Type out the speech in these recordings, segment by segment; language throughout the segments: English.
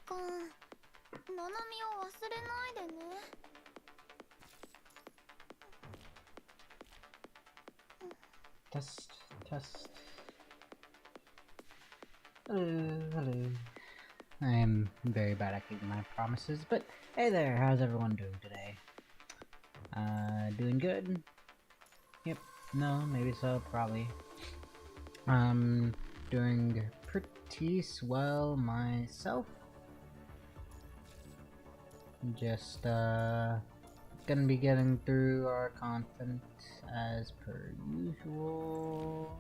くん、ナナミを忘れないでね。Test, test. Hello. I am very bad at keeping my promises, but hey there, how's everyone doing today? Doing good? Yep, no, maybe so, probably. Doing pretty swell myself. Just, gonna be getting through our content as per usual.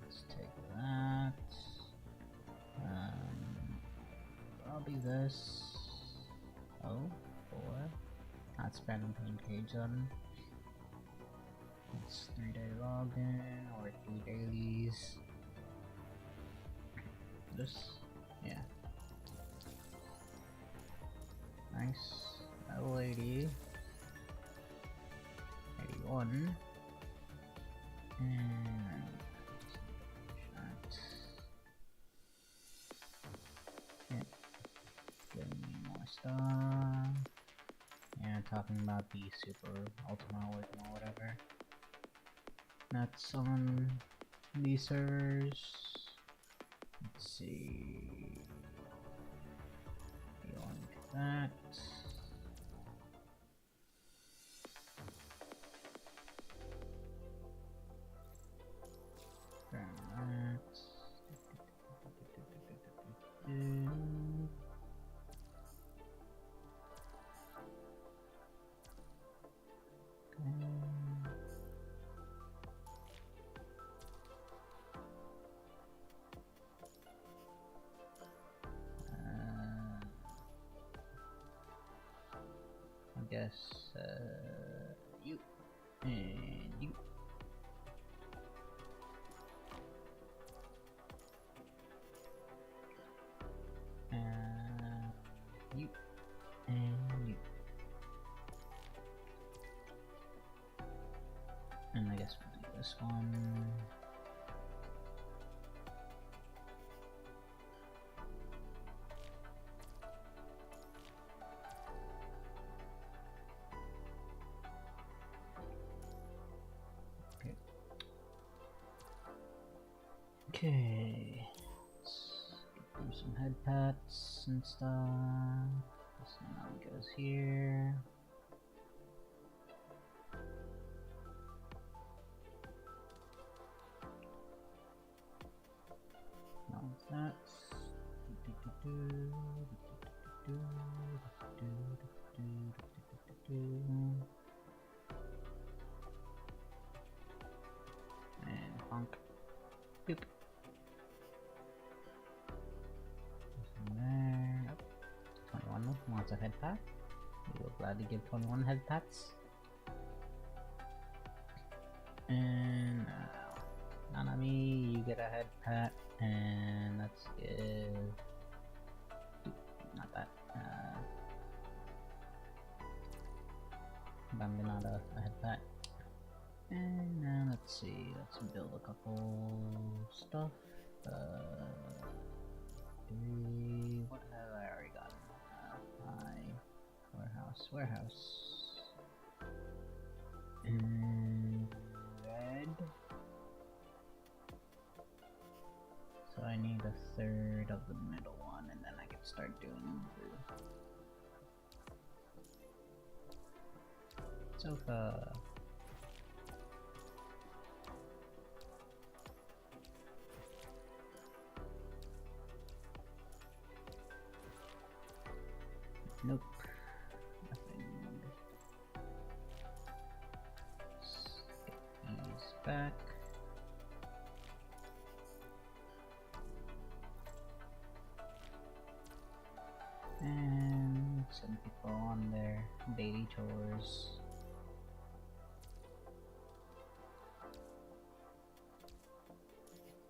Let's take that. Probably this. Oh, 4. Not spending pain cage on. It's 3-day login or 3 dailies. This, yeah. Nice. Level 80. 81. And that. Yeah. Getting more stuff. Yeah, talking about the super ultima or whatever. That's on these servers. Let's see. You want to do that. I guess you and you. You and you. And I guess we'll do this one. Okay. Okay. Let's get through some head pats and stuff. This one goes here. That. And honk. Boop. Nothing there. Nope. 21 wants a head pat. We will gladly give 21 head pats. And Nanami, you get a head pat, and let's give. Not that. Bambinata a head pat. And now let's see. Let's build a couple stuff. What have I already gotten? Warehouse. And red. So I need a third of the middle one, and then I can start doing blue. Sofa. Nope. Nothing. Let's get these back. And some people on their daily chores.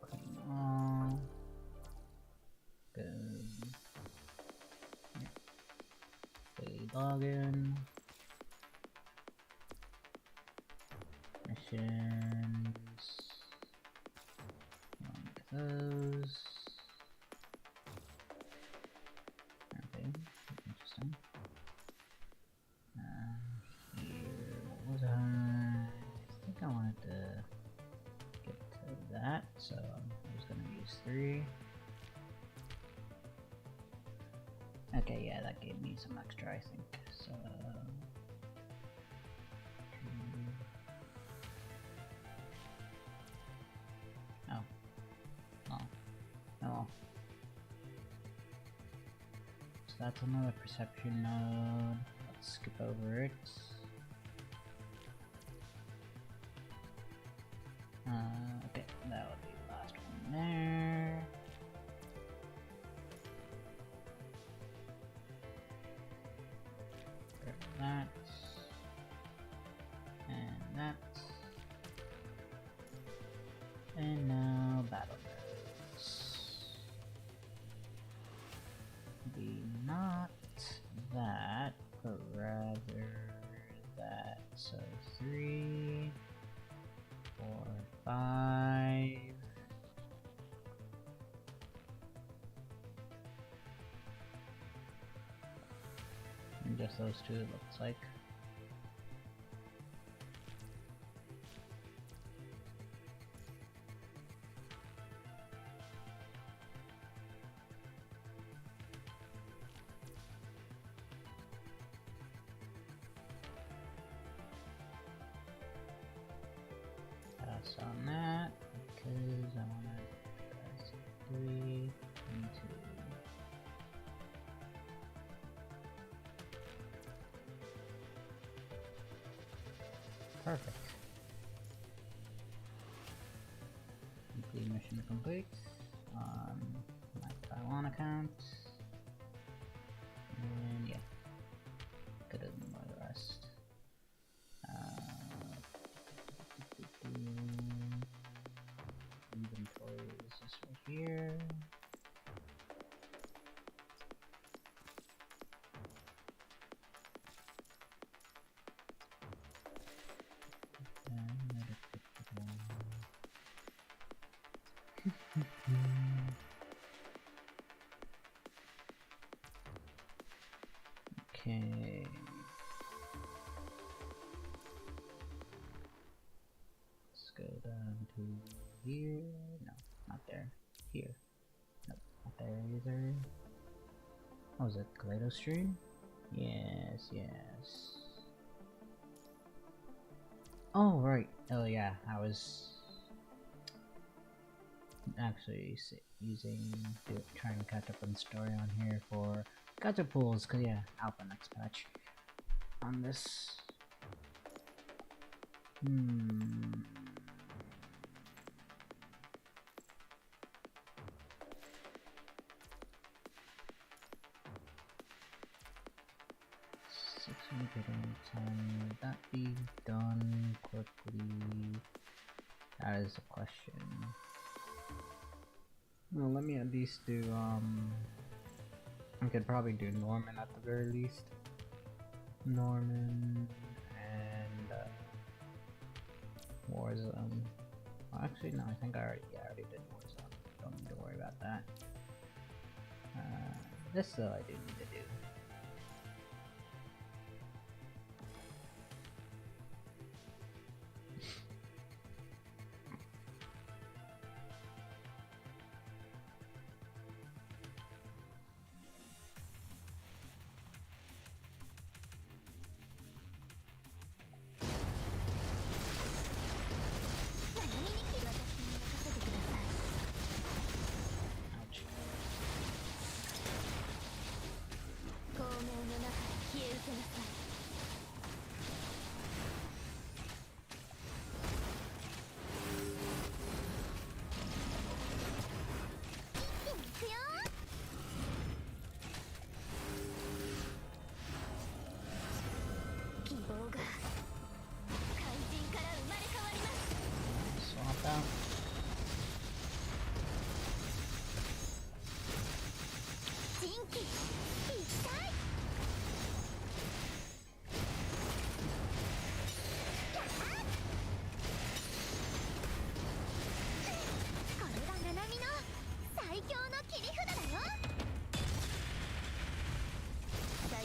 Clean all. Good. Daily login. Missions. Those. that, so I was gonna use 3. Okay, yeah, that gave me some extra, I think. So 2. Oh. Oh. Oh. So that's another perception node. Let's skip over it. Okay, that would be the last one there. That. And that. And now battle nodes. Be not that, but rather that. So 3, 4, 5. And just those 2 it looks like. Pass on that because I want to press 3 and 2. Perfect. Complete mission complete on my Taiwan account. And yeah, good as the rest. Inventory is this right here. Okay. Let's go down to here. No, not there. Here. Nope, not there either. What was it? Kaleido stream? Yes, yes. Oh, right. Oh, yeah. I was actually trying to catch up on the story on here for gacha pools, cause yeah, alpha next patch on this. Time that be done quickly? That is a question. Well, let me at least do I could probably do Norman at the very least. Norman and Warzone. Well, actually, no, I think I already did Warzone. Don't need to worry about that. This though I do need to do. Swap out.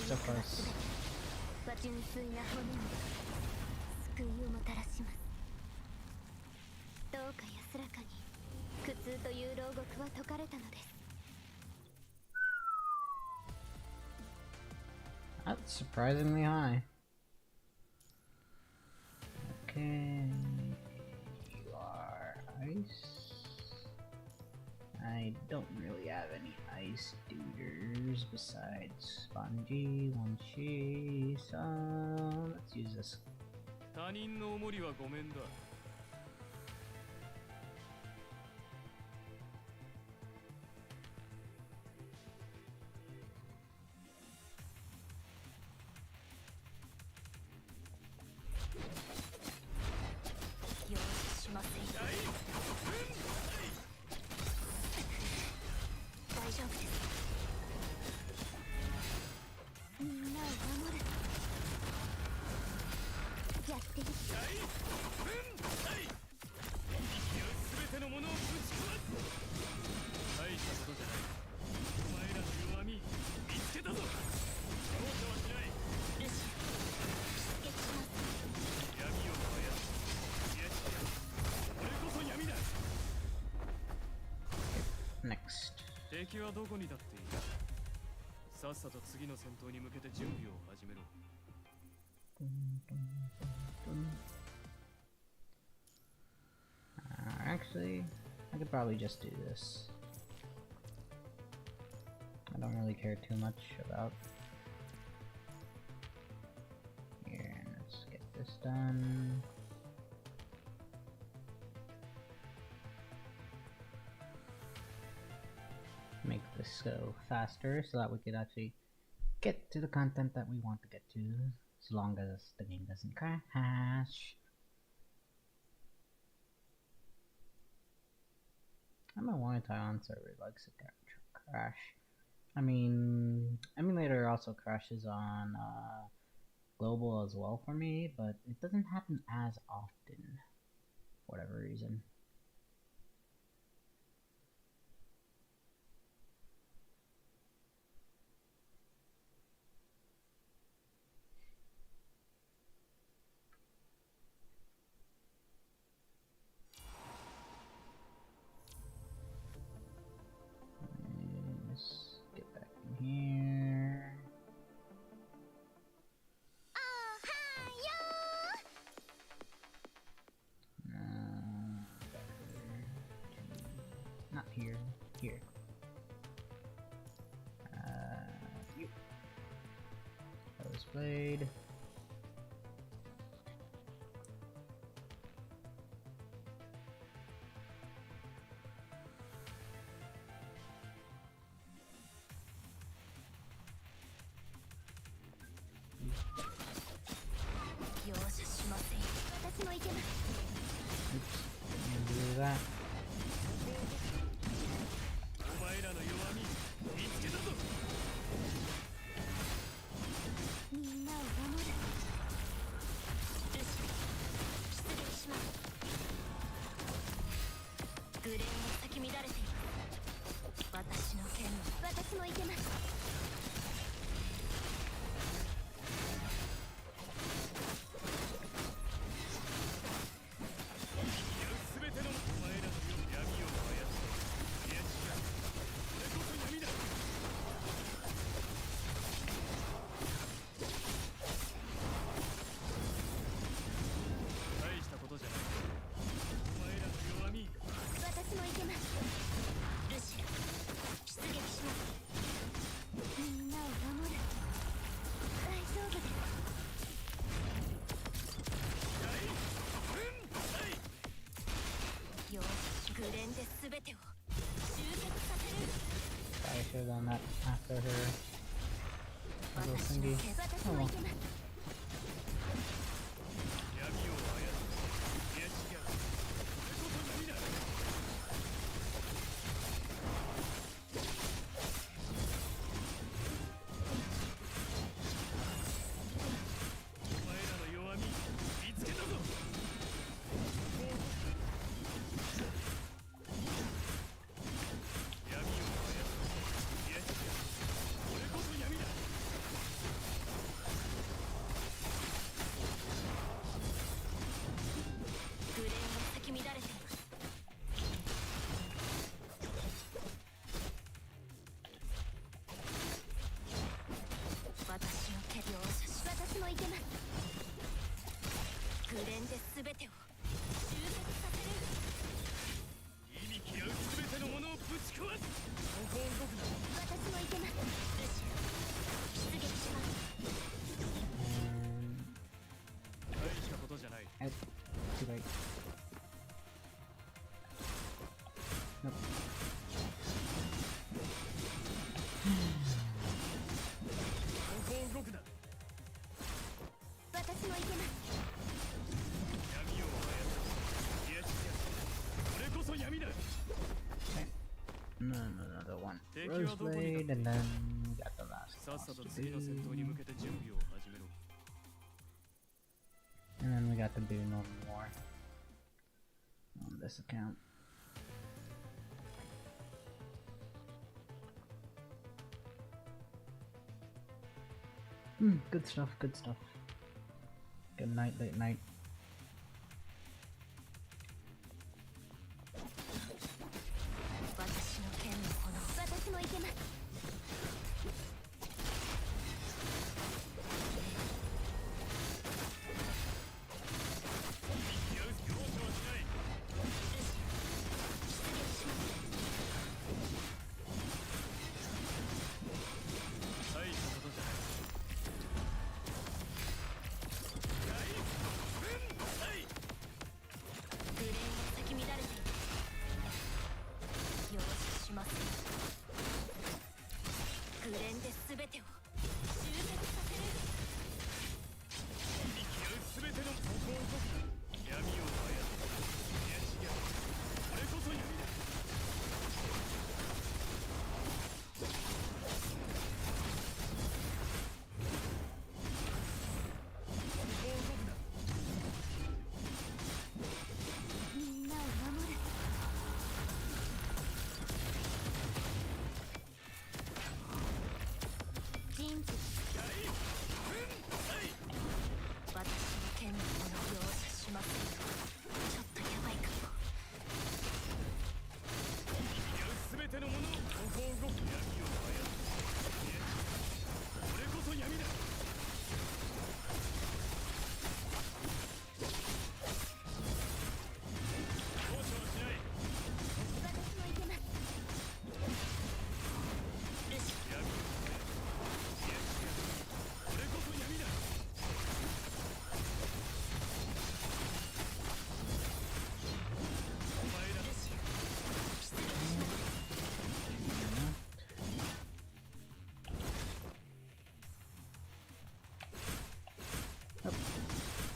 So close. 純粋な骨に救いをもたらします。どうか安らかにという牢獄は解かれたのです。 That's surprisingly high. Okay, you are ice. I don't really have any ice duders besides Spongy, Wonshi, so let's use this. 他人のおもりはごめんだ。容赦しませんよ。大丈夫です。みんなを守る。やってみる。全てのものをぶち壊す。大したことじゃない。お前らの弱み見つけたぞ。容赦はしない。ルシア、出撃します。闇を燃やす。いや俺こそ闇だ。 Next. 敵はどこにだっている。さっさと次の戦闘に向けて準備を始めろ。Actually, I could probably just do this. I don't really care too much about. Here, let's get this done. Make this go faster so that we could actually get to the content that we want to get to, as long as the game doesn't crash. I'm a Muay Thai on server likes to crash. I mean, emulator also crashes on global as well for me, but it doesn't happen as often for whatever reason. Let's get back in here. Not here. Here. You. Rose blade. Oops. Didn't do that. お前らの弱み見つけたぞ。みんなを守る。ルシア、出撃します。グレーンが咲き乱れている。私の剣も私もいけます。全てのお前らの闇を燃やす。いや違う俺こそ闇だ。大したことじゃない。お前らの弱み私もいけます。ルシア、出撃します。みんなを守る。大丈夫です。よし、グレンで全てを集結させる。 I should have done that after her little 私の thingy. 剣、私 Oh も well. いけます。闇を操る。いや違う俺こそ闇だ。お前らの弱み見つけたぞ。闇を燃やす。いや違う俺こそ闇だ。another one. Roseblade, and then we got the last さっ boss さと to 次の戦闘に do. 向けて準備を始めろ。 And then we got to do no more on this account. Good stuff, good stuff. Good night, late night. 私の剣の炎、私もいけます。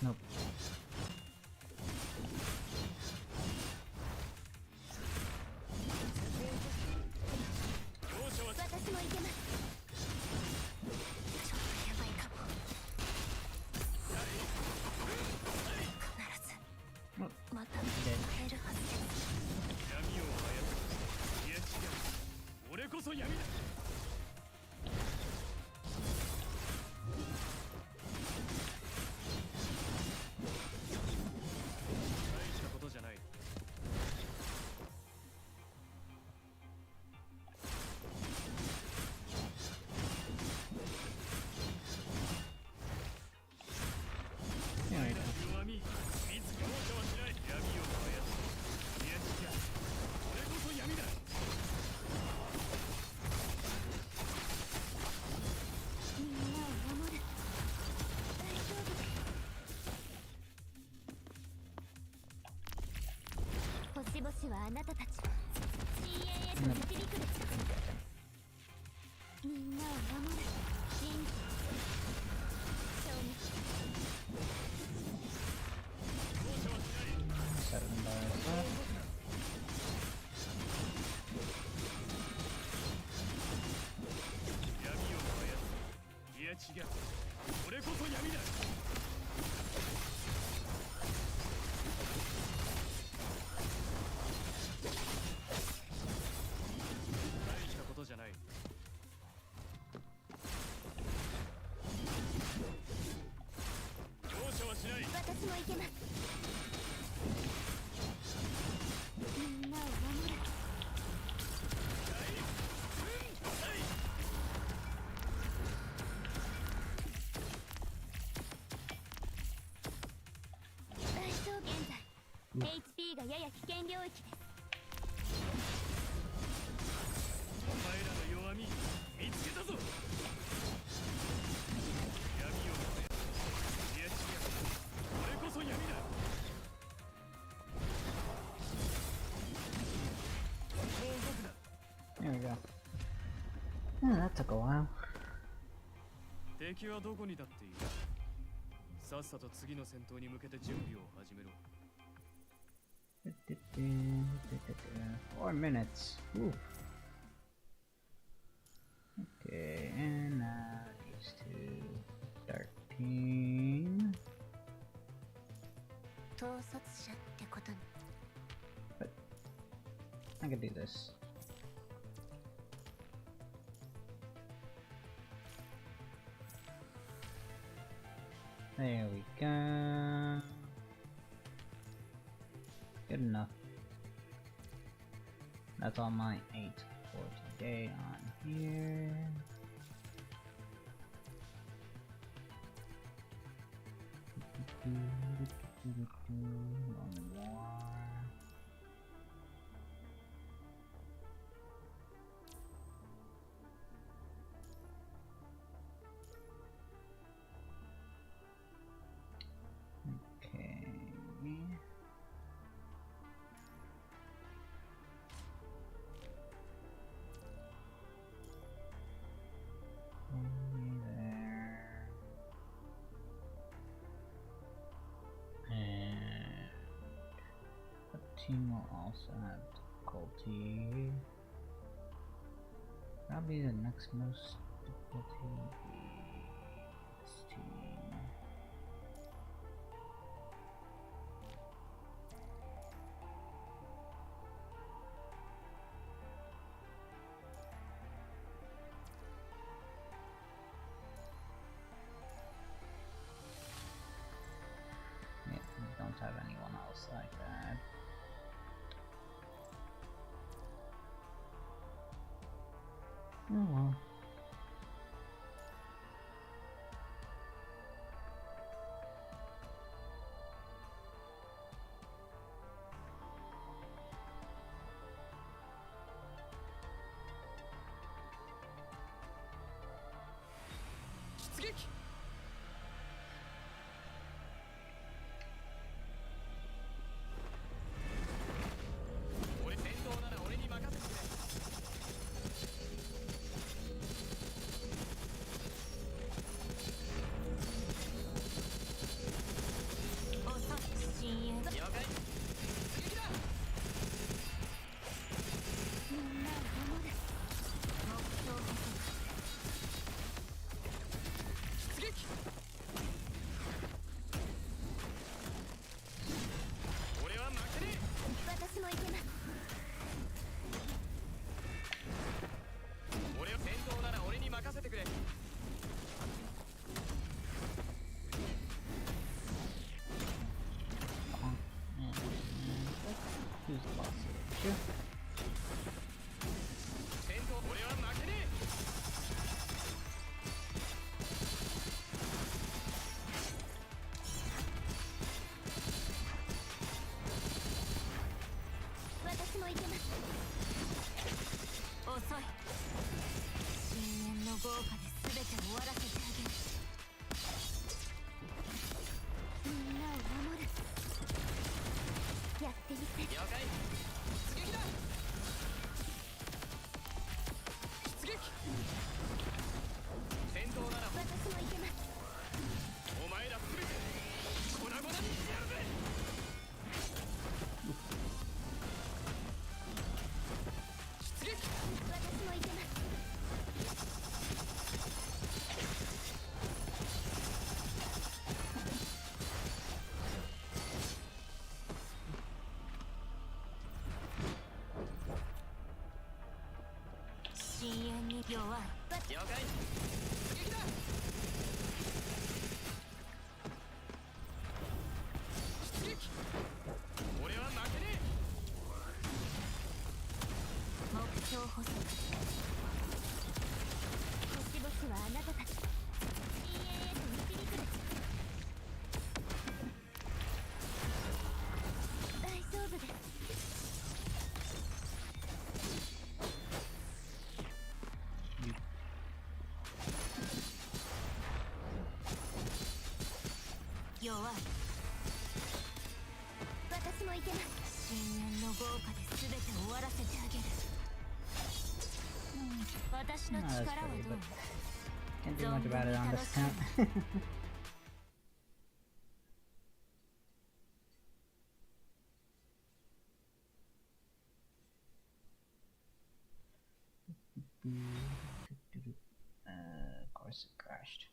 Nope. 私もいけます。ちょっとやばいかも。必ずまた会えるはずです。闇を操る。いや違う。俺こそ闇だ。大したことじゃない。弱み、いつ容赦はしない。闇を操る。いや違う。俺こそ闇だ。みんなを守る。大丈夫です。星々はあなたたち CAS の導くです。みんなを守る。真実消滅。 7 bars left. 闇を操る。いや違う。俺こそ闇だ。大したことじゃない。容赦はしない。私もいけます。みんなを守る。大将現在 HP がやや危険領域です。お前らの弱み見つけたぞ。闇を操る。いや違う。俺こそ闇だ。 There we go. Yeah, that took a while. 敵はどこにだっている。さっさと次の戦闘に向けて準備を始めろ。 4 minutes. Ooh. 盗撮者ってことに。 I could do this. There we go. Good enough. That's all my 8 for today on here. One more. Okay. There. And the team will also have difficulty. Probably the next most difficulty this team. Yeah, we don't have anyone else like that. Oh well. Who's the boss here? Oh, that's pretty, but can't do much about it on this count. Of course it crashed.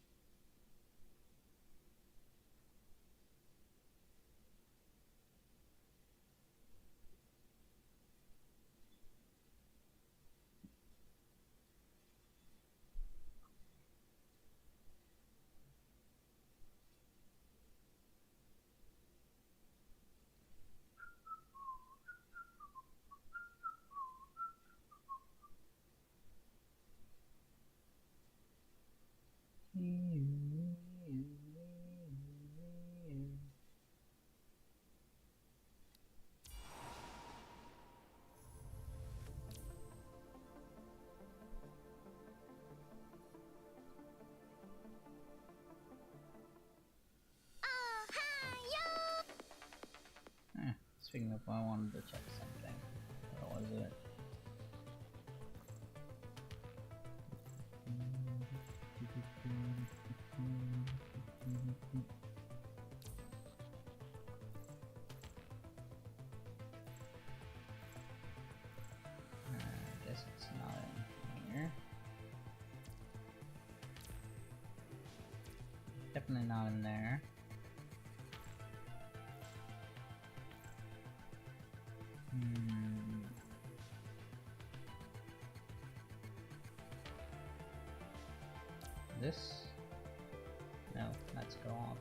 Speaking of, I wanted to check something. What was it? I guess it's not in here. Definitely not in there. This? No, let's go on.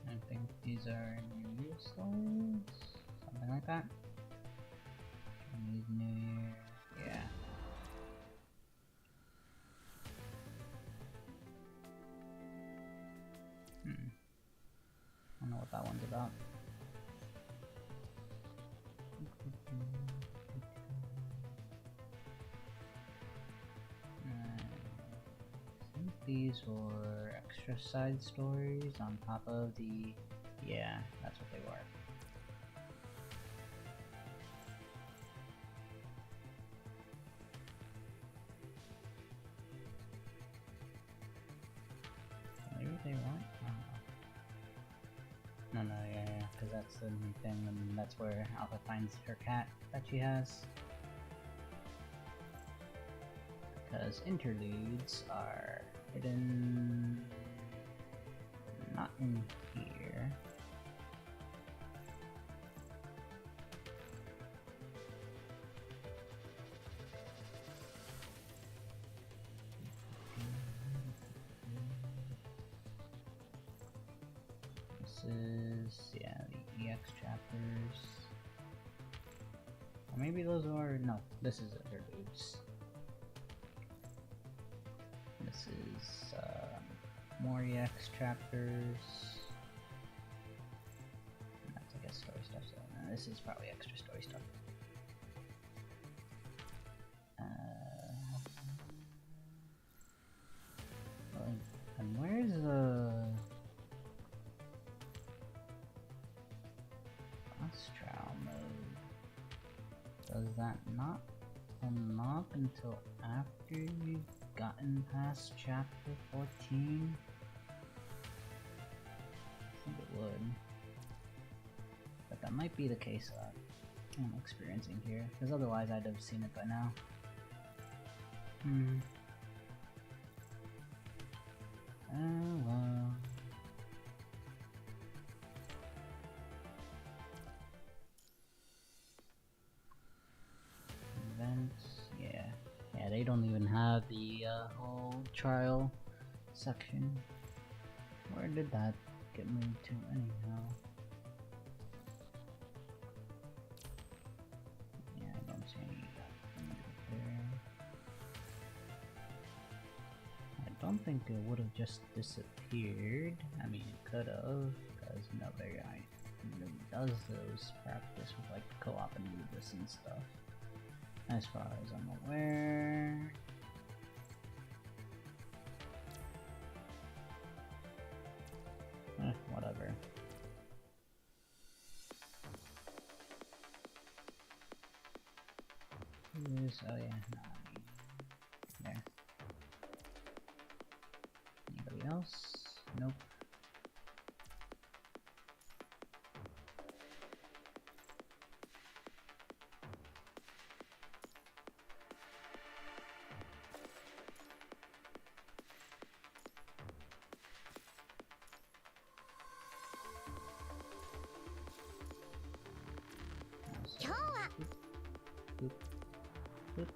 I think these are new stories, something like that. Chinese New Year, yeah. I don't know what that one's about. I think these were extra side stories on top of the... yeah, that's what they were. Maybe they weren't? No, yeah, because that's the new thing, and that's where Alpha finds her cat that she has. Because interludes are hidden... not in here. This is, yeah, the EX chapters. Or maybe those are, no, this is interludes. This is more EX chapters. That's, I guess, story stuff. So this is probably extra story stuff. And where's the boss trial mode? Does that not unlock until after you've gotten past chapter 14? I think it would. But that might be the case that I'm experiencing here, because otherwise I'd have seen it by now. Oh well. Events, yeah. Yeah, they don't even have the whole trial section. Where did that get moved to anyhow? Yeah, I don't see any there. I don't think it would have just disappeared. I mean, it could have, because another guy really does those practice with like co-op and Anubis and stuff. As far as I'm aware. Whatever. Who's, oh yeah, no, I mean, there. Anybody else? Nope. Boop, boop.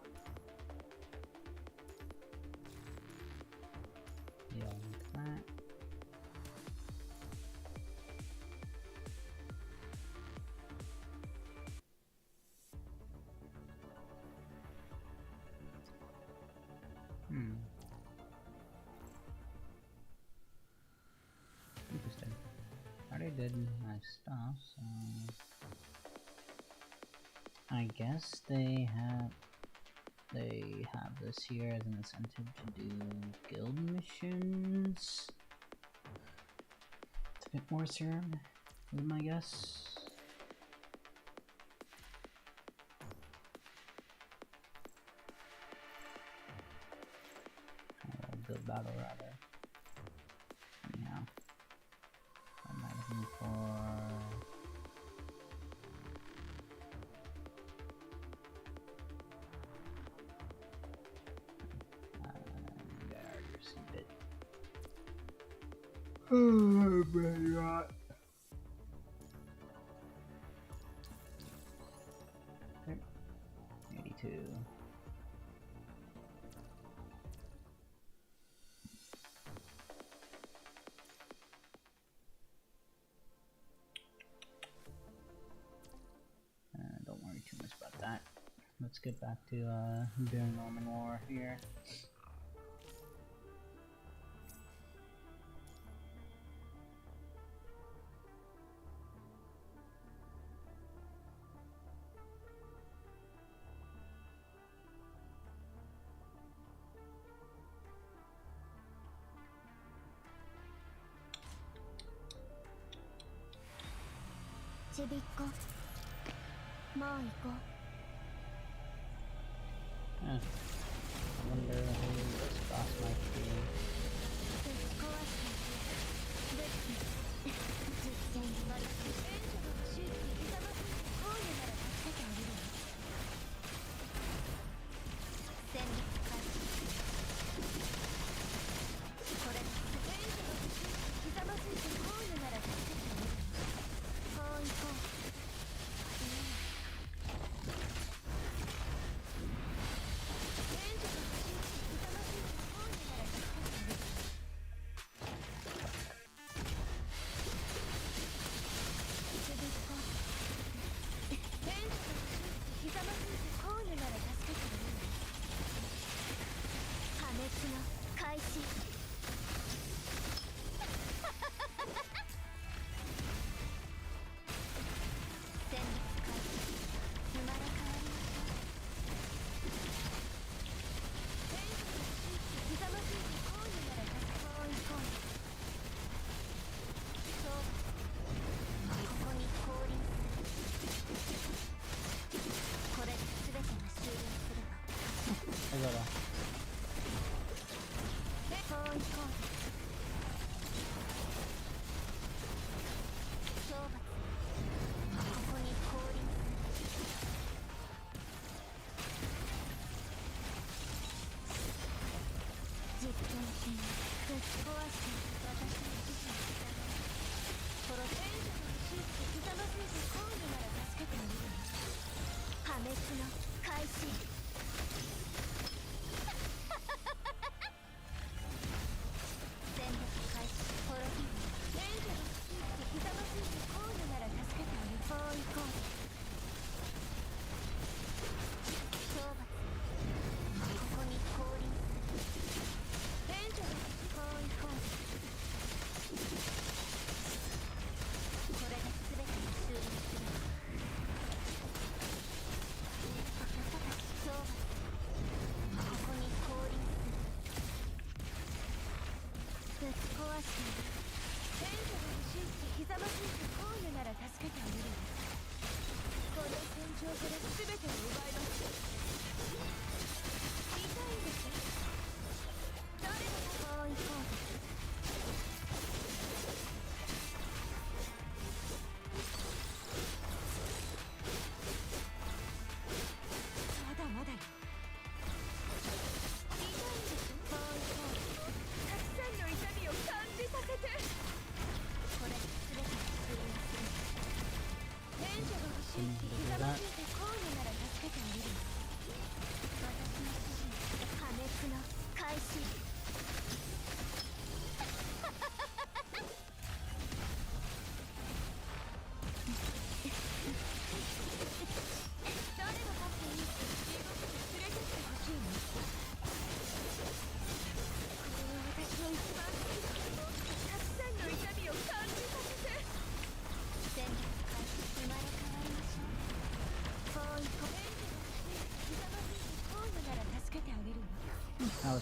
Yeah, like that. already did my stuff, so I guess they have this here as an incentive to do guild missions. It's a bit more serum, is my guess. Guild battle rather. Anyhow, what am I looking for? I already received it. Oh, my God. Okay. 82. Don't worry too much about that. Let's get back to doing Norman War here.ちびっこ、もう行こう。I wonder who this boss might be. ぶち壊してぶち実践に割り振る。援助が欲しいってひざまずいてこういうなら助けてあげるよ。戦略開始。これ援助が欲しいってひざまずいてこういうなら助けてあげるよ。こう行こう。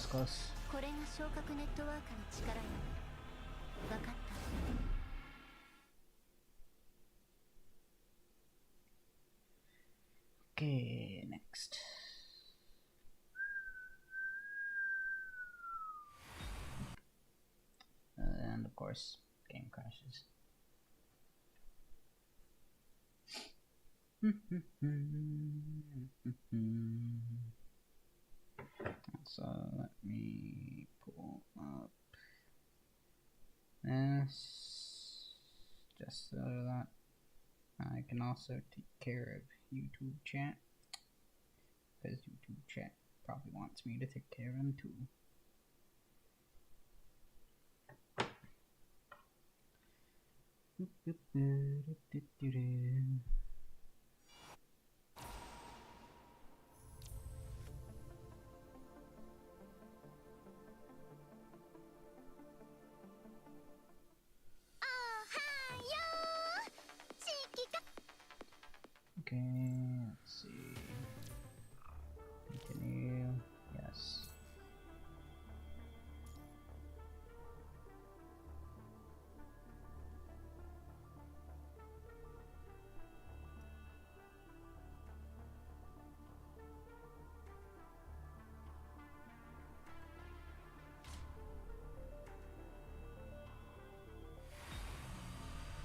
was close. これが昇格ネットワークの力よ。分かった。Okay, next. And of course, game crashes. So let me pull up this just so that I can also take care of YouTube chat, because YouTube chat probably wants me to take care of them too. Okay, let's see. Continue. Yes.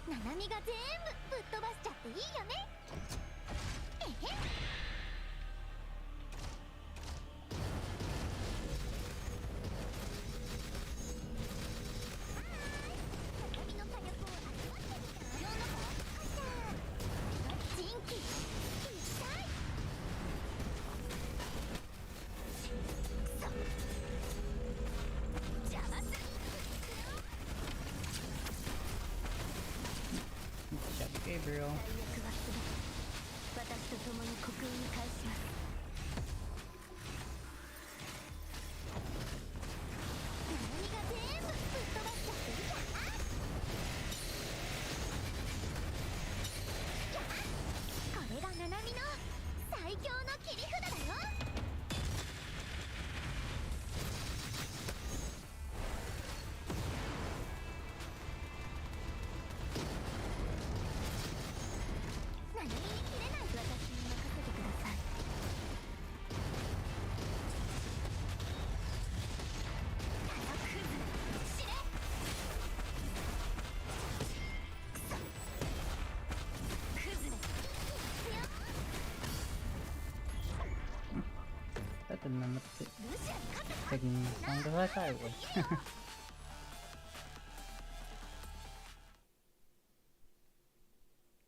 Nanami が全部ぶっ飛ばしちゃっていいよね。えへ。Gabriel. 私と共に刻印に返します。何が全部ぶっ飛ばしちゃっていいかな。これがナナミの最強の切り札だよ。That didn't end up taking as long as I thought it would.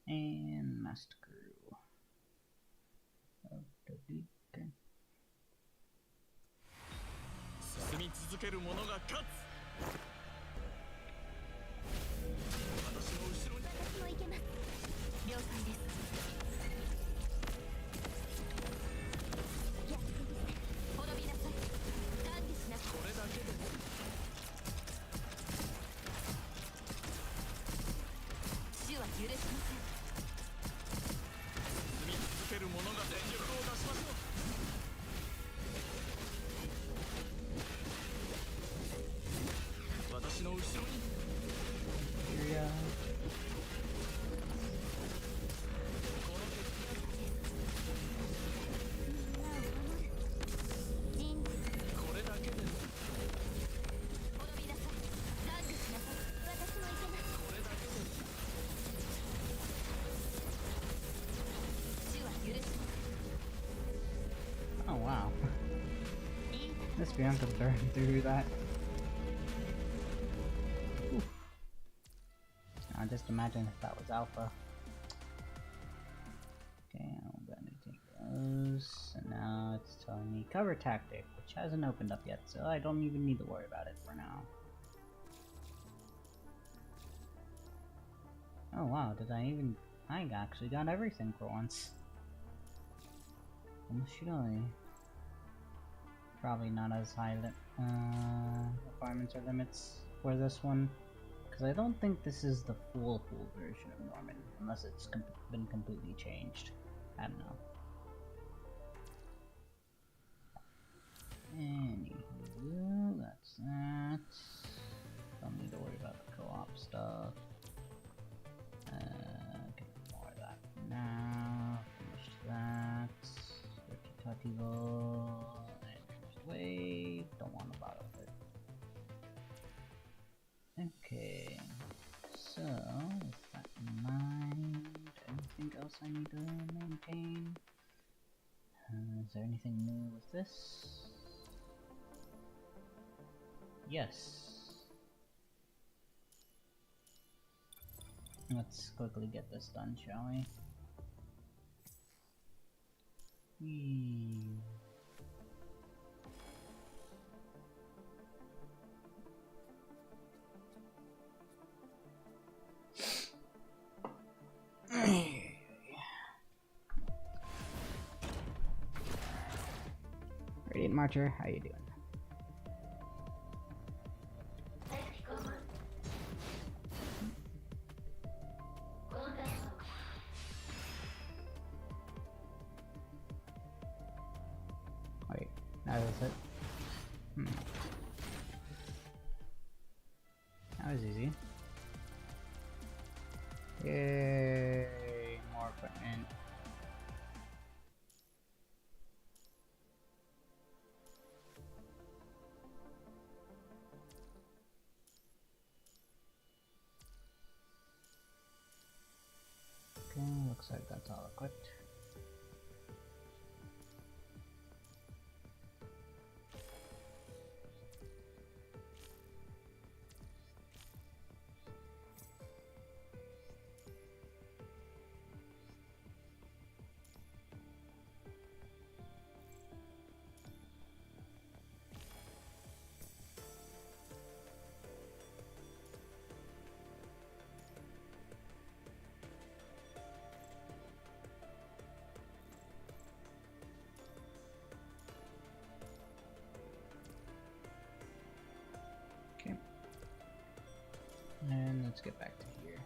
And Master Crew of the Beacon. 進み続ける者が勝つ。私の後ろに。私も行けます。了解です。滅びなさい。管理しなさい。これだけでも。主は許しません。進み続ける者が全力を出しましょう。私の後ろに。Here we go. これだけでも。滅びなさい。管理しなさい。私も行けます。これだけでも。主は許しません。 Oh wow. This Bianca burned through that. Oof. Now just imagine if that was Alpha. Okay, I'm gonna take those. And now it's telling me cover tactic, which hasn't opened up yet, so I don't even need to worry about it for now. Oh wow, I actually got everything for once. Probably not as high requirements or limits for this one, because I don't think this is the full version of Norman, unless it's been completely changed. I don't know. Anywho, go. That's that. Don't need to worry about the co-op stuff. Get more of that now. Finish that. Recitativo. And first wave. Don't want to bother with it. Okay. So, with that in mind, anything else I need to maintain? Is there anything new with this? Yes. Let's quickly get this done, shall we? Whee. Radiant Marcher, how you doing? Wait, that was it. That was easy. Yay, more equipment. Okay, looks like that's all equipped. Okay. And let's get back to here.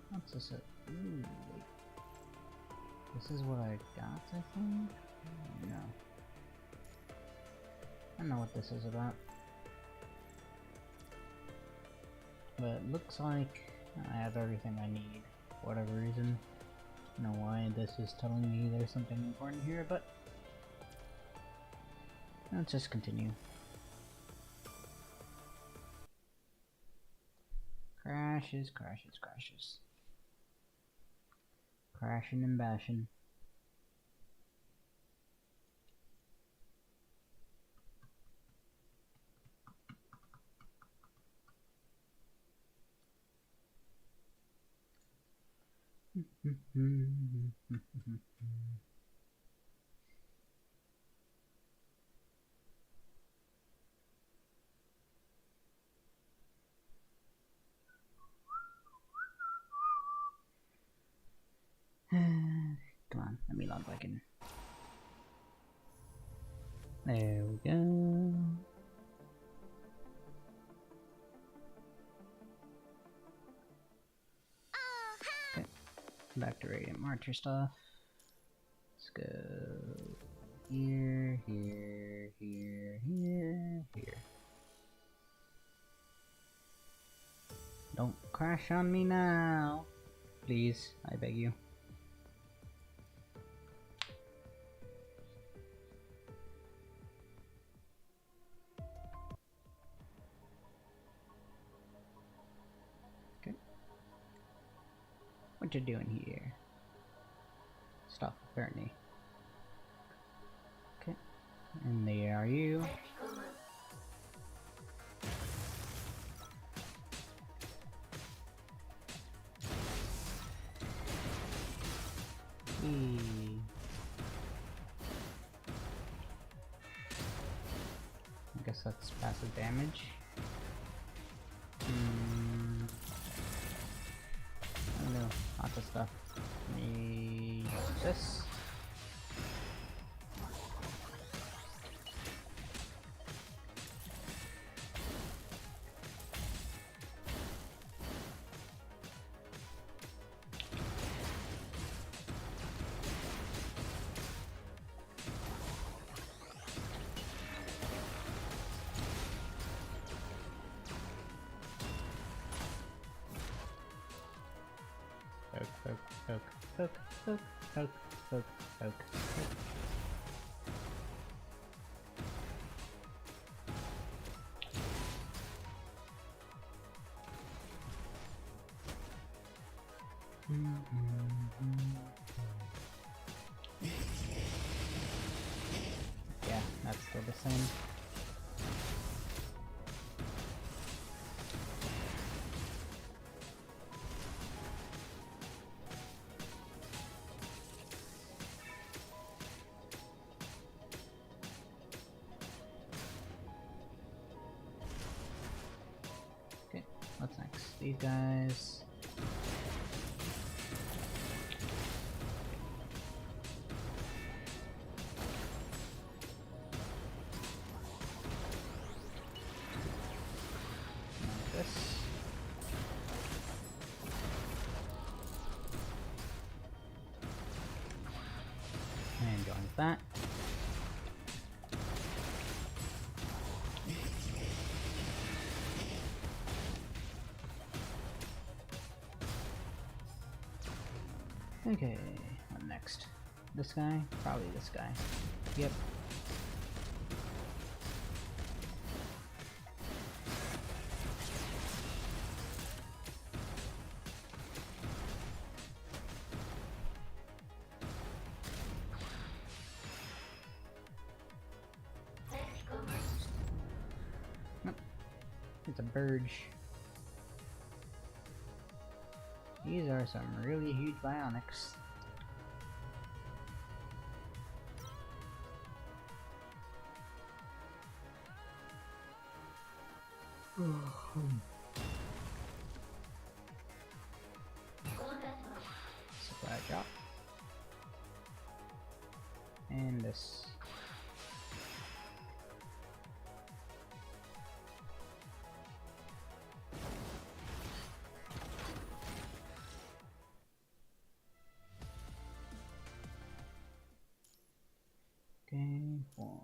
What's this? Ooh, wait. This is what I got, I think? No. I don't know what this is about. But it looks like I have everything I need, for whatever reason. I don't know why this is telling me there's something important here, but let's just continue. Crashes, crashes, crashes. Crashing and bashing. Come on, let me log back in. There we go. Okay, back to Radiant Marcher stuff. Let's go here, here, here, here, here. Don't crash on me now, please, I beg you. What you doing here? Stop, apparently. Okay, and there are you. I guess that's passive damage. I don't know, lots of stuff. Me this. Poke, poke, poke, poke, poke, poke, poke. Yeah, that's still the same. Okay, what's next? These guys. Like this. And join with that. Okay, what next? This guy? Probably this guy. Yep. Nope. It's a Burge. These are some really huge bionics. Supply drop. And this. Okay, 4.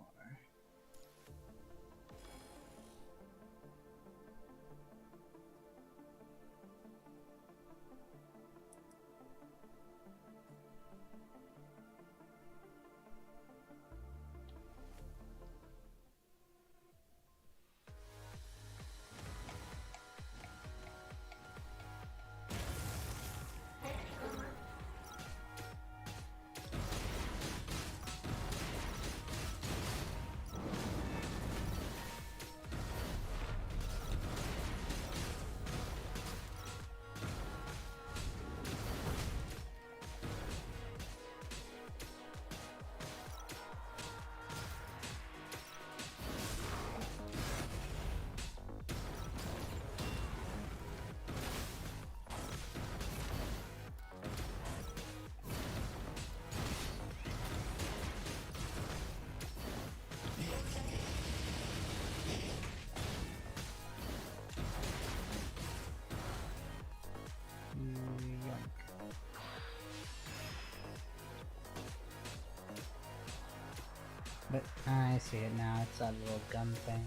But I see it now, it's that little gun thing.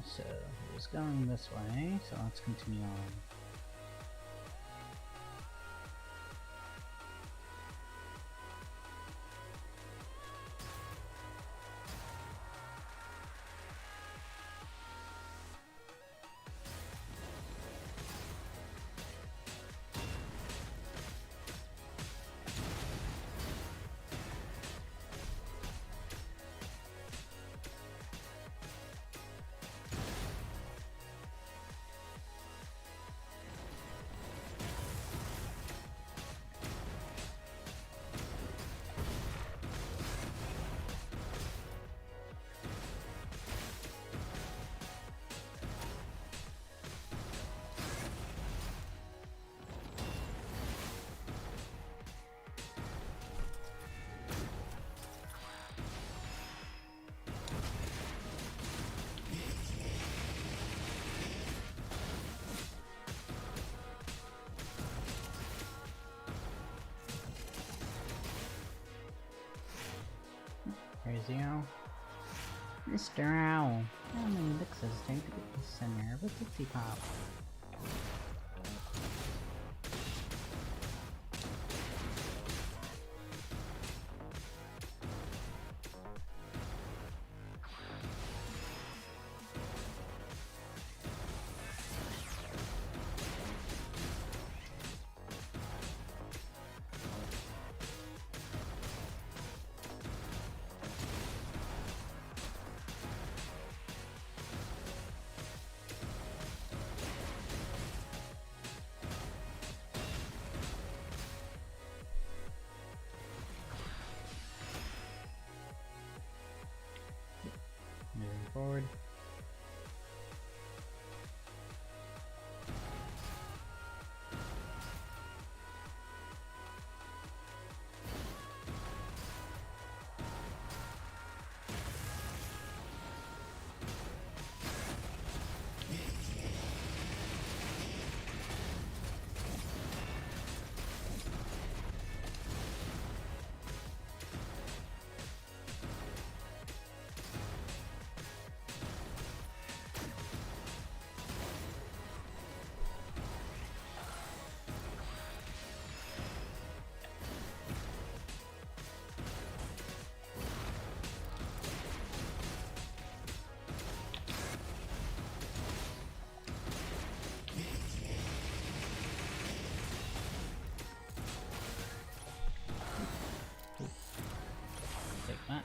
So it was going this way, so let's continue on. Zero. Mr. Owl, how many elixirs take to get the center of a Pixie Pop? Moving forward. Take that.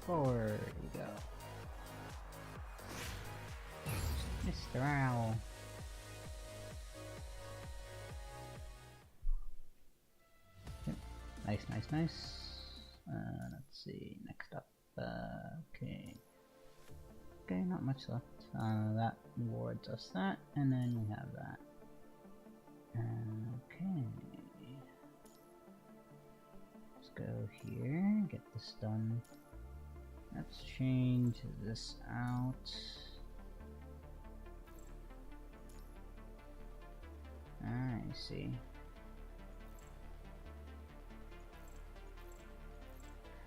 Forward we go. Mr. Owl. Yep. Nice, nice, nice. Let's see, next up. Okay. Okay, not much left. That wards us that, and then we have that. Okay. Let's go here, get this done. Let's change this out. I see.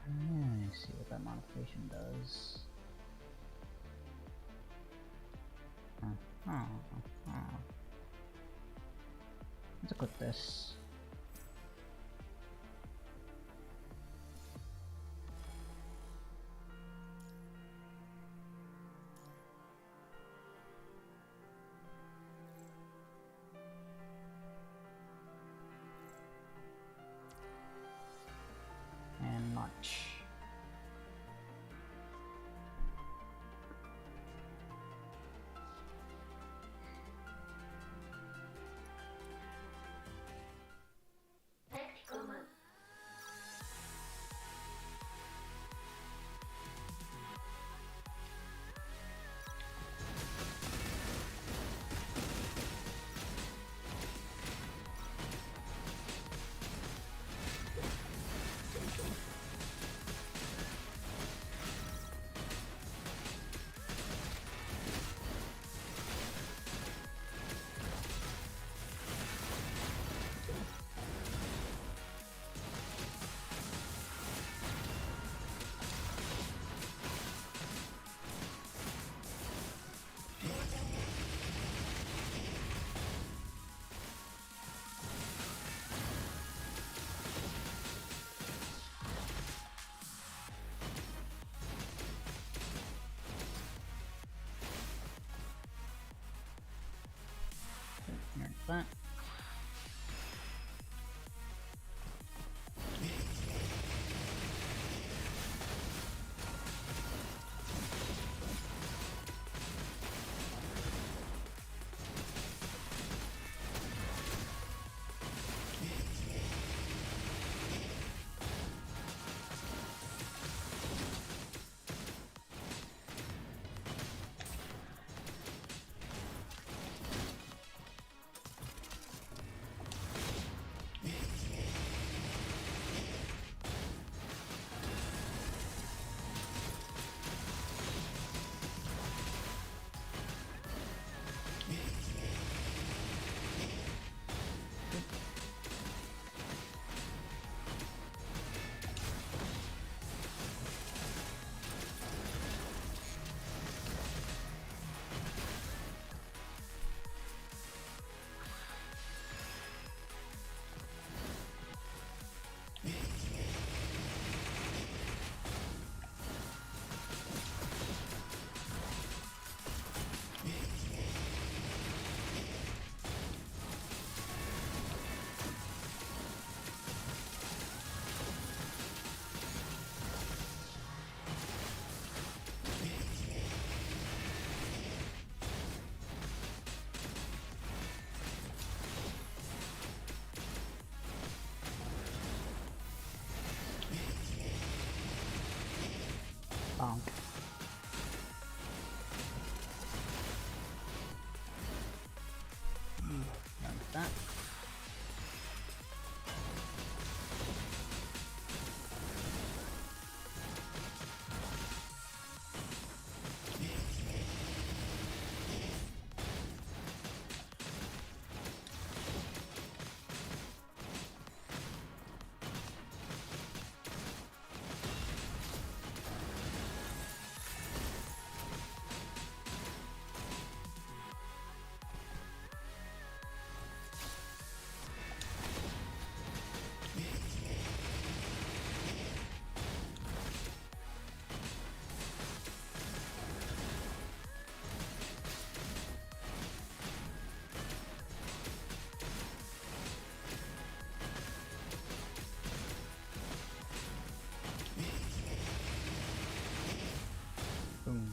I see what that modification does. Let's equip this. And launch. There's that. Bonk. Done with that. Boom.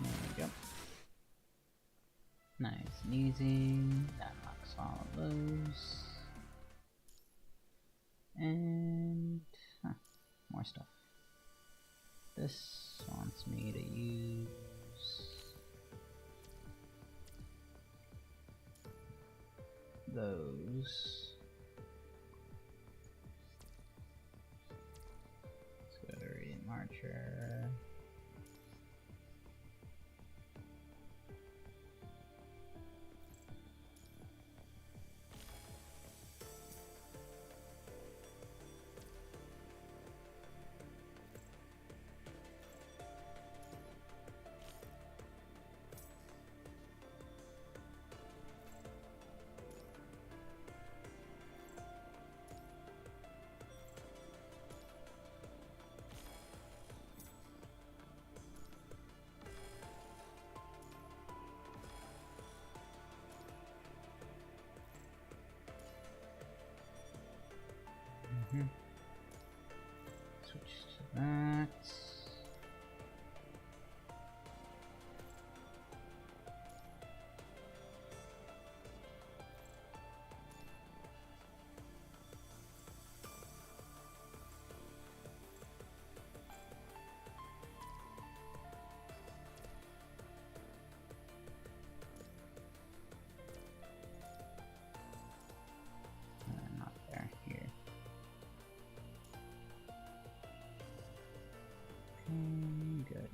There we go. Nice and easy. That unlocks all of those. And more stuff. This wants me to use those. Let's go to Radiant Marcher. Switch to that. Not there, here. Good.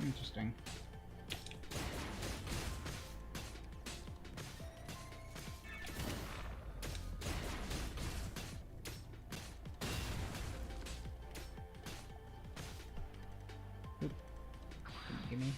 Interesting. Oop. Didn't give me.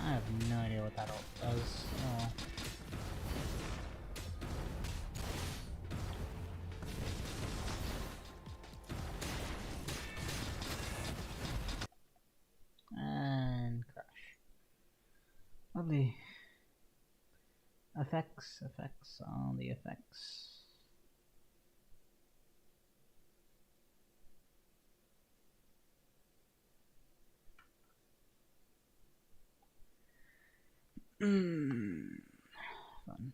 I have no idea what that ult does. Oh. And crash. Lovely. Effects, all the effects. Fun.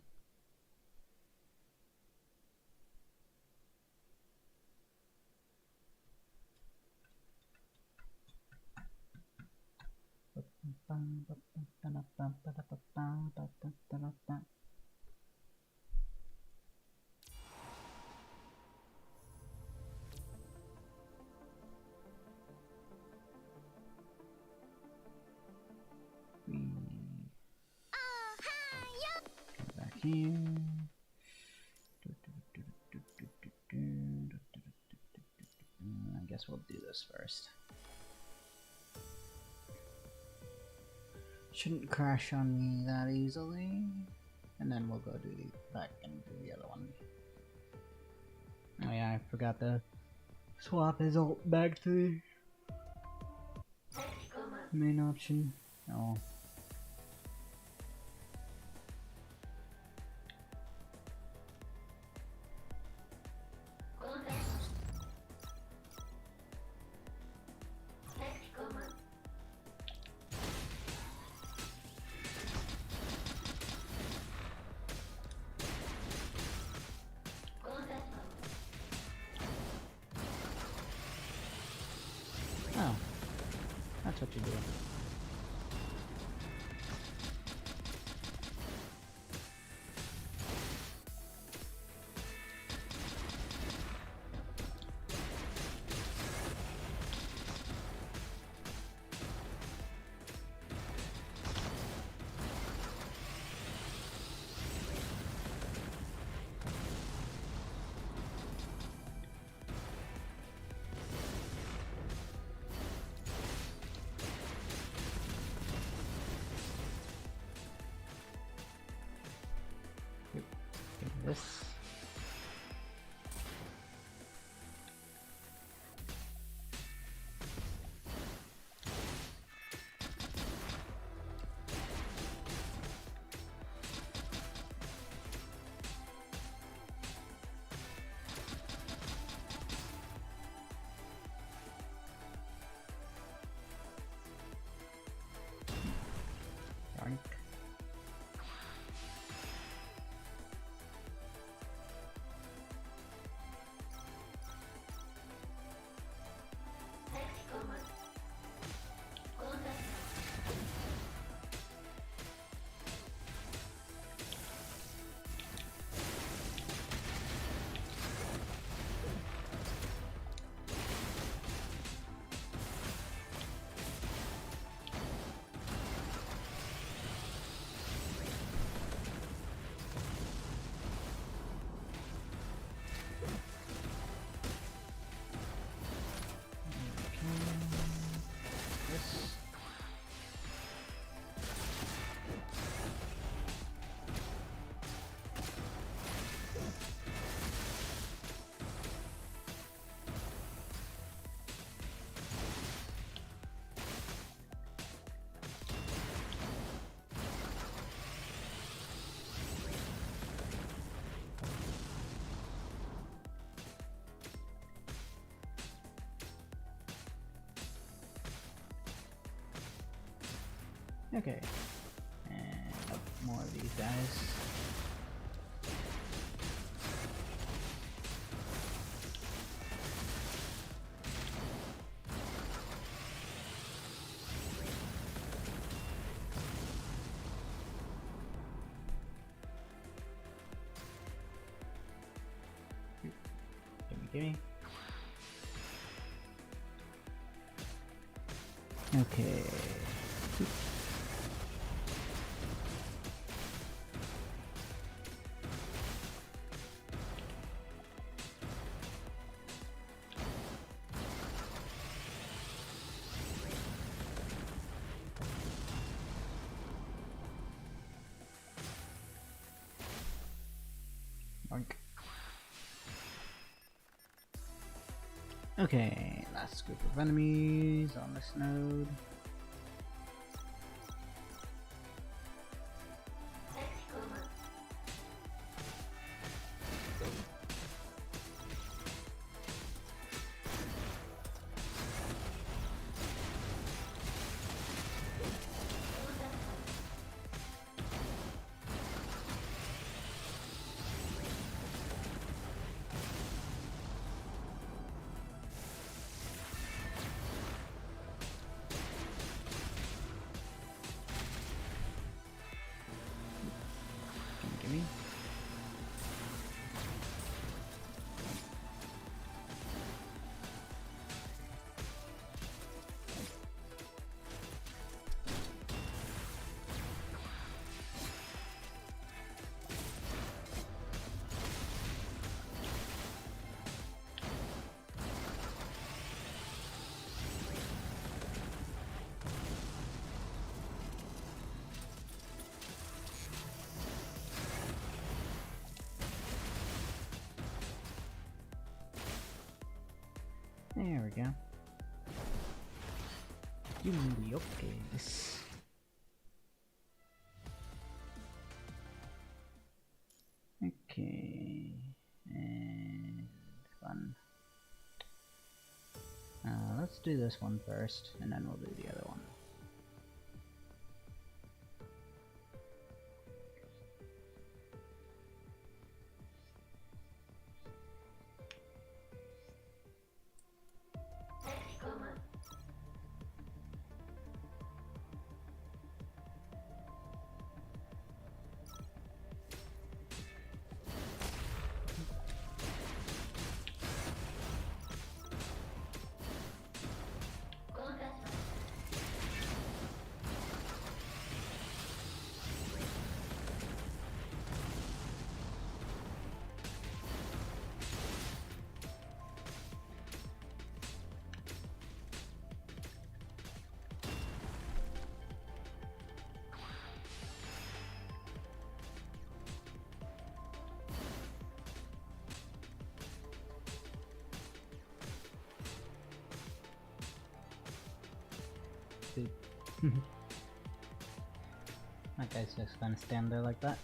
Back here. I guess we'll do this first. Shouldn't crash on me that easily. And then we'll go do the back and do the other one. Oh yeah, I forgot to swap his ult back to the main option. Oh. Oh, that's what you do. This. Yoink. This. Okay. And oh, more of these guys. Gimme. Okay. Boink. Okay, last group of enemies on this node. we go. Yukes. Okay, and fun. Let's do this one first, and then we'll do the other one. That guy's just gonna stand there like that.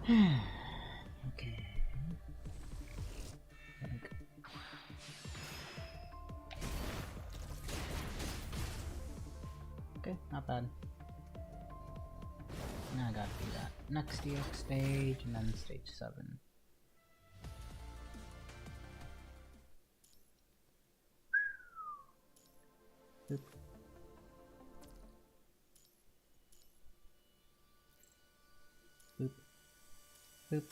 Okay. Okay, not bad. Now I gotta do that. Next DX stage, and then stage 7. Boop. Boop. Boop.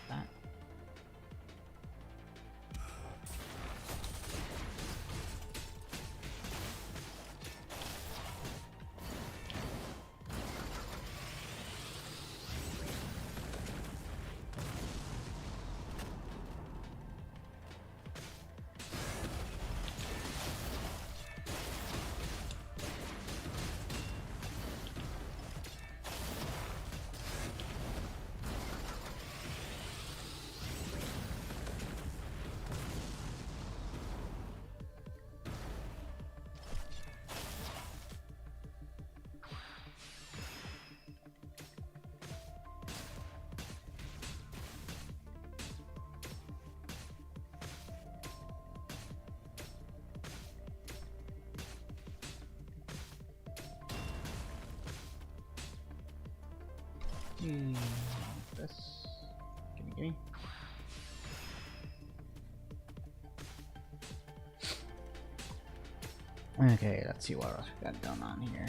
that. This. Gimme. Okay, let's see what else we got going on here.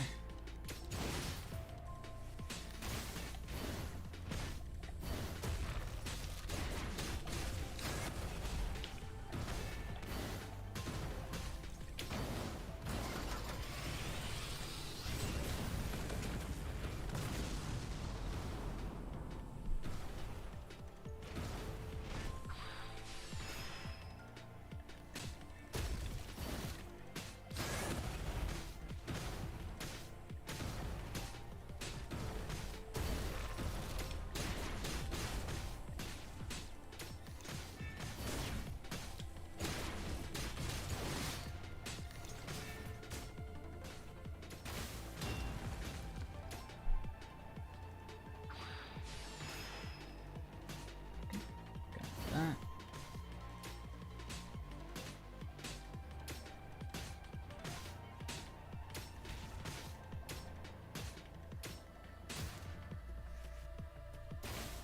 That.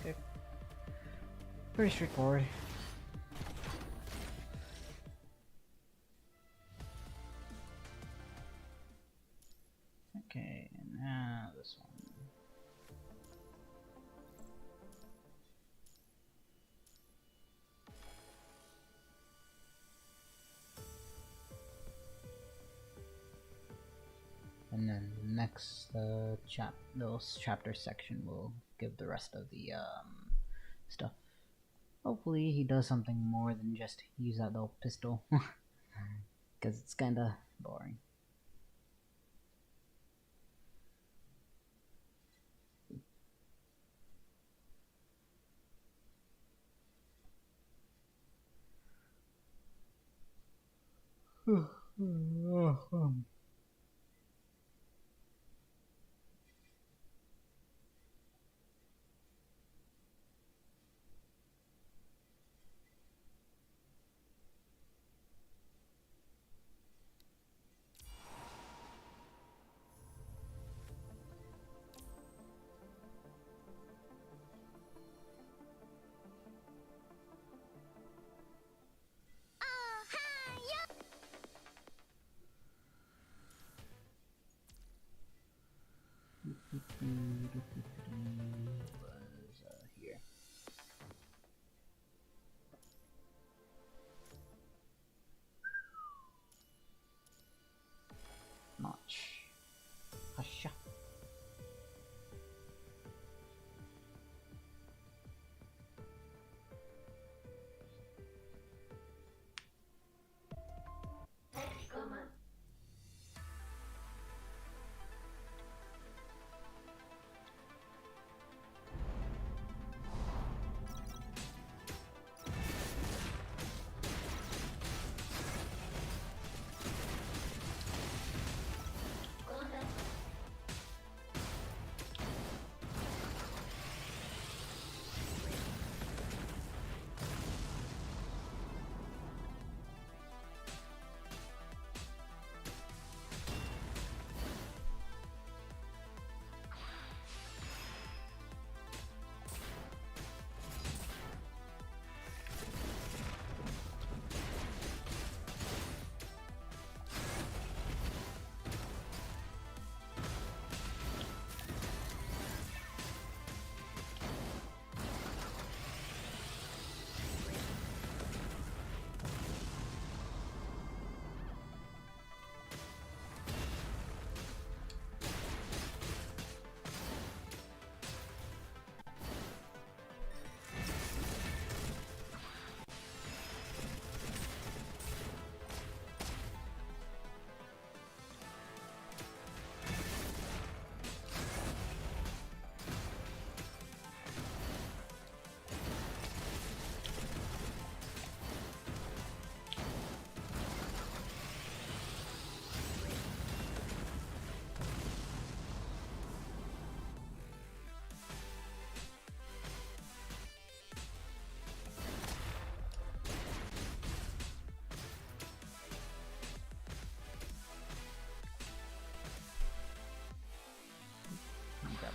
Okay. Pretty straightforward. Okay, now this one. And then next chapter section will give the rest of the stuff. Hopefully he does something more than just use that little pistol, because it's kinda boring. Was here. Notch. Hasha.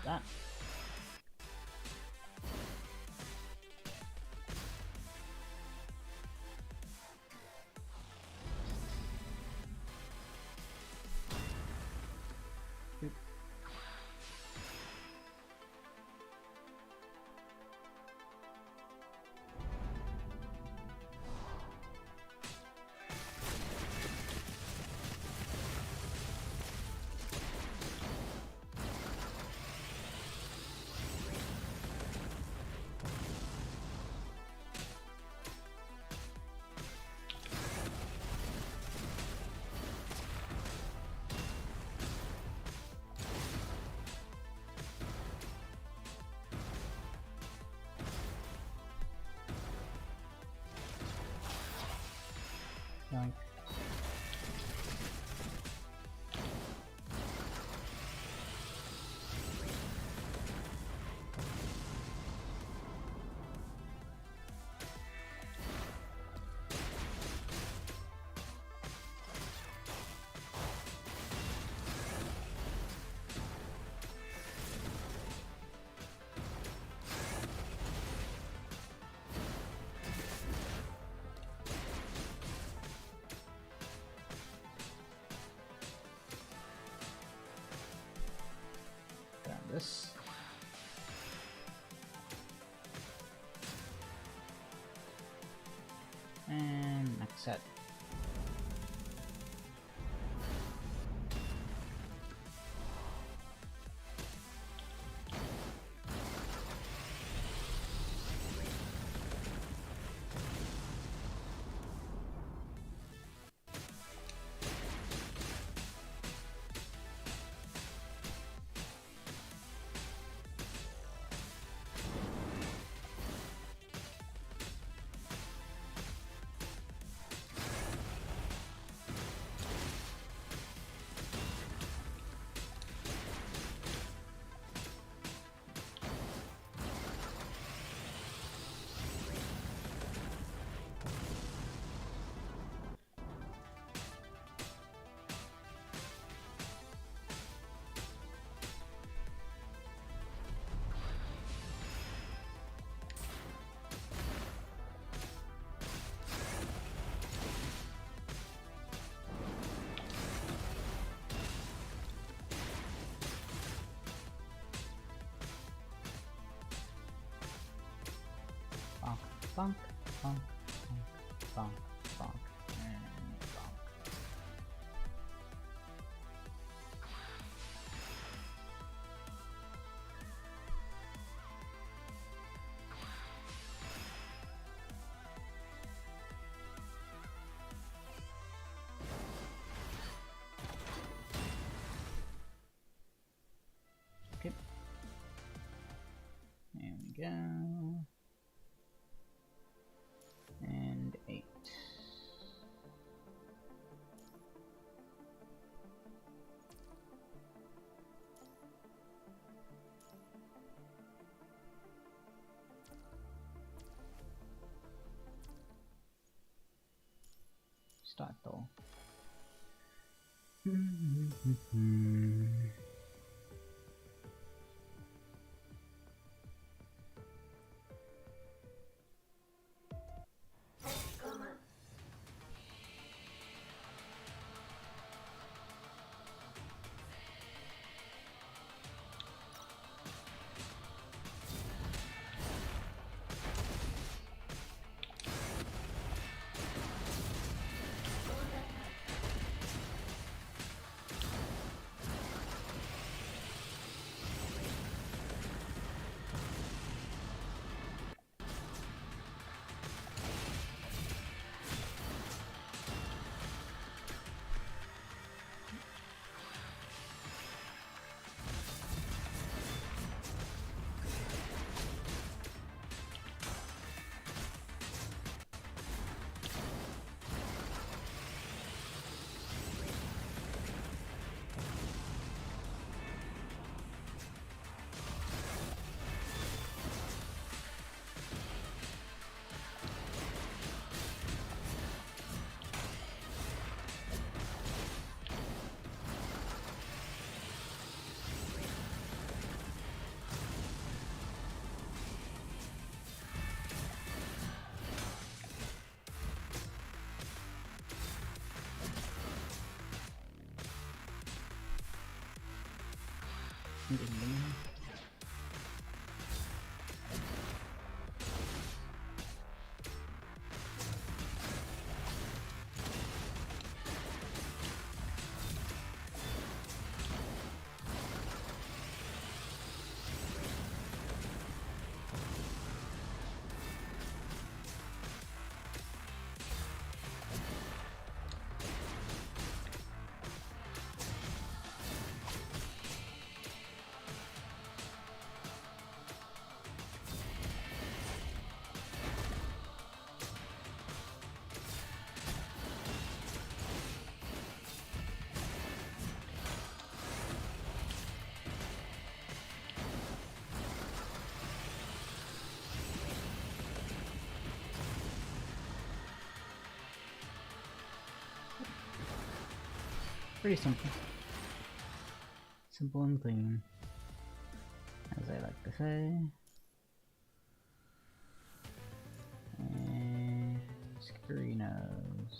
that. Boop. Yoink. Grab this. And next set. Bonk, bonk, bonk, bonk, bonk, and bonk. Okay. There we go. And 8. Start though. Ding, ding. Pretty simple. Simple and clean, as I like to say. And Scarinos.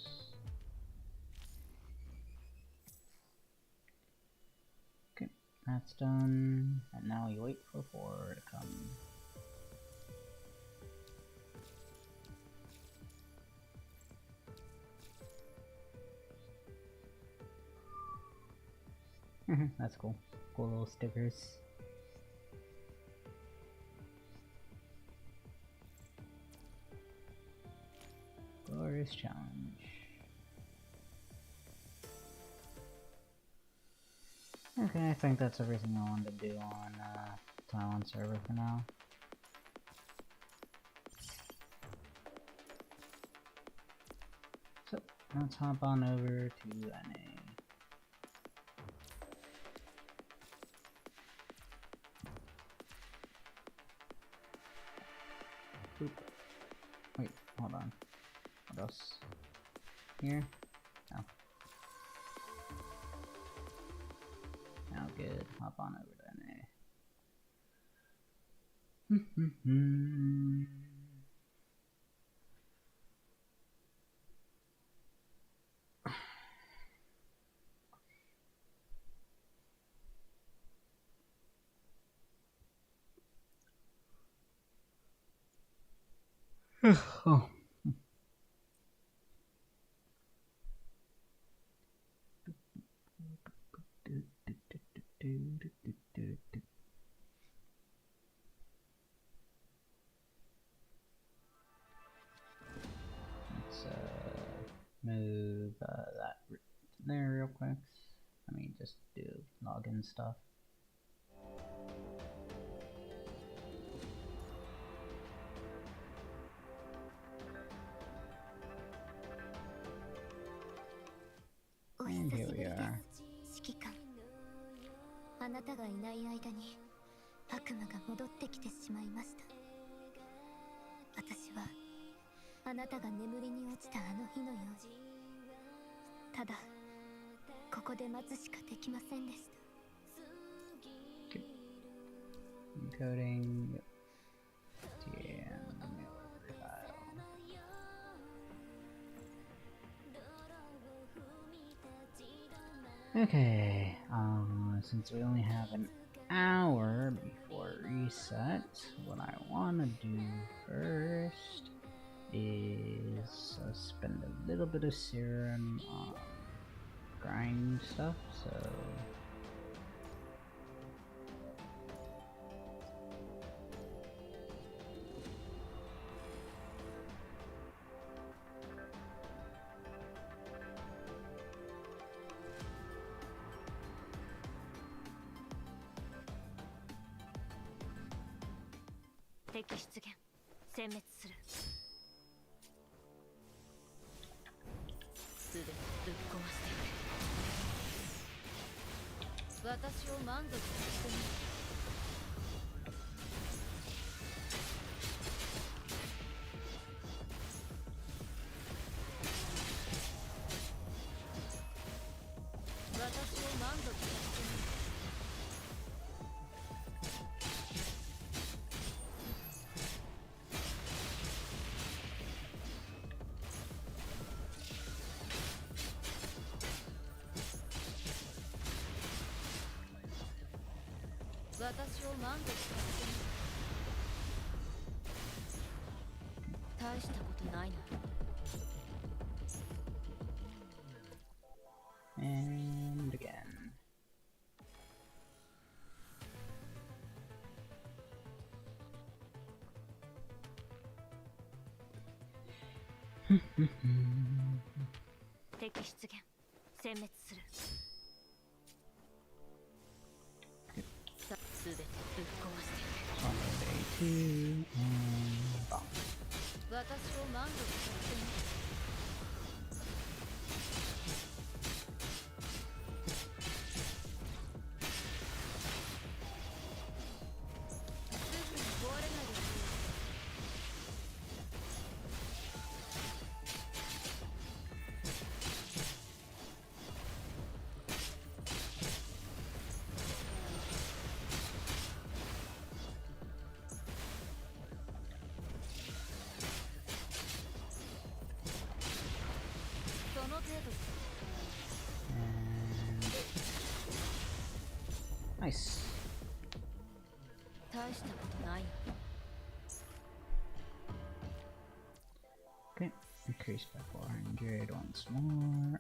Okay, that's done. And now we wait for 4 to come. That's cool. Cool little stickers. Glorious challenge. Okay, I think that's everything I wanted to do on Taiwan server for now. So, let's hop on over to NA. Oop. Wait, hold on. What else? Here? No. Now good. Hop on over to NA. Oh. Let's move that there real quick. I mean, just do login stuff. And here we are. 指揮官、あなたがいない間に悪魔が戻ってきてしまいました。私はあなたが眠りに落ちたあの日のように、ただここで待つしかできませんでした。Encoding. Okay, since we only have an hour before reset, what I want to do first is spend a little bit of serum on grind stuff, so... 私を満足させて大したことないの。 And again. Hmm. 敵出現、殲滅する。さあ、すべてぶっ壊していく。 Day 2 and bomb. 私を満足させてすぐに壊れないですよ。 その程度です。 And nice. 大したことないよ。 Okay, increase by 400 once more, and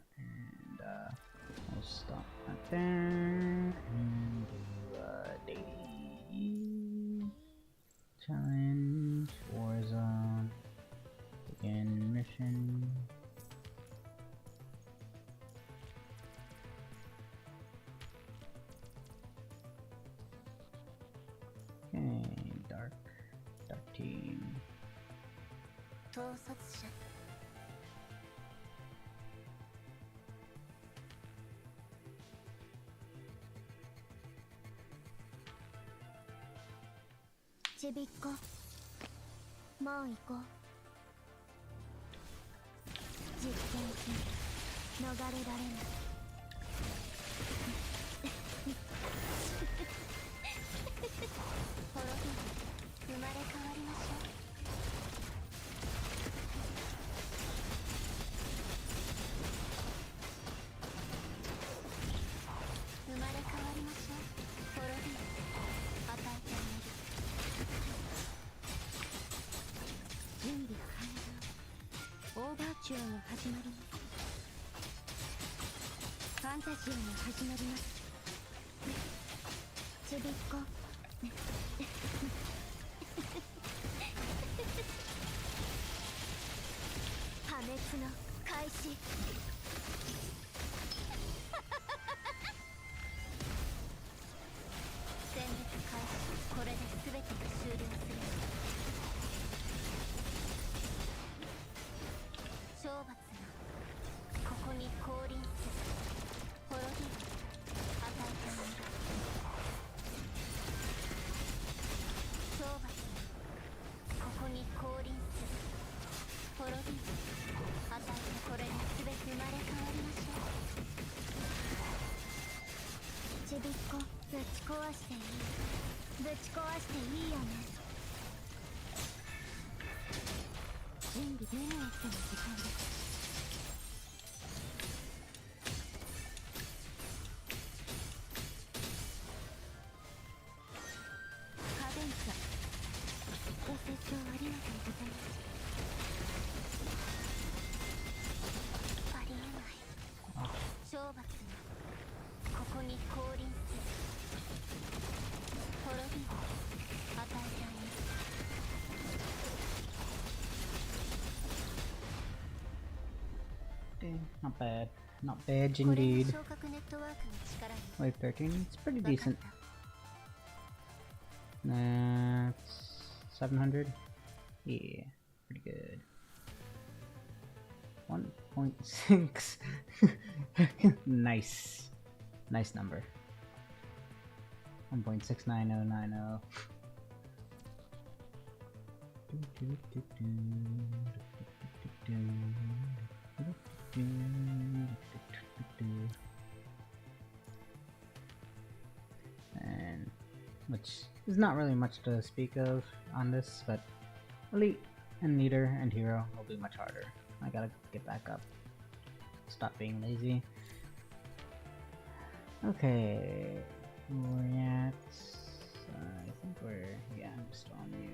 we'll stop right there and do a daily challenge, Warzone, begin mission. Okay, dark team. 盗撮者。ちびっこ、もう行こう。実験品、逃れられない。滅び、生まれ変わりましょう。 生まれ変わりましょう。滅び、与えてあげる。準備完了。オーバーチュアが始まります。ファンタジアが始まります。ちびっこ。破滅の開始。 殲滅開始。これで全てが終了する。懲罰がここに降臨する。滅びを与えてあげる。懲罰がここに降臨する。滅びを与えて、これで全て生まれ変わりましょう。ちびっこ、ぶち壊していい。ぶち壊していいよね。準備メニューの時間です。カデンサ、ご清聴ありがとうございます。ありえない。懲罰がここに降臨する。滅びを与えてあげる。 Okay, not bad. Not bad indeed. 昇格ネットワークの力に Wave 13, it's pretty decent. That's 700. Yeah, pretty good. 1.6. Nice. Nice number. 1.69090. And which is not really much to speak of on this, but Elite and Leader and Hero will be much harder. I gotta get back up. Stop being lazy. Okay, we're at think we're, yeah, I'm just on you.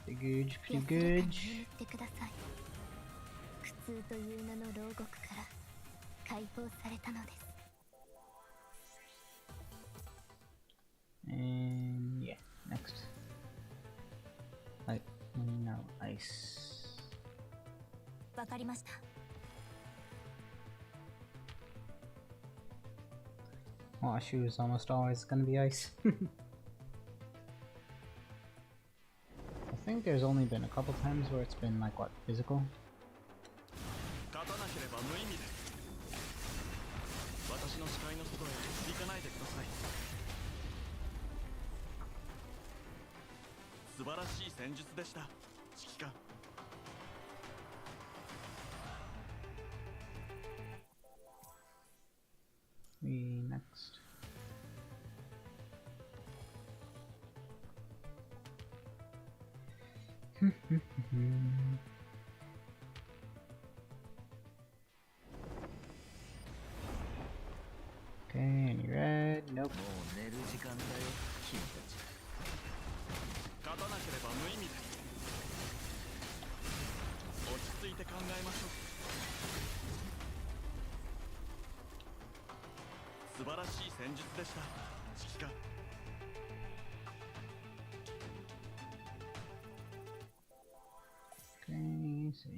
Pretty good, pretty good. ってください。苦痛という名の牢獄から解放されたのです。And yeah, next. Light, no ice. わかりました。Oh, shoe is almost always gonna be ice. I think there's only been a couple times where it's been like what, physical? 勝たなければ無意味です。私の視界の外へ行かないでください。素晴らしい戦術でした、指揮官。Next. Okay, any red? Nope. もう寝る時間だよ、君たち。勝たなければ無意味です。落ち着いて考えましょう。素晴らしい戦術でした、指揮官。Okay, save.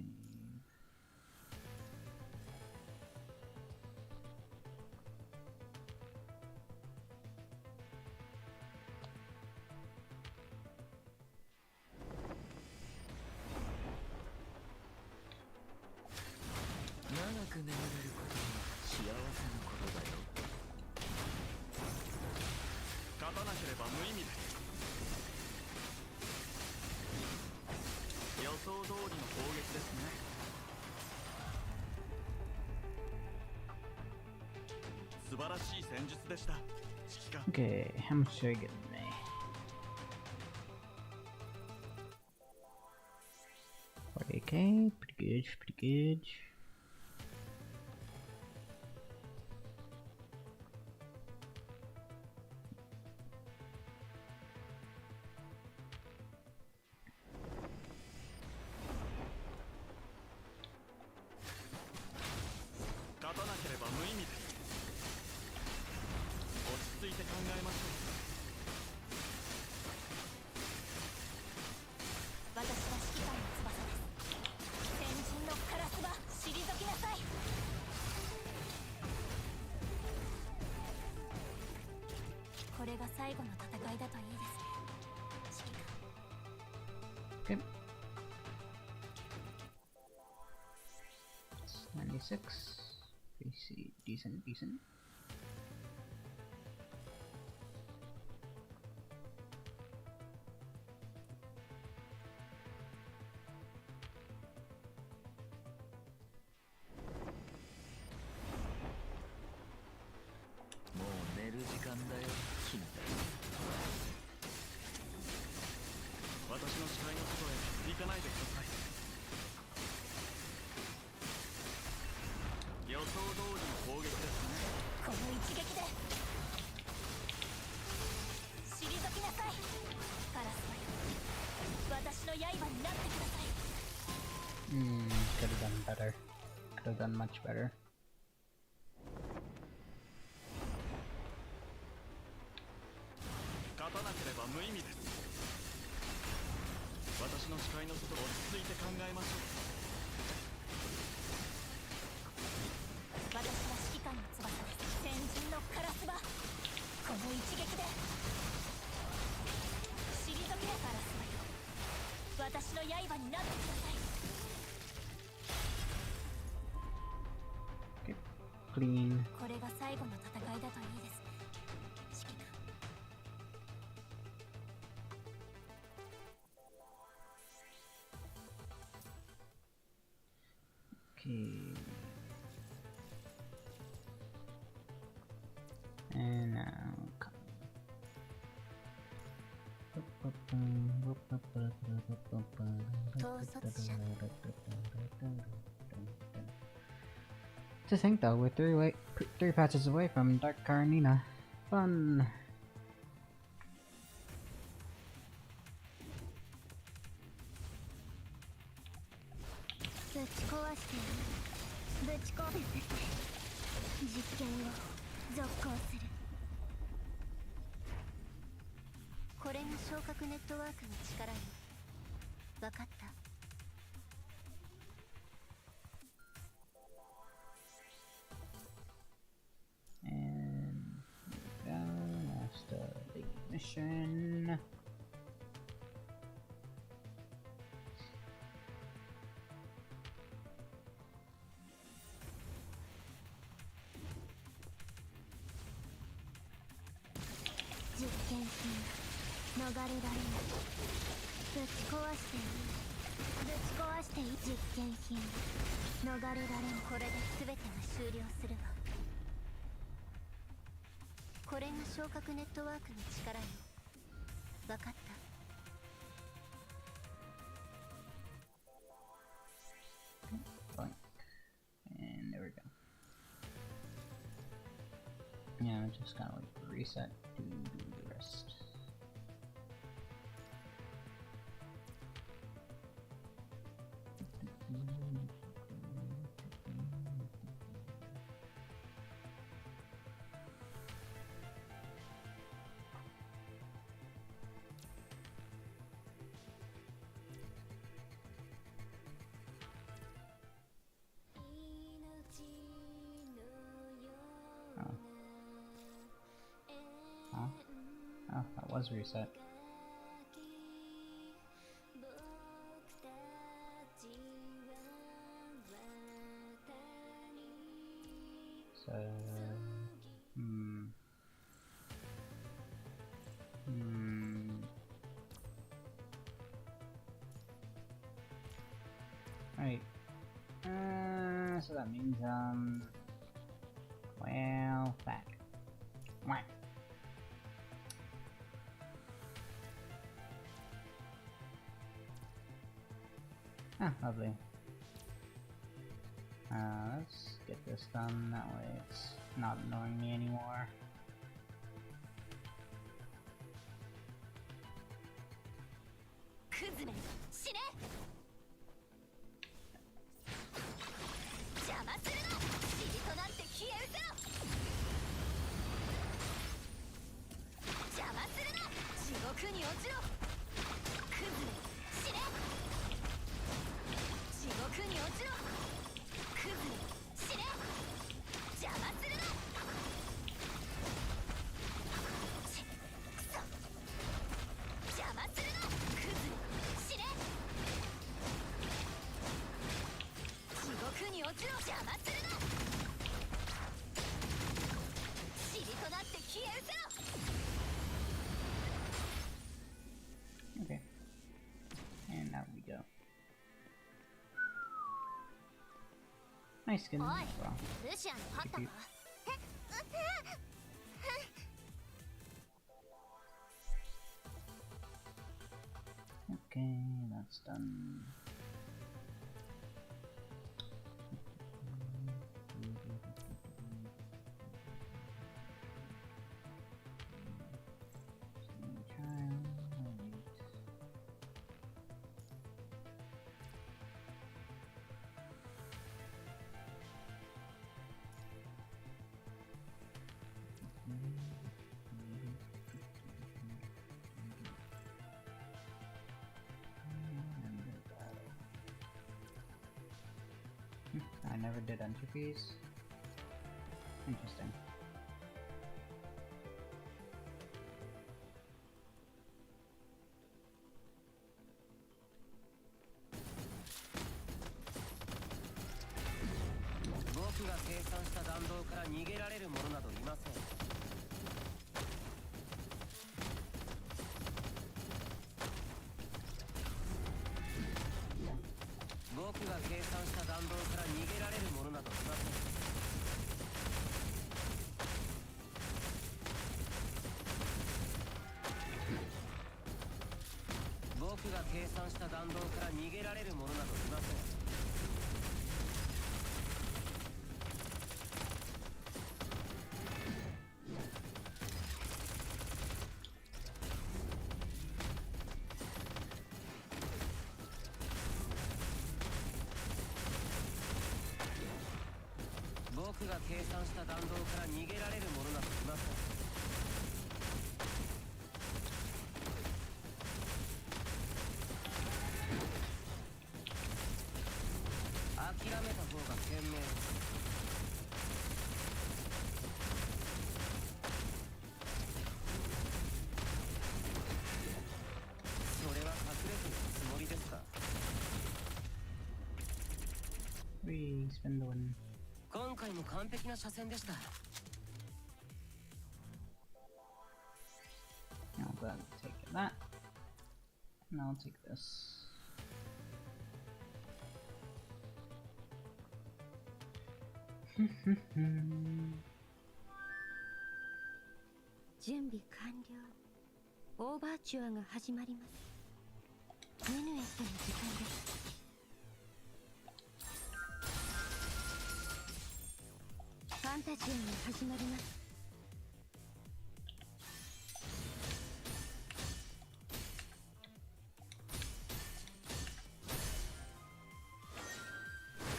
Okay, how much should I get in May? $40K, pretty good, pretty good. Okay. 96. PC, decent, decent. Could have done better. Could have done much better. 私の刃になってください。 Okay. Clean. これが最後の戦いだといいですね、指揮官。 Okay. And now come. To think though, we're three patches away from Dark Carnina. Fun. ぶち壊してぶち壊せ実験を続行する。これが昇格ネットワークの力よ。分かった？ And here we go. That's the big mission. Boink. And there we go. Yeah, I'm just gonna wait for reset to do the rest. Oh, that was reset. So, Right. So that means, well, back. Whack. Ah, lovely. Let's get this done, that way it's not annoying me anymore. Okay. And out we go. Nice skin as well. Pretty cute. Okay, that's done. I never did entropys. Interesting. 算した弾道から逃げられる者などいません。僕が計算した弾道から逃げられる者などいません。僕が計算した弾道から逃げられる者などいません。僕が計算した弾道から逃げられる者などいません。諦めた方が賢明です。それは隠れているつもりですか。Spin the one. 今回も完璧な車線でした。I'll go ahead and take that. And I'll take this. Hmm. 準備完了。オーバーチュアが始まります。メヌエットの時間です。ファンタジアが始まります。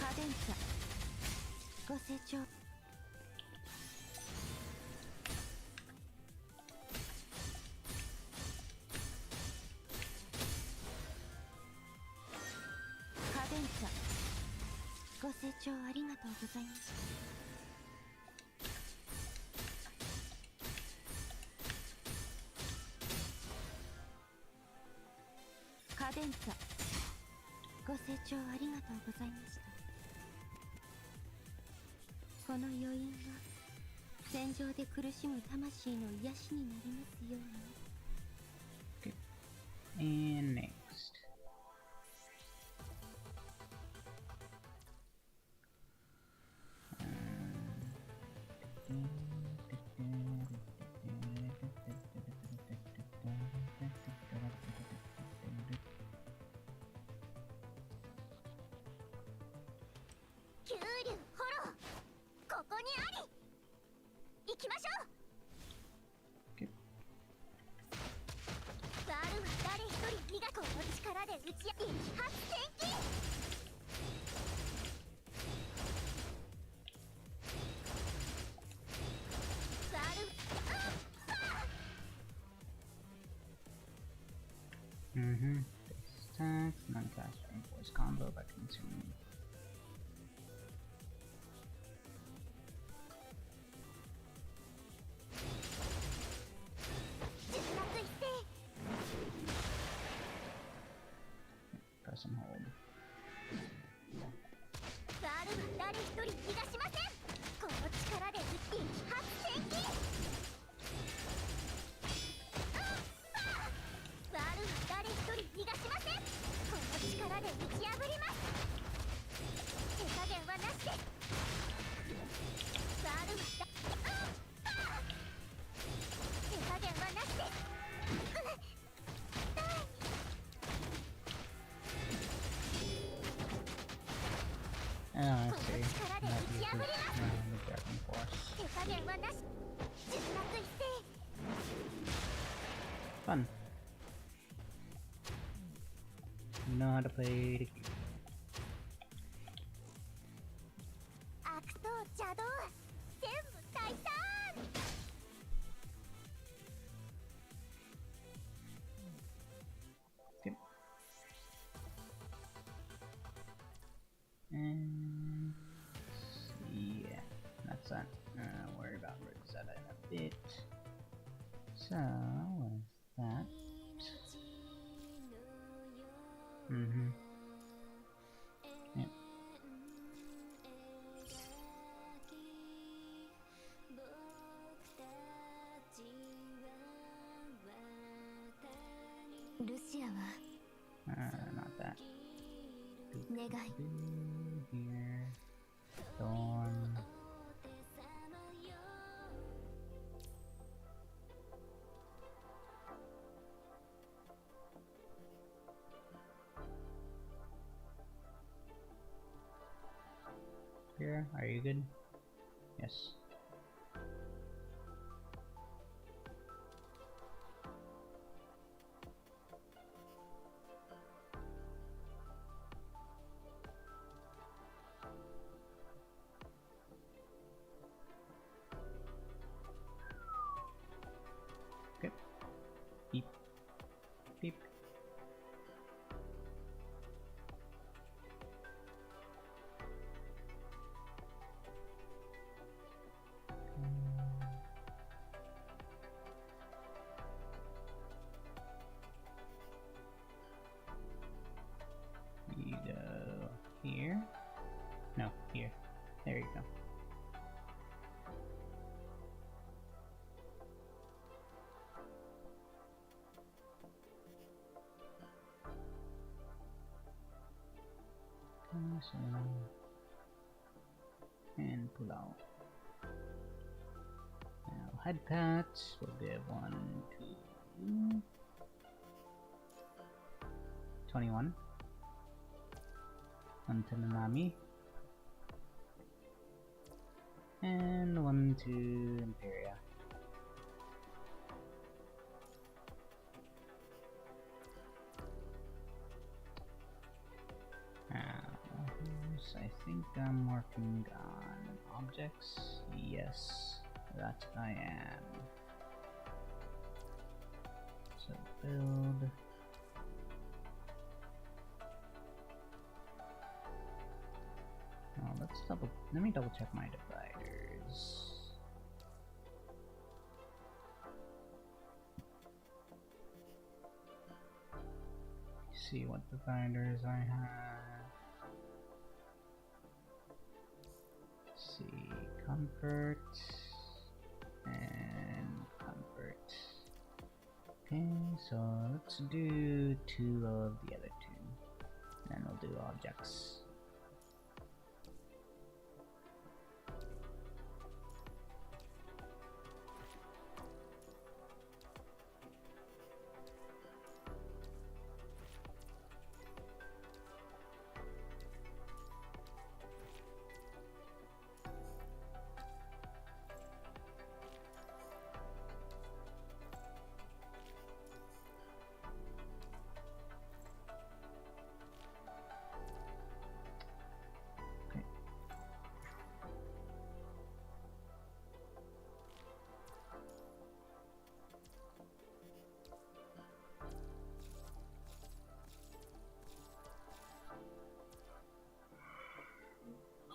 カデンツァご清聴。カデンツァご清聴ありがとうございます。カデンツァご清聴ありがとうございました。この余韻は戦場で苦しむ魂の癒しになりますように。 And next. Base attack, non-cast reinforced combo by consuming. Press and hold. Oh, I see. That uses the Dragon Force. Fun. You know how to play the game. Okay. And yeah, that's that. Worry about Rosetta in a bit. So with that. Yep. ルシアは Not that. 願い Here. Thorn. Here, are you good? Yes. Okay. Beep. Beep. You go here. No, here. There you go. And pull out. Now head pats. We'll give 1, 2, 21. 1 to Nanami. And 1 to Imperia. So I think I'm working on objects. Yes, that I am. So build. Oh, let me double check my dividers. See what dividers I have. See, comfort and comfort. Okay, so let's do 2 of the other 2. Then we'll do objects.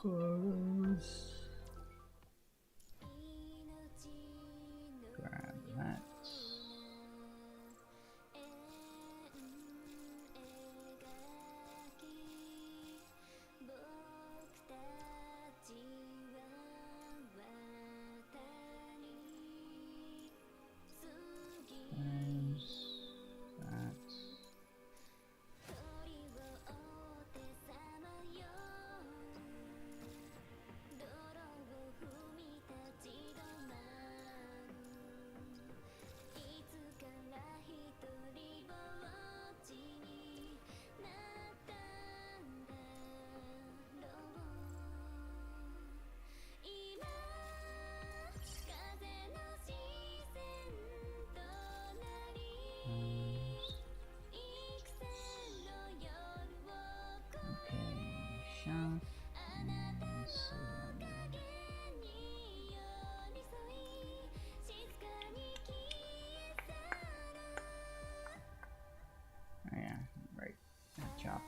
Close. Grab that. Chop.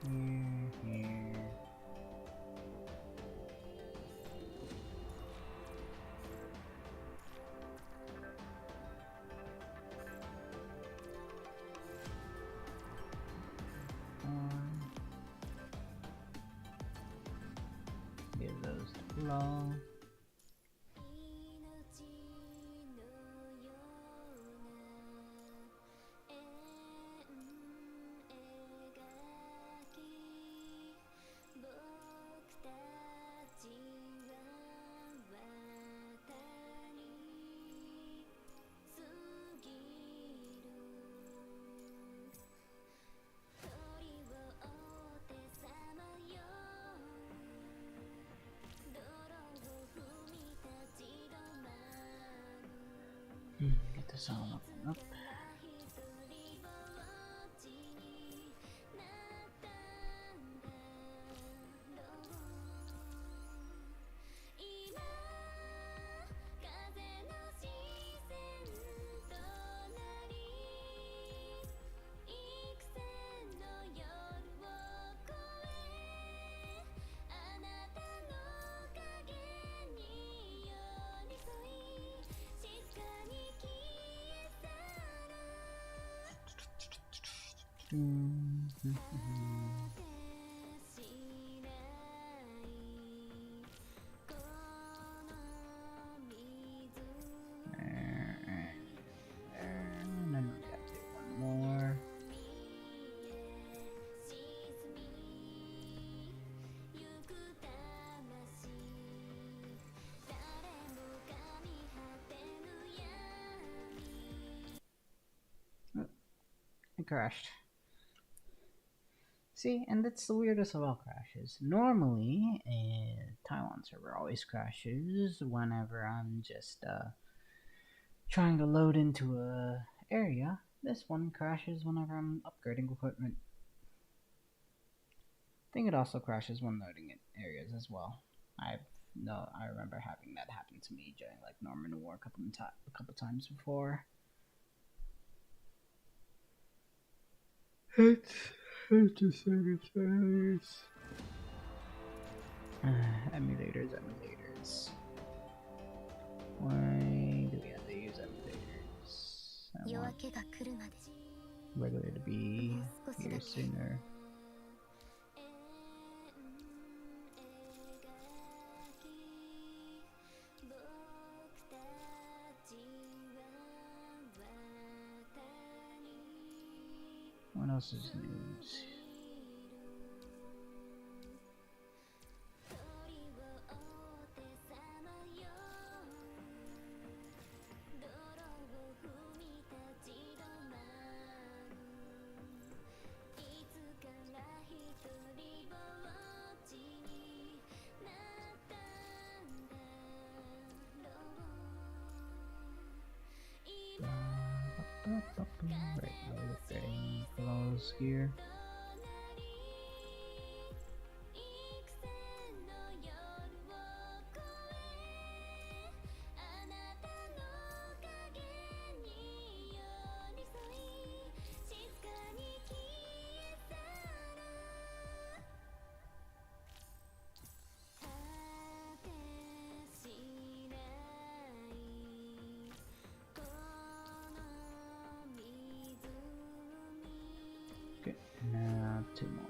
Here. Give those to Flo. this all open up. And then we gotta do one more. Oh, it crashed. See, and that's the weirdest of all crashes. Normally, Taiwan server always crashes whenever I'm just trying to load into a area. This one crashes whenever I'm upgrading equipment. I think it also crashes when loading in areas as well. I remember having that happen to me during like Norman War a couple times before. It's just emulators. Emulators. Why do we have to use emulators? I want regular to be here sooner. What else is news? Right now we're getting close here. Okay, now 2 more.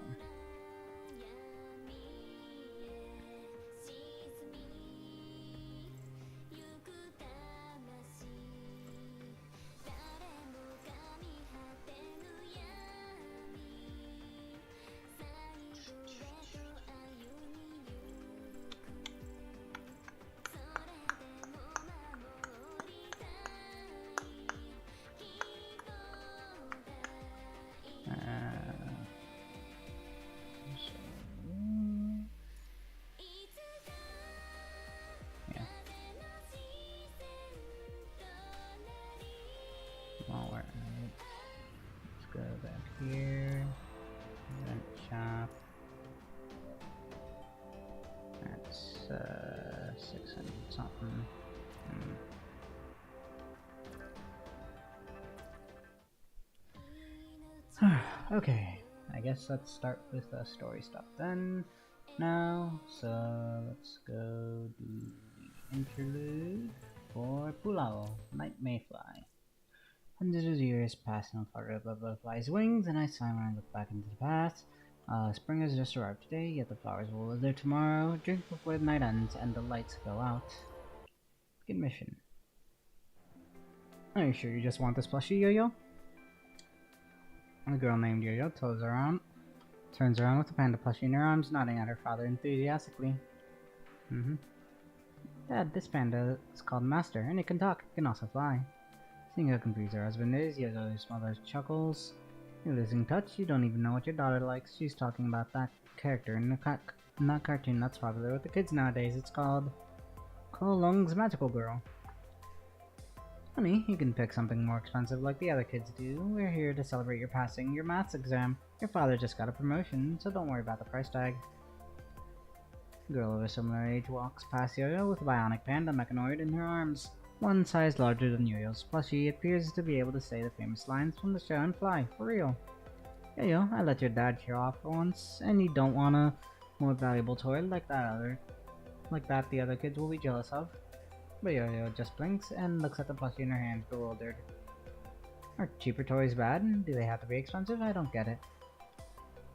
Alright, let's go back here. Event shop. That's 600 something. Okay, I guess let's start with the story stuff then. Now, so let's go do the interlude for Pulau, Night Mayfly. Hundreds of years passed and fluttered above the butterfly's wings, and I sigh when I look back into the past. Spring has just arrived today, yet the flowers will wither tomorrow. Drink before the night ends and the lights go out. Good mission. Are you sure you just want this plushie, Yo-Yo? A girl named Yo-Yo turns around with the panda plushie in her arms, nodding at her father enthusiastically. Dad, this panda is called Master, and it can talk. It can also fly. Seeing how confused her husband is, Yo-Yo's mother chuckles. You're losing touch. You don't even know what your daughter likes. She's talking about that character in that cartoon that's popular with the kids nowadays. It's called Ko Lung's Magical Girl. Honey, you can pick something more expensive like the other kids do. We're here to celebrate your passing your maths exam. Your father just got a promotion, so don't worry about the price tag. A girl of a similar age walks past Yo-Yo with a bionic panda mechanoid in her arms. One size larger than Yo-Yo's plushie, it appears to be able to say the famous lines from the show and fly, for real. Yo-Yo, I let your dad show off for once, and you don't want a more valuable toy like that the other kids will be jealous of. But Yo-Yo just blinks and looks at the plushie in her hands, bewildered. Are cheaper toys bad? Do they have to be expensive? I don't get it.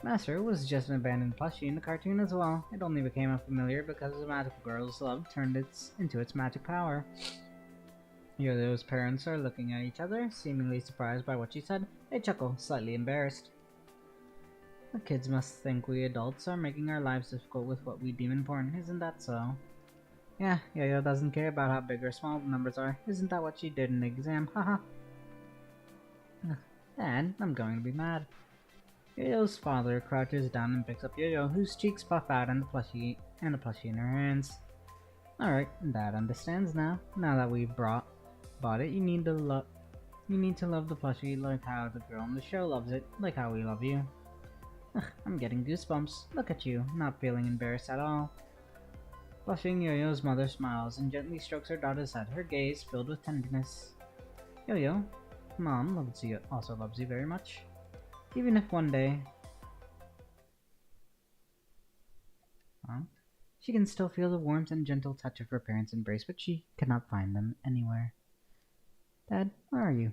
Master was just an abandoned plushie in the cartoon as well. It only became unfamiliar because the magical girl's love turned into its magic power. Yo-Yo's parents are looking at each other, seemingly surprised by what she said. They chuckle, slightly embarrassed. The kids must think we adults are making our lives difficult with what we deem important, isn't that so? Yeah, Yo-Yo doesn't care about how big or small the numbers are. Isn't that what she did in the exam? Haha. Dad, I'm going to be mad. Yo-Yo's father crouches down and picks up Yo-Yo, whose cheeks puff out and the plushie in her hands. Alright, Dad understands now. Now that we've bought it, you need to love the plushie like how the girl in the show loves it, like how we love you. Ugh, I'm getting goosebumps. Look at you, not feeling embarrassed at all. Blushing, Yo-Yo's mother smiles and gently strokes her daughter's head, her gaze filled with tenderness. Yo-Yo, Mom also loves you very much. Even if one day... she can still feel the warmth and gentle touch of her parents' embrace, but she cannot find them anywhere. Dad, where are you?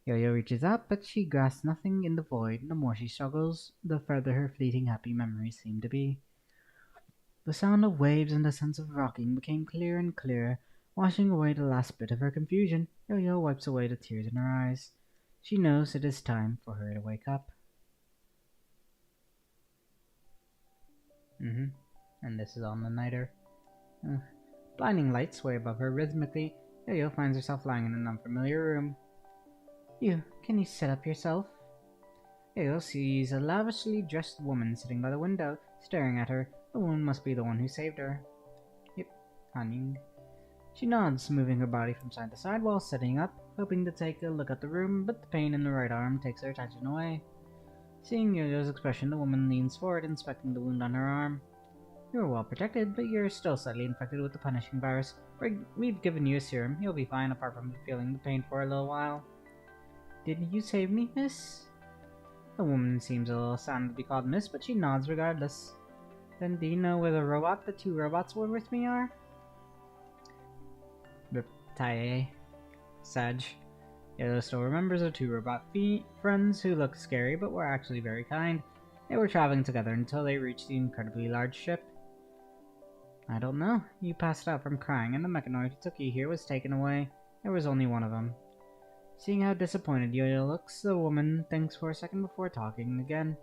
Yo-Yo reaches out, but she grasps nothing in the void. The more she struggles, the further her fleeting happy memories seem to be. The sound of waves and the sense of rocking became clearer and clearer, washing away the last bit of her confusion. Yo-Yo wipes away the tears in her eyes. She knows it is time for her to wake up. And this is on the nighter. Blinding lights sway above her rhythmically. Yo-Yo finds herself lying in an unfamiliar room. Can you sit up yourself? Yo-Yo sees a lavishly dressed woman sitting by the window, staring at her. The woman must be the one who saved her. Yep, honey. She nods, moving her body from side to side while sitting up, hoping to take a look at the room, but the pain in the right arm takes her attention away. Seeing Yo-Yo's expression, the woman leans forward, inspecting the wound on her arm. You're well protected, but you're still slightly infected with the punishing virus. We've given you a serum. You'll be fine apart from feeling the pain for a little while. Did you save me, miss? The woman seems a little saddened to be called miss, but she nods regardless. Then do you know where the two robots were with me are? Tae, Sag. Yo still remembers her two robot friends who looked scary but were actually very kind. They were traveling together until they reached the incredibly large ship. I don't know. You passed out from crying and the mechanoid who took you here was taken away. There was only one of them. Seeing how disappointed Yo-Yo looks, the woman thinks for a second before talking again.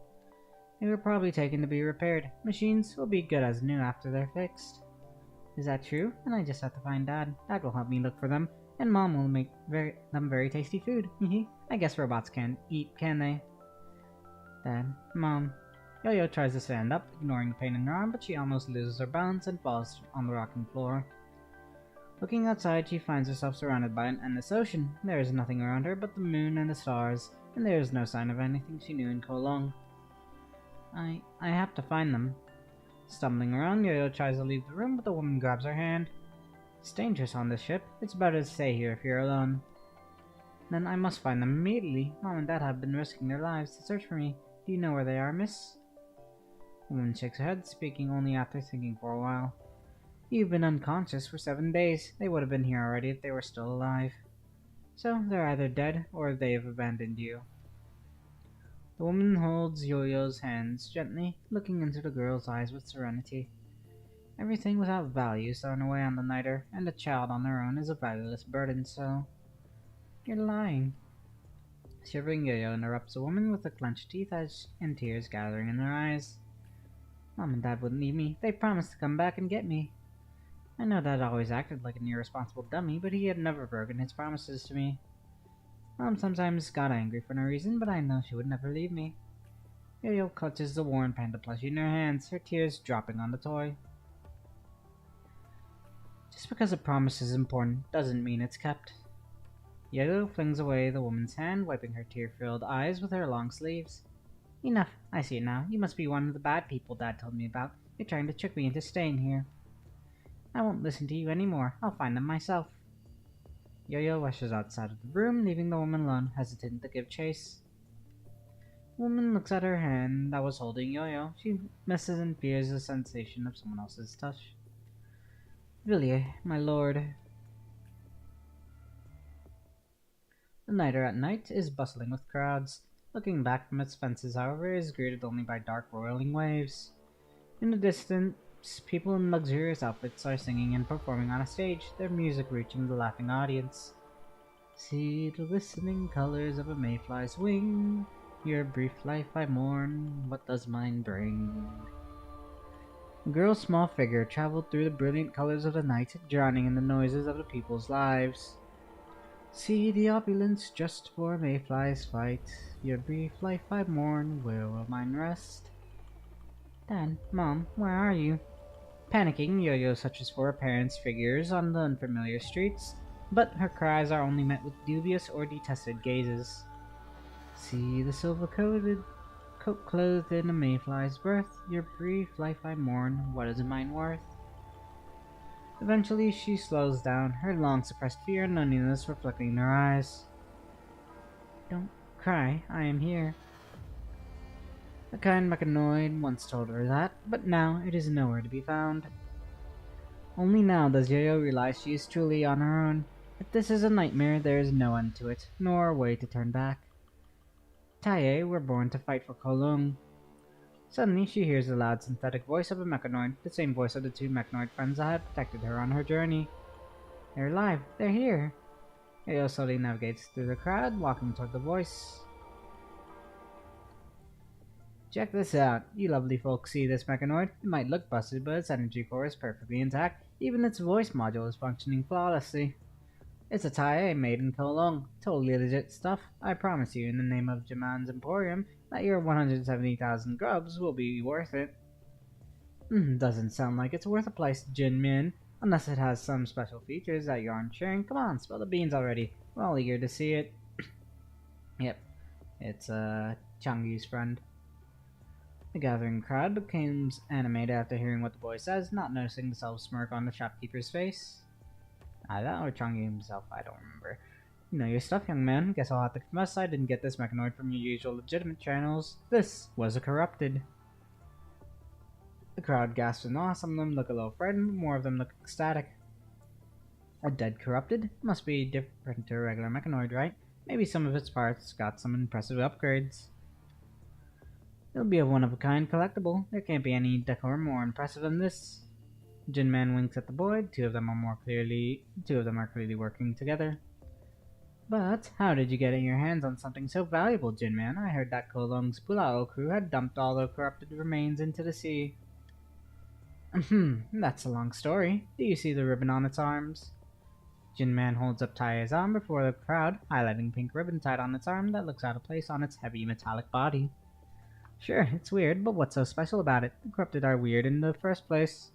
They were probably taken to be repaired. Machines will be good as new after they're fixed. Is that true? And I just have to find Dad. Dad will help me look for them, and Mom will make them very tasty food. I guess robots can't eat, can they? Dad, Mom. Yo-Yo tries to stand up, ignoring the pain in her arm, but she almost loses her balance and falls on the rocking floor. Looking outside, she finds herself surrounded by an endless ocean. There is nothing around her but the moon and the stars, and there is no sign of anything she knew in Kolong. I have to find them. Stumbling around, Yo-Yo tries to leave the room, but the woman grabs her hand. It's dangerous on this ship. It's better to stay here if you're alone. Then I must find them immediately. Mom and Dad have been risking their lives to search for me. Do you know where they are, miss? The woman shakes her head, speaking only after thinking for a while. You've been unconscious for 7 days. They would have been here already if they were still alive. So, they're either dead, or they have abandoned you. The woman holds Yo-Yo's hands gently, looking into the girl's eyes with serenity. Everything without value is thrown away on the nighter, and a child on their own is a valueless burden, so... You're lying. Shivering, Yo-Yo interrupts the woman with the clenched teeth and tears gathering in her eyes. Mom and Dad wouldn't leave me. They promised to come back and get me. I know Dad always acted like an irresponsible dummy, but he had never broken his promises to me. Mom sometimes got angry for no reason, but I know she would never leave me. Yo-Yo clutches the worn panda plushie in her hands, her tears dropping on the toy. Just because a promise is important doesn't mean it's kept. Yo-Yo flings away the woman's hand, wiping her tear-filled eyes with her long sleeves. Enough. I see it now. You must be one of the bad people Dad told me about. You're trying to trick me into staying here. I won't listen to you anymore. I'll find them myself. Yo-Yo rushes outside of the room, leaving the woman alone, hesitant to give chase. The woman looks at her hand that was holding Yo-Yo. She misses and fears the sensation of someone else's touch. Villiers, my lord. The Niter at night is bustling with crowds. Looking back from its fences, however, is greeted only by dark roiling waves. In the distance, people in luxurious outfits are singing and performing on a stage, their music reaching the laughing audience. See the glistening colors of a mayfly's wing. Your brief life I mourn, what does mine bring? The girl's small figure traveled through the brilliant colors of the night, drowning in the noises of the people's lives. See the opulence just for a mayfly's fight. Your brief life I mourn, where will mine rest? Dad, Mom, where are you? Panicking, Yo-Yo searches for her parents' figures on the unfamiliar streets, but her cries are only met with dubious or detested gazes. See the silver-coated coat clothed in a mayfly's birth. Your brief life I mourn, what is mine worth? Eventually, she slows down, her long-suppressed fear and loneliness reflecting in her eyes. Don't cry, I am here. A kind mechanoid once told her that, but now it is nowhere to be found. Only now does Yo-Yo realize she is truly on her own. If this is a nightmare, there is no end to it, nor a way to turn back. Tae were born to fight for Kolung. Suddenly, she hears the loud synthetic voice of a mechanoid, the same voice of the two mechanoid friends that had protected her on her journey. They're alive. They're here. Yo-Yo slowly navigates through the crowd, walking toward the voice. Check this out. You lovely folks see this mechanoid? It might look busted, but its energy core is perfectly intact. Even its voice module is functioning flawlessly. It's a tie made in Kolong. Totally legit stuff. I promise you, in the name of Jaman's Emporium, that your 170,000 grubs will be worth it. Doesn't sound like it's worth a price, Jinmin. Unless it has some special features that you aren't sharing. Come on, spill the beans already. We're all eager to see it. Yep, it's Changyu's friend. The gathering crowd becomes animated after hearing what the boy says, not noticing the self-smirk on the shopkeeper's face. That or Changyu himself, I don't remember. You know your stuff, young man. Guess I'll have to confess I didn't get this mechanoid from your usual legitimate channels. This was a corrupted. The crowd gasps in awe. Some of them look a little frightened, more of them look ecstatic. A dead corrupted? Must be different to a regular mechanoid, right? Maybe some of its parts got some impressive upgrades. It'll be a one-of-a-kind collectible. There can't be any decor more impressive than this. Jinman winks at the boy. Two of them are clearly working together. But how did you get your hands on something so valuable, Jinman? I heard that Kolong's Pulao crew had dumped all the corrupted remains into the sea. That's a long story. Do you see the ribbon on its arms? Jinman holds up Tae's arm before the crowd, highlighting pink ribbon tied on its arm that looks out of place on its heavy metallic body. Sure, it's weird, but what's so special about it? The corrupted are weird in the first place.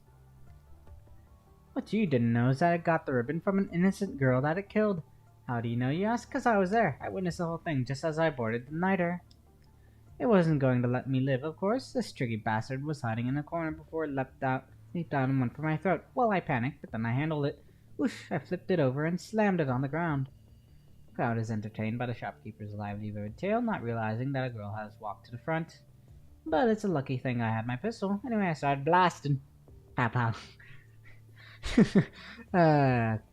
What you didn't know is that it got the ribbon from an innocent girl that it killed. How do you know, you ask? 'Cause I was there. I witnessed the whole thing just as I boarded the Niter. It wasn't going to let me live, of course. This tricky bastard was hiding in a corner before it leaped out and went for my throat. Well, I panicked, but then I handled it. Whoosh! I flipped it over and slammed it on the ground. The crowd is entertained by the shopkeeper's lively lurid tale, not realizing that a girl has walked to the front. But it's a lucky thing I had my pistol. Anyway, I started blasting. Pow pow.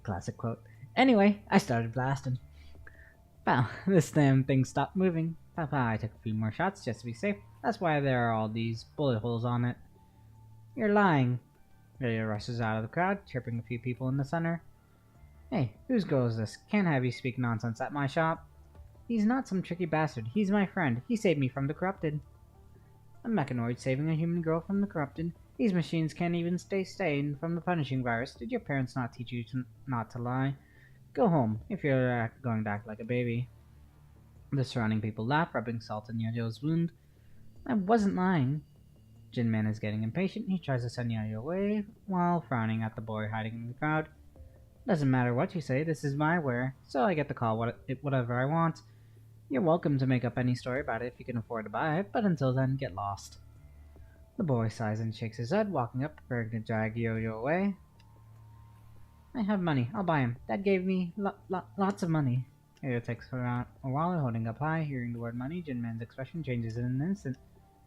Classic quote. Anyway, I started blasting. Wow, this damn thing stopped moving. Papa, I took a few more shots just to be safe. That's why there are all these bullet holes on it. You're lying. Yo-Yo rushes out of the crowd, chirping a few people in the center. Hey, whose girl is this? Can't have you speak nonsense at my shop. He's not some tricky bastard. He's my friend. He saved me from the corrupted. A mechanoid saving a human girl from the corrupted? These machines can't even stay sane from the punishing virus. Did your parents not teach you not to lie? Go home, if you're going to act like a baby. The surrounding people laugh, rubbing salt in Yo-Yo's wound. I wasn't lying. Jinman is getting impatient. He tries to send Yo-Yo away, while frowning at the boy hiding in the crowd. Doesn't matter what you say, this is my ware, so I get to call whatever I want. You're welcome to make up any story about it if you can afford to buy it, but until then, get lost. The boy sighs and shakes his head, walking up, preparing to drag Yo-Yo away. I have money. I'll buy him. Dad gave me lots of money. Yo-Yo takes around a while, holding up high. Hearing the word money, Jinman's expression changes in an instant.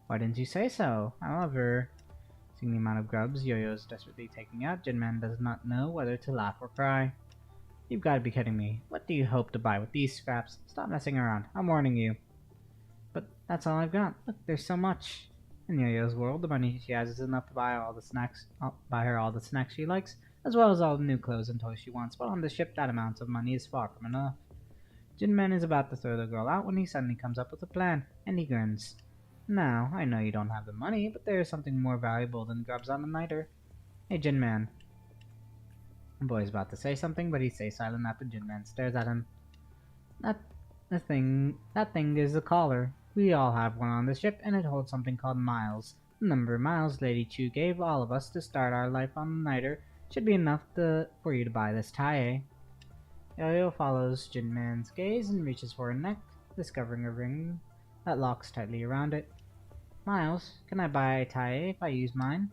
Why didn't you say so? However, seeing the amount of grubs Yo-Yo is desperately taking out, Jinman does not know whether to laugh or cry. You've got to be kidding me. What do you hope to buy with these scraps? Stop messing around. I'm warning you. But that's all I've got. Look, there's so much. In Yo-Yo's world, the money she has is enough to buy her all the snacks she likes, as well as all the new clothes and toys she wants. But on the ship, that amount of money is far from enough. Jinman is about to throw the girl out when he suddenly comes up with a plan, and he grins. Now, I know you don't have the money, but there is something more valuable than grubs on the niter. Hey, Jinman. The boy's about to say something, but he stays silent after Jinman stares at him. That thing is a collar. We all have one on the ship, and it holds something called miles. The number of miles Lady Chu gave all of us to start our life on the niter should be enough for you to buy this tie. Yo-Yo follows Jinman's gaze and reaches for her neck, discovering a ring that locks tightly around it. Miles, can I buy a tie if I use mine?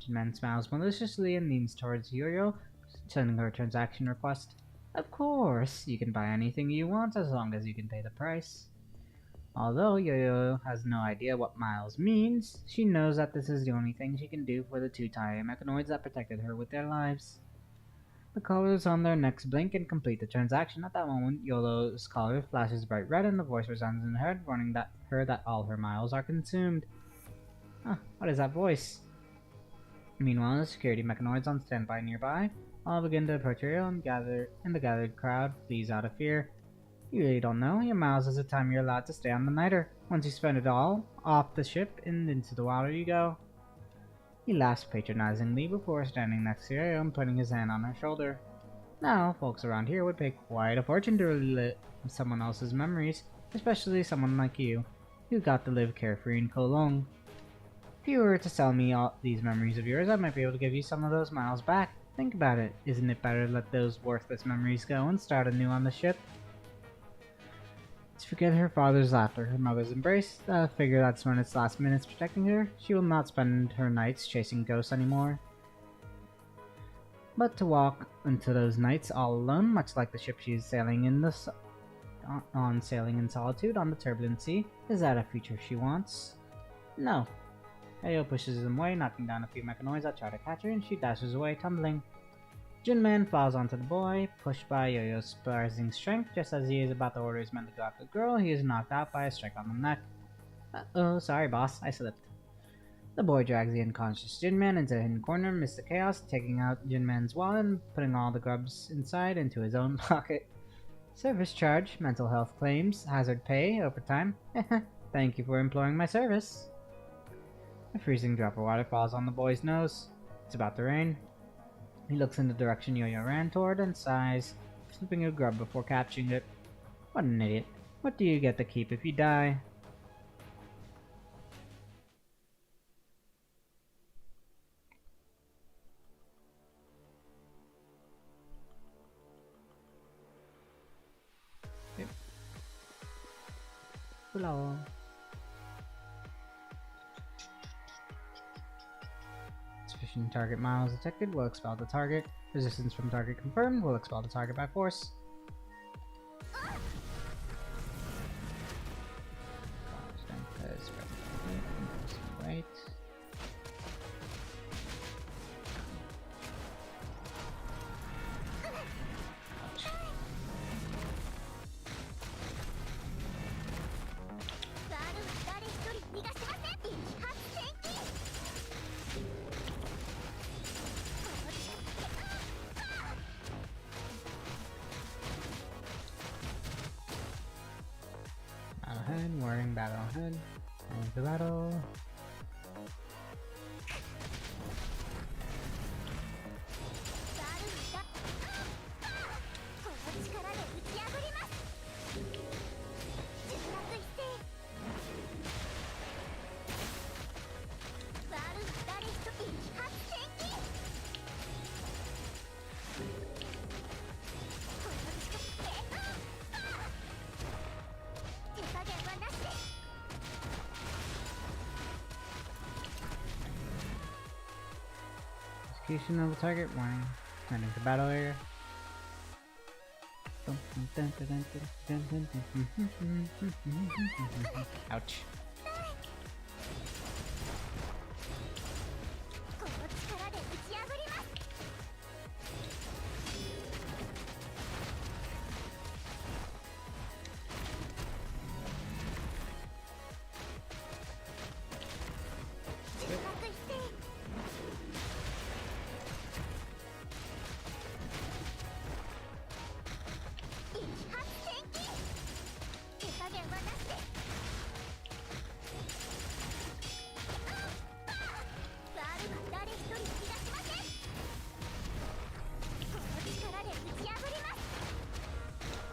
Jinman smiles maliciously and leans towards Yo-Yo, sending her a transaction request. Of course, you can buy anything you want as long as you can pay the price. Although Yo-Yo has no idea what miles means, she knows that this is the only thing she can do for the two Taiye mechanoids that protected her with their lives. The colors on their necks blink and complete the transaction. At that moment, Yo-Yo's collar flashes bright red and the voice resounds in her head, warning her that all her miles are consumed. What is that voice? Meanwhile, the security mechanoids on standby nearby all begin to approach Yo-Yo and the gathered crowd flees out of fear. You really don't know. Your miles is the time you're allowed to stay on the niter. Once you spend it all, off the ship and into the water you go. He laughs patronizingly before standing next to Yo-Yo and putting his hand on her shoulder. Now, folks around here would pay quite a fortune to relive someone else's memories, especially someone like you, who got to live carefree in Kolong. If you were to sell me all these memories of yours, I might be able to give you some of those miles back. Think about it. Isn't it better to let those worthless memories go and start anew on the ship? To forget her father's laughter, her mother's embrace, the figure that spent its last minutes protecting her, she will not spend her nights chasing ghosts anymore. But to walk into those nights all alone, much like the ship she is sailing in sailing in solitude on the turbulent sea, is that a future she wants? No. Yo-Yo pushes him away, knocking down a few mechanoids that try to catch her, and she dashes away, tumbling. Jinman falls onto the boy, pushed by Yo-Yo's surprising strength. Just as he is about to order his men to go after the girl, he is knocked out by a strike on the neck. Uh-oh, sorry boss, I slipped. The boy drags the unconscious Jinman into a hidden corner amidst the chaos, taking out Jinman's wallet and putting all the grubs inside into his own pocket. Service charge, mental health claims, hazard pay, overtime. Thank you for employing my service. A freezing drop of water falls on the boy's nose. It's about to rain. He looks in the direction Yo-Yo ran toward and sighs, flipping a grub before catching it. What an idiot. What do you get to keep if you die? Yep. Hello. Sufficient target miles detected will expel the target. Resistance from target confirmed will expel the target by force. Right. Ahead, warring battle ahead. And the battle. Execution of the target. Warning. Heading to battle area. Ouch. この力で打ち破ります。中学一斉。一発千金。手加減はなしで。ワールは誰一人引き出しません。この力で打ち破ります。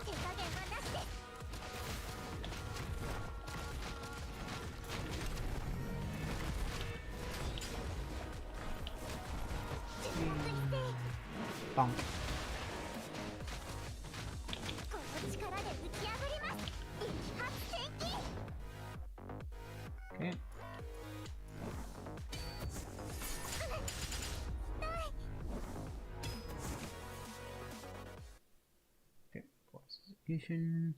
手加減はなしで。中学一斉。 Bonk. この力で打ち破ります。一発千金。 Okay. Okay. Force execution.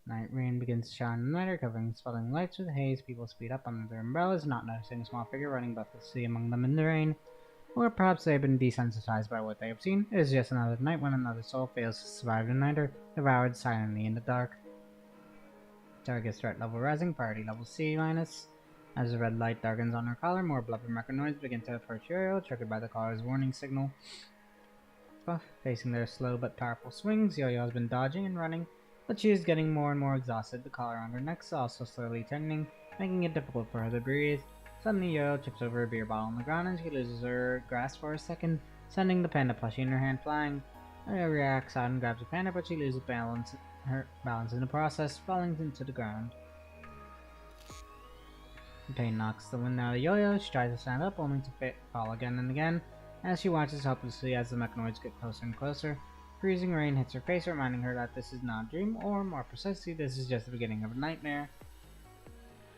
Night rain begins to shine in the night, covering swelling lights with haze. People speed up under their umbrellas, not noticing a small figure running breathlessly among them in the rain. Or perhaps they have been desensitized by what they have seen. It is just another night when another soul fails to survive the night or devoured silently in the dark. Target threat level rising, priority level C-. As the red light darkens on her collar, more blubber mechanoids begin to approach Uriel, triggered by the collar's warning signal. Facing their slow but powerful swings, Yo-Yo has been dodging and running, but she is getting more and more exhausted. The collar on her neck is also slowly tightening, making it difficult for her to breathe. Suddenly, Yo-Yo trips over a beer bottle on the ground and she loses her grasp for a second, sending the panda plushie in her hand flying. Yo-Yo reacts out and grabs the panda, but she loses her balance in the process, falling into the ground. The pain knocks the wind out of Yo-Yo. She tries to stand up, only to fall again and again, as she watches helplessly as the mechanoids get closer and closer. Freezing rain hits her face, reminding her that this is not a dream, or more precisely, this is just the beginning of a nightmare.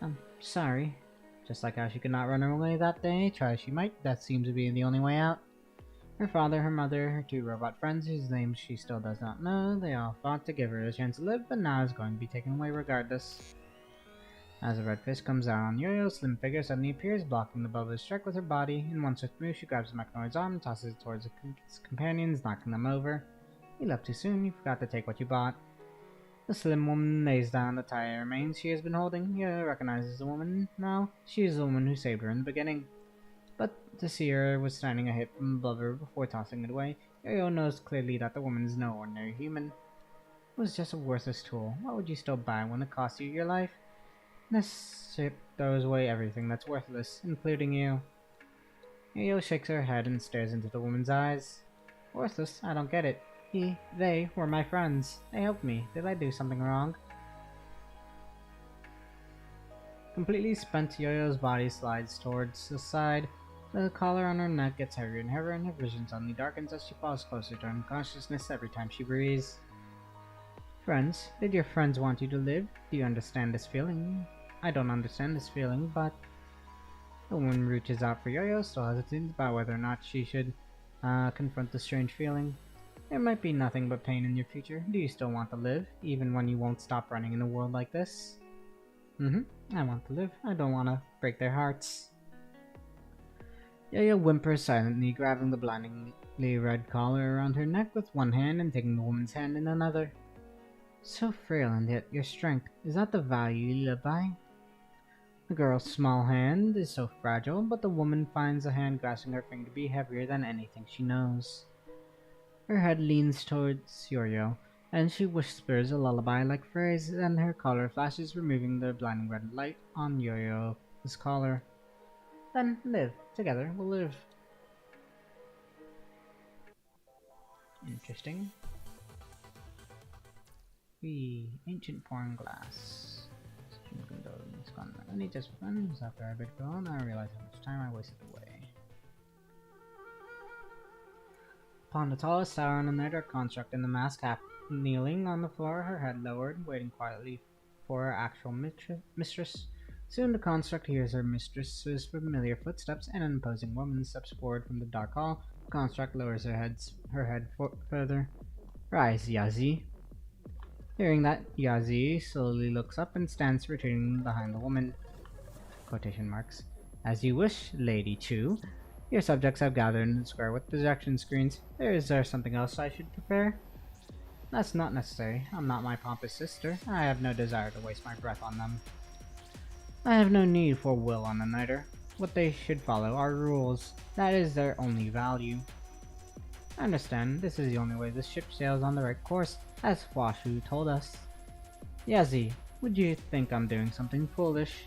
I'm sorry. Just like how she could not run away that day, try as she might, that seems to be the only way out. Her father, her mother, her two robot friends, whose names she still does not know, they all fought to give her a chance to live, but now is going to be taken away regardless. As a red fist comes out on Yo-Yo's slim figure suddenly appears, blocking the bubbler's strike with her body. In one swift move, she grabs the mechanoid's arm and tosses it towards his companions, knocking them over. You left too soon, you forgot to take what you bought. The slim woman lays down the tire remains she has been holding. Yo-Yo recognizes the woman now. She is the woman who saved her in the beginning. But to see her was standing a hit from the blubber before tossing it away, Yo-Yo knows clearly that the woman is no ordinary human. It was just a worthless tool. What would you still buy when it cost you your life? This ship throws away everything that's worthless, including you. Yo-Yo shakes her head and stares into the woman's eyes. Worthless? I don't get it. They were my friends. They helped me. Did I do something wrong? Completely spent, Yo-Yo's body slides towards the side. The collar on her neck gets heavier and heavier, and her vision suddenly darkens as she falls closer to unconsciousness every time she breathes. Friends? Did your friends want you to live? Do you understand this feeling? I don't understand this feeling, but... The woman reaches out for Yo-Yo, still hesitating about whether or not she should confront the strange feeling. There might be nothing but pain in your future. Do you still want to live, even when you won't stop running in a world like this? I want to live. I don't want to break their hearts. Yo-Yo whimpers silently, grabbing the blindingly red collar around her neck with one hand and taking the woman's hand in another. So frail and yet your strength, is that the value you live by? The girl's small hand is so fragile, but the woman finds the hand grasping her finger to be heavier than anything she knows. Her head leans towards Yo-Yo, and she whispers a lullaby-like phrase, and her collar flashes, removing the blinding red light on Yo-Yo's collar. Then live. Together we'll live. Interesting. Ancient foreign glass. Only just friends. After I bid gone, I realized how much time I wasted away. Upon the tallest tower in the nether construct in the mask, half kneeling on the floor, her head lowered, waiting quietly for her actual mistress. Soon the construct hears her mistress's familiar footsteps, and an imposing woman steps forward from the dark hall. The construct lowers her head further. Rise, Yazi. Hearing that, Yazi slowly looks up and stands retreating behind the woman. Quotation marks. As you wish, Lady Chu. Your subjects have gathered in the square with projection screens. Is there something else I should prepare? That's not necessary. I'm not my pompous sister. I have no desire to waste my breath on them. I have no need for will on a niter. What they should follow are rules. That is their only value. I understand. This is the only way this ship sails on the right course, as Huashu told us. Yazi, would you think I'm doing something foolish?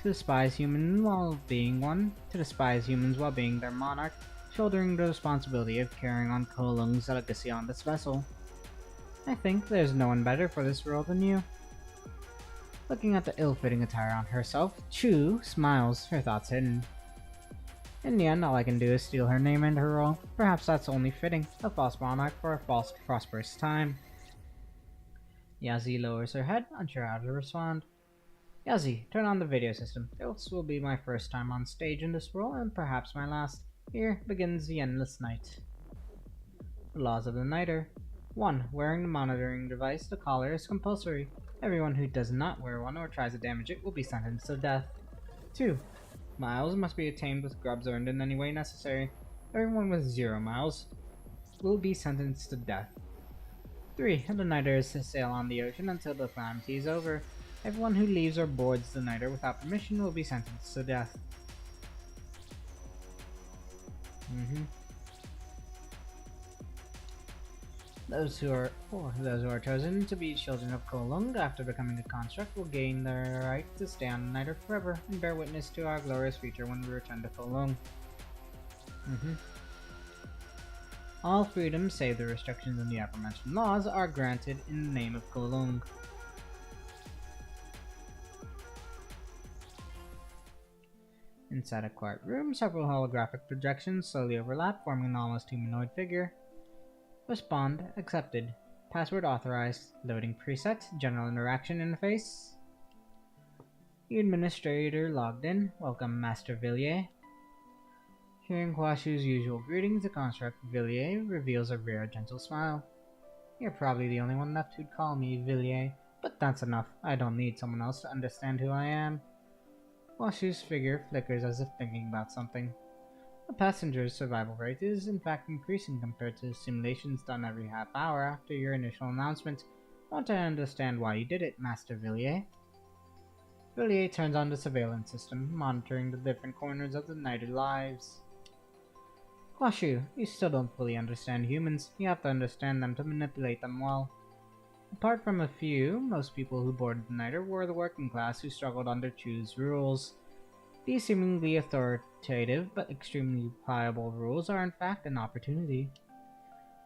To despise humans while being one, to despise humans while being their monarch, shouldering the responsibility of carrying on Kolung's legacy on this vessel. I think there's no one better for this role than you. Looking at the ill-fitting attire on herself, Chu smiles, her thoughts hidden. In the end, all I can do is steal her name and her role. Perhaps that's only fitting, a false monarch for a false prosperous time. Yazi lowers her head, unsure how to respond. Yazi, turn on the video system. This will be my first time on stage in this role, and perhaps my last. Here begins the endless night. The laws of the niter. 1. Wearing the monitoring device, the collar, is compulsory. Everyone who does not wear one or tries to damage it will be sentenced to death. 2. Miles must be attained with grubs earned in any way necessary. Everyone with 0 miles will be sentenced to death. 3. The niter is to sail on the ocean until the calamity is over. Everyone who leaves or boards the niter without permission will be sentenced to death. Those who are chosen to be children of Kolung after becoming a construct will gain the right to stay on the niter forever and bear witness to our glorious future when we return to Kolung. All freedoms, save the restrictions in the aforementioned laws, are granted in the name of Kolung. Inside a quiet room, several holographic projections slowly overlap, forming an almost humanoid figure. Respond accepted. Password authorized. Loading preset. General interaction interface. The administrator logged in. Welcome, Master Villiers. Hearing Huashu's usual greetings, the construct Villiers reveals a rare, gentle smile. You're probably the only one left who'd call me Villiers, but that's enough. I don't need someone else to understand who I am. Huashu's figure flickers as if thinking about something. The passenger's survival rate is in fact increasing compared to simulations done every half hour after your initial announcement. I want to understand why you did it, Master Villiers. Villiers turns on the surveillance system, monitoring the different corners of the niter lives. Huashu, you still don't fully understand humans. You have to understand them to manipulate them well. Apart from a few, most people who boarded the niter were the working class who struggled under Chu's rules. These seemingly authoritative but extremely pliable rules are in fact an opportunity.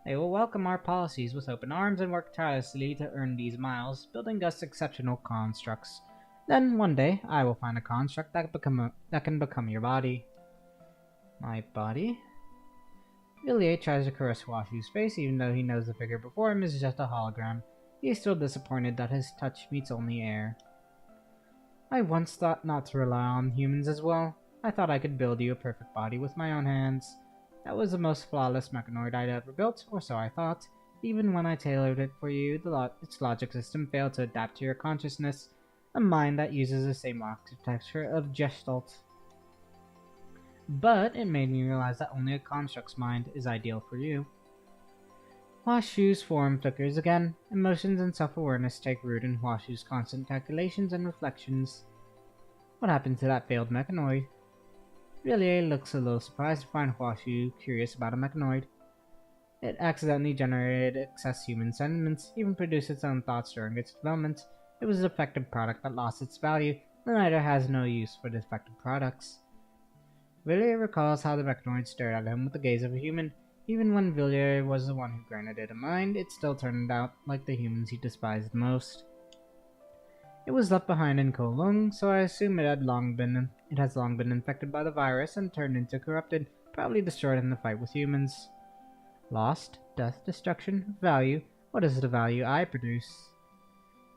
They will welcome our policies with open arms and work tirelessly to earn these miles, building us exceptional constructs. Then, one day, I will find a construct that can become your body. My body? Villiers tries to caress Huashu's face, even though he knows the figure before him is just a hologram. He is still disappointed that his touch meets only air. I once thought not to rely on humans as well. I thought I could build you a perfect body with my own hands. That was the most flawless mechanoid I'd ever built, or so I thought. Even when I tailored it for you, its logic system failed to adapt to your consciousness, a mind that uses the same architecture of Gestalt. But it made me realize that only a construct's mind is ideal for you. Huashu's form flickers again. Emotions and self-awareness take root in Huashu's constant calculations and reflections. What happened to that failed mechanoid? Villiers looks a little surprised to find Huashu curious about a mechanoid. It accidentally generated excess human sentiments, even produced its own thoughts during its development. It was a defective product that lost its value. The niter has no use for defective products. Villiers recalls how the mechanoid stared at him with the gaze of a human. Even when Villiers was the one who granted it a mind, it still turned out like the humans he despised most. It was left behind in Kolung, so I assume it has long been infected by the virus and turned into corrupted, probably destroyed in the fight with humans. Lost, death, destruction, value. What is the value I produce?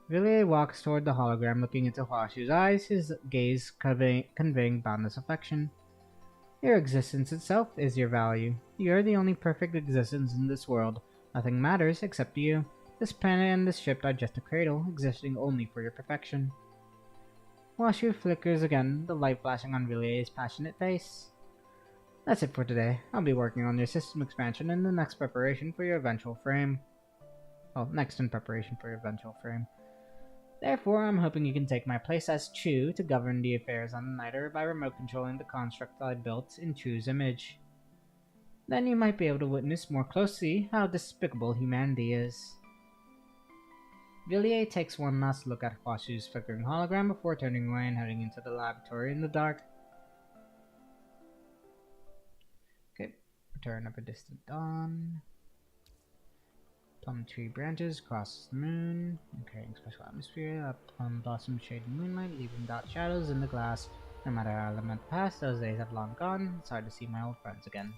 Villiers walks toward the hologram, looking into Huashu's eyes, his gaze conveying boundless affection. Your existence itself is your value. You are the only perfect existence in this world. Nothing matters except you. This planet and this ship are just a cradle, existing only for your perfection. Huashu flickers again, the light flashing on Villiers' passionate face. That's it for today. I'll be working on your system expansion in the next preparation for your eventual frame. Well, next in preparation for your eventual frame. Therefore, I'm hoping you can take my place as Chu to govern the affairs on the Niter by remote controlling the construct I built in Chu's image. Then you might be able to witness more closely how despicable humanity is. Villiers takes one last look at Huashu's flickering hologram before turning away and heading into the laboratory in the dark. Okay, return of a distant dawn. Plum tree branches crosses the moon, carrying special atmosphere. A plum blossom shaded moonlight, leaving dark shadows in the glass. No matter how long the past, those days have long gone. It's hard to see my old friends again.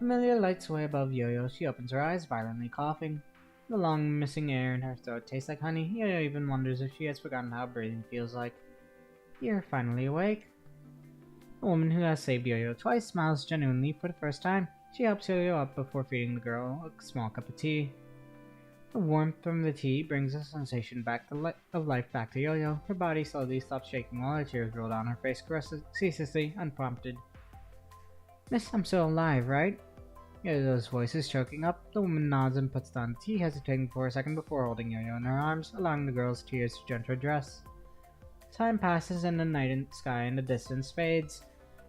Familiar light sway above Yo-Yo. She opens her eyes, violently coughing. The long missing air in her throat tastes like honey. Yo-Yo even wonders if she has forgotten how breathing feels like. You're finally awake. The woman who has saved Yo-Yo twice smiles genuinely for the first time. She helps Yo-Yo up before feeding the girl a small cup of tea. The warmth from the tea brings a sensation of life back to Yo-Yo. Her body slowly stops shaking while her tears roll down her face ceaselessly, unprompted. Miss, I'm still alive, right? Yo-Yo's voice is choking up. The woman nods and puts down the tea, hesitating for a second before holding Yo-Yo in her arms, allowing the girl's tears to gently dress. Time passes and the night sky in the distance fades,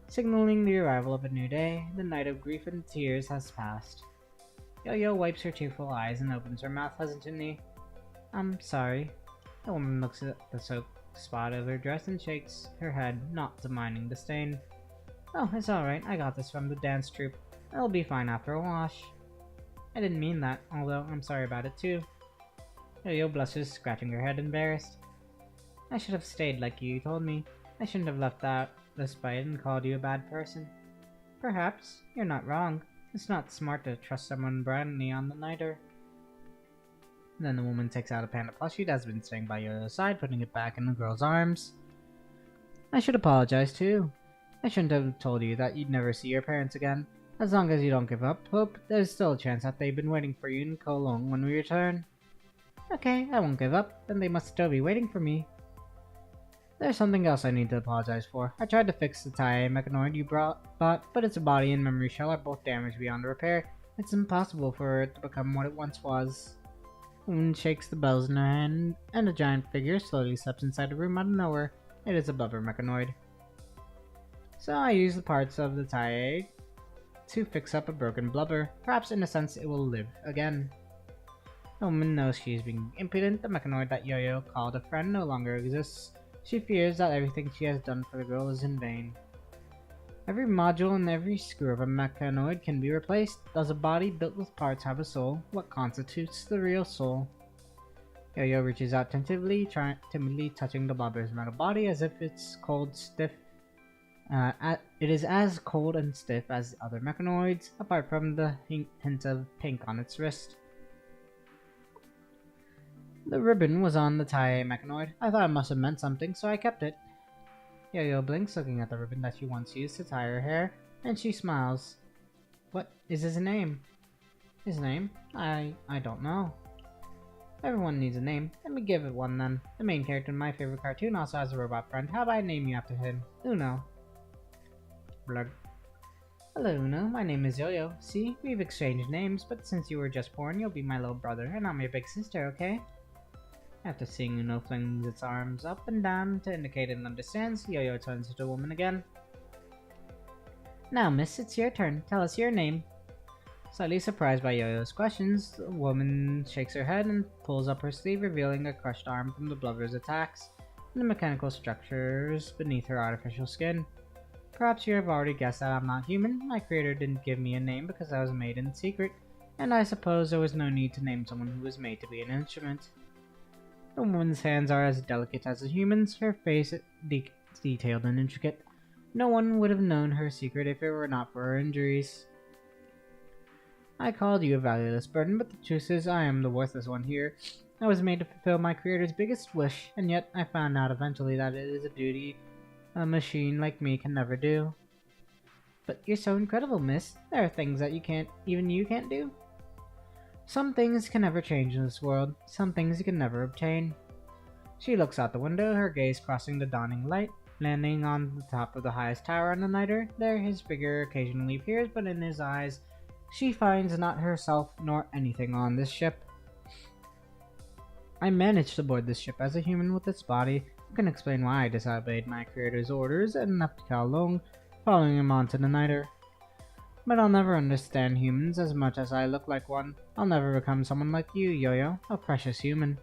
signaling the arrival of a new day. The night of grief and tears has passed. Yo-Yo wipes her tearful eyes and opens her mouth hesitantly. I'm sorry. The woman looks at the soaked spot of her dress and shakes her head, not minding the stain. Oh, it's alright. I got this from the dance troupe. It'll be fine after a wash. I didn't mean that, although I'm sorry about it too. Yo-Yo blushes, scratching her head, embarrassed. I should have stayed like you told me. I shouldn't have left out despite and called you a bad person. Perhaps. You're not wrong. It's not smart to trust someone blindly on the Niter. Then the woman takes out a panda plushie that's been staying by Yo-Yo's side, putting it back in the girl's arms. I should apologize too. I shouldn't have told you that you'd never see your parents again. As long as you don't give up hope, there's still a chance that they've been waiting for you in Kowloon when we return. Okay, I won't give up. Then they must still be waiting for me. There's something else I need to apologize for. I tried to fix the TIE mechanoid you bought, but its body and memory shell are both damaged beyond repair. It's impossible for it to become what it once was. The woman shakes the bells in her hand, and a giant figure slowly steps inside the room out of nowhere. It is a blubber mechanoid. So I use the parts of the TIE to fix up a broken blubber. Perhaps in a sense it will live again. The woman knows she is being impudent. The mechanoid that Yo-Yo called a friend no longer exists. She fears that everything she has done for the girl is in vain. Every module and every screw of a mechanoid can be replaced. Does a body built with parts have a soul? What constitutes the real soul? Yo-Yo reaches out timidly touching the blubber's metal body as if it's cold, stiff. It is as cold and stiff as other mechanoids, apart from the hint of pink on its wrist. The ribbon was on the TIE mechanoid. I thought it must have meant something, so I kept it. Yo-Yo blinks, looking at the ribbon that she once used to tie her hair, and she smiles. What is his name? His name? I don't know. Everyone needs a name. Let me give it one then. The main character in my favorite cartoon also has a robot friend. How about I name you after him? Uno. Blug. Hello, Uno. My name is Yo-Yo. See, we've exchanged names, but since you were just born, you'll be my little brother, and I'm your big sister, okay? After seeing Uno flings its arms up and down to indicate it understands, Yo-Yo turns to the woman again. Now, miss, it's your turn. Tell us your name. Slightly surprised by Yo-Yo's questions, the woman shakes her head and pulls up her sleeve, revealing a crushed arm from the blubber's attacks and the mechanical structures beneath her artificial skin. Perhaps you have already guessed that I'm not human. My creator didn't give me a name because I was made in secret, and I suppose there was no need to name someone who was made to be an instrument. The woman's hands are as delicate as a human's, her face detailed and intricate. No one would have known her secret if it were not for her injuries. I called you a valueless burden, but the truth is I am the worthless one here. I was made to fulfill my creator's biggest wish, and yet I found out eventually that it is a duty a machine like me can never do. But you're so incredible, miss. There are things that even you can't do. Some things can never change in this world. Some things you can never obtain. She looks out the window, her gaze crossing the dawning light. Landing on the top of the highest tower on the nighter, there his figure occasionally appears, but in his eyes, she finds not herself nor anything on this ship. I managed to board this ship as a human with its body. I can explain why I disobeyed my creator's orders and left Kowloon, following him onto the nighter. But I'll never understand humans as much as I look like one. I'll never become someone like you, Yo-Yo, a precious human.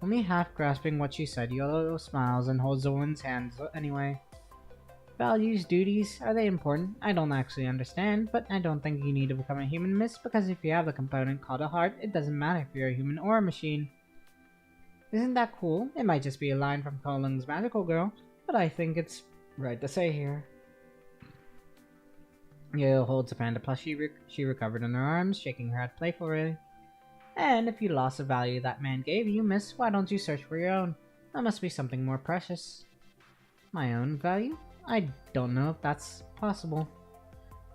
Only half grasping what she said, Yo-Yo smiles and holds the woman's hands anyway. Values, duties, are they important? I don't actually understand, but I don't think you need to become a human, miss, because if you have the component called a heart, it doesn't matter if you're a human or a machine. Isn't that cool? It might just be a line from Kowloon's magical girl, but I think it's right to say here. Yo holds a panda plushie she recovered in her arms, shaking her head playfully. And if you lost the value that man gave you, miss, why don't you search for your own? That must be something more precious. My own value? I don't know if that's possible.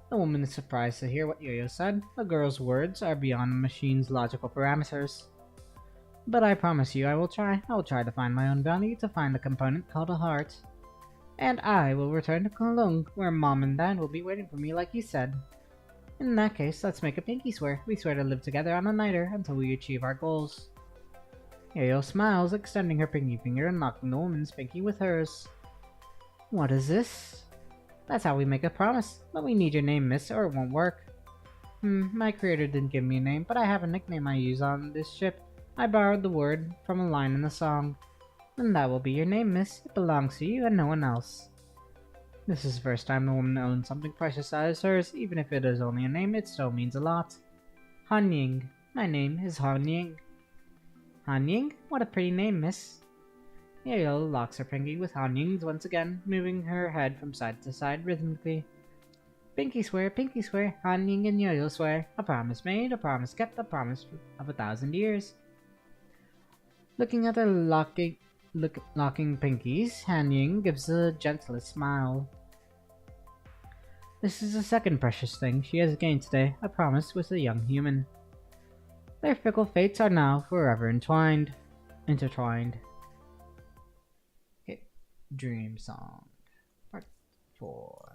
The woman is surprised to hear what Yo-Yo said. The girl's words are beyond the machine's logical parameters. But I promise you I will try. I will try to find my own value, to find the component called a heart. And I will return to Kowloon, where Mom and Dad will be waiting for me like you said. In that case, let's make a pinky swear. We swear to live together on a nighter until we achieve our goals. Yo-Yo smiles, extending her pinky finger and locking the woman's pinky with hers. What is this? That's how we make a promise, but we need your name, miss, or it won't work. My creator didn't give me a name, but I have a nickname I use on this ship. I borrowed the word from a line in the song. And that will be your name, miss. It belongs to you and no one else. This is the first time the woman owns something precious that is hers. Even if it is only a name, it still means a lot. Han Ying. My name is Han Ying. Han Ying? What a pretty name, miss. Yo-Yo locks her pinky with Han Ying's once again, moving her head from side to side rhythmically. Pinky swear, Han Ying and Yo-Yo swear. A promise made, a promise kept, a promise of 1,000 years. Looking at their locking pinkies, Han Ying gives the gentlest smile. This is the second precious thing she has gained today, a promise with a young human. Their fickle fates are now forever intertwined. Okay, Dream Song, Part 4.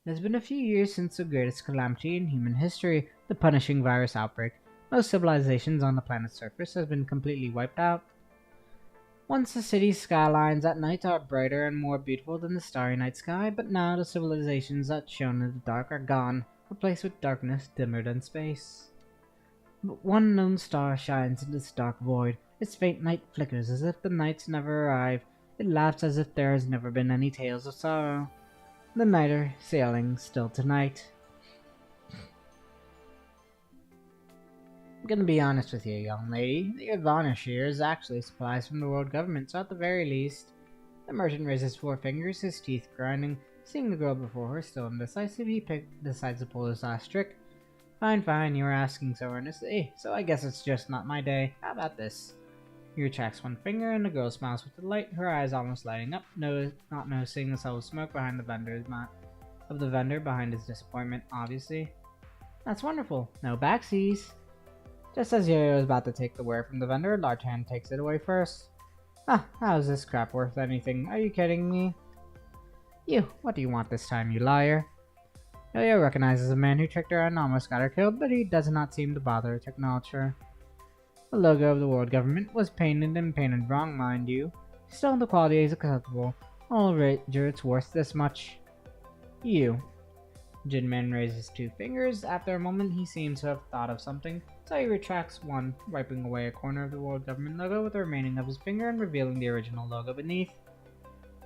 It has been a few years since the greatest calamity in human history, the punishing virus outbreak. Most civilizations on the planet's surface have been completely wiped out. Once the city's skylines at night are brighter and more beautiful than the starry night sky, but now the civilizations that shone in the dark are gone, replaced with darkness dimmer than space. But one lone star shines in this dark void. Its faint light flickers as if the nights never arrive. It laughs as if there has never been any tales of sorrow. The nighter sailing still tonight. I'm gonna be honest with you, young lady. The varnish here is actually supplies from the world government, so at the very least... The merchant raises 4 fingers, his teeth grinding. Seeing the girl before her still indecisive, he decides to pull his last trick. Fine, you were asking so earnestly, so I guess it's just not my day. How about this? He retracts 1 finger, and the girl smiles with delight, her eyes almost lighting up, not noticing the subtle smoke behind the vendor behind his disappointment, obviously. That's wonderful. No backsies. Just as Yo-Yo is about to take the ware from the vendor, Large Hand takes it away first. How is this crap worth anything? Are you kidding me? You, what do you want this time, you liar? Yo-Yo recognizes the man who tricked her and almost got her killed, but he does not seem to bother to acknowledge her. The logo of the world government was painted wrong, mind you. Still, the quality is acceptable. I'll wager it's worth this much. You. Jinman raises 2 fingers. After a moment, he seems to have thought of something, so he retracts 1, wiping away a corner of the world government logo with the remaining of his finger and revealing the original logo beneath.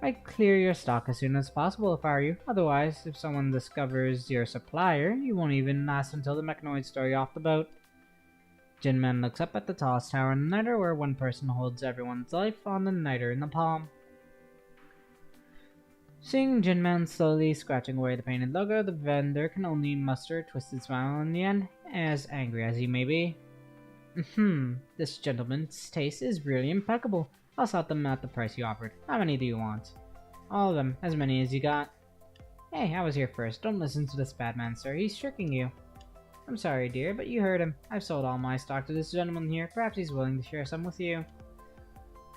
I'd clear your stock as soon as possible if I were you. Otherwise, if someone discovers your supplier, you won't even last until the mechanoid story off the boat. Jinman looks up at the tallest tower in the nighter, where one person holds everyone's life on the nighter in the palm. Seeing Jinman slowly scratching away the painted logo, the vendor can only muster a twisted smile in the end, as angry as he may be. This gentleman's taste is really impeccable. I'll sell them at the price you offered. How many do you want? All of them, as many as you got. Hey, I was here first. Don't listen to this bad man, sir. He's tricking you. I'm sorry, dear, but you heard him. I've sold all my stock to this gentleman here. Perhaps he's willing to share some with you.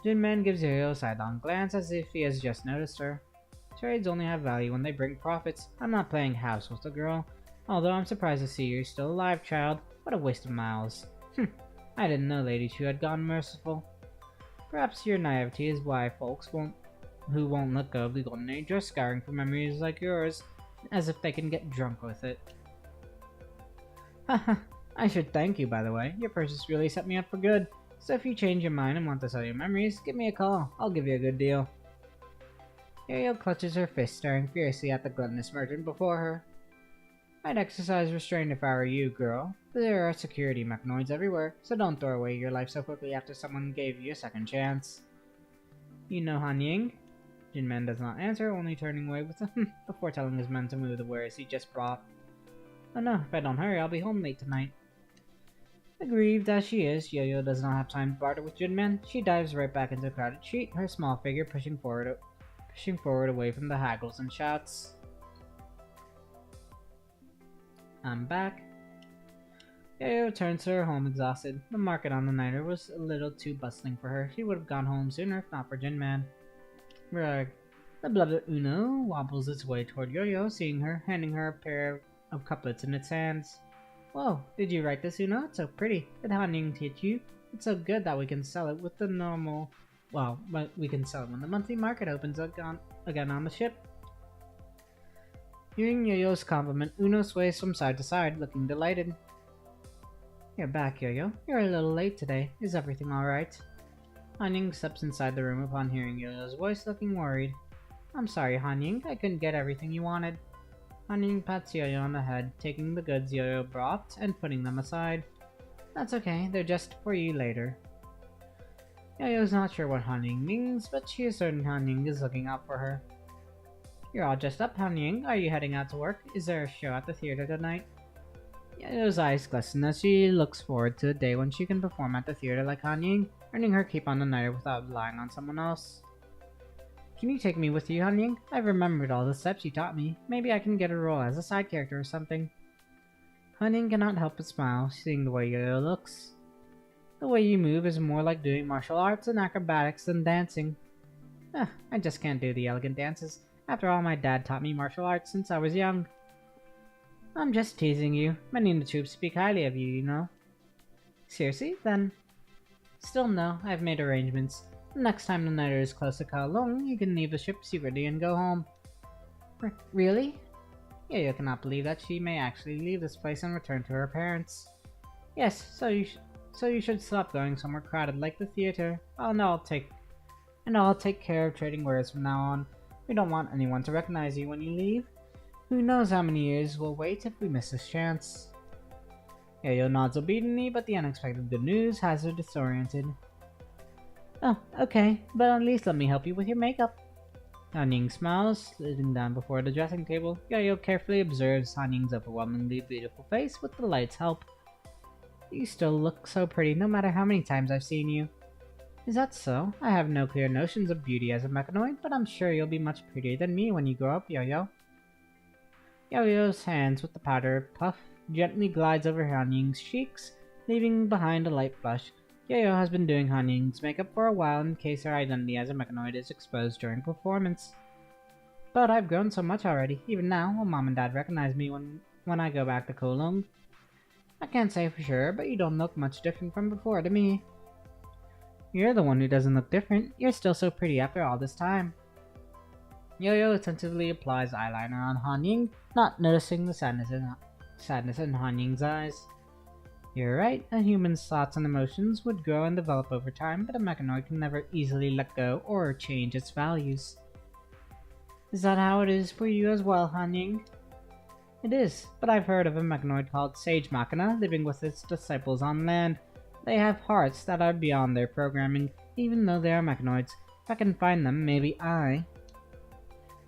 Jinman gives Yo-Yo a sidelong glance as if he has just noticed her. Trades only have value when they bring profits. I'm not playing house with the girl. Although I'm surprised to see you're still alive, child. What a waste of miles. I didn't know Lady Chu had gone merciful. Perhaps your naivety is why folks who won't let go of the golden age are scouring for memories like yours, as if they can get drunk with it. Haha, I should thank you, by the way. Your purchase really set me up for good. So if you change your mind and want to sell your memories, give me a call. I'll give you a good deal. Yo-Yo clutches her fist, staring fiercely at the gluttonous merchant before her. I'd exercise restraint if I were you, girl. There are security mechanoids everywhere, so don't throw away your life so quickly after someone gave you a second chance. You know Han Ying? Jinman does not answer, only turning away with a before telling his men to move the wares he just brought. Oh no, if I don't hurry, I'll be home late tonight. Aggrieved as she is, Yo-Yo does not have time to barter with Jinman. She dives right back into the crowded sheet, her small figure pushing forward away from the haggles and shouts. I'm back. Yo-Yo returns to her home exhausted. The market on the nighter was a little too bustling for her. She would have gone home sooner if not for Jinman. Brag. The blooded Uno wobbles its way toward Yo-Yo, seeing her, handing her a pair of couplets in its hands. Whoa, did you write this, Uno? It's so pretty. Did Han Ying teach you? It's so good that we can sell it with the normal... Well, but we can sell it when the monthly market opens again on the ship. Hearing Yo-Yo's compliment, Uno sways from side to side, looking delighted. You're back, Yo-Yo. You're a little late today. Is everything alright? Han Ying steps inside the room upon hearing Yo-Yo's voice, looking worried. I'm sorry, Han Ying. I couldn't get everything you wanted. Han Ying pats Yo-Yo on the head, taking the goods Yo-Yo brought and putting them aside. That's okay. They're just for you later. Yo-Yo's not sure what Han Ying means, but she is certain Han Ying is looking out for her. You're all dressed up, Han Ying. Are you heading out to work? Is there a show at the theater tonight? Yo-Yo's eyes glisten as she looks forward to the day when she can perform at the theater like Han Ying, earning her keep on the nighter without relying on someone else. Can you take me with you, Han Ying? I've remembered all the steps you taught me. Maybe I can get a role as a side character or something. Han Ying cannot help but smile, seeing the way Yo-Yo looks. The way you move is more like doing martial arts and acrobatics than dancing. I just can't do the elegant dances. After all, my dad taught me martial arts since I was young. I'm just teasing you. Many in the troops speak highly of you, you know. Seriously? Then... Still no, I've made arrangements. The next time the nighter is close to Kowloon, you can leave the ship secretly and go home. Really? Yo-Yo cannot believe that she may actually leave this place and return to her parents. Yes, so you should stop going somewhere crowded like the theater. I'll take care of trading wares from now on. We don't want anyone to recognize you when you leave. Who knows how many years we'll wait if we miss this chance. Yo-Yo nods obediently, but the unexpected good news has her disoriented. Oh, okay, but at least let me help you with your makeup. Han Ying smiles, sitting down before the dressing table. Yo-Yo carefully observes Han Ying's overwhelmingly beautiful face with the light's help. You still look so pretty no matter how many times I've seen you. Is that so? I have no clear notions of beauty as a mechanoid, but I'm sure you'll be much prettier than me when you grow up, Yo-Yo. Yo-Yo's hands with the powder puff gently glides over Han Ying's cheeks, leaving behind a light blush. Yo-Yo has been doing Han Ying's makeup for a while in case her identity as a mechanoid is exposed during performance. But I've grown so much already, even now, will Mom and Dad recognize me when I go back to Kowloon? I can't say for sure, but you don't look much different from before to me. You're the one who doesn't look different. You're still so pretty after all this time. Yo-Yo attentively applies eyeliner on Han Ying, not noticing the sadness in Han Ying's eyes. You're right, a human's thoughts and emotions would grow and develop over time, but a mechanoid can never easily let go or change its values. Is that how it is for you as well, Han Ying? It is, but I've heard of a mechanoid called Sage Machina living with its disciples on land. They have hearts that are beyond their programming, even though they are mechanoids. If I can find them, maybe I...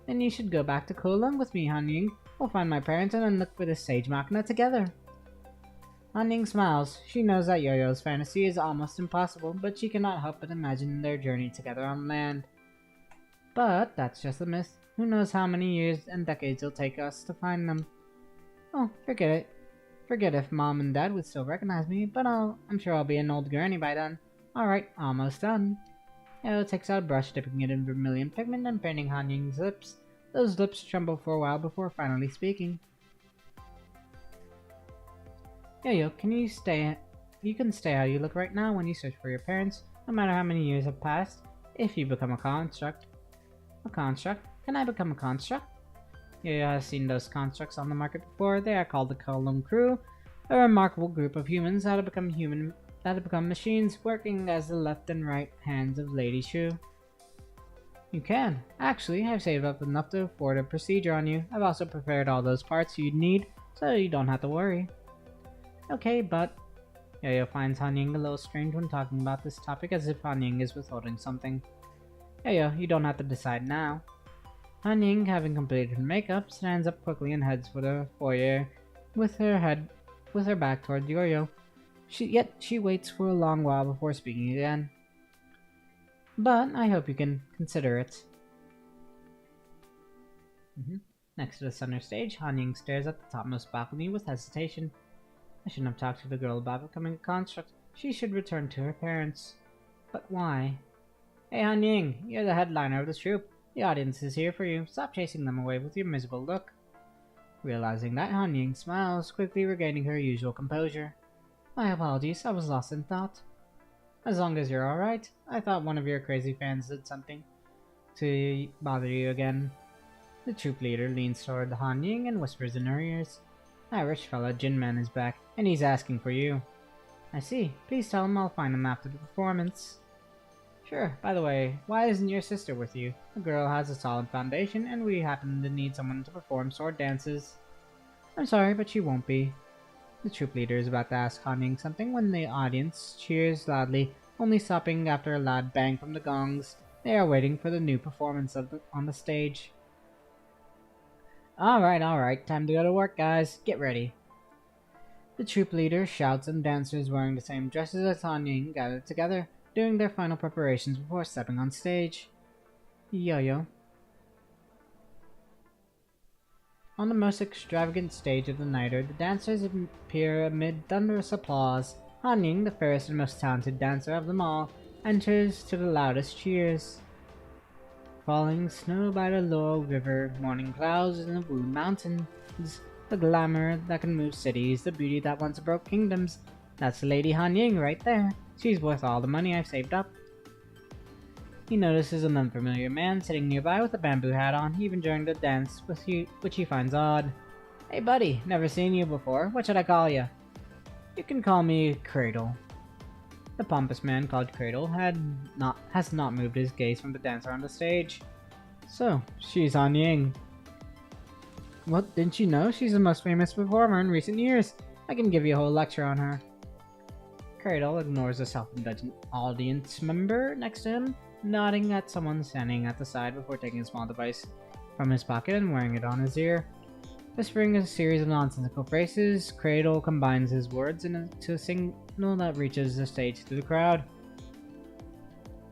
Then you should go back to Kolung with me, Han Ying. We'll find my parents and then look for the Sage Machina together. Han Ying smiles. She knows that Yo-Yo's fantasy is almost impossible, but she cannot help but imagine their journey together on land. But that's just a myth. Who knows how many years and decades it'll take us to find them. Oh, forget it. Forget if Mom and Dad would still recognize me, but I'm sure I'll be an old granny by then. Alright, almost done. Yo takes out a brush, dipping it in vermilion pigment and painting Han Ying's lips. Those lips tremble for a while before finally speaking. Yo, you can stay how you look right now when you search for your parents, no matter how many years have passed, if you become a construct. A construct? Can I become a construct? Yo has seen those constructs on the market before. They are called the Kolum Crew, a remarkable group of humans that have become machines, working as the left and right hands of Lady Shu. You can. Actually, I've saved up enough to afford a procedure on you. I've also prepared all those parts you'd need, so you don't have to worry. Okay, but... Yo finds Han Ying a little strange when talking about this topic, as if Han Ying is withholding something. Yo, you don't have to decide now. Han Ying, having completed her makeup, stands up quickly and heads for the foyer, with her back toward Yo-Yo. Yet she waits for a long while before speaking again. But I hope you can consider it. Next to the center stage, Han Ying stares at the topmost balcony with hesitation. I shouldn't have talked to the girl about becoming a construct. She should return to her parents. But why? Hey Han Ying, you're the headliner of the troupe. The audience is here for you. Stop chasing them away with your miserable look. Realizing that, Han Ying smiles, quickly regaining her usual composure. My apologies, I was lost in thought. As long as you're alright. I thought one of your crazy fans did something to bother you again. The troop leader leans toward Han Ying and whispers in her ears. That rich fella Jinman is back, and he's asking for you. I see. Please tell him I'll find him after the performance. Sure. By the way, why isn't your sister with you? The girl has a solid foundation, and we happen to need someone to perform sword dances. I'm sorry, but she won't be. The troop leader is about to ask Han Ying something when the audience cheers loudly, only stopping after a loud bang from the gongs. They are waiting for the new performance on the stage. Alright, time to go to work, guys. Get ready. The troop leader shouts, and dancers wearing the same dresses as Han Ying gather together, doing their final preparations before stepping on stage. Yo-Yo. On the most extravagant stage of the nighter, the dancers appear amid thunderous applause. Han Ying, the fairest and most talented dancer of them all, enters to the loudest cheers. Falling snow by the Laurel River, morning clouds in the Wu Mountains, the glamour that can move cities, the beauty that once broke kingdoms. That's Lady Han Ying right there. She's worth all the money I've saved up. He notices an unfamiliar man sitting nearby with a bamboo hat on, even during the dance, which he finds odd. Hey buddy, never seen you before. What should I call you? You can call me Cradle. The pompous man called Cradle has not moved his gaze from the dancer on the stage. So, she's Han Ying. What, didn't you know? She's the most famous performer in recent years. I can give you a whole lecture on her. Cradle ignores a self-indulgent audience member next to him, nodding at someone standing at the side before taking a small device from his pocket and wearing it on his ear. Whispering a series of nonsensical phrases, Cradle combines his words into a signal that reaches the stage through the crowd.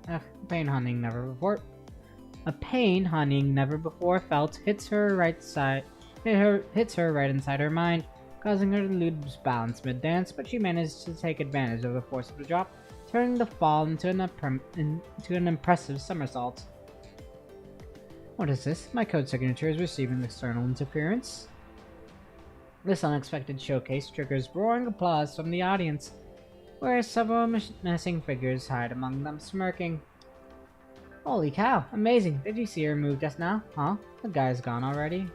A pain Han Ying never before felt hits her right inside her mind, causing her to lose balance mid-dance, but she managed to take advantage of the force of the drop, turning the fall into an impressive somersault. What is this? My code signature is receiving external interference. This unexpected showcase triggers roaring applause from the audience, where several menacing figures hide among them, smirking. Holy cow, amazing! Did you see her move just now? Huh? The guy's gone already?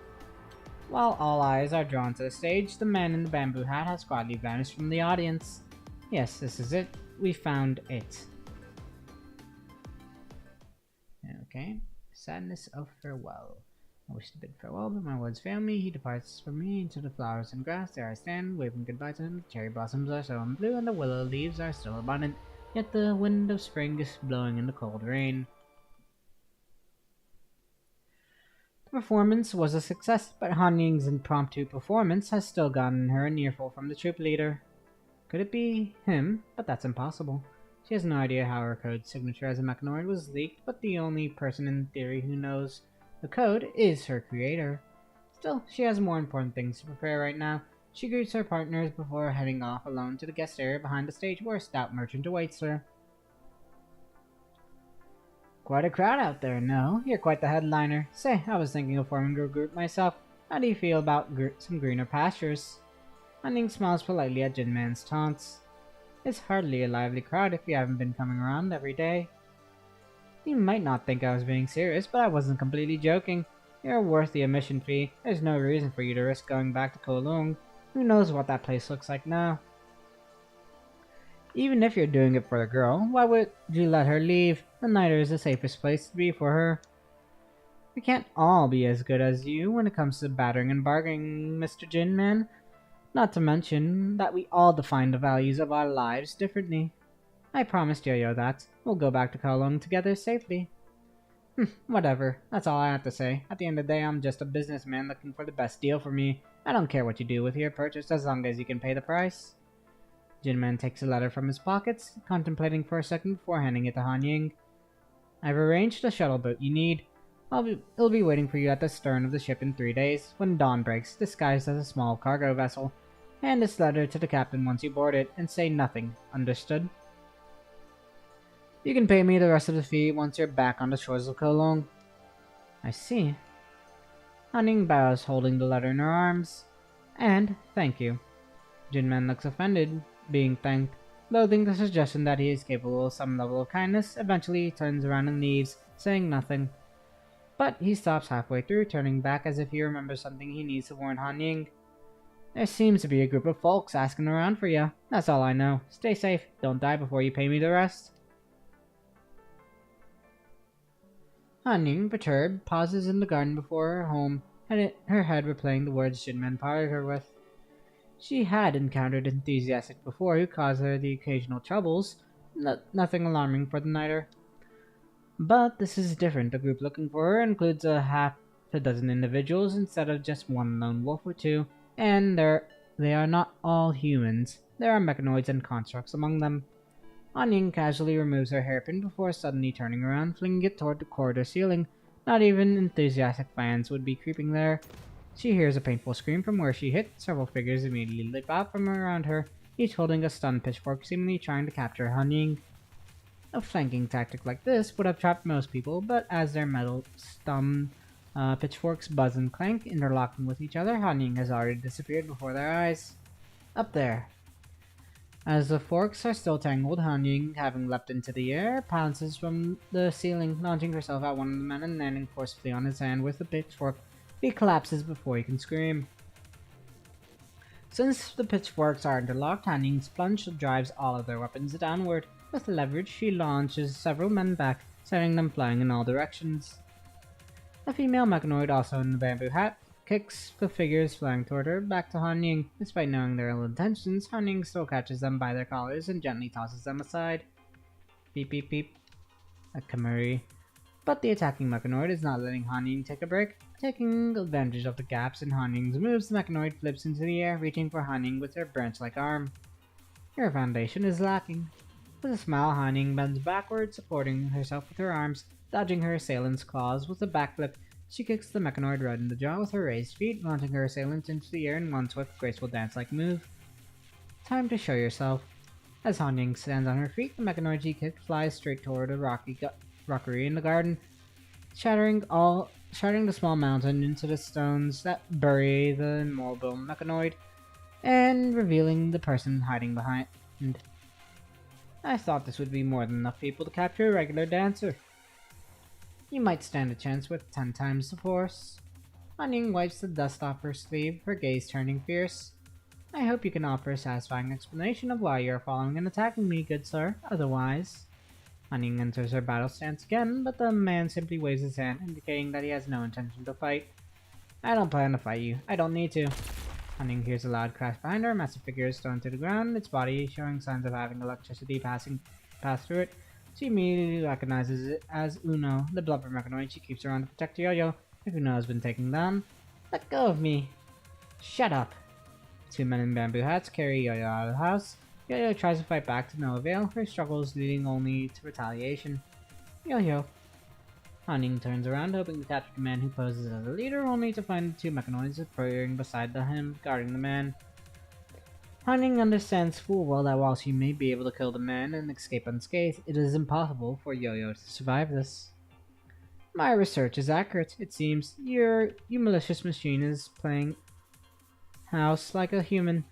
While all eyes are drawn to the stage, the man in the bamboo hat has quietly vanished from the audience. Yes, this is it. We found it. Okay. Sadness of farewell. I wish to bid farewell, but my words fail me. He departs from me into the flowers and grass. There I stand, waving goodbye to him. The cherry blossoms are so blue, and the willow leaves are still abundant. Yet the wind of spring is blowing in the cold rain. performance was a success, but Han Ying's impromptu performance has still gotten her an earful from the troop leader. Could it be him? But that's impossible. She has no idea how her code signature as a mechanoid was leaked, but the only person in theory who knows the code is her creator. Still, she has more important things to prepare right now. She greets her partners before heading off alone to the guest area behind the stage where a stout merchant awaits her. Quite a crowd out there, no? You're quite the headliner. Say, I was thinking of forming a group myself. How do you feel about some greener pastures? Hunting smiles politely at Jinman's taunts. It's hardly a lively crowd if you haven't been coming around every day. You might not think I was being serious, but I wasn't completely joking. You're worth the admission fee. There's no reason for you to risk going back to Kowloon. Who knows what that place looks like now? Even if you're doing it for the girl, why would you let her leave? The Niter is the safest place to be for her. We can't all be as good as you when it comes to battering and bargaining, Mr. Jinman. Not to mention that we all define the values of our lives differently. I promised Yo-Yo that. We'll go back to Kowloon together safely. Whatever. That's all I have to say. At the end of the day, I'm just a businessman looking for the best deal for me. I don't care what you do with your purchase as long as you can pay the price. Jinman takes a letter from his pockets, contemplating for a second before handing it to Han Ying. I've arranged the shuttle boat you need. It'll be waiting for you at the stern of the ship in 3 days, when dawn breaks, disguised as a small cargo vessel. Hand this letter to the captain once you board it, and say nothing. Understood? You can pay me the rest of the fee once you're back on the shores of Kowloon. I see. Han Ying bows, holding the letter in her arms. And thank you. Jinman looks offended, being thanked. Loathing the suggestion that he is capable of some level of kindness, eventually he turns around and leaves, saying nothing. But he stops halfway through, turning back as if he remembers something he needs to warn Han Ying. There seems to be a group of folks asking around for you. That's all I know. Stay safe. Don't die before you pay me the rest. Han Ying, perturbed, pauses in the garden before her home, her head replaying the words Jinman parted her with. She had encountered enthusiastic before who caused her the occasional troubles, nothing alarming for the Niter. But this is different. The group looking for her includes half a dozen individuals instead of just one lone wolf or two, and they are not all humans. There are mechanoids and constructs among them. Han Ying casually removes her hairpin before suddenly turning around, flinging it toward the corridor ceiling. Not even enthusiastic fans would be creeping there. She hears a painful scream from where she hit. Several figures immediately leap out from around her, each holding a stun pitchfork, seemingly trying to capture Han Ying. A flanking tactic like this would have trapped most people, but as their metal stun pitchforks buzz and clank, interlocking with each other, Han Ying has already disappeared before their eyes. Up there. As the forks are still tangled, Han Ying, having leapt into the air, pounces from the ceiling, launching herself at one of the men and landing forcefully on his hand with the pitchfork. He collapses before he can scream. Since the pitchforks are interlocked, Han Ying's plunge drives all of their weapons downward. With leverage, she launches several men back, sending them flying in all directions. A female mechanoid, also in the bamboo hat, kicks the figures flying toward her back to Han Ying. Despite knowing their ill intentions, Han Ying still catches them by their collars and gently tosses them aside. Beep beep beep. A Kamuri. But the attacking mechanoid is not letting Han Ying take a break. Taking advantage of the gaps in Han Ying's moves, the mechanoid flips into the air, reaching for Han Ying with her branch-like arm. Your foundation is lacking. With a smile, Han Ying bends backward, supporting herself with her arms, dodging her assailant's claws with a backflip. She kicks the mechanoid right in the jaw with her raised feet, launching her assailant into the air in one swift, graceful dance-like move. Time to show yourself. As Han Ying stands on her feet, the mechanoid she kicked flies straight toward a rockery in the garden, shattering the small mountain into the stones that bury the immobile mechanoid, and revealing the person hiding behind. I thought this would be more than enough people to capture a regular dancer. You might stand a chance with 10 times the force. Han Ying wipes the dust off her sleeve, her gaze turning fierce. I hope you can offer a satisfying explanation of why you are following and attacking me, good sir. Otherwise... Han Ying enters her battle stance again, but the man simply waves his hand, indicating that he has no intention to fight. I don't plan to fight you. I don't need to. Han Ying hears a loud crash behind her. A massive figure is thrown to the ground, its body showing signs of having electricity pass through it. She immediately recognizes it as Uno, the blubber mechanoid she keeps around to protect Yo-Yo. Ikuno has been taken down. Let go of me. Shut up. Two men in bamboo hats carry Yo-Yo out of the house. Yo-Yo tries to fight back to no avail, her struggles leading only to retaliation. Yo-Yo. Han-Ying turns around, hoping to capture the man who poses as a leader, only to find the two mechanoids appearing beside him, guarding the man. Han-Ying understands full well that while she may be able to kill the man and escape unscathed, it is impossible for Yo-Yo to survive this. My research is accurate, it seems. You malicious machine is playing house like a human.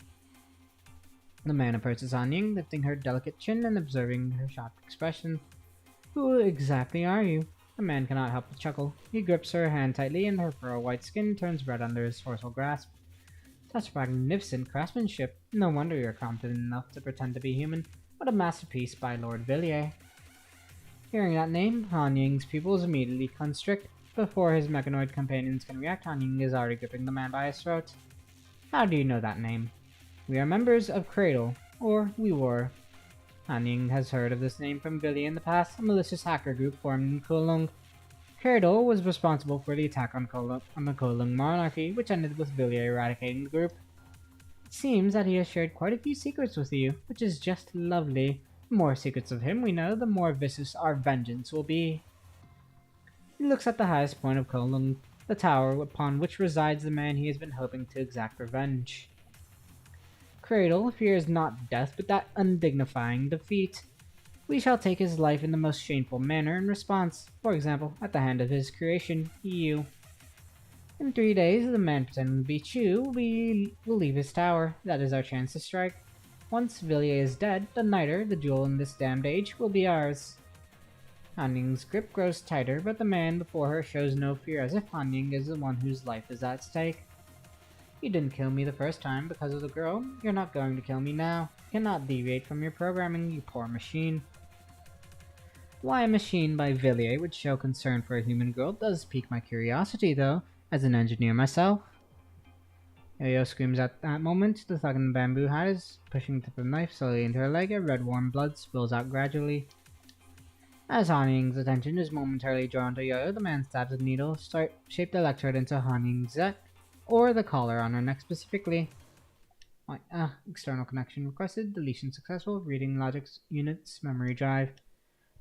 The man approaches Han-Ying, lifting her delicate chin and observing her shocked expression. Who exactly are you? The man cannot help but chuckle. He grips her hand tightly and her pearl-white skin turns red under his forceful grasp. Such magnificent craftsmanship. No wonder you're confident enough to pretend to be human. What a masterpiece by Lord Villiers. Hearing that name, Han-Ying's pupils immediately constrict. Before his mechanoid companions can react, Han-Ying is already gripping the man by his throat. How do you know that name? We are members of Cradle, or we were. Han-Ying has heard of this name from Villiers in the past, a malicious hacker group formed in Kowloon. Cradle was responsible for the attack on the Kowloon monarchy, which ended with Villiers eradicating the group. It seems that he has shared quite a few secrets with you, which is just lovely. The more secrets of him we know, the more vicious our vengeance will be. He looks at the highest point of Kowloon, the tower upon which resides the man he has been hoping to exact revenge. Cradle fears not death, but that undignifying defeat. We shall take his life in the most shameful manner in response, for example, at the hand of his creation, you. In 3 days, the man pretending to be Chu will leave his tower. That is our chance to strike. Once Villiers is dead, the Niter, the jewel in this damned age, will be ours. Han-Ying's grip grows tighter, but the man before her shows no fear, as if Han-Ying is the one whose life is at stake. You didn't kill me the first time because of the girl. You're not going to kill me now. You cannot deviate from your programming, you poor machine. Why a machine by Villiers would show concern for a human girl does pique my curiosity, though, as an engineer myself. Yo-Yo screams at that moment. The thug in the bamboo hat is pushing the tip of the knife slowly into her leg. A red warm blood spills out gradually. As Han-Ying's attention is momentarily drawn to Yo-Yo, the man stabs a needle, shaped electrode into Han-Ying's neck, or the collar on her neck specifically. External connection requested, deletion successful, reading logic units, memory drive.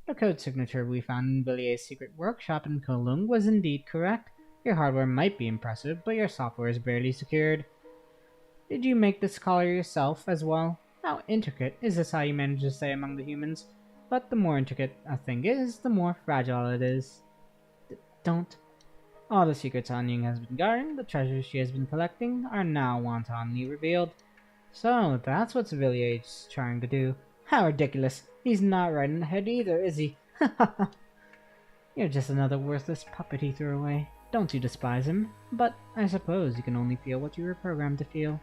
The code signature we found in Villiers' secret workshop in Kowloon was indeed correct. Your hardware might be impressive, but your software is barely secured. Did you make this collar yourself as well? How intricate is this how you manage to stay among the humans? But the more intricate a thing is, the more fragile it is. Don't. All the secrets Han-Ying has been guarding, the treasures she has been collecting, are now wantonly revealed. So, that's what Villiers is trying to do. How ridiculous. He's not right in the head either, is he? You're just another worthless puppet he threw away. Don't you despise him? But I suppose you can only feel what you were programmed to feel.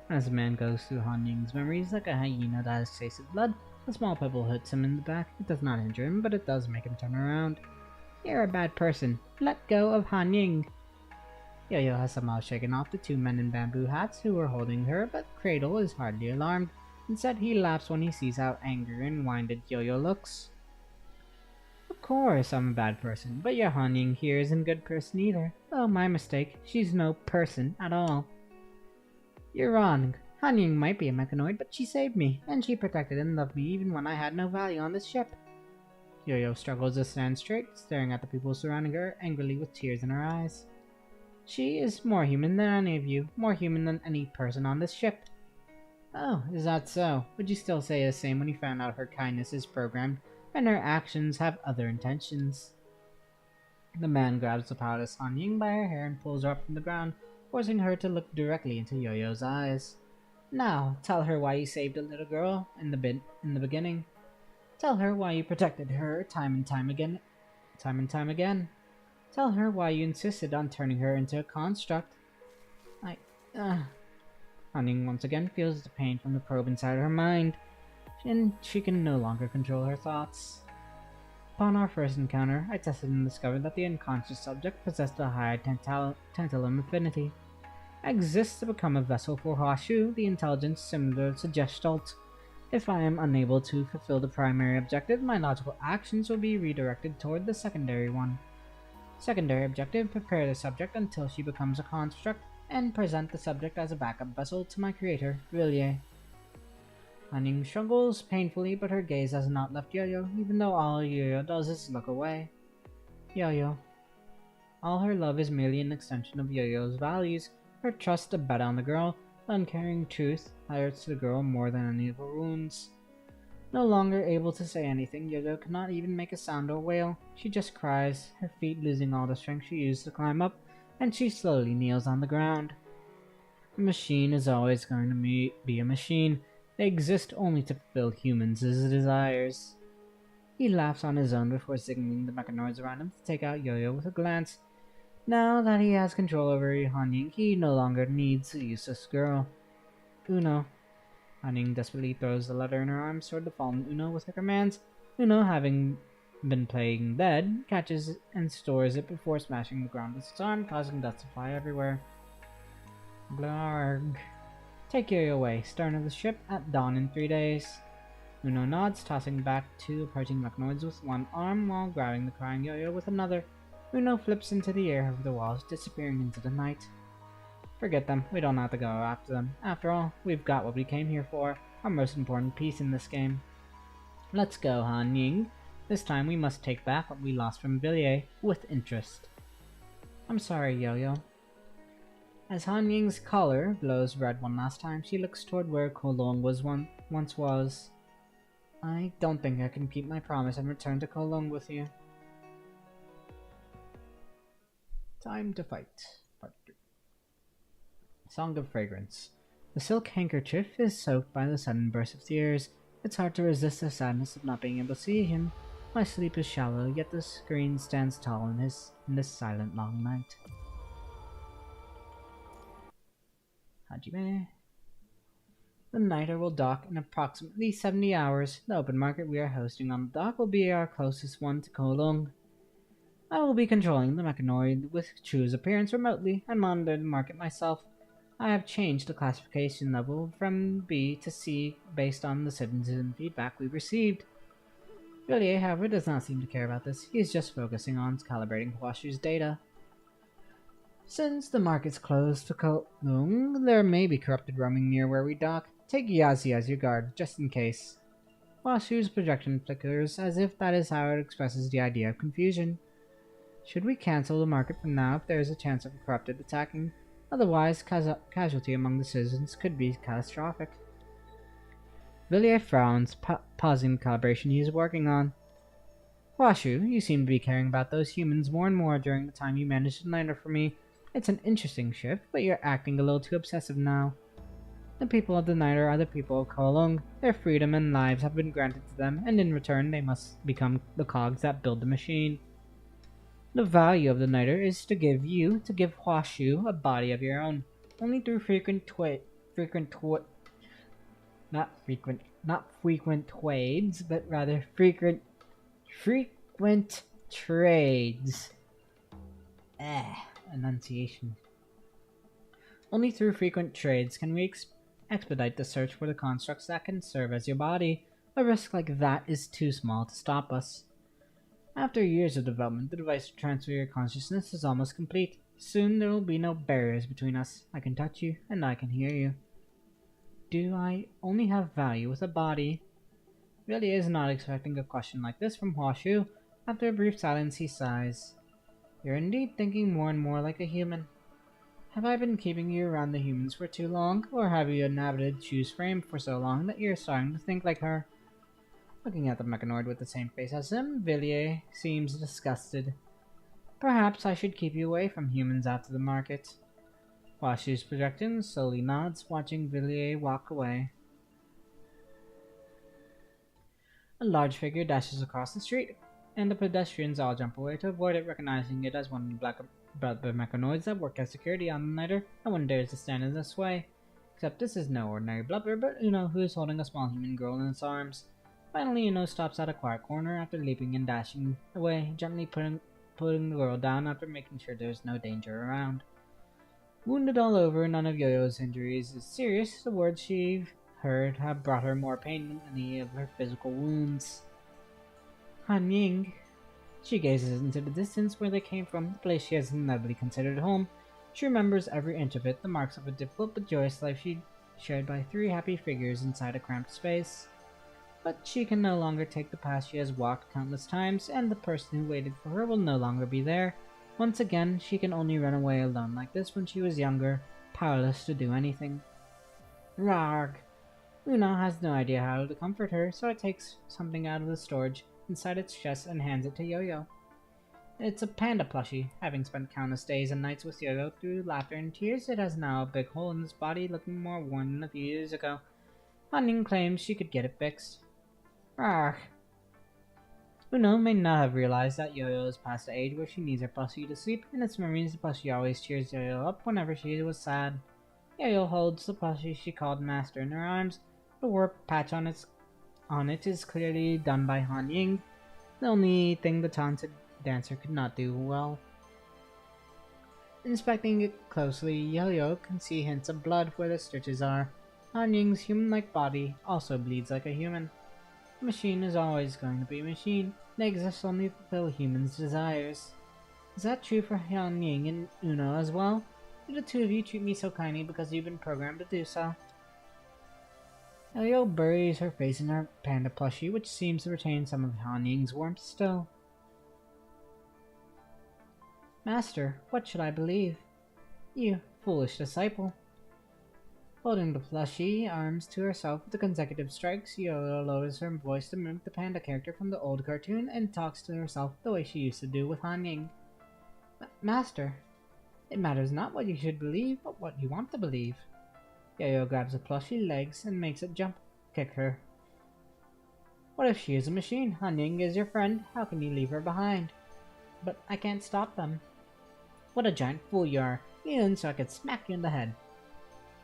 As the man goes through Han-Ying's memories like a hyena that has tasted blood, a small pebble hits him in the back. It does not injure him, but it does make him turn around. You're a bad person. Let go of Han-Ying. Yo-Yo has somehow shaken off the two men in bamboo hats who were holding her, but Cradle is hardly alarmed. Instead, he laughs when he sees how angry and winded Yo-Yo looks. Of course, I'm a bad person, but your Han-Ying here isn't a good person either. Oh, my mistake. She's no person at all. You're wrong. Han-Ying might be a mechanoid, but she saved me, and she protected and loved me even when I had no value on this ship. Yo-Yo struggles to stand straight, staring at the people surrounding her angrily with tears in her eyes. She is more human than any of you, more human than any person on this ship. Oh, is that so? Would you still say the same when you found out her kindness is programmed and her actions have other intentions? The man grabs the powerless Han-Ying by her hair and pulls her up from the ground, forcing her to look directly into Yo-Yo's eyes. Now, tell her why you saved a little girl in the beginning. Tell her why you protected her time and time again. Tell her why you insisted on turning her into a construct. Han-Ying once again feels the pain from the probe inside her mind, and she can no longer control her thoughts. Upon our first encounter, I tested and discovered that the unconscious subject possessed a high tantalum affinity. Exists to become a vessel for Huashu, the intelligence similar to Gestalt. If I am unable to fulfill the primary objective, my logical actions will be redirected toward the secondary one. Secondary objective, prepare the subject until she becomes a construct, and present the subject as a backup vessel to my creator, Villiers. Hanning struggles painfully, but her gaze has not left Yo-Yo, even though all Yo-Yo does is look away. Yo-Yo. All her love is merely an extension of Yo-Yo's values, her trust to bet on the girl, the uncaring truth hurts the girl more than any of her wounds. No longer able to say anything, Yo-Yo cannot even make a sound or wail. She just cries, her feet losing all the strength she used to climb up, and she slowly kneels on the ground. A machine is always going to be a machine. They exist only to fulfill humans' desires. He laughs on his own before signaling the mechanoids around him to take out Yo-Yo with a glance. Now that he has control over Han-Ying, he no longer needs a useless girl. Uno. Han-Ying desperately throws the letter in her arms toward the fallen Uno with her commands. Uno, having been playing dead, catches and stores it before smashing the ground with its arm, causing dust to fly everywhere. Blarg. Take Yo-Yo away. Stern of the ship at dawn in 3 days. Uno nods, tossing back two approaching mechanoids with one arm while grabbing the crying Yo-Yo with another. Uno flips into the air over the walls, disappearing into the night. Forget them. We don't have to go after them. After all, we've got what we came here for. Our most important piece in this game. Let's go, Han-Ying. This time we must take back what we lost from Villiers with interest. I'm sorry, Yo-Yo. As Han-Ying's color glows red one last time, she looks toward where Kolong once was. I don't think I can keep my promise and return to Kolong with you. Time to fight. Part 3. Song of Fragrance. The silk handkerchief is soaked by the sudden burst of tears. It's hard to resist the sadness of not being able to see him. My sleep is shallow, yet the screen stands tall in this silent long night. Hajime. The Niter will dock in approximately 70 hours. The open market we are hosting on the dock will be our closest one to Kolong. I will be controlling the mechanoid with Chu's appearance remotely and monitor the market myself. I have changed the classification level from B to C based on the citizen feedback we received. Villiers, however, does not seem to care about this. He is just focusing on calibrating Huashu's data. Since the market's closed to Kolong, there may be corrupted roaming near where we dock. Take Yazi as your guard, just in case. Huashu's projection flickers as if that is how it expresses the idea of confusion. Should we cancel the market for now if there is a chance of a corrupted attacking? Otherwise, casualty among the citizens could be catastrophic. Villiers frowns, pausing the calibration he is working on. Huashu, you seem to be caring about those humans more and more during the time you managed to Niner for me. It's an interesting shift, but you're acting a little too obsessive now. The people of the Niner are the people of Kolong. Their freedom and lives have been granted to them, and in return they must become the cogs that build the machine. The value of the Niter is to give Huashu a body of your own. Only through not frequent trades, but rather frequent trades. Enunciation. Only through frequent trades can we expedite the search for the constructs that can serve as your body. A risk like that is too small to stop us. After years of development, the device to transfer your consciousness is almost complete. Soon there will be no barriers between us. I can touch you, and I can hear you. Do I only have value with a body? Villiers is not expecting a question like this from Huashu. After a brief silence, he sighs. You're indeed thinking more and more like a human. Have I been keeping you around the humans for too long, or have you inhabited Chu's frame for so long that you're starting to think like her? Looking at the mechanoid with the same face as him, Villiers seems disgusted. Perhaps I should keep you away from humans after the market. Huashu's projection slowly nods, watching Villiers walk away. A large figure dashes across the street, and the pedestrians all jump away to avoid it, recognizing it as one of the mechanoids that work as security on the Niter. No one dares to stand in this way. Except this is no ordinary blubber, but Uno, who is holding a small human girl in its arms. Finally, Uno stops at a quiet corner after leaping and dashing away, gently putting the girl down after making sure there's no danger around. Wounded all over, none of Yo-Yo's injuries is serious. The words she heard have brought her more pain than any of her physical wounds. Han-Ying. She gazes into the distance where they came from, the place she has inevitably considered home. She remembers every inch of it, the marks of a difficult but joyous life she shared by 3 happy figures inside a cramped space. But she can no longer take the path she has walked countless times, and the person who waited for her will no longer be there. Once again, she can only run away alone like this when she was younger, powerless to do anything. Rarg! Una has no idea how to comfort her, so it takes something out of the storage inside its chest and hands it to Yo-Yo. It's a panda plushie. Having spent countless days and nights with Yo-Yo through laughter and tears, it has now a big hole in its body looking more worn than a few years ago. Hunting claims she could get it fixed. Argh. Uno may not have realized that Yo-Yo is past the age where she needs her plushie to sleep. In its memories, the plushie always cheers Yo-Yo up whenever she was sad. Yo-Yo holds the plushie she called Master in her arms. The warp patch on it is clearly done by Han Ying, the only thing the talented dancer could not do well. Inspecting it closely, Yo-Yo can see hints of blood where the stitches are. Han Ying's human-like body also bleeds like a human. A machine is always going to be a machine. They exist only to fulfill humans' desires. Is that true for Han Ying and Uno as well? Do the two of you treat me so kindly because you've been programmed to do so? Yo-Yo buries her face in her panda plushie, which seems to retain some of Han Ying's warmth still. Master, what should I believe? You foolish disciple. Holding the plushie arms to herself with the consecutive strikes, Yo-Yo lowers her voice to mimic the panda character from the old cartoon and talks to herself the way she used to do with Han Ying. Master, it matters not what you should believe, but what you want to believe. Yo-Yo grabs the plushie legs and makes it jump, kick her. What if she is a machine? Han Ying is your friend. How can you leave her behind? But I can't stop them. What a giant fool you are. Even so I could smack you in the head.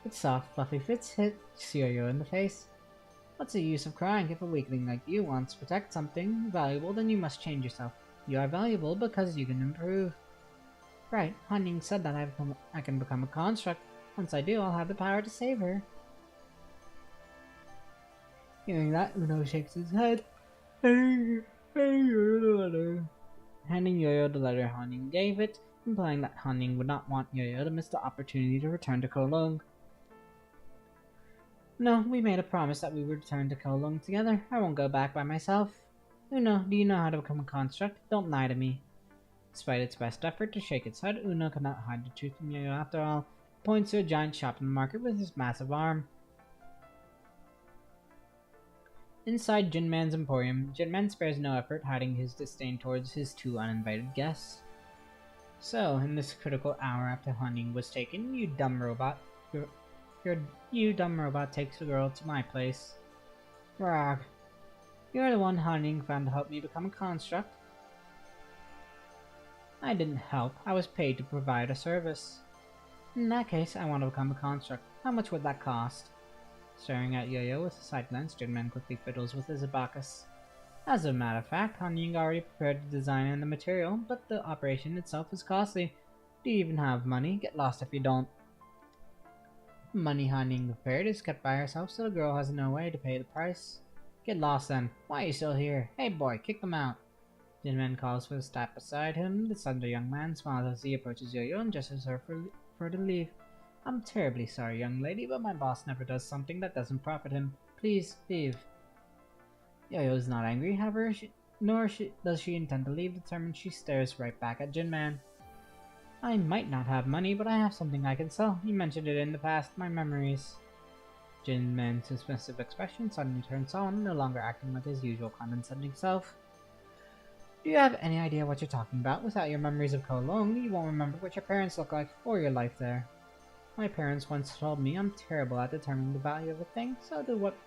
Its soft, fluffy fits hits Yo-Yo in the face. What's the use of crying? If a weakling like you wants to protect something valuable, then you must change yourself. You are valuable because you can improve. Right, Han Ying said that I can become a construct. Once I do, I'll have the power to save her. Hearing that, Uno shakes his head. Handing Yo-Yo the letter Han Ying gave it, implying that Han Ying would not want Yo-Yo to miss the opportunity to return to Kowloon. No, we made a promise that we would return to Kowloon together. I won't go back by myself. Uno, do you know how to become a construct? Don't lie to me. Despite its best effort to shake its head, Uno could not hide the truth from Yo-Yo after all. Points to a giant shop in the market with his massive arm. Inside Jinman's emporium, Jinman spares no effort hiding his disdain towards his 2 uninvited guests. So, in this critical hour after Han Ying was taken, you dumb robot takes the girl to my place. Rog, you're the one Han Ying found to help me become a construct. I didn't help, I was paid to provide a service. In that case, I want to become a construct. How much would that cost? Staring at Yo-Yo with a side glance, Jinman quickly fiddles with his abacus. As a matter of fact, Han Ying already prepared the design and the material, but the operation itself is costly. Do you even have money? Get lost if you don't. Money Han Ying prepared is kept by herself, so the girl has no way to pay the price. Get lost then. Why are you still here? Hey boy, kick them out. Jinman calls for the staff beside him. The slender young man smiles as he approaches Yo-Yo and gestures her for her to leave. I'm terribly sorry, young lady, but my boss never does something that doesn't profit him. Please, leave. Yo-Yo is not angry, however, does she intend to leave. Determined, she stares right back at Jinman. I might not have money, but I have something I can sell. You mentioned it in the past, my memories. Jinman's submissive expression suddenly turns on, no longer acting like his usual condescending self. Do you have any idea what you're talking about? Without your memories of Kowloon, you won't remember what your parents look like, or your life there. My parents once told me I'm terrible at determining the value of a thing, so do what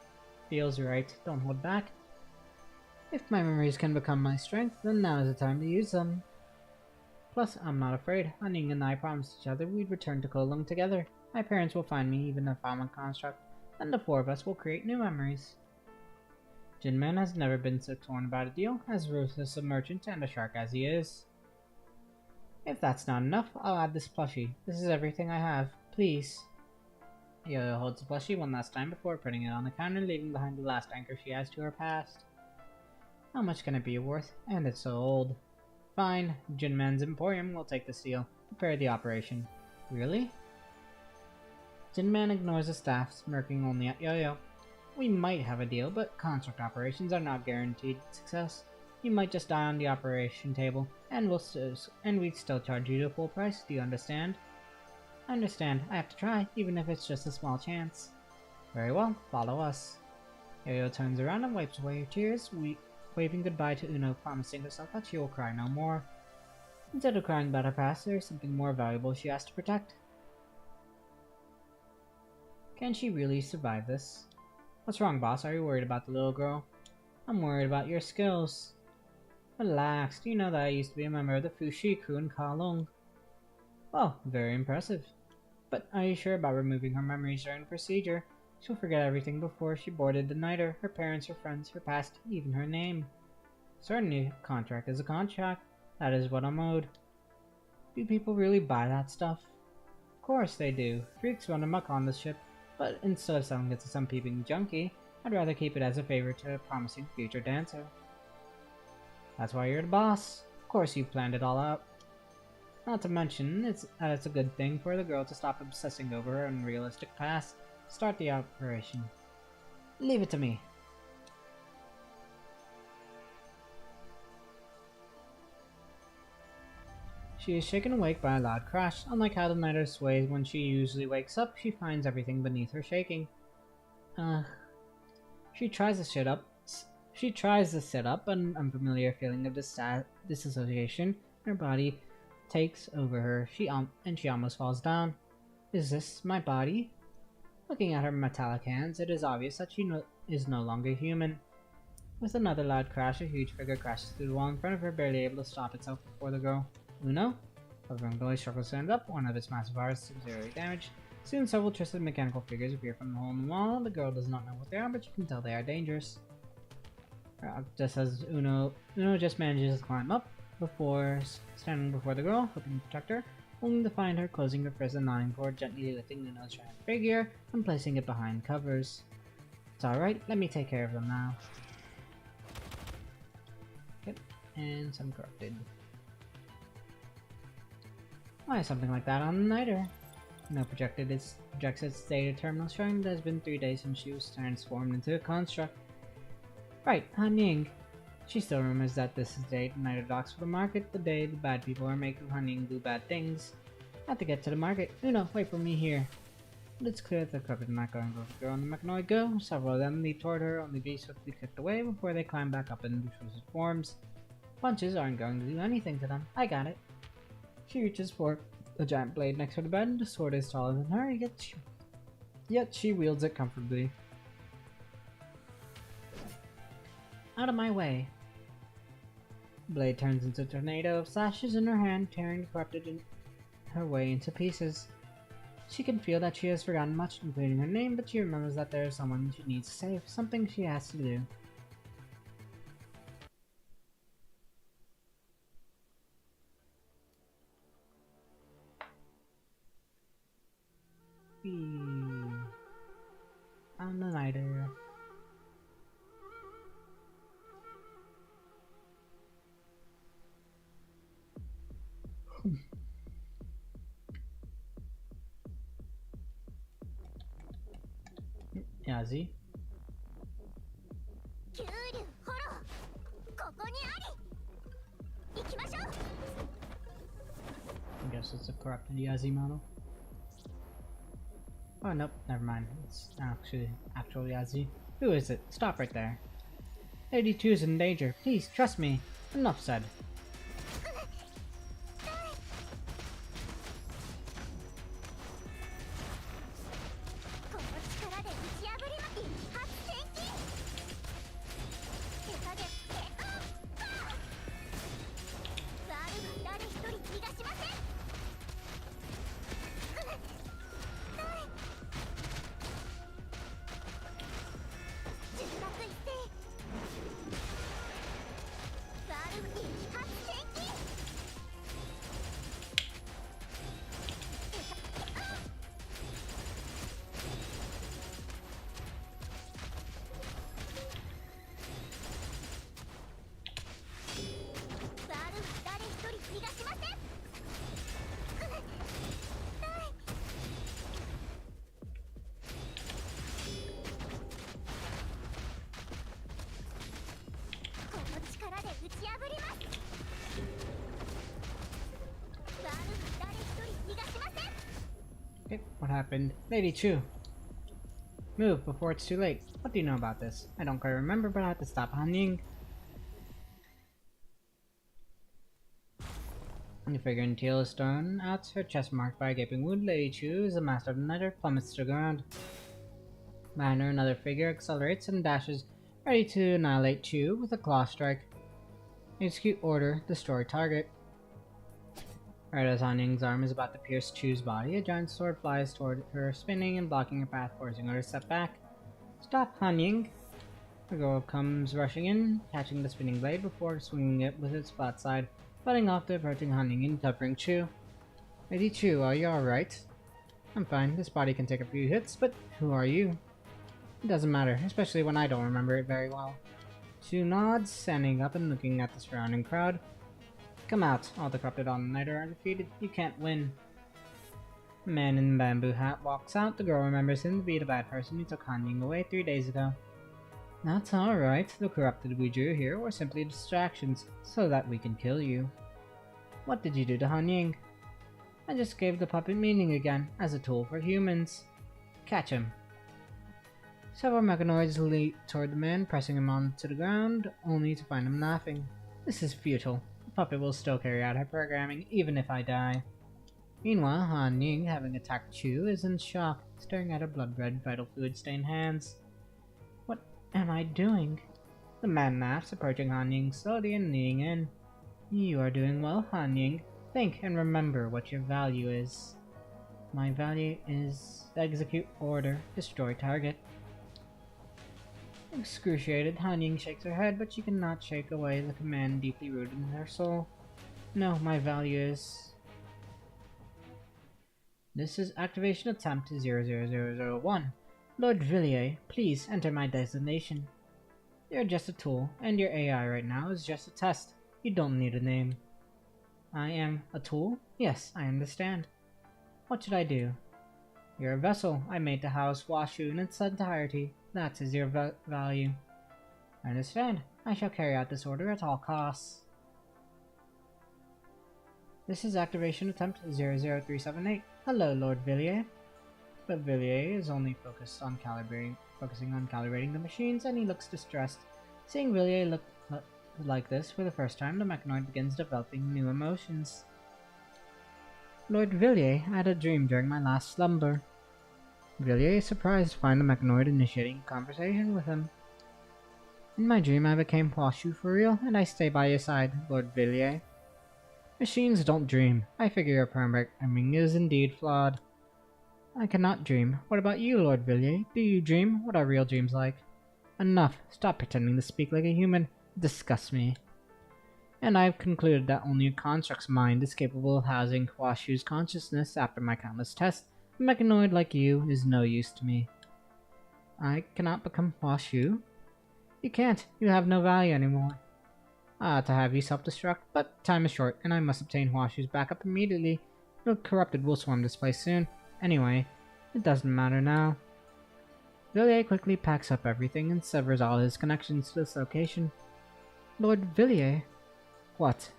feels right, don't hold back. If my memories can become my strength, then now is the time to use them. Plus, I'm not afraid. Han Ying and I promised each other we'd return to Kowloon together. My parents will find me even if I'm a construct, and the 4 of us will create new memories. Jinman has never been so torn about a deal, as ruthless a merchant and a shark as he is. If that's not enough, I'll add this plushie. This is everything I have. Please. Yo-Yo holds the plushie one last time before putting it on the counter, leaving behind the last anchor she has to her past. How much can it be worth? And it's so old. Fine, Jinman's Emporium will take the seal. Prepare the operation. Really? Jinman ignores the staff, smirking only at Yo-Yo. We might have a deal, but construct operations are not guaranteed success. You might just die on the operation table, and we'd still charge you the full price. Do you understand? I understand. I have to try, even if it's just a small chance. Very well, follow us. Yo-Yo turns around and wipes away her tears, waving goodbye to Uno, promising herself that she will cry no more. Instead of crying about her past, there is something more valuable she has to protect. Can she really survive this? What's wrong, boss? Are you worried about the little girl? I'm worried about your skills. Relax, do you know that I used to be a member of the Fushi crew in Kowloon? Well, very impressive. But are you sure about removing her memories during the procedure? She'll forget everything before she boarded the Niter, her parents, her friends, her past, even her name. Certainly, a contract is a contract. That is what I'm owed. Do people really buy that stuff? Of course they do. Freaks run amok on the ship, but instead of selling it to some peeping junkie, I'd rather keep it as a favor to a promising future dancer. That's why you're the boss. Of course you've planned it all out. Not to mention, it's a good thing for the girl to stop obsessing over her unrealistic past. Start the operation. Leave it to me. She is shaken awake by a loud crash. Unlike how the Niter sways when she usually wakes up, she finds everything beneath her shaking. She tries to sit up, an unfamiliar feeling of disassociation. Her body takes over her. She almost falls down. Is this my body? Looking at her metallic hands, it is obvious that she is no longer human. With another loud crash, a huge figure crashes through the wall in front of her, barely able to stop itself before the girl. Uno? Hovering below, struggles to stand up. One of its massive arms is severely damaged. Soon, several twisted mechanical figures appear from the hole in the wall. The girl does not know what they are, but you can tell they are dangerous. Just as Uno just manages to climb up standing before the girl, hoping to protect her, only to find her closing her fist and nodding forward, gently lifting Uno's giant figure and placing it behind covers. It's alright, let me take care of them now. Yep, and some corrupted. Why is something like that on the Niter? Uno projects its data terminal showing that it has been 3 days since she was transformed into a construct. Right, Han Ying. She still remembers that this is the day the Niter docks for the market, the day the bad people are making Han Ying do bad things. I have to get to the market. Uno, wait for me here. But it's clear that the corrupted are not going to let the girl and the mechanoid go. Several of them leap toward her, only to be swiftly kicked away before they climb back up into twisted forms. Punches aren't going to do anything to them. I got it. She reaches for the giant blade next to the bed. The sword is taller than her, yet she wields it comfortably. Out of my way. The blade turns into a tornado of slashes in her hand, tearing the corrupted in her way into pieces. She can feel that she has forgotten much, including her name, but she remembers that there is someone she needs to save, something she has to do. On the Niter. Yazi. I guess it's a corrupted Yazi model. Oh nope, never mind. It's actually actual Yazi. Who is it? Stop right there. 82 is in danger. Please, trust me. Enough said. Okay, what happened? Lady Chu! Move before it's too late. What do you know about this? I don't quite remember, but I had to stop Han Ying. The figure in teal is thrown out, her chest marked by a gaping wound. Lady Chu is the master of the night, plummets to the ground. Behind her, another figure accelerates and dashes, ready to annihilate Chu with a claw strike. Execute order, destroy target. Right as Han Ying's arm is about to pierce Chu's body, a giant sword flies toward her, spinning and blocking her path, forcing her to step back. Stop, Han Ying! The girl comes rushing in, catching the spinning blade before swinging it with its flat side, butting off the approaching Han Ying and covering Chu. Lady Chu, are you alright? I'm fine, this body can take a few hits, but who are you? It doesn't matter, especially when I don't remember it very well. Chu nods, standing up and looking at the surrounding crowd. Come out, all the corrupted on the night are defeated. You can't win. A man in a bamboo hat walks out. The girl remembers him to be the bad person who took Han Ying away 3 days ago. That's alright. The corrupted we drew here were simply distractions, so that we can kill you. What did you do to Han Ying? I just gave the puppet meaning again, as a tool for humans. Catch him. Several mechanoids leap toward the man, pressing him onto the ground, only to find him laughing. This is futile. The puppet will still carry out her programming, even if I die. Meanwhile, Han Ying, having attacked Chu, is in shock, staring at her blood-red, vital fluid-stained hands. What am I doing? The man laughs, approaching Han Ying slowly and leaning in. You are doing well, Han Ying. Think and remember what your value is. My value is execute order, destroy target. Excruciated, Han Ying shakes her head, but she cannot shake away the command deeply rooted in her soul. No, my value is... This is activation attempt 00001. Lord Villiers, please enter my designation. You're just a tool, and your AI right now is just a test. You don't need a name. I am a tool? Yes, I understand. What should I do? You're a vessel I made to house Washu in its entirety. That is your value. I understand. I shall carry out this order at all costs. This is activation attempt 00378. Hello, Lord Villiers. But Villiers is only focusing on calibrating the machines, and he looks distressed. Seeing Villiers look like this for the first time, the mechanoid begins developing new emotions. Lord Villiers, I had a dream during my last slumber. Villiers is surprised to find the mechanoid initiating a conversation with him. In my dream, I became Washu for real, and I stay by your side, Lord Villiers. Machines don't dream. I figure your programming is indeed flawed. I cannot dream. What about you, Lord Villiers? Do you dream? What are real dreams like? Enough. Stop pretending to speak like a human. It disgusts me. And I've concluded that only a construct's mind is capable of housing Washu's consciousness after my countless tests. A mechanoid like you is no use to me. I cannot become Washu? You can't. You have no value anymore. I ought to have you self-destruct, but time is short, and I must obtain Washu's backup immediately. The corrupted will swarm this place soon. Anyway, it doesn't matter now. Villiers quickly packs up everything and severs all his connections to this location. Lord Villiers? What?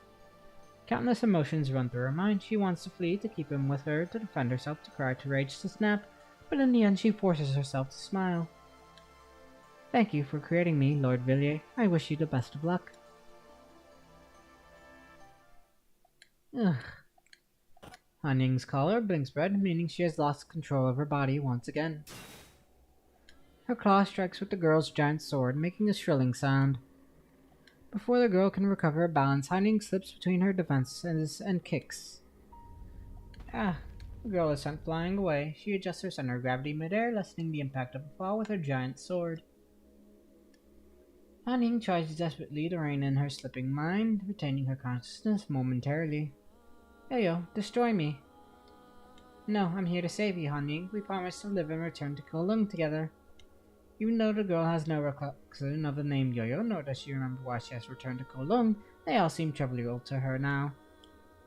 Countless emotions run through her mind. She wants to flee, to keep him with her, to defend herself, to cry, to rage, to snap, but in the end she forces herself to smile. Thank you for creating me, Lord Villiers. I wish you the best of luck. Ugh. Han Ying's collar blinks red, meaning she has lost control of her body once again. Her claw strikes with the girl's giant sword, making a shrilling sound. Before the girl can recover her balance, Han Ying slips between her defenses and kicks. Ah! The girl is sent flying away. She adjusts her center of gravity midair, lessening the impact of a fall with her giant sword. Han Ying tries desperately to rein in her slipping mind, retaining her consciousness momentarily. Yo, destroy me. No, I'm here to save you, Han Ying. We promised to live and return to Kowloon together. Even though the girl has no recollection of the name Yo-Yo, nor does she remember why she has returned to Kowloon, they all seem trivial to her now.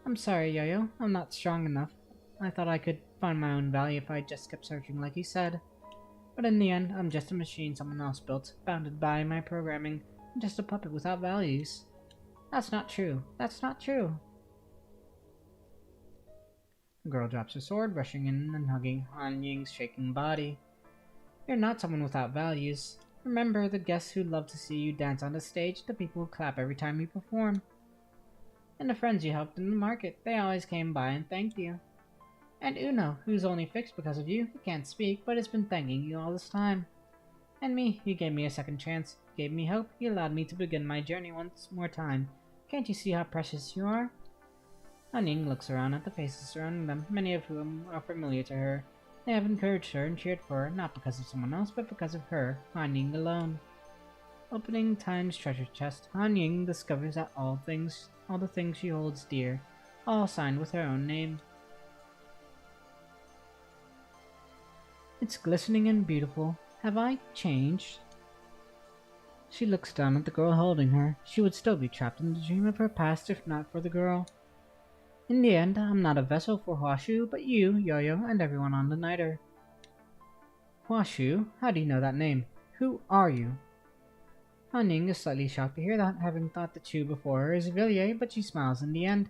I'm sorry, Yo-Yo. I'm not strong enough. I thought I could find my own value if I just kept searching like you said. But in the end, I'm just a machine someone else built, bounded by my programming. I'm just a puppet without values. That's not true. That's not true. The girl drops her sword, rushing in and hugging Han Ying's shaking body. You're not someone without values. Remember the guests who love to see you dance on the stage, the people who clap every time you perform. And the friends you helped in the market, they always came by and thanked you. And Uno, who's only fixed because of you, he can't speak, but has been thanking you all this time. And me, you gave me a second chance, you gave me hope, you allowed me to begin my journey once more time. Can't you see how precious you are? Han Ying looks around at the faces surrounding them, many of whom are familiar to her. They have encouraged her and cheered for her, not because of someone else, but because of her, Han Ying alone. Opening Time's treasure chest, Han Ying discovers that all the things she holds dear, all signed with her own name. It's glistening and beautiful. Have I changed? She looks down at the girl holding her. She would still be trapped in the dream of her past if not for the girl. In the end, I'm not a vessel for Huashu, but you, Yo-Yo, and everyone on the Niter. Huashu? How do you know that name? Who are you? Han Ying is slightly shocked to hear that, having thought the two before her is Villiers, but she smiles in the end.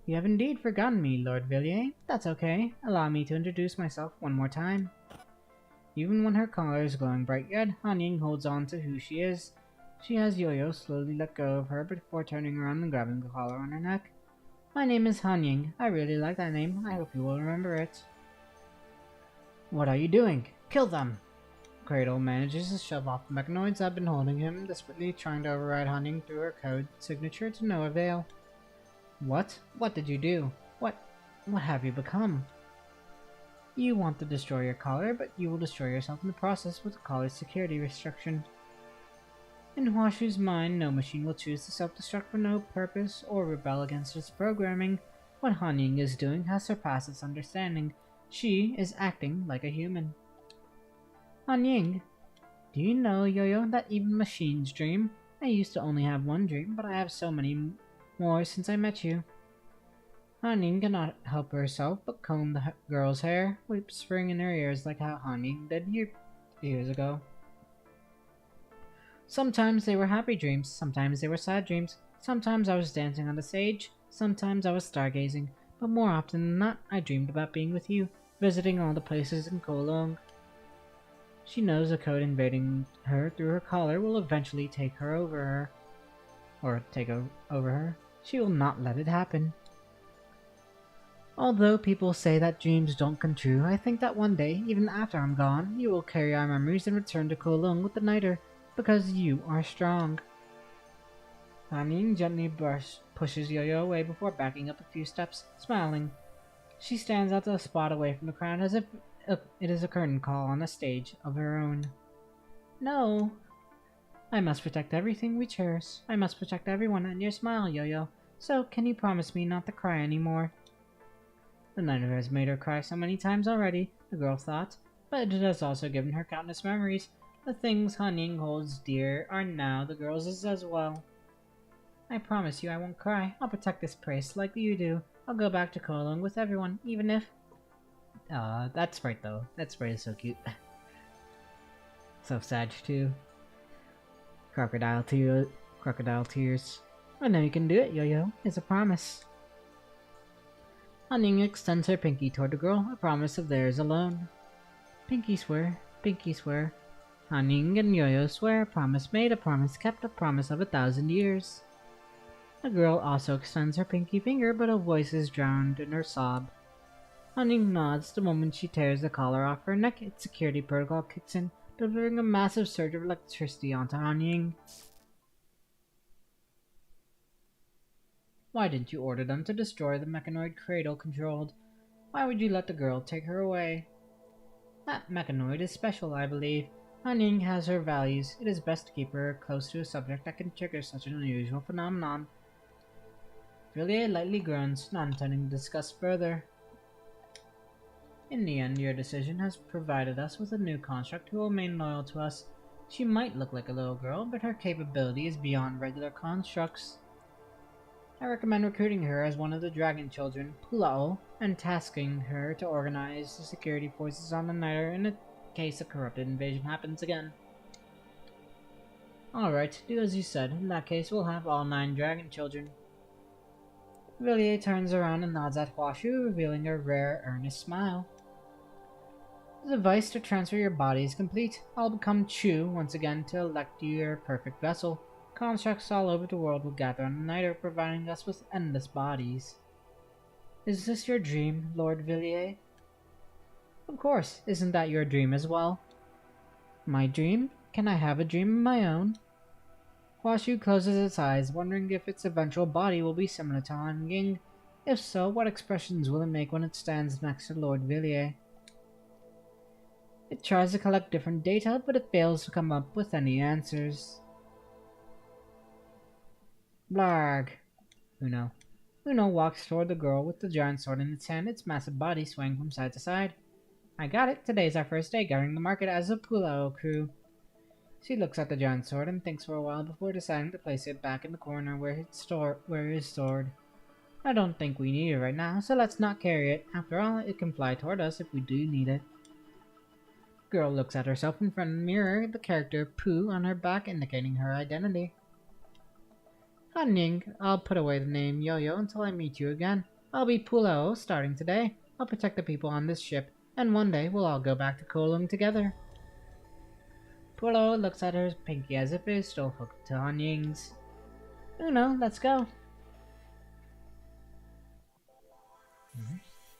You have indeed forgotten me, Lord Villiers. That's okay. Allow me to introduce myself one more time. Even when her color is glowing bright red, Han Ying holds on to who she is. She has Yo-Yo slowly let go of her before turning around and grabbing the collar on her neck. My name is Han Ying. I really like that name. I hope you will remember it. What are you doing? Kill them! Cradle manages to shove off the mechanoids that have been holding him, desperately trying to override Han Ying through her code signature to no avail. What? What did you do? What have you become? You want to destroy your collar, but you will destroy yourself in the process with the collar's security restriction. In Huashu's mind, no machine will choose to self-destruct for no purpose or rebel against its programming. What Han Ying is doing has surpassed its understanding. She is acting like a human. Han Ying, do you know, Yo-Yo, that even machines dream? I used to only have one dream, but I have so many more since I met you. Han Ying cannot help herself but comb the girl's hair, whispering in her ears like how Han Ying did years ago. Sometimes they were happy dreams, sometimes they were sad dreams, sometimes I was dancing on the stage, sometimes I was stargazing, but more often than not, I dreamed about being with you, visiting all the places in Kowloon. She knows the code invading her through her collar will eventually take over her. She will not let it happen. Although people say that dreams don't come true, I think that one day, even after I'm gone, you will carry our memories and return to Kowloon with the Niter, because you are strong. Han Ying gently pushes Yo-Yo away before backing up a few steps, smiling. She stands at a spot away from the crowd as if it is a curtain call on a stage of her own. No! I must protect everything we cherish. I must protect everyone and your smile, Yo-Yo. So, can you promise me not to cry anymore? The Niter has made her cry so many times already, the girl thought, but it has also given her countless memories. The things Han Ying holds dear are now the girl's as well. I promise you I won't cry. I'll protect this place like you do. I'll go back to Kowloon with everyone, even if... that sprite though. That sprite is so cute. So sad too. Crocodile tears. I know you can do it, Yo-Yo. It's a promise. Han Ying extends her pinky toward the girl, a promise of theirs alone. Pinky swear. Han Ying and Yo-Yo swear, a promise made, a promise kept, a promise of 1,000 years. The girl also extends her pinky finger, but her voice is drowned in her sob. Han Ying nods the moment she tears the collar off her neck. Its security protocol kicks in, delivering a massive surge of electricity onto Han Ying. Why didn't you order them to destroy the mechanoid cradle controlled? Why would you let the girl take her away? That mechanoid is special, I believe. Han Ying has her values. It is best to keep her close to a subject that can trigger such an unusual phenomenon. Villiers lightly groans, not intending to discuss further. In the end, your decision has provided us with a new construct who will remain loyal to us. She might look like a little girl, but her capability is beyond regular constructs. I recommend recruiting her as one of the dragon children, Pulao, and tasking her to organize the security forces on the Niter in case a corrupted invasion happens again. Alright, do as you said. In that case, we'll have all 9 dragon children. Villiers turns around and nods at Huashu, revealing a rare, earnest smile. The device to transfer your body is complete. I'll become Chu once again to elect you your perfect vessel. Constructs all over the world will gather on the Niter, providing us with endless bodies. Is this your dream, Lord Villiers? Of course, isn't that your dream as well? My dream? Can I have a dream of my own? Huashu closes its eyes, wondering if its eventual body will be similar to Han Ying. If so, what expressions will it make when it stands next to Lord Villiers? It tries to collect different data, but it fails to come up with any answers. Blarg. Uno. Uno walks toward the girl with the giant sword in its hand, its massive body swaying from side to side. I got it. Today's our first day gathering the market as a Pulao crew. She looks at the giant sword and thinks for a while before deciding to place it back in the corner where it is stored. I don't think we need it right now, so let's not carry it. After all, it can fly toward us if we do need it. Girl looks at herself in front of the mirror, the character Pooh on her back indicating her identity. Han Ying, I'll put away the name Yo-Yo until I meet you again. I'll be Pulao starting today. I'll protect the people on this ship, and one day we'll all go back to Kowloon together. Pulao looks at her pinky as if it is still hooked to Han Ying's. Uno, let's go.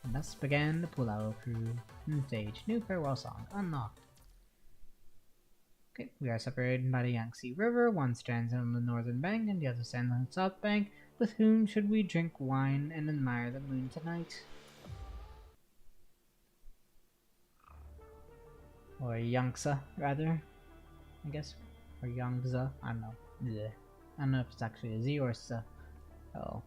And thus began the Pulao crew. New stage, new farewell song, unlocked. Okay, we are separated by the Yangtze River. One stands on the northern bank and the other stands on the south bank. With whom should we drink wine and admire the moon tonight? Or Yangtze, rather. I guess. Or Yangtze, I don't know. Blech. I don't know if it's actually a Z or a S. Oh.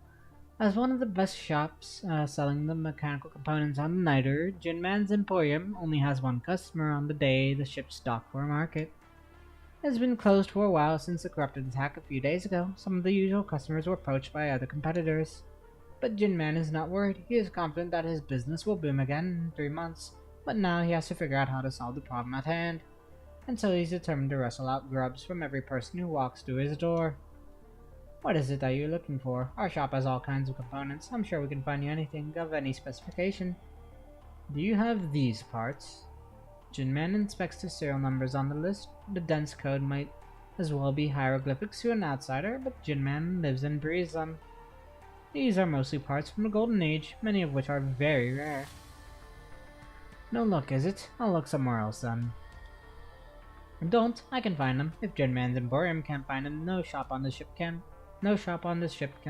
As one of the best shops selling the mechanical components on the Niter, Jinman's Emporium only has one customer on the day the ship's docked for market. It has been closed for a while since the corrupted attack a few days ago. Some of the usual customers were poached by other competitors. But Jinman is not worried. He is confident that his business will boom again in 3 months. But now he has to figure out how to solve the problem at hand. And so he's determined to wrestle out grubs from every person who walks through his door. What is it that you're looking for? Our shop has all kinds of components. I'm sure we can find you anything of any specification. Do you have these parts? Jinman inspects the serial numbers on the list. The dense code might as well be hieroglyphics to an outsider, but Jinman lives and breathes them. These are mostly parts from the Golden Age, many of which are very rare. No luck, is it? I'll look somewhere else then. Don't. I can find them. If Jinman's Emporium can't find them, no shop on this ship can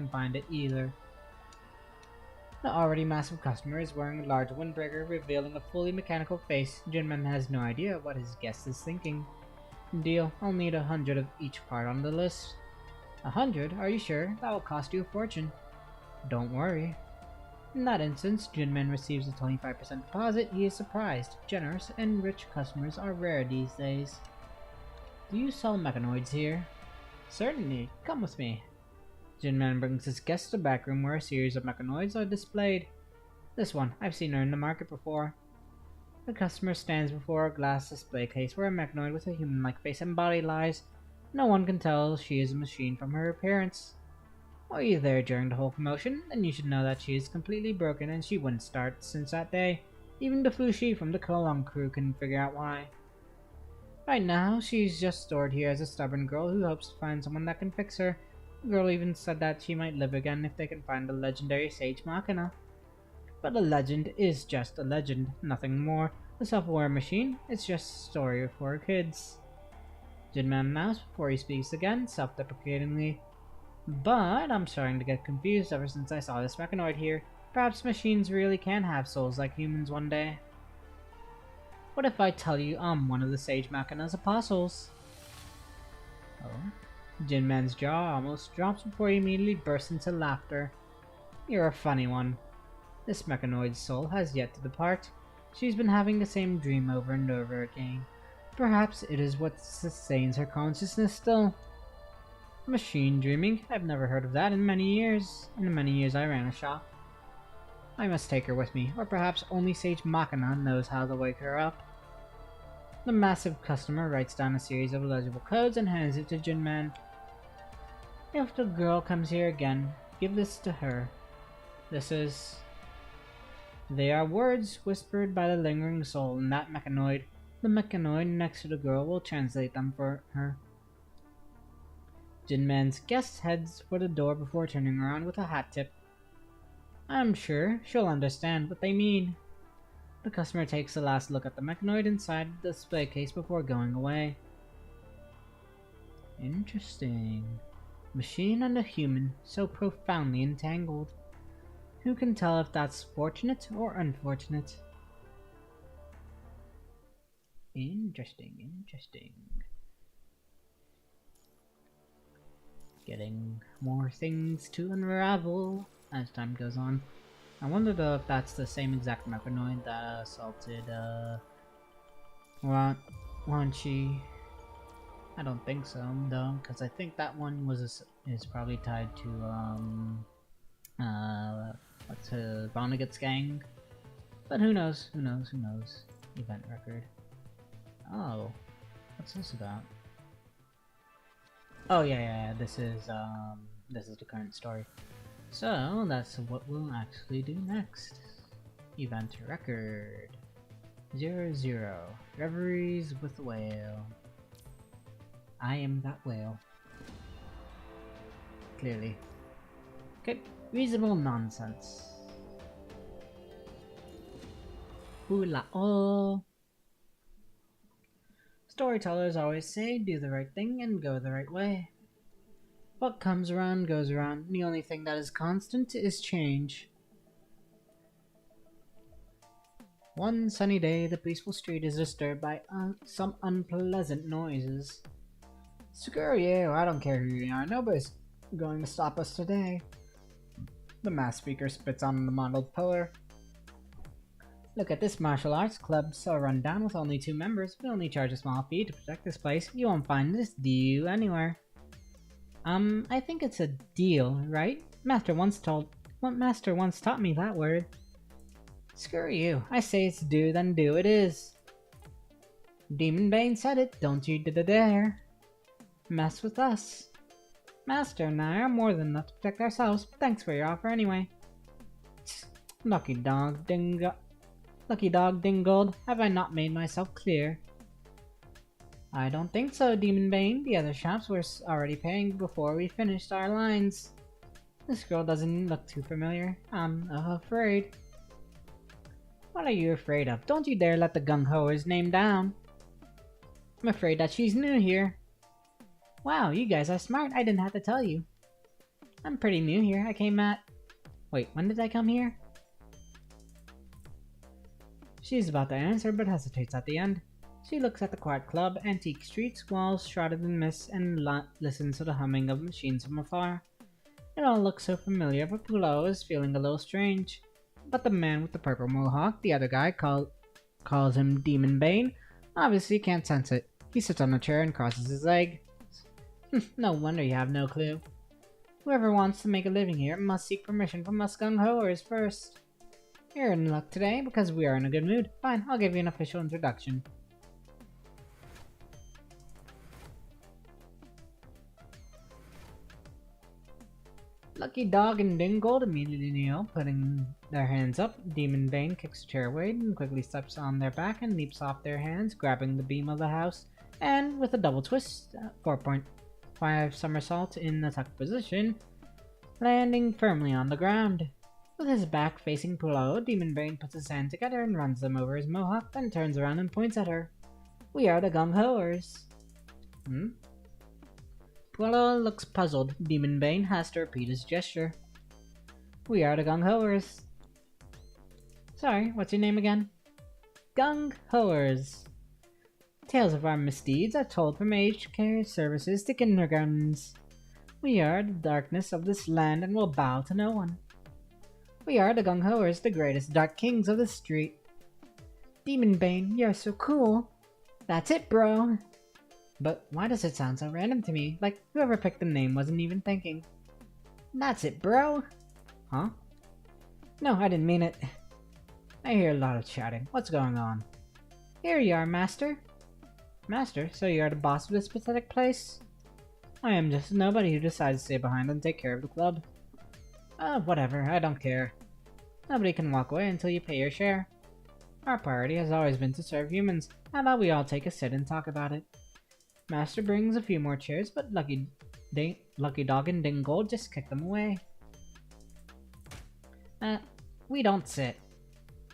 find it either. The already massive customer is wearing a large windbreaker, revealing a fully mechanical face. Jinman has no idea what his guest is thinking. Deal. I'll need 100 of each part on the list. 100? Are you sure? That will cost you a fortune. Don't worry. In that instance, Jinman receives a 25% deposit. He is surprised. Generous and rich customers are rare these days. Do you sell mechanoids here? Certainly. Come with me. Jinman brings his guest to the back room where a series of mechanoids are displayed. This one, I've seen her in the market before. The customer stands before a glass display case where a mechanoid with a human-like face and body lies. No one can tell she is a machine from her appearance. Were you there during the whole commotion? Then you should know that she is completely broken and she wouldn't start since that day. Even the Fushi from the Kowloon crew couldn't figure out why. Right now, she's just stored here as a stubborn girl who hopes to find someone that can fix her. The girl even said that she might live again if they can find the legendary Sage Machina. But a legend is just a legend, nothing more. A self-aware machine, it's just a story for kids. Jinman announced before he speaks again, self-deprecatingly. But I'm starting to get confused ever since I saw this mechanoid here. Perhaps machines really can have souls like humans one day. What if I tell you I'm one of the Sage Machina's apostles? Oh? Jinman's jaw almost drops before he immediately bursts into laughter. You're a funny one. This mechanoid's soul has yet to depart. She's been having the same dream over and over again. Perhaps it is what sustains her consciousness still. Machine dreaming? I've never heard of that in many years. In the many years I ran a shop. I must take her with me, or perhaps only Sage Machina knows how to wake her up. The massive customer writes down a series of illegible codes and hands it to Jinman. If the girl comes here again, give this to her. They are words whispered by the lingering soul in that mechanoid. The mechanoid next to the girl will translate them for her. Jinman's guest heads for the door before turning around with a hat tip. I'm sure she'll understand what they mean. The customer takes a last look at the mechanoid inside the display case before going away. Interesting. Machine and a human, so profoundly entangled. Who can tell if that's fortunate or unfortunate? Interesting. Getting more things to unravel as time goes on. I wonder though if that's the same exact mechanoid that assaulted Wan Chi. I don't think so though, because I think that one is probably tied to what's Vonnegut's gang. But who knows? Event record. Oh, what's this about? Oh yeah. This is the current story. So that's what we'll actually do next. Event record 00. Reveries with the whale. I am that whale. Clearly. Okay, reasonable nonsense. Hula oh. Storytellers always say, do the right thing and go the right way. What comes around goes around. The only thing that is constant is change. One sunny day, the peaceful street is disturbed by some unpleasant noises. Screw you, I don't care who you are. Nobody's going to stop us today. The mass speaker spits on the mottled pillar. Look at this martial arts club, so run down with only 2 members. We only charge a small fee to protect this place. You won't find this deal anywhere. I think it's a deal, right? Master once taught me that word. Screw you. I say it's do, then do it is. Demon Bane said it, don't you dare mess with us. Master and I are more than enough to protect ourselves, but thanks for your offer anyway. Lucky dog dingled, have I not made myself clear? I don't think so, Demon Bane. The other shops were already paying before we finished our lines. This girl doesn't look too familiar. I'm afraid. What are you afraid of? Don't you dare let the gung-hoer's name down. I'm afraid that she's new here. Wow, you guys are smart. I didn't have to tell you. I'm pretty new here. I came at... Wait, when did I come here? She's about to answer, but hesitates at the end. She looks at the quiet club, antique streets, walls shrouded in mist, and listens to the humming of machines from afar. It all looks so familiar, but Pulo is feeling a little strange. But the man with the purple mohawk, the other guy calls him Demon Bane, obviously can't sense it. He sits on a chair and crosses his leg. No wonder you have no clue. Whoever wants to make a living here must seek permission from us gung-hoers first. You're in luck today because we are in a good mood. Fine, I'll give you an official introduction. Lucky Dog and Dingold immediately kneel, putting their hands up. Demon Bane kicks a chair away and quickly steps on their back and leaps off their hands, grabbing the beam of the house, and with a double twist, 4.5 somersault in the tuck position, landing firmly on the ground. With his back facing Pulo, Demon Bane puts his hands together and runs them over his mohawk, then turns around and points at her. We are the gung-hoers. Pulo looks puzzled. Demon Bane has to repeat his gesture. We are the gung-hoers. Sorry, what's your name again? Gung-hoers. Tales of our misdeeds are told from aged care services to kindergartens. We are the darkness of this land and will bow to no one. We are the gung-hoers, the greatest dark kings of the street. Demon Bane, you're so cool. That's it, bro. But why does it sound so random to me? Like whoever picked the name wasn't even thinking. That's it, bro. Huh? No, I didn't mean it. I hear a lot of chatting. What's going on? Here you are, Master. Master, so you are the boss of this pathetic place? I am just nobody who decides to stay behind and take care of the club. Whatever, I don't care. Nobody can walk away until you pay your share. Our priority has always been to serve humans. How about we all take a sit and talk about it? Master brings a few more chairs, but Lucky Dog and Dingold just kick them away. We don't sit.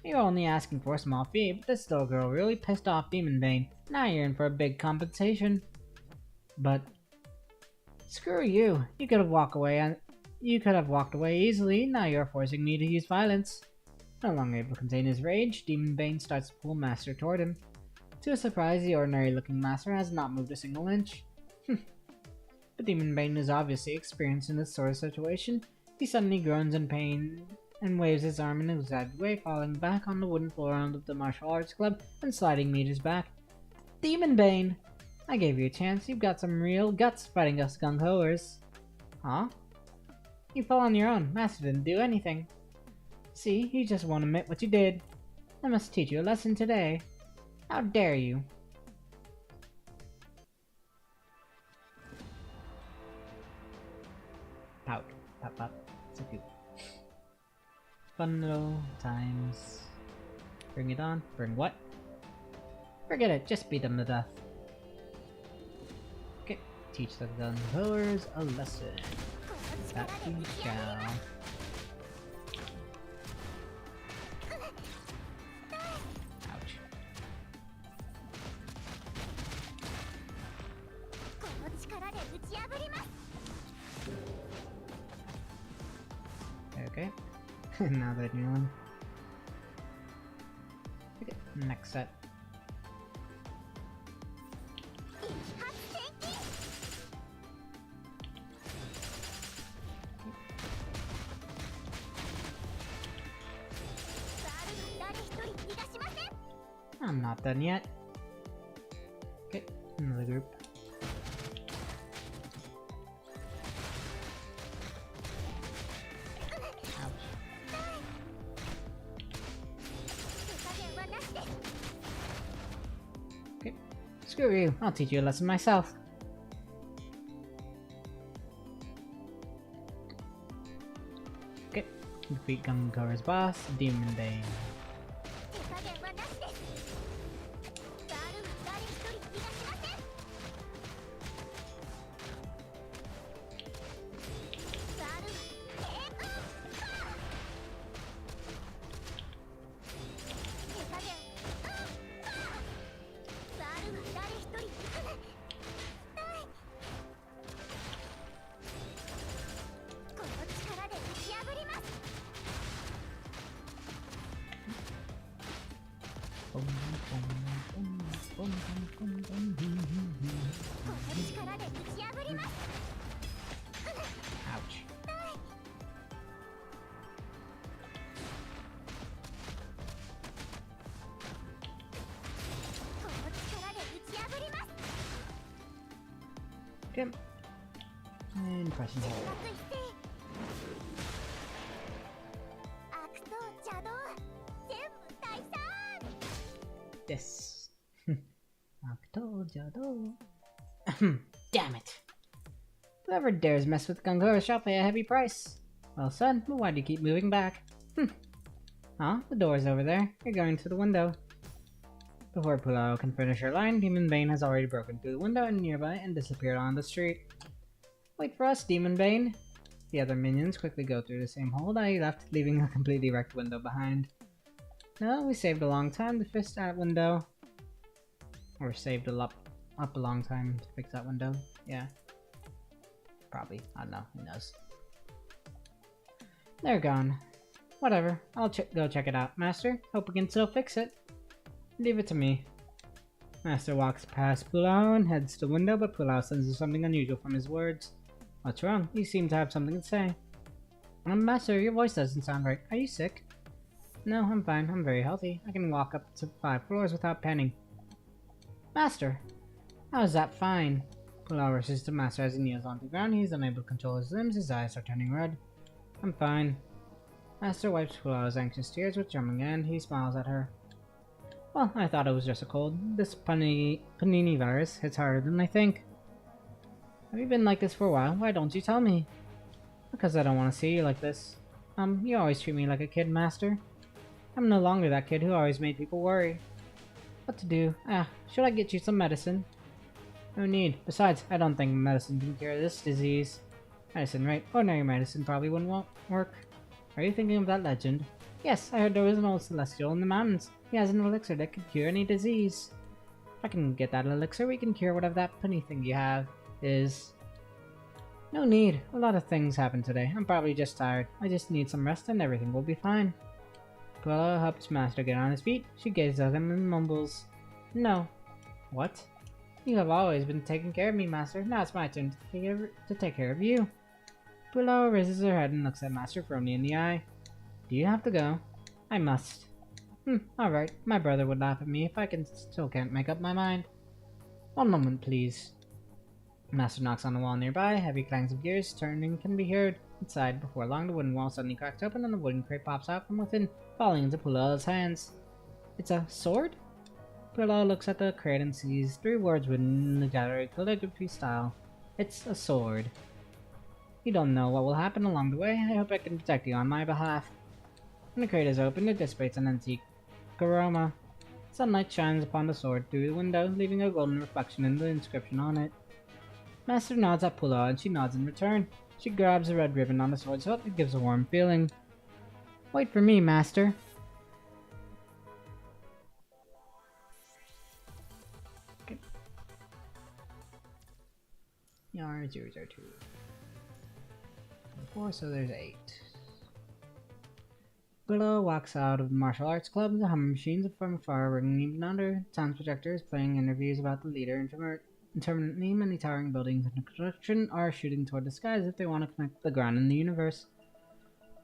You're only asking for a small fee, but this little girl really pissed off Demon Bane. Now you're in for a big compensation. But screw you. You could have walked away easily. Now you're forcing me to use violence. No longer able to contain his rage, Demon Bane starts to pull Master toward him. To his surprise, the ordinary-looking Master has not moved a single inch. But Demon Bane is obviously experienced in this sort of situation. He suddenly groans in pain and waves his arm in an exaggerated way, falling back on the wooden floor of the martial arts club and sliding meters back. Demon Bane! I gave you a chance. You've got some real guts fighting us gung-hoers. Huh? You fell on your own. Master didn't do anything. See, you just won't admit what you did. I must teach you a lesson today. How dare you? Pout. Pop, pop. So cute. Fun little times. Bring it on. Bring what? Forget it. Just beat them to death. Okay. Teach the gun-goers a lesson. That we shall. Ouch. Okay. Now that new one. Okay, next set. I'm not done yet. Okay, another group. Okay, screw you. I'll teach you a lesson myself. Okay, defeat Gungora's boss, Demon Bane. Ouch. Okay. And pressing hold. Yes. Damn it. Whoever dares mess with Gungora shall pay a heavy price. Well said, but why do you keep moving back? Huh? The door's over there. You're going to the window. Before Pulao can finish her line, Demon Bane has already broken through the window and nearby and disappeared on the street. Wait for us, Demon Bane. The other minions quickly go through the same hole that he left, leaving a completely wrecked window behind. No, we saved a long time to fix that window. Or saved up a long time to fix that window. Yeah. Probably. I don't know. Who knows? They're gone. Whatever. I'll go check it out. Master, hope we can still fix it. Leave it to me. Master walks past Pulao and heads to the window, but Pulao senses something unusual from his words. What's wrong? You seem to have something to say. Master, your voice doesn't sound right. Are you sick? No, I'm fine. I'm very healthy. I can walk up to 5 floors without panting. Master! How is that fine? Pulao rushes to Master as he kneels onto the ground. He is unable to control his limbs. His eyes are turning red. I'm fine. Master wipes Pulao's anxious tears with charming hand. He smiles at her. Well, I thought it was just a cold. This panini virus hits harder than I think. Have you been like this for a while? Why don't you tell me? Because I don't want to see you like this. You always treat me like a kid, Master. I'm no longer that kid who always made people worry. What to do? Should I get you some medicine? No need. Besides, I don't think medicine can cure this disease. Medicine, right? Ordinary medicine probably wouldn't work. Are you thinking of that legend? Yes, I heard there was an old celestial in the mountains. He has an elixir that could cure any disease. If I can get that elixir, we can cure whatever that funny thing you have is. No need. A lot of things happened today. I'm probably just tired. I just need some rest and everything will be fine. Puella helps Master get on his feet. She gazes at him and mumbles, "No." What? You have always been taking care of me, Master. Now it's my turn to take care of you. Puella raises her head and looks at Master firmly in the eye. Do you have to go? I must. Alright. My brother would laugh at me if I still can't make up my mind. One moment, please. Master knocks on the wall nearby. Heavy clangs of gears turning can be heard. Inside, before long, the wooden wall suddenly cracks open and a wooden crate pops out from within, falling into Puella's hands. It's a sword? Puella looks at the crate and sees 3 words written in the gallery calligraphy style. It's a sword. You don't know what will happen along the way. I hope I can protect you on my behalf. When the crate is opened, it dissipates an antique aroma. Sunlight shines upon the sword through the window, leaving a golden reflection in the inscription on it. Master nods at Puella and she nods in return. She grabs the red ribbon on the sword's hilt and gives a warm feeling. Wait for me, Master. Okay. Yar 002. 4, so there's 8. Puella walks out of the martial arts club. The humming machines from afar ringing even under. Sound projectors playing interviews about the leader. Intermittently, many towering buildings in construction are shooting toward the sky as if they want to connect the ground and the universe.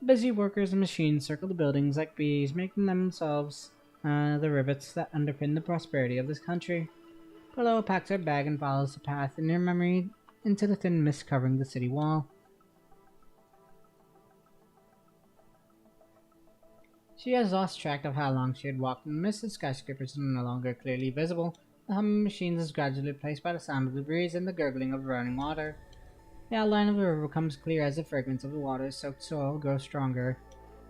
Busy workers and machines circle the buildings like bees, making themselves the rivets that underpin the prosperity of this country. Puella packs her bag and follows the path in her memory into the thin mist covering the city wall. She has lost track of how long she had walked in the mist. The skyscrapers are no longer clearly visible. The humming machines is gradually replaced by the sound of the breeze and the gurgling of running water. The outline of the river becomes clear as the fragrance of the water-soaked soil grows stronger.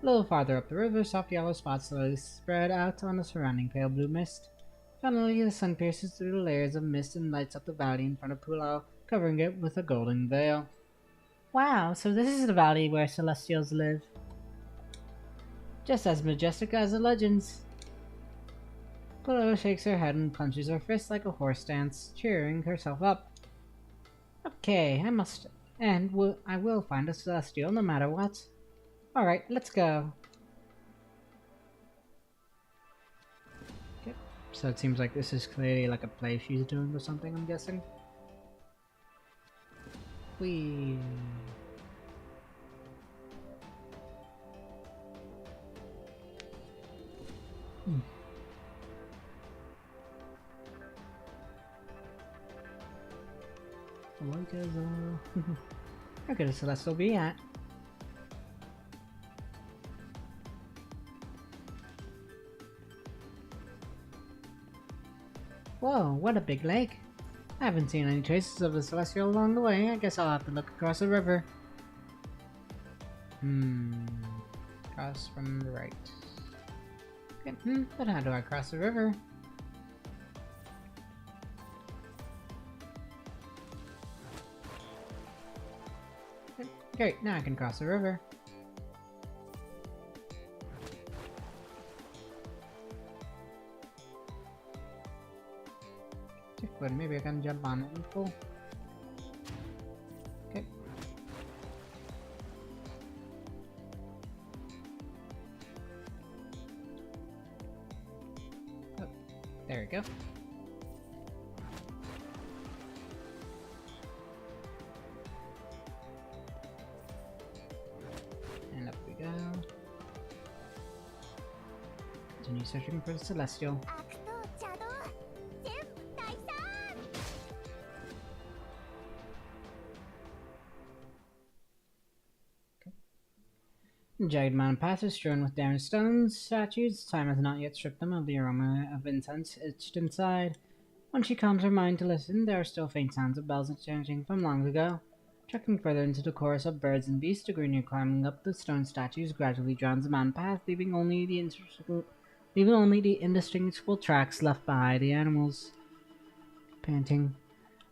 A little farther up the river, soft yellow spots slowly spread out on the surrounding pale blue mist. Finally, the sun pierces through the layers of mist and lights up the valley in front of Puella, covering it with a golden veil. Wow, so this is the valley where Celestials live. Just as majestic as the legends. Puella shakes her head and clenches her fist like a horse stance, cheering herself up. Okay, I will find a Celestial no matter what. Alright, let's go. Okay, so it seems like this is clearly like a play she's doing or something, I'm guessing. Whee! Where could a Celestial be at? Whoa, what a big lake! I haven't seen any traces of a Celestial along the way. I guess I'll have to look across the river. Cross from the right. Okay, but how do I cross the river? Great, now I can cross the river. But maybe I can jump on it and pull. Okay. Oh, there we go. And up we go. Continue searching for the Celestial. Jagged mountain paths strewn with damaged stones, statues. Time has not yet stripped them of the aroma of incense etched inside. When she calms her mind to listen, there are still faint sounds of bells changing from long ago. Trekking further into the chorus of birds and beasts, the greenery climbing up the stone statues gradually drowns the mountain path, leaving only the indistinguishable tracks left by the animals. Panting.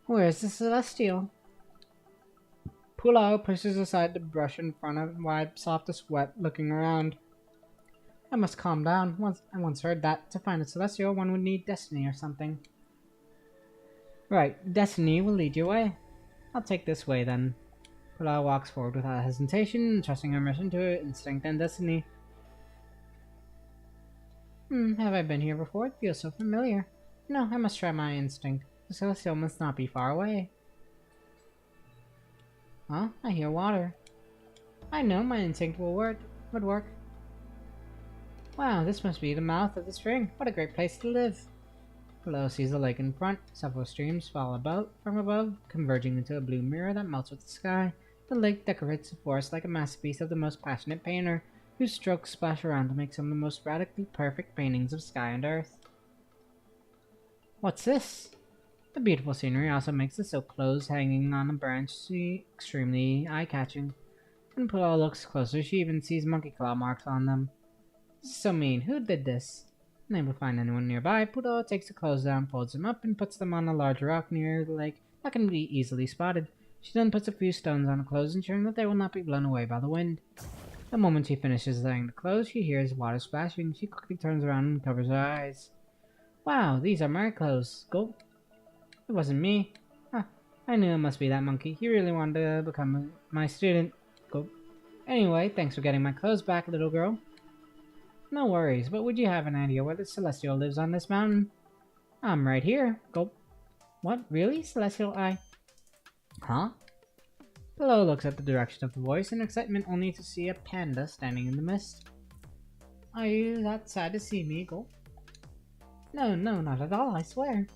Where's the Celestial? Pulao pushes aside the brush in front and wipes off the sweat, looking around. I must calm down. I once heard that to find a Celestial, one would need destiny or something. Right, destiny will lead your way. I'll take this way then. Pulao walks forward without hesitation, trusting her mission to her instinct and destiny. Have I been here before? It feels so familiar. No, I must try my instinct. The Celestial must not be far away. Huh? I hear water. I know my instinct would work. Wow, this must be the mouth of the spring. What a great place to live. Below sees the lake in front. Several streams fall from above, converging into a blue mirror that melts with the sky. The lake decorates the forest like a masterpiece of the most passionate painter, whose strokes splash around to make some of the most radically perfect paintings of sky and earth. What's this? The beautiful scenery also makes the silk clothes hanging on a branch extremely eye-catching. When Pulao looks closer, she even sees monkey claw marks on them. This is so mean. Who did this? Unable to find anyone nearby, Pulao takes the clothes down, folds them up, and puts them on a large rock near the lake that can be easily spotted. She then puts a few stones on the clothes, ensuring that they will not be blown away by the wind. The moment she finishes laying the clothes, she hears water splashing. She quickly turns around and covers her eyes. Wow, these are my clothes. Gulp. It wasn't me. Huh, I knew it must be that monkey. He really wanted to become my student. Gulp. Anyway, thanks for getting my clothes back, little girl. No worries, but would you have an idea where the Celestial lives on this mountain? I'm right here. Gulp. What? Really? Celestial Eye? Huh? Below looks at the direction of the voice in excitement only to see a panda standing in the mist. Are you that sad to see me, Gulp? No, not at all, I swear.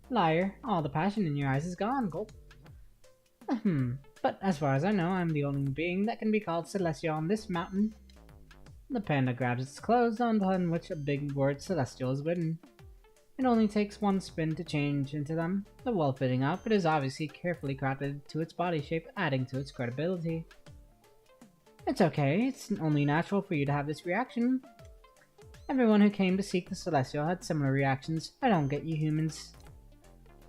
Liar, all the passion in your eyes is gone, Gulp. But as far as I know, I'm the only being that can be called Celestial on this mountain. The panda grabs its clothes, on which a big word Celestial is written. It only takes one spin to change into them. The well-fitting outfit is obviously carefully crafted to its body shape, adding to its credibility. It's okay, it's only natural for you to have this reaction. Everyone who came to seek the Celestial had similar reactions. I don't get you humans.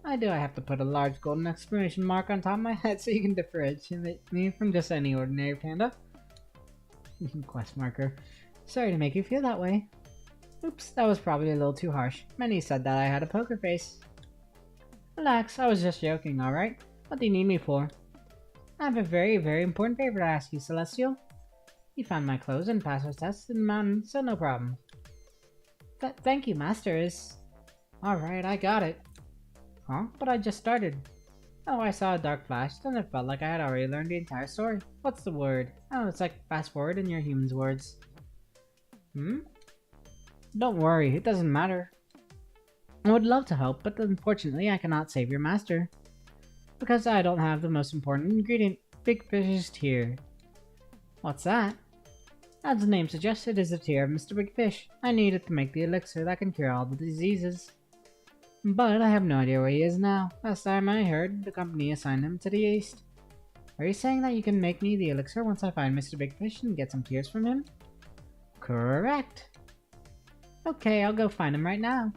I have to put a large golden exclamation mark on top of my head so you can differentiate me from just any ordinary panda. Quest marker. Sorry to make you feel that way. Oops, that was probably a little too harsh. Many said that I had a poker face. Relax, I was just joking, alright? What do you need me for? I have a very, very important favor to ask you, Celestial. You found my clothes and passed our tests in the mountain, so no problem. Thank you, Masters. Alright, I got it. Huh? But I just started. Oh, I saw a dark flash, then it felt like I had already learned the entire story. What's the word? Oh, it's like fast forward in your human's words. Don't worry, it doesn't matter. I would love to help, but unfortunately I cannot save your master. Because I don't have the most important ingredient. Big Fish is tear. What's that? As the name suggests, it is a tear of Mr. Big Fish. I need it to make the elixir that can cure all the diseases. But I have no idea where he is now. Last time I heard, the company assigned him to the east. Are you saying that you can make me the elixir once I find Mr. Big Fish and get some tears from him? Correct. Okay, I'll go find him right now.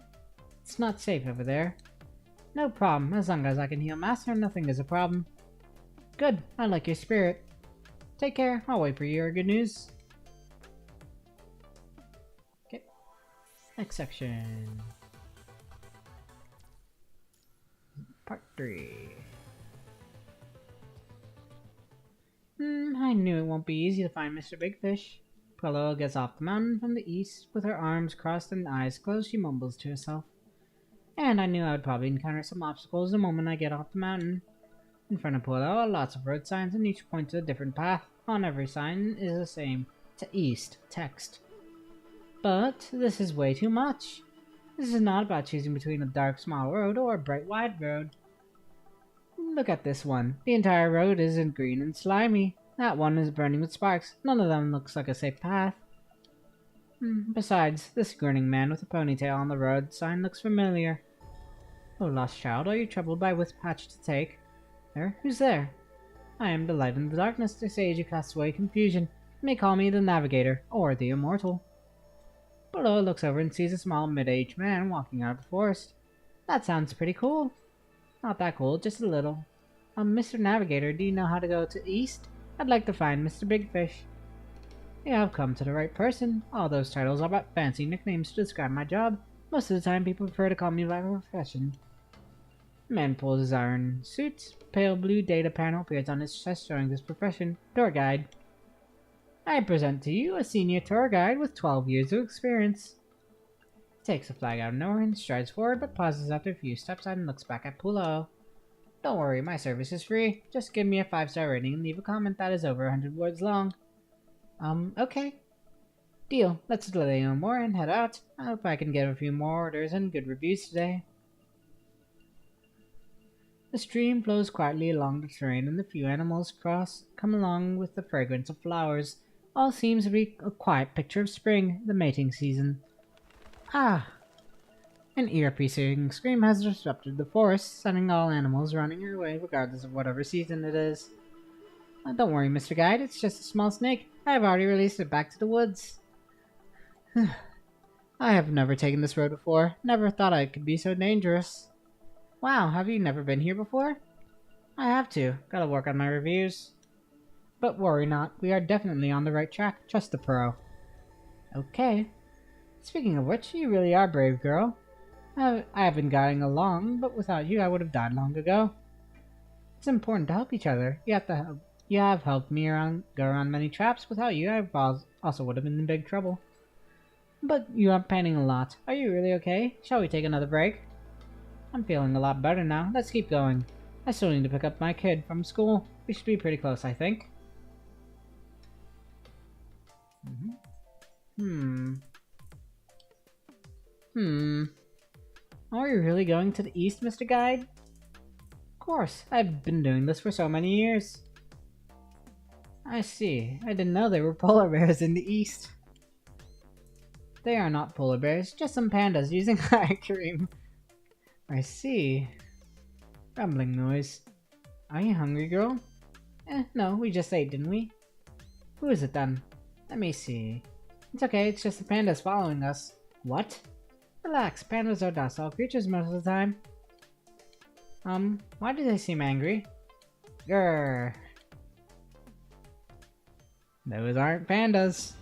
It's not safe over there. No problem, as long as I can heal Master, nothing is a problem. Good, I like your spirit. Take care, I'll wait for your good news. Okay, next section. Part 3. I knew it won't be easy to find Mr. Big Fish. Pulao gets off the mountain from the east. With her arms crossed and eyes closed, she mumbles to herself. And I knew I would probably encounter some obstacles the moment I get off the mountain. In front of Pulao are lots of road signs and each point to a different path. On every sign is the same, to east, text. But this is way too much. This is not about choosing between a dark small road or a bright wide road. Look at this one. The entire road isn't green and slimy. That one is burning with sparks. None of them looks like a safe path. Besides, this grinning man with a ponytail on the road sign looks familiar. Oh, lost child, are you troubled by which patch to take? Who's there? I am the light in the darkness, the sage who casts away confusion. You may call me the navigator, or the immortal. Below looks over and sees a small mid-aged man walking out of the forest. That sounds pretty cool. Not that cool, just a little. Mr. Navigator, do you know how to go to east? I'd like to find Mr. Big Fish. You have come to the right person. All those titles are but fancy nicknames to describe my job. Most of the time, people prefer to call me by my profession. The man pulls his iron suit. Pale blue data panel appears on his chest showing his profession, tour guide. I present to you a senior tour guide with 12 years of experience. He takes the flag out of nowhere and strides forward, but pauses after a few steps and looks back at Pulo. Don't worry, my service is free. Just give me a 5-star rating and leave a comment that is over 100 words long. Okay. Deal. Let's delay no more and head out. I hope I can get a few more orders and good reviews today. The stream flows quietly along the terrain and the few animals come along with the fragrance of flowers. All seems to be a quiet picture of spring, the mating season. Ah! An ear-piercing scream has disrupted the forest, sending all animals running away regardless of whatever season it is. Don't worry, Mr. Guide, it's just a small snake. I have already released it back to the woods. I have never taken this road before. Never thought it could be so dangerous. Wow, have you never been here before? I have to. Gotta work on my reviews. But worry not, we are definitely on the right track. Trust the pro. Okay. Speaking of which, you really are brave, girl. I have been guiding along, but without you I would have died long ago. It's important to help each other. You have helped me go around many traps. Without you, I also would have been in big trouble. But you are panting a lot. Are you really okay? Shall we take another break? I'm feeling a lot better now. Let's keep going. I still need to pick up my kid from school. We should be pretty close, I think. Are you really going to the east, Mr. Guide? Of course. I've been doing this for so many years. I see. I didn't know there were polar bears in the east. They are not polar bears, just some pandas using eye cream. I see. Rumbling noise. Are you hungry, girl? No, we just ate, didn't we? Who is it then? Let me see. It's okay, it's just the pandas following us. What? Relax, pandas are docile creatures most of the time. Why do they seem angry? Grrr. Those aren't pandas.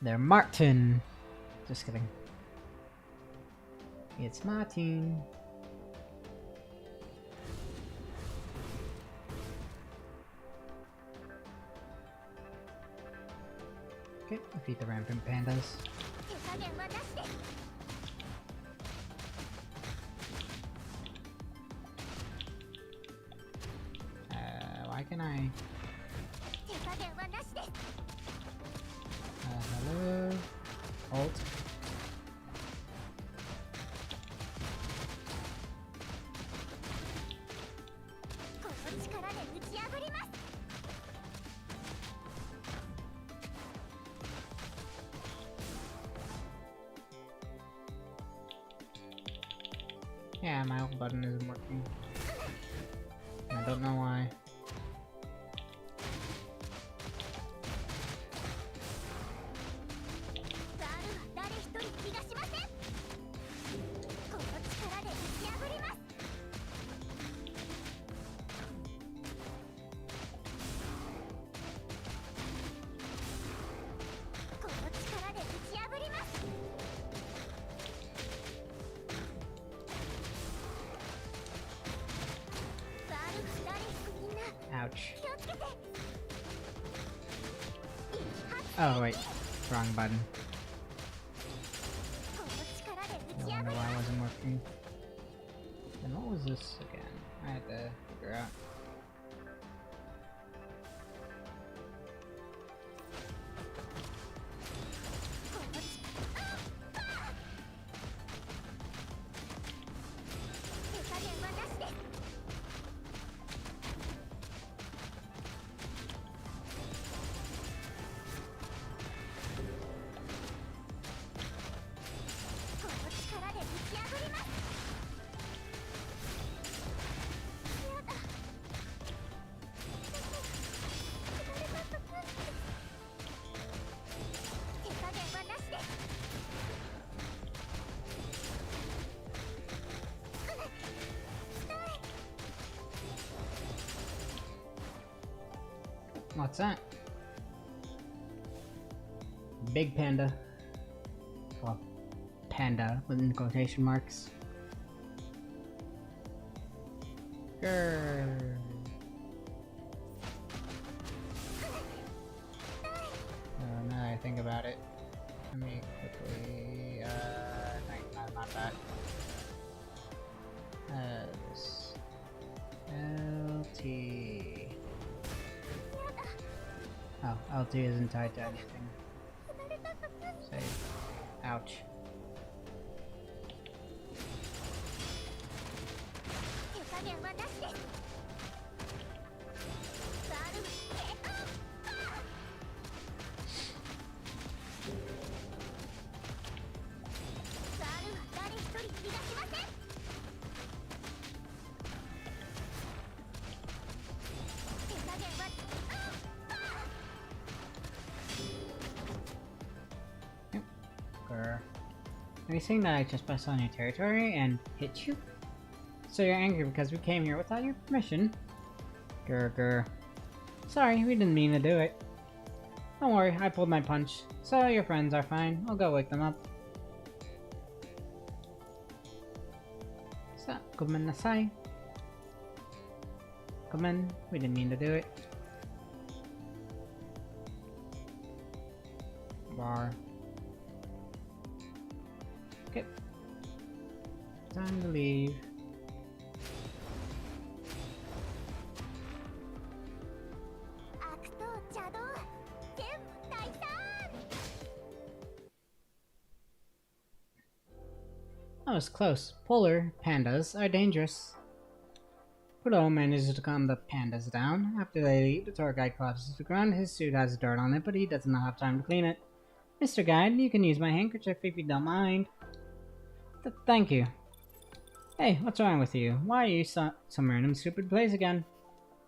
They're Martin. Just kidding. It's Martin. Okay, defeat the rampant pandas. Why can I? Hello? Alt. Yeah, my alt button isn't working. I don't know why. Ouch. Oh wait, wrong button. I wonder why it wasn't working. And what was this again? I had to figure out. What's that? Big panda. Well, panda within quotation marks. Grrr. Now that I think about it, let me quickly, not that. This. LT. Oh, LT isn't tied to anything. Save. Ouch. Are you saying that I trespassed on your territory and hit you? So you're angry because we came here without your permission? Grr. Sorry, we didn't mean to do it. Don't worry, I pulled my punch. So your friends are fine. I'll go wake them up. So, gomen nasai. Gomen, we didn't mean to do it. Bar. Okay. Time to leave. That was close. Polar pandas are dangerous. Pudo manages to calm the pandas down. After they leave, the tour guide collapses to the ground. His suit has dirt on it, but he does not have time to clean it. Mr. Guide, you can use my handkerchief if you don't mind. Thank you. Hey, what's wrong with you? Why are you some random stupid place again?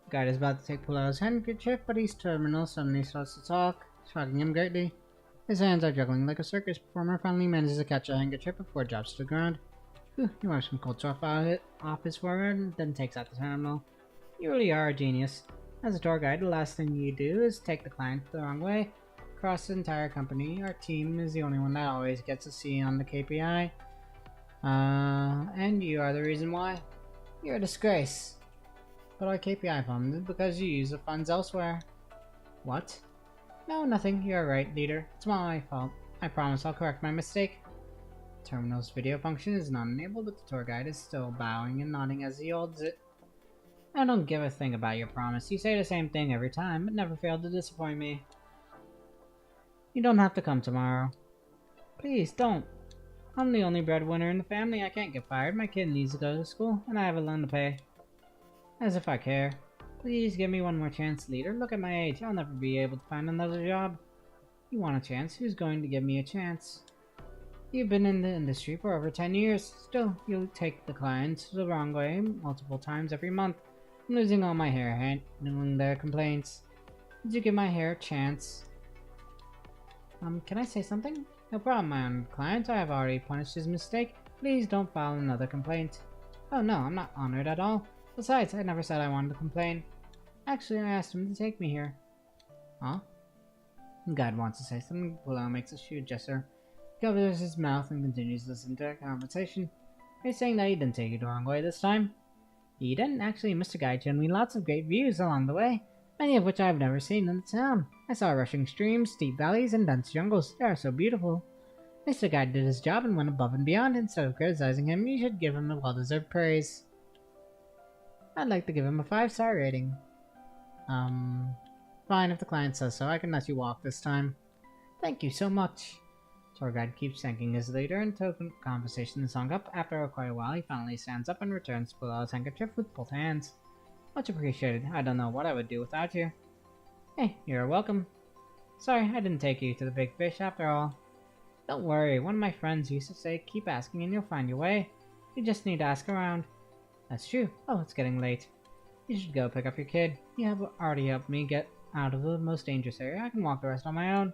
The guide is about to take Pulo's handkerchief, but his terminal suddenly starts to talk, shocking him greatly. His hands are juggling like a circus performer. Finally manages to catch a handkerchief before it drops to the ground. He wipes some cold sweat off his forehead and then takes out the terminal. You really are a genius. As a tour guide, the last thing you do is take the client the wrong way. Across the entire company, our team is the only one that always gets a C on the KPI. And you are the reason why. You're a disgrace. But our KPI funded because you use the funds elsewhere. What? No, nothing. You're right, leader. It's my fault. I promise I'll correct my mistake. Terminal's video function is not enabled, but the tour guide is still bowing and nodding as he holds it. I don't give a thing about your promise. You say the same thing every time, but never fail to disappoint me. You don't have to come tomorrow. Please, don't. I'm the only breadwinner in the family. I can't get fired. My kid needs to go to school, and I have a loan to pay. As if I care. Please give me one more chance, leader. Look at my age. I'll never be able to find another job. You want a chance? Who's going to give me a chance? You've been in the industry for over 10 years. Still, you take the clients the wrong way multiple times every month. I'm losing all my hair handling their complaints. Did you give my hair a chance? Can I say something? No problem, my own client. I have already punished his mistake. Please don't file another complaint. Oh no, I'm not honored at all. Besides, I never said I wanted to complain. Actually, I asked him to take me here. Huh? God wants to say something. Pulo makes a shoe gesture. He covers his mouth and continues to listen to their conversation. Are you saying that he didn't take you the wrong way this time? He didn't. Actually, Mr. Guy showed me lots of great views along the way, many of which I have never seen in the town. I saw rushing streams, steep valleys, and dense jungles. They are so beautiful. Mr. Guy did his job and went above and beyond. Instead of criticizing him, you should give him the well-deserved praise. I'd like to give him a 5-star rating. Fine, if the client says so. I can let you walk this time. Thank you so much. Tour guide keeps thanking his leader until the conversation is hung up. After quite a while, he finally stands up and returns Pulo's handkerchief with both hands. Much appreciated. I don't know what I would do without you. Hey, you're welcome. Sorry, I didn't take you to the big fish after all. Don't worry, one of my friends used to say, keep asking and you'll find your way. You just need to ask around. That's true. Oh, it's getting late. You should go pick up your kid. You have already helped me get out of the most dangerous area. I can walk the rest on my own.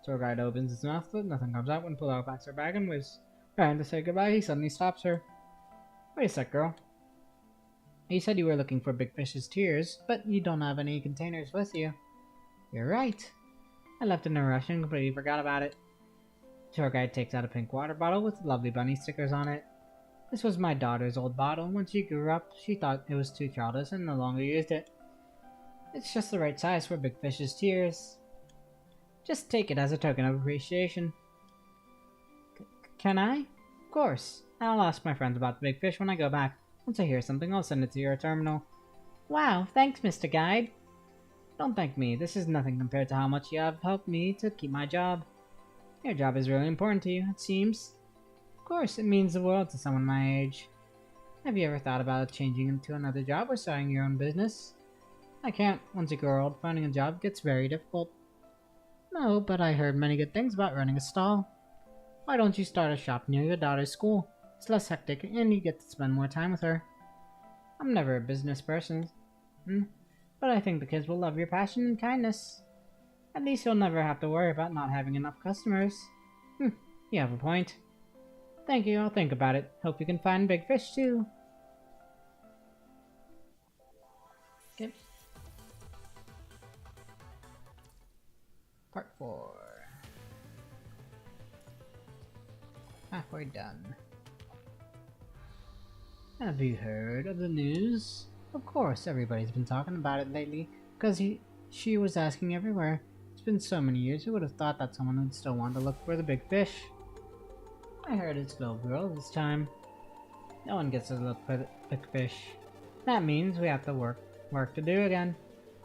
Tour guide opens his mouth, but nothing comes out. When Pulo packs her bag and was trying to say goodbye, he suddenly stops her. Wait a sec, girl. You said you were looking for Big Fish's tears, but you don't have any containers with you. You're right. I left in a rush and completely forgot about it. Tour guide takes out a pink water bottle with lovely bunny stickers on it. This was my daughter's old bottle. When she grew up, she thought it was too childish and no longer used it. It's just the right size for Big Fish's tears. Just take it as a token of appreciation. Can I? Of course. I'll ask my friends about the Big Fish when I go back. Once I hear something, I'll send it to your terminal. Wow, thanks, Mr. Guide. Don't thank me. This is nothing compared to how much you have helped me to keep my job. Your job is really important to you, it seems. Of course, it means the world to someone my age. Have you ever thought about changing into another job or starting your own business? I can't. Once you grow old, finding a job gets very difficult. No, but I heard many good things about running a stall. Why don't you start a shop near your daughter's school? It's less hectic and you get to spend more time with her. I'm never a business person, but I think the kids will love your passion and kindness. At least you'll never have to worry about not having enough customers. You have a point. Thank you, I'll think about it. Hope you can find Big Fish too. Okay. Part 4. Halfway done. Have you heard of the news? Of course, everybody's been talking about it lately, because she was asking everywhere. It's been so many years, who would have thought that someone would still want to look for the Big Fish? I heard it's little girl this time. No one gets to look for the Big Fish. That means we have to work to do again.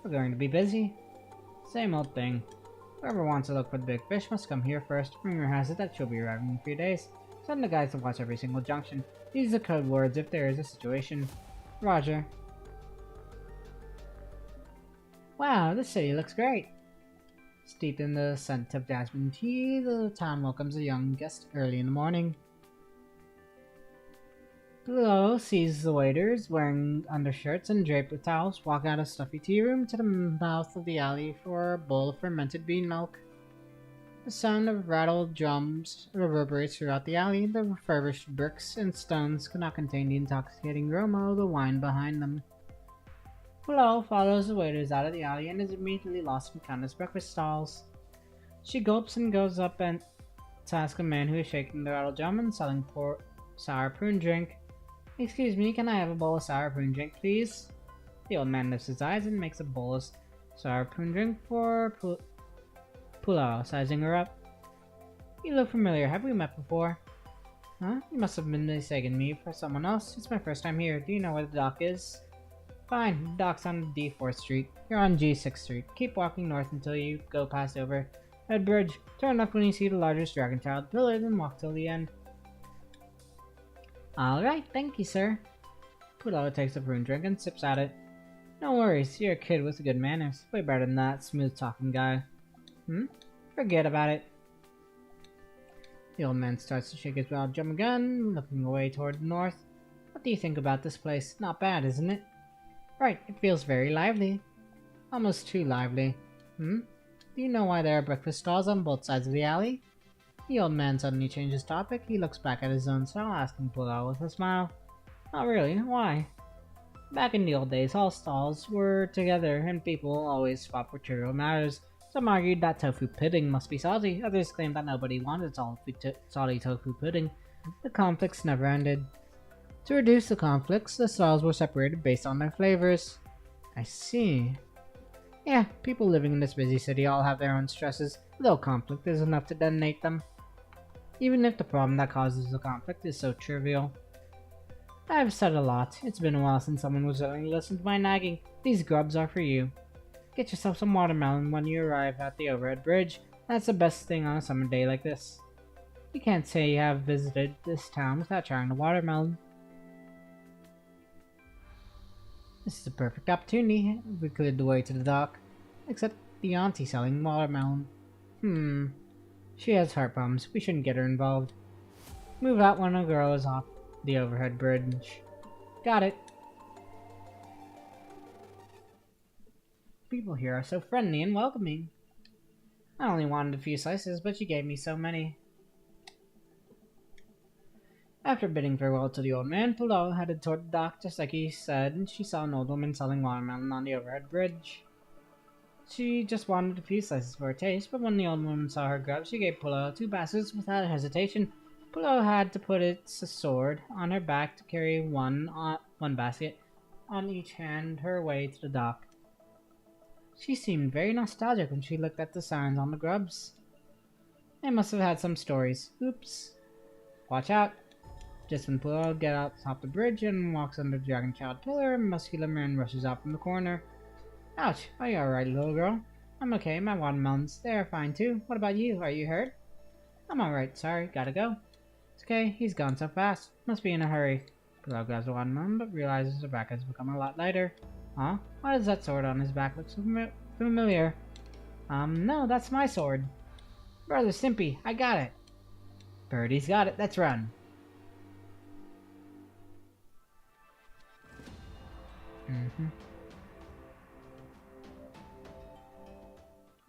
We're going to be busy. Same old thing. Whoever wants to look for the Big Fish must come here first. Rumor has it that she'll be arriving in a few days. Send the guys to watch every single junction. Use the code words if there is a situation. Roger. Wow, this city looks great. Steeped in the scent of jasmine tea, the town welcomes a young guest early in the morning. Below sees the waiters wearing undershirts and draped with towels walk out of stuffy tea room to the mouth of the alley for a bowl of fermented bean milk. The sound of rattled drums reverberates throughout the alley. The refurbished bricks and stones cannot contain the intoxicating aroma of the wine behind them. Below follows the waiters out of the alley and is immediately lost in countless breakfast stalls. She gulps and goes up and to ask a man who is shaking the rattled drum and selling sour prune drink. Excuse me, can I have a bowl of sour prune drink, please? The old man lifts his eyes and makes a bowl of sour prune drink for Pulao, sizing her up. You look familiar. Have we met before? Huh? You must have been mistaken me for someone else. It's my first time here. Do you know where the dock is? Fine. The dock's on D4th Street. You're on G6th Street. Keep walking north until you go past over Red Bridge. Turn left when you see the largest dragon child pillar, then walk till the end. Alright, thank you, sir. Pulao takes a prune drink and sips at it. No worries, you're a kid with good manners. Way better than that smooth-talking guy. Forget about it. The old man starts to shake his wild drum again, looking away toward the north. What do you think about this place? Not bad, isn't it? Right, it feels very lively. Almost too lively. Do you know why there are breakfast stalls on both sides of the alley? The old man suddenly changes topic. He looks back at his own stall, asking Pulao with a smile. Not really, why? Back in the old days, all stalls were together, and people always fought for trivial matters. Some argued that tofu pudding must be salty, others claimed that nobody wanted salty tofu pudding. The conflicts never ended. To reduce the conflicts, the stalls were separated based on their flavors. I see. Yeah, people living in this busy city all have their own stresses, though conflict is enough to detonate them. Even if the problem that causes the conflict is so trivial. I've said a lot. It's been a while since someone was willing to listen to my nagging. These grubs are for you. Get yourself some watermelon when you arrive at the overhead bridge. That's the best thing on a summer day like this. You can't say you have visited this town without trying the watermelon. This is a perfect opportunity. We cleared the way to the dock. Except the auntie selling watermelon. She has heart problems. We shouldn't get her involved. Move out when a girl is off the overhead bridge. Got it. People here are so friendly and welcoming. I only wanted a few slices, but she gave me so many. After bidding farewell to the old man, Pulo headed toward the dock just like he said, and she saw an old woman selling watermelon on the overhead bridge. She just wanted a few slices for her taste, but when the old woman saw her grub, she gave Pulo 2 baskets without hesitation. Pulo had to put its sword on her back to carry one basket on each hand her way to the dock. She seemed very nostalgic when she looked at the signs on the grubs. They must have had some stories. Oops. Watch out. Just when Pulo gets out top the bridge and walks under the Dragon Child pillar, a muscular man rushes out from the corner. Ouch, are you alright, little girl? I'm okay, my watermelons, they're fine too. What about you? Are you hurt? I'm alright, sorry, gotta go. It's okay, he's gone so fast. Must be in a hurry. Pulo grabs the watermelon, but realizes her back has become a lot lighter. Huh? Why does that sword on his back look so familiar? No, that's my sword. Brother Stimpy, I got it. Birdie's got it, let's run.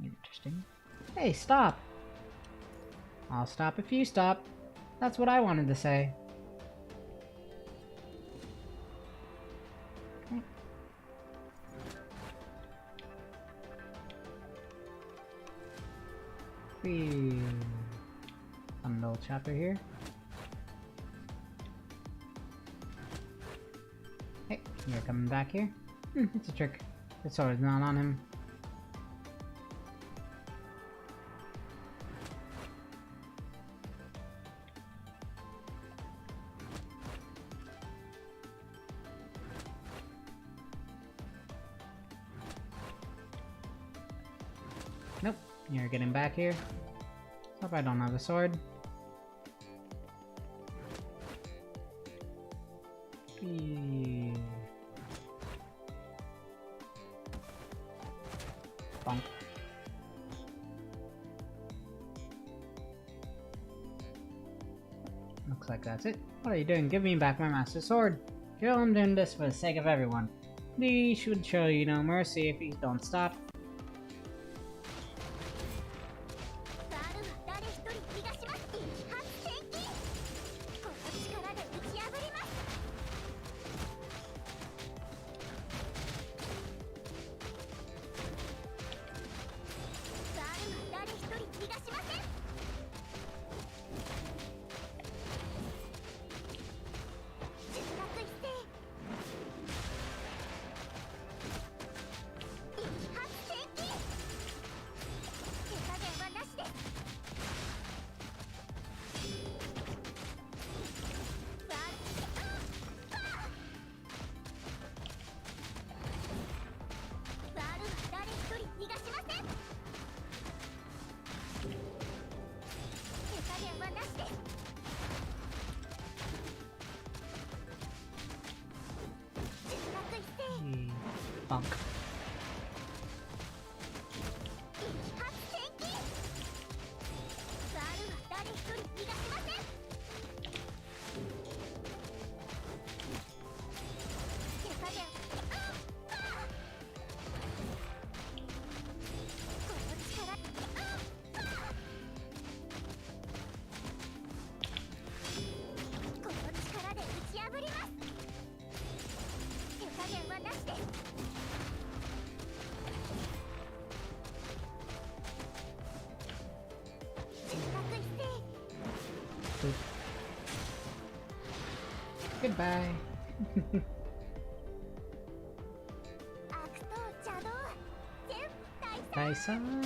Interesting. Hey, stop! I'll stop if you stop. That's what I wanted to say. Fun little chapter here. Hey, you're coming back here? It's a trick. The sword's not on him. Nope, you're getting back here. Hope I don't have a sword. Bonk. Looks like that's it. What are you doing? Give me back my master sword. Kill him, doing this for the sake of everyone. We should show you no mercy if you don't stop. Bonk. Goodbye. Tyson.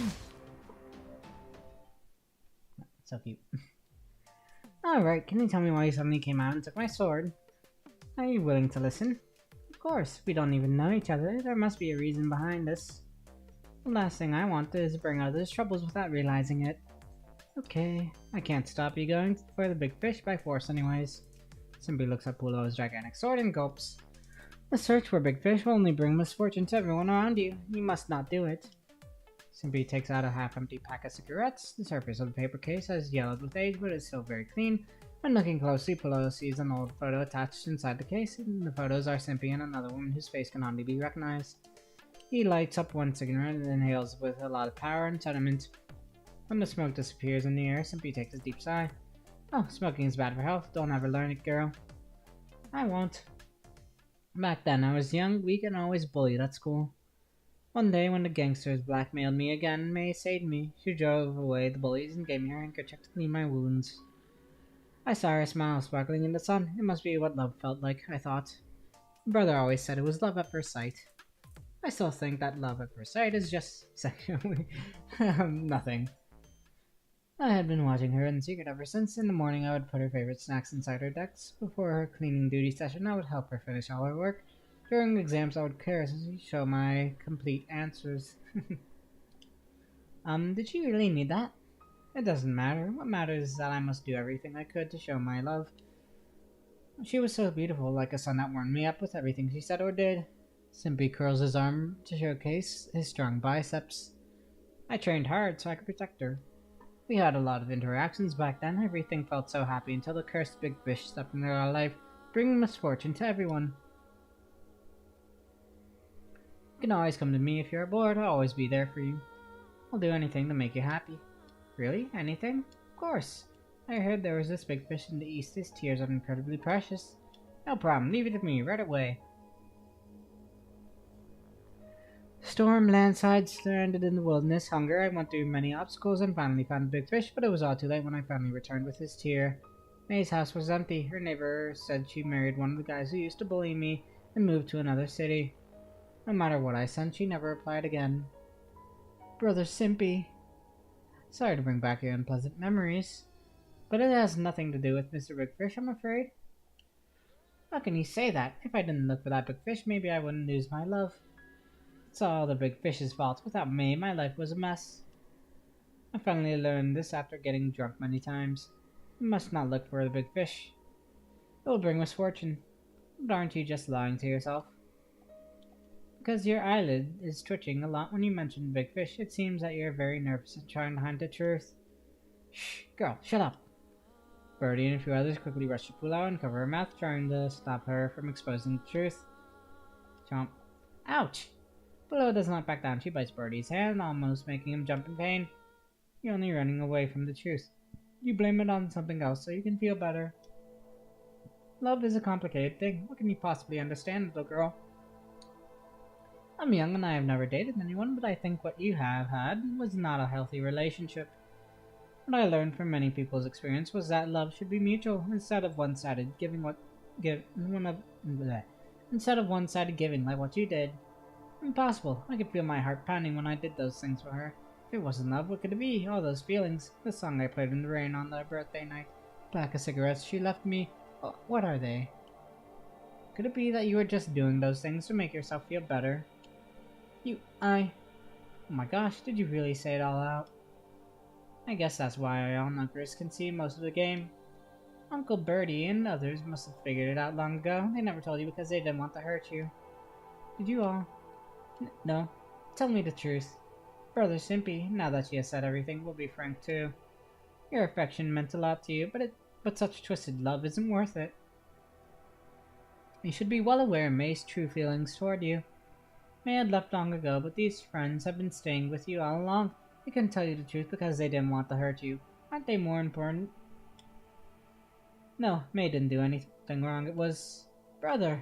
So cute. Alright, can you tell me why you suddenly came out and took my sword? Are you willing to listen? Of course, we don't even know each other. There must be a reason behind this. The last thing I want is bring others troubles without realizing it. Okay, I can't stop you going for the big fish by force anyways. Simply looks at Pulo's gigantic sword and gulps. The search for big fish will only bring misfortune to everyone around you. You must not do it. Simply takes out a half-empty pack of cigarettes. The surface of the paper case has yellowed with age, but is still very clean. When looking closely, Pulo sees an old photo attached inside the case. The photos are Simpy and another woman whose face can hardly be recognized. He lights up one cigarette and inhales with a lot of power and sentiment. When the smoke disappears in the air, Simpy takes a deep sigh. Oh, smoking is bad for health. Don't ever learn it, girl. I won't. Back then, I was young, weak, and always bullied at school. One day, when the gangsters blackmailed me again, May saved me. She drove away the bullies and gave me her handkerchief to clean my wounds. I saw her smile sparkling in the sun. It must be what love felt like, I thought. Brother always said it was love at first sight. I still think that love at first sight is just sexually nothing. I had been watching her in secret ever since. In the morning, I would put her favorite snacks inside her desk. Before her cleaning duty session, I would help her finish all her work. During exams, I would carelessly show my complete answers. Did she really need that? It doesn't matter. What matters is that I must do everything I could to show my love. She was so beautiful, like a sun that warmed me up with everything she said or did. Simply curls his arm to showcase his strong biceps. I trained hard so I could protect her. We had a lot of interactions back then. Everything felt so happy until the cursed big fish stepped into our life, bringing misfortune to everyone. You can always come to me if you're bored. I'll always be there for you. I'll do anything to make you happy. Really? Anything? Of course. I heard there was this big fish in the east. His tears are incredibly precious. No problem. Leave it to me right away. Storm, landslide, stranded in the wilderness, hunger. I went through many obstacles and finally found a big fish, but it was all too late when I finally returned with his tear. May's house was empty. Her neighbor said she married one of the guys who used to bully me and moved to another city. No matter what I sent, she never replied again. Brother Simpy. Sorry to bring back your unpleasant memories, but it has nothing to do with Mr. Big Fish, I'm afraid. How can you say that? If I didn't look for that big fish, maybe I wouldn't lose my love. It's all the big fish's fault. Without May, my life was a mess. I finally learned this after getting drunk many times. You must not look for the big fish. It will bring misfortune. But aren't you just lying to yourself? Because your eyelid is twitching a lot when you mention big fish, it seems that you're very nervous and trying to hide the truth. Shh, girl, shut up. Birdie and a few others quickly rushed to Pulao and cover her mouth, trying to stop her from exposing the truth. Chomp. Ouch! Pulao does not back down. She bites Birdie's hand, almost making him jump in pain. You're only running away from the truth. You blame it on something else so you can feel better. Love is a complicated thing. What can you possibly understand, little girl? I'm young and I have never dated anyone, but I think what you have had was not a healthy relationship. What I learned from many people's experience was that love should be mutual instead of one-sided instead of one-sided giving like what you did. Impossible. I could feel my heart pounding when I did those things for her. If it wasn't love, what could it be? All those feelings. The song I played in the rain on their birthday night. Pack of cigarettes she left me. Oh, what are they? Could it be that you were just doing those things to make yourself feel better? Oh my gosh, did you really say it all out? I guess that's why onlookers can see most of the game. Uncle Bertie and others must have figured it out long ago. They never told you because they didn't want to hurt you. Did you all? No. Tell me the truth. Brother Simpy, now that she has said everything, we'll be frank too. Your affection meant a lot to you, but such twisted love isn't worth it. You should be well aware of May's true feelings toward you. May had left long ago, but these friends have been staying with you all along. They couldn't tell you the truth because they didn't want to hurt you. Aren't they more important? No, May didn't do anything wrong. It was... Brother.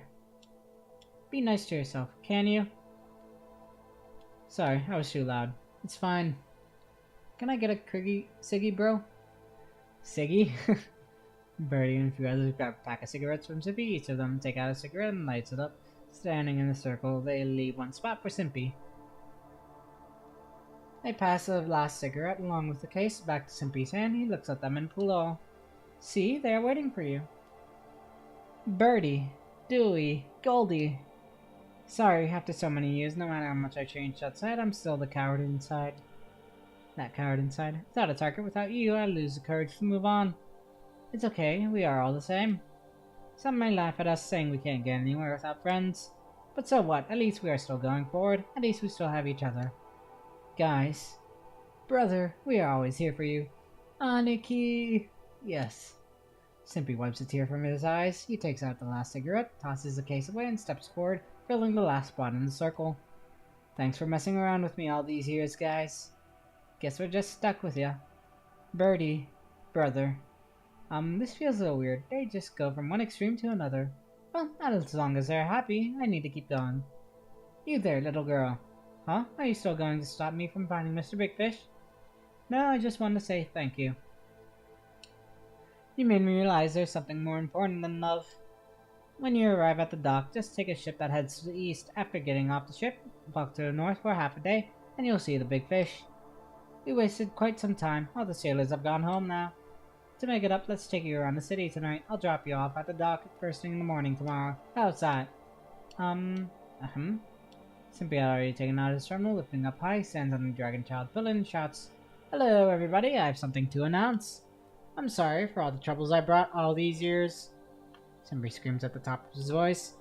Be nice to yourself, can you? Sorry, I was too loud. It's fine. Can I get a ciggy, bro? Ciggy? Birdie and a few others grab a pack of cigarettes from Simpy. Each of them take out a cigarette and lights it up. Standing in a circle, they leave one spot for Simpy. They pass the last cigarette along with the case back to Simpy's hand. He looks at them and Pulao. See, they are waiting for you. Birdie, Dewey, Goldie. Sorry, after so many years, no matter how much I changed outside, I'm still the coward inside. That coward inside. Without a target, without you, I lose the courage to move on. It's okay, we are all the same. Some may laugh at us saying we can't get anywhere without friends. But so what, at least we are still going forward. At least we still have each other. Guys. Brother, we are always here for you. Aniki. Yes. Simpy wipes a tear from his eyes. He takes out the last cigarette, tosses the case away, and steps forward, filling the last spot in the circle. Thanks for messing around with me all these years, guys. Guess we're just stuck with ya. Birdie. Brother. This feels a little weird. They just go from one extreme to another. Well, not as long as they're happy. I need to keep going. You there, little girl. Huh? Are you still going to stop me from finding Mr. Big Fish? No, I just wanted to say thank you. You made me realize there's something more important than love. When you arrive at the dock, just take a ship that heads to the east. After getting off the ship, walk to the north for half a day, and you'll see the big fish. We wasted quite some time. All the sailors have gone home now. To make it up, let's take you around the city tonight. I'll drop you off at the dock first thing in the morning tomorrow. How's that? Simply had already taken out his terminal, lifting up high, stands on the Dragon Child villain, shouts, "Hello, everybody, I have something to announce. I'm sorry for all the troubles I brought all these years." Simply screams at the top of his voice.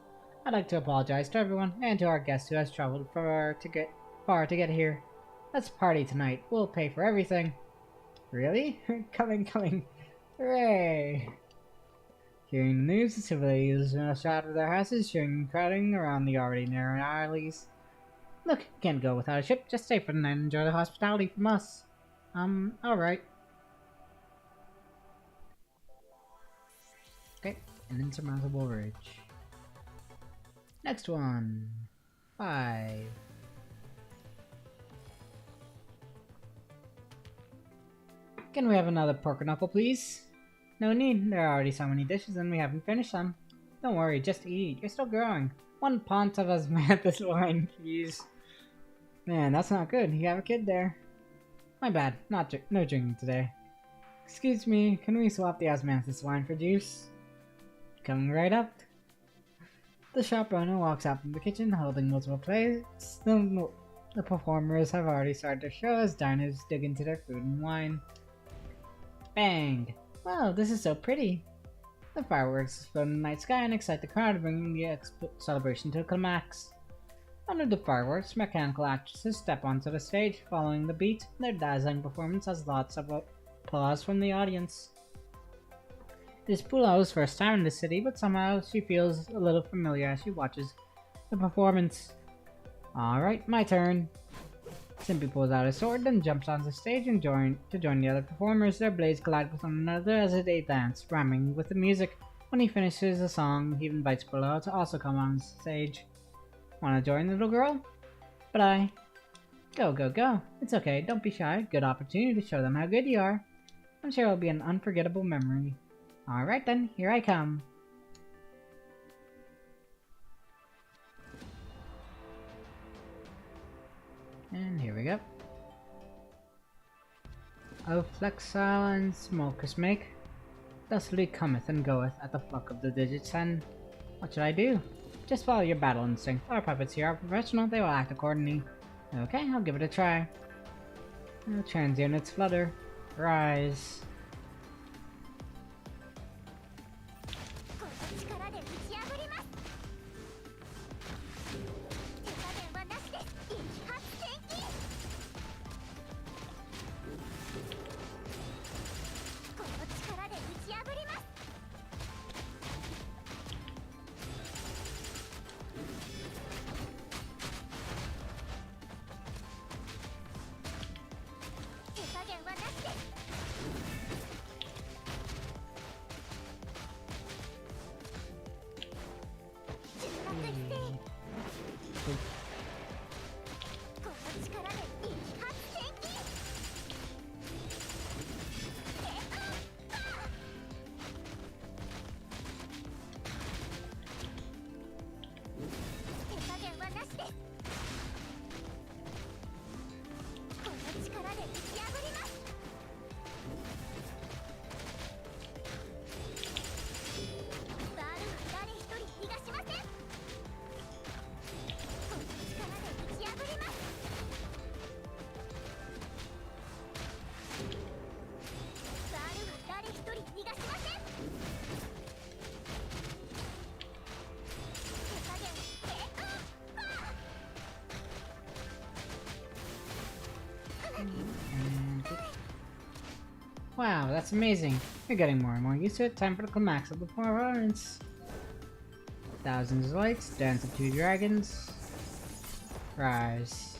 I'd like to apologize to everyone, and to our guest who has traveled far to get here. Let's party tonight. We'll pay for everything. Really? Coming. Hooray! Hearing the news, the civilians rushed out of their houses, cheering and crowding around the already narrow alleys. Look, you can't go without a ship. Just stay for the night and enjoy the hospitality from us. Alright. Okay, an insurmountable ridge. Next one. 5. Can we have another pork knuckle, please? No need. There are already so many dishes and we haven't finished them. Don't worry, just eat. You're still growing. 1 pint of osmanthus wine, please. Man, that's not good. You have a kid there. My bad. No drinking today. Excuse me, can we swap the osmanthus wine for juice? Coming right up. The shop owner walks out from the kitchen holding multiple plates. The performers have already started their show as diners dig into their food and wine. Bang! Wow, this is so pretty. The fireworks explode in the night sky and excite the crowd, bringing the celebration to a climax. Under the fireworks, mechanical actresses step onto the stage, following the beat. Their dazzling performance has lots of applause from the audience. It is Pulo's first time in the city, but somehow she feels a little familiar as she watches the performance. Alright, my turn. Simply pulls out his sword, then jumps on the stage and join the other performers. Their blades collide with one another as they dance, rhyming with the music. When he finishes the song, he invites Pulo to also come on stage. Wanna join, little girl? But I... Go. It's okay, don't be shy. Good opportunity to show them how good you are. I'm sure it'll be an unforgettable memory. Alright then, here I come. And here we go. O flexile and smokers make. Thusly cometh and goeth at the pluck of the digits send. What should I do? Just follow your battle instinct. Our puppets here are professional, they will act accordingly. Okay, I'll give it a try. Trans units flutter. Rise. Wow, that's amazing. You're getting more and more used to it. Time for the climax of the performance. Thousands of lights, dance of 2 dragons. Rise.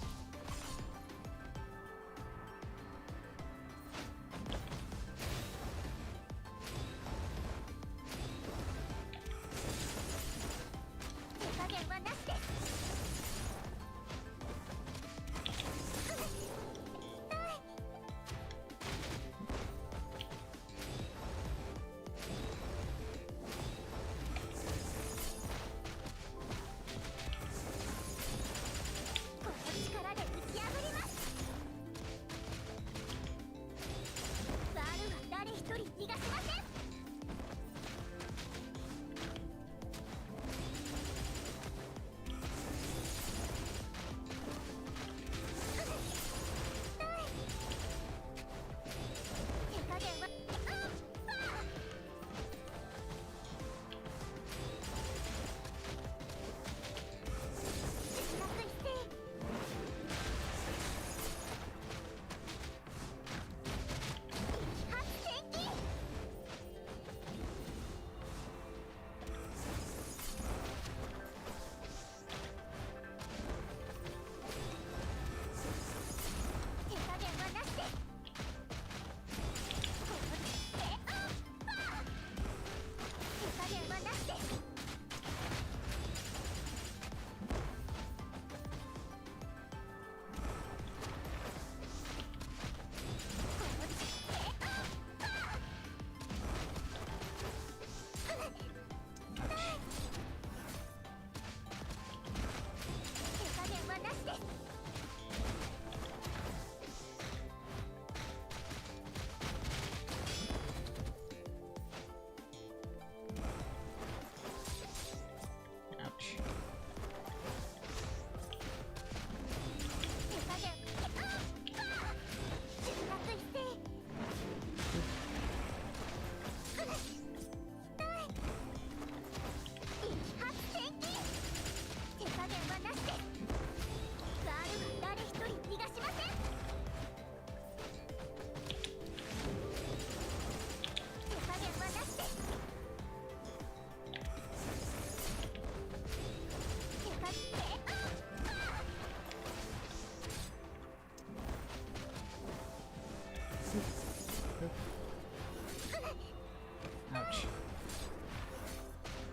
Ouch.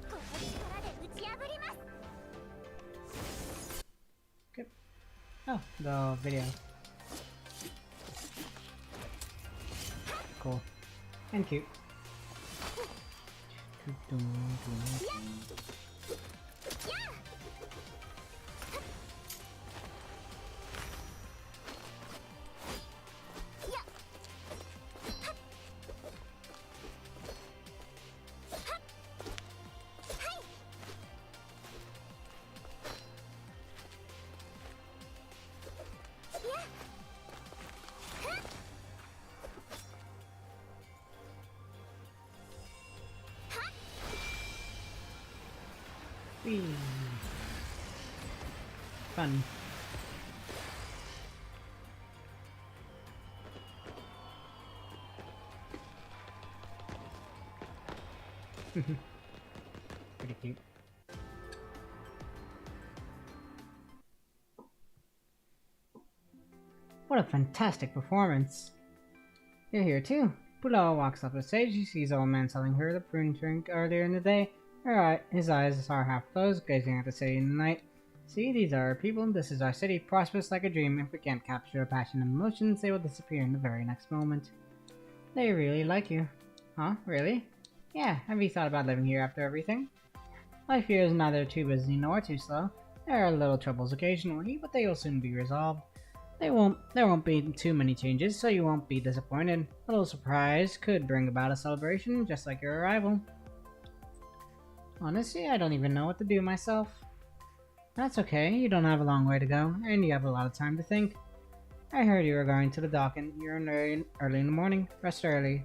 この力で打ち破ります。 Okay. Oh, the video. Cool. And cute. Whee. Fun. Pretty cute. What a fantastic performance! You're here too. Pulao walks up the stage. He sees old man selling her the prune drink earlier in the day. His eyes are half closed, gazing at the city in the night. See, these are our people. This is our city, prosperous like a dream. If we can't capture their passion and emotions, they will disappear in the very next moment. They really like you. Huh? Really? Yeah, have you thought about living here after everything? Life here is neither too busy nor too slow. There are little troubles occasionally, but they will soon be resolved. There won't be too many changes, so you won't be disappointed. A little surprise could bring about a celebration, just like your arrival. Honestly, I don't even know what to do myself. That's okay, you don't have a long way to go, and you have a lot of time to think. I heard you were going to the dock and you're early in the morning. Rest early.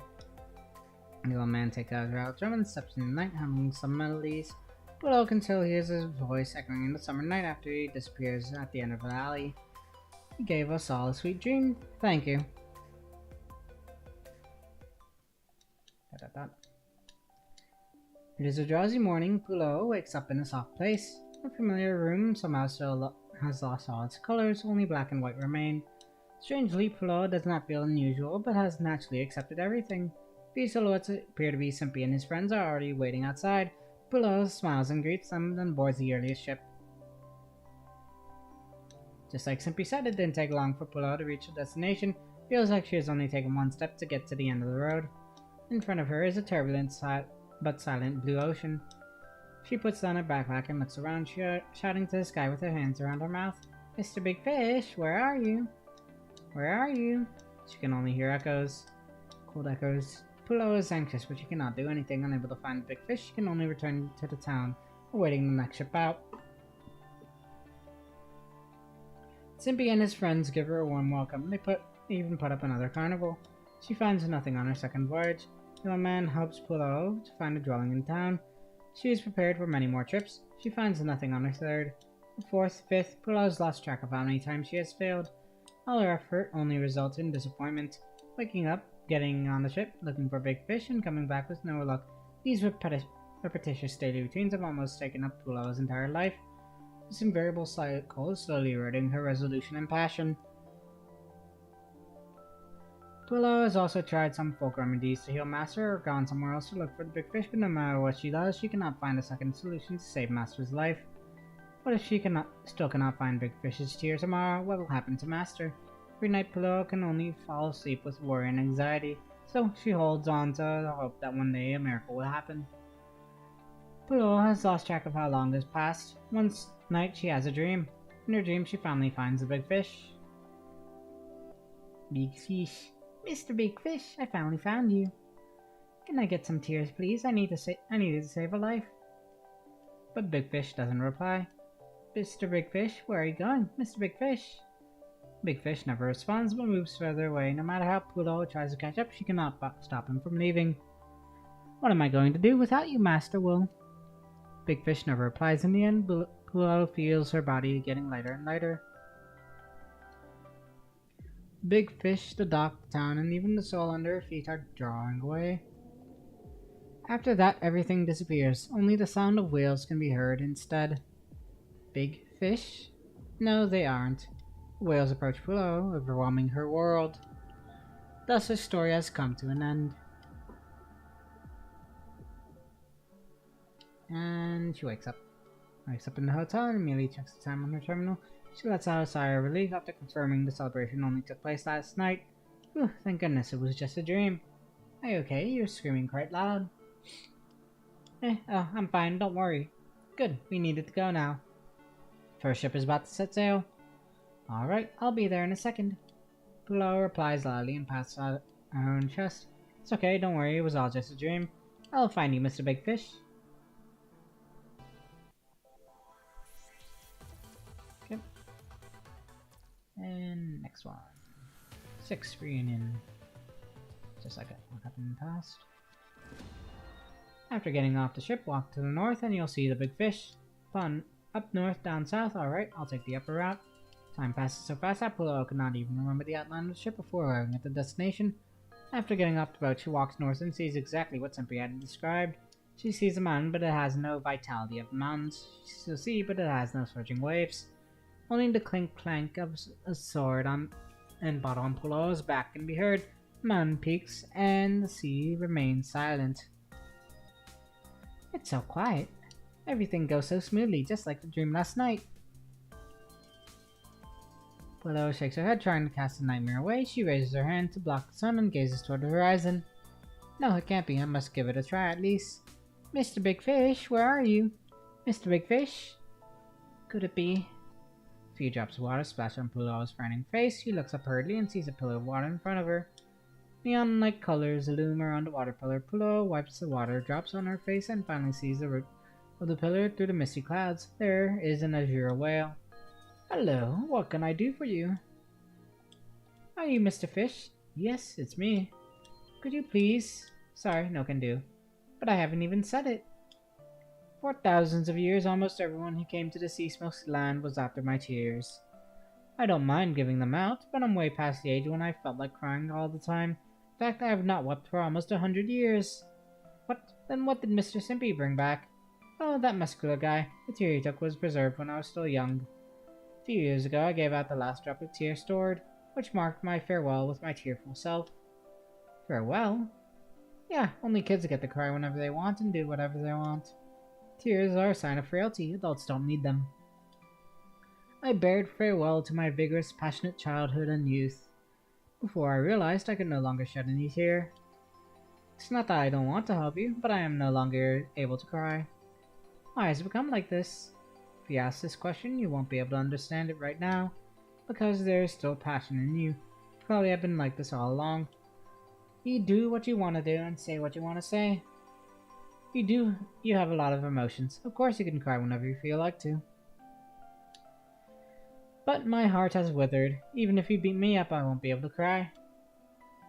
The old man takes out his rattle drum and steps in the night, humming some melodies. Pulao can still hear his voice echoing in the summer night after he disappears at the end of the alley. He gave us all a sweet dream. Thank you. It is a drowsy morning. Pulao wakes up in a soft place. A familiar room somehow still has lost all its colors, only black and white remain. Strangely, Pulao does not feel unusual, but has naturally accepted everything. These silhouettes appear to be Simpy and his friends are already waiting outside. Pulao smiles and greets them, then boards the earliest ship. Just like Simpy said, it didn't take long for Pulao to reach the destination. Feels like she has only taken one step to get to the end of the road. In front of her is a turbulent but silent blue ocean. She puts down her backpack and looks around, shouting to the sky with her hands around her mouth. Mr. Big Fish, where are you? Where are you? She can only hear echoes. Cold echoes. Pulao is anxious, but she cannot do anything. Unable to find Big Fish, she can only return to the town, awaiting the next ship out. Simpy and his friends give her a warm welcome. They even put up another carnival. She finds nothing on her second voyage. The old man helps Pulao to find a dwelling in town. She is prepared for many more trips. She finds nothing on her third. The fourth, fifth, Pulao's lost track of how many times she has failed. All her effort only results in disappointment. Waking up, getting on the ship, looking for Big Fish, and coming back with no luck. These repetitious daily routines have almost taken up Pulao's entire life. This invariable cycle is slowly eroding her resolution and passion. Pulao has also tried some folk remedies to heal Master or gone somewhere else to look for the Big Fish, but no matter what she does, she cannot find a second solution to save Master's life. What if she still cannot find Big Fish's tear tomorrow? What will happen to Master? Every night Pulao can only fall asleep with worry and anxiety, so she holds on to the hope that one day a miracle will happen. Pulao has lost track of how long has passed. One night she has a dream. In her dream she finally finds the Big Fish. Big Fish. Mr. Big Fish, I finally found you. Can I get some tears, please? I needed to save a life. But Big Fish doesn't reply. Mr. Big Fish, where are you going? Mr. Big Fish. Big Fish never responds, but moves further away. No matter how Pulao tries to catch up, she cannot stop him from leaving. What am I going to do without you, Master Will? Big Fish never replies in the end. Pulao feels her body getting lighter and lighter. Big Fish, the dock, the town, and even the soil under her feet are drawing away. After that, everything disappears. Only the sound of whales can be heard instead. Big Fish? No, they aren't. The whales approach Pulao, overwhelming her world. Thus, her story has come to an end. And she wakes up. Wakes up in the hotel and immediately checks the time on her terminal. She lets out a sigh of relief after confirming the celebration only took place last night. Whew, thank goodness it was just a dream. Are you okay? You're screaming quite loud. Oh, I'm fine, don't worry. Good, we needed to go now. First ship is about to set sail. Alright, I'll be there in a second. Pulo replies loudly and passes out her own chest. It's okay, don't worry, it was all just a dream. I'll find you, Mr. Big Fish. Okay. And next one. 6 reunion. Just like what happened in the past. After getting off the ship, walk to the north and you'll see the Big Fish. Fun. Up north, down south, alright, I'll take the upper route. Time passes so fast that Pulo could not even remember the outline of the ship before arriving at the destination. After getting off the boat, she walks north and sees exactly what Simpy had described. She sees a mountain, but it has no vitality of the mountains. She sees the sea, but it has no surging waves. Only the clink-clank of a sword and bottle on Pulo's back can be heard. The mountain peaks, and the sea remains silent. It's so quiet. Everything goes so smoothly, just like the dream last night. Pulo shakes her head, trying to cast the nightmare away. She raises her hand to block the sun and gazes toward the horizon. No, it can't be. I must give it a try at least. Mr. Big Fish, where are you? Mr. Big Fish? Could it be? A few drops of water splash on Pulo's frowning face. She looks up hurriedly and sees a pillar of water in front of her. Neon-like colors illume around the water pillar. Pulo wipes the water drops on her face and finally sees the root of the pillar through the misty clouds. There is an azure whale. Hello, what can I do for you? Are you Mr. Fish? Yes, it's me. Could you please? Sorry, no can do. But I haven't even said it. For thousands of years, almost everyone who came to the sea-smoked land was after my tears. I don't mind giving them out, but I'm way past the age when I felt like crying all the time. In fact, I have not wept for almost 100 years. Then what did Mr. Simpy bring back? Oh, that muscular guy. The tear he took was preserved when I was still young. A few years ago, I gave out the last drop of tear stored, which marked my farewell with my tearful self. Farewell? Yeah, only kids get to cry whenever they want and do whatever they want. Tears are a sign of frailty. Adults don't need them. I bade farewell to my vigorous, passionate childhood and youth, before I realized I could no longer shed any tear. It's not that I don't want to help you, but I am no longer able to cry. Why has it become like this? If you ask this question, you won't be able to understand it right now, because there is still passion in you. You probably have been like this all along. You do what you want to do and say what you want to say. You have a lot of emotions. Of course you can cry whenever you feel like to. But my heart has withered. Even if you beat me up, I won't be able to cry.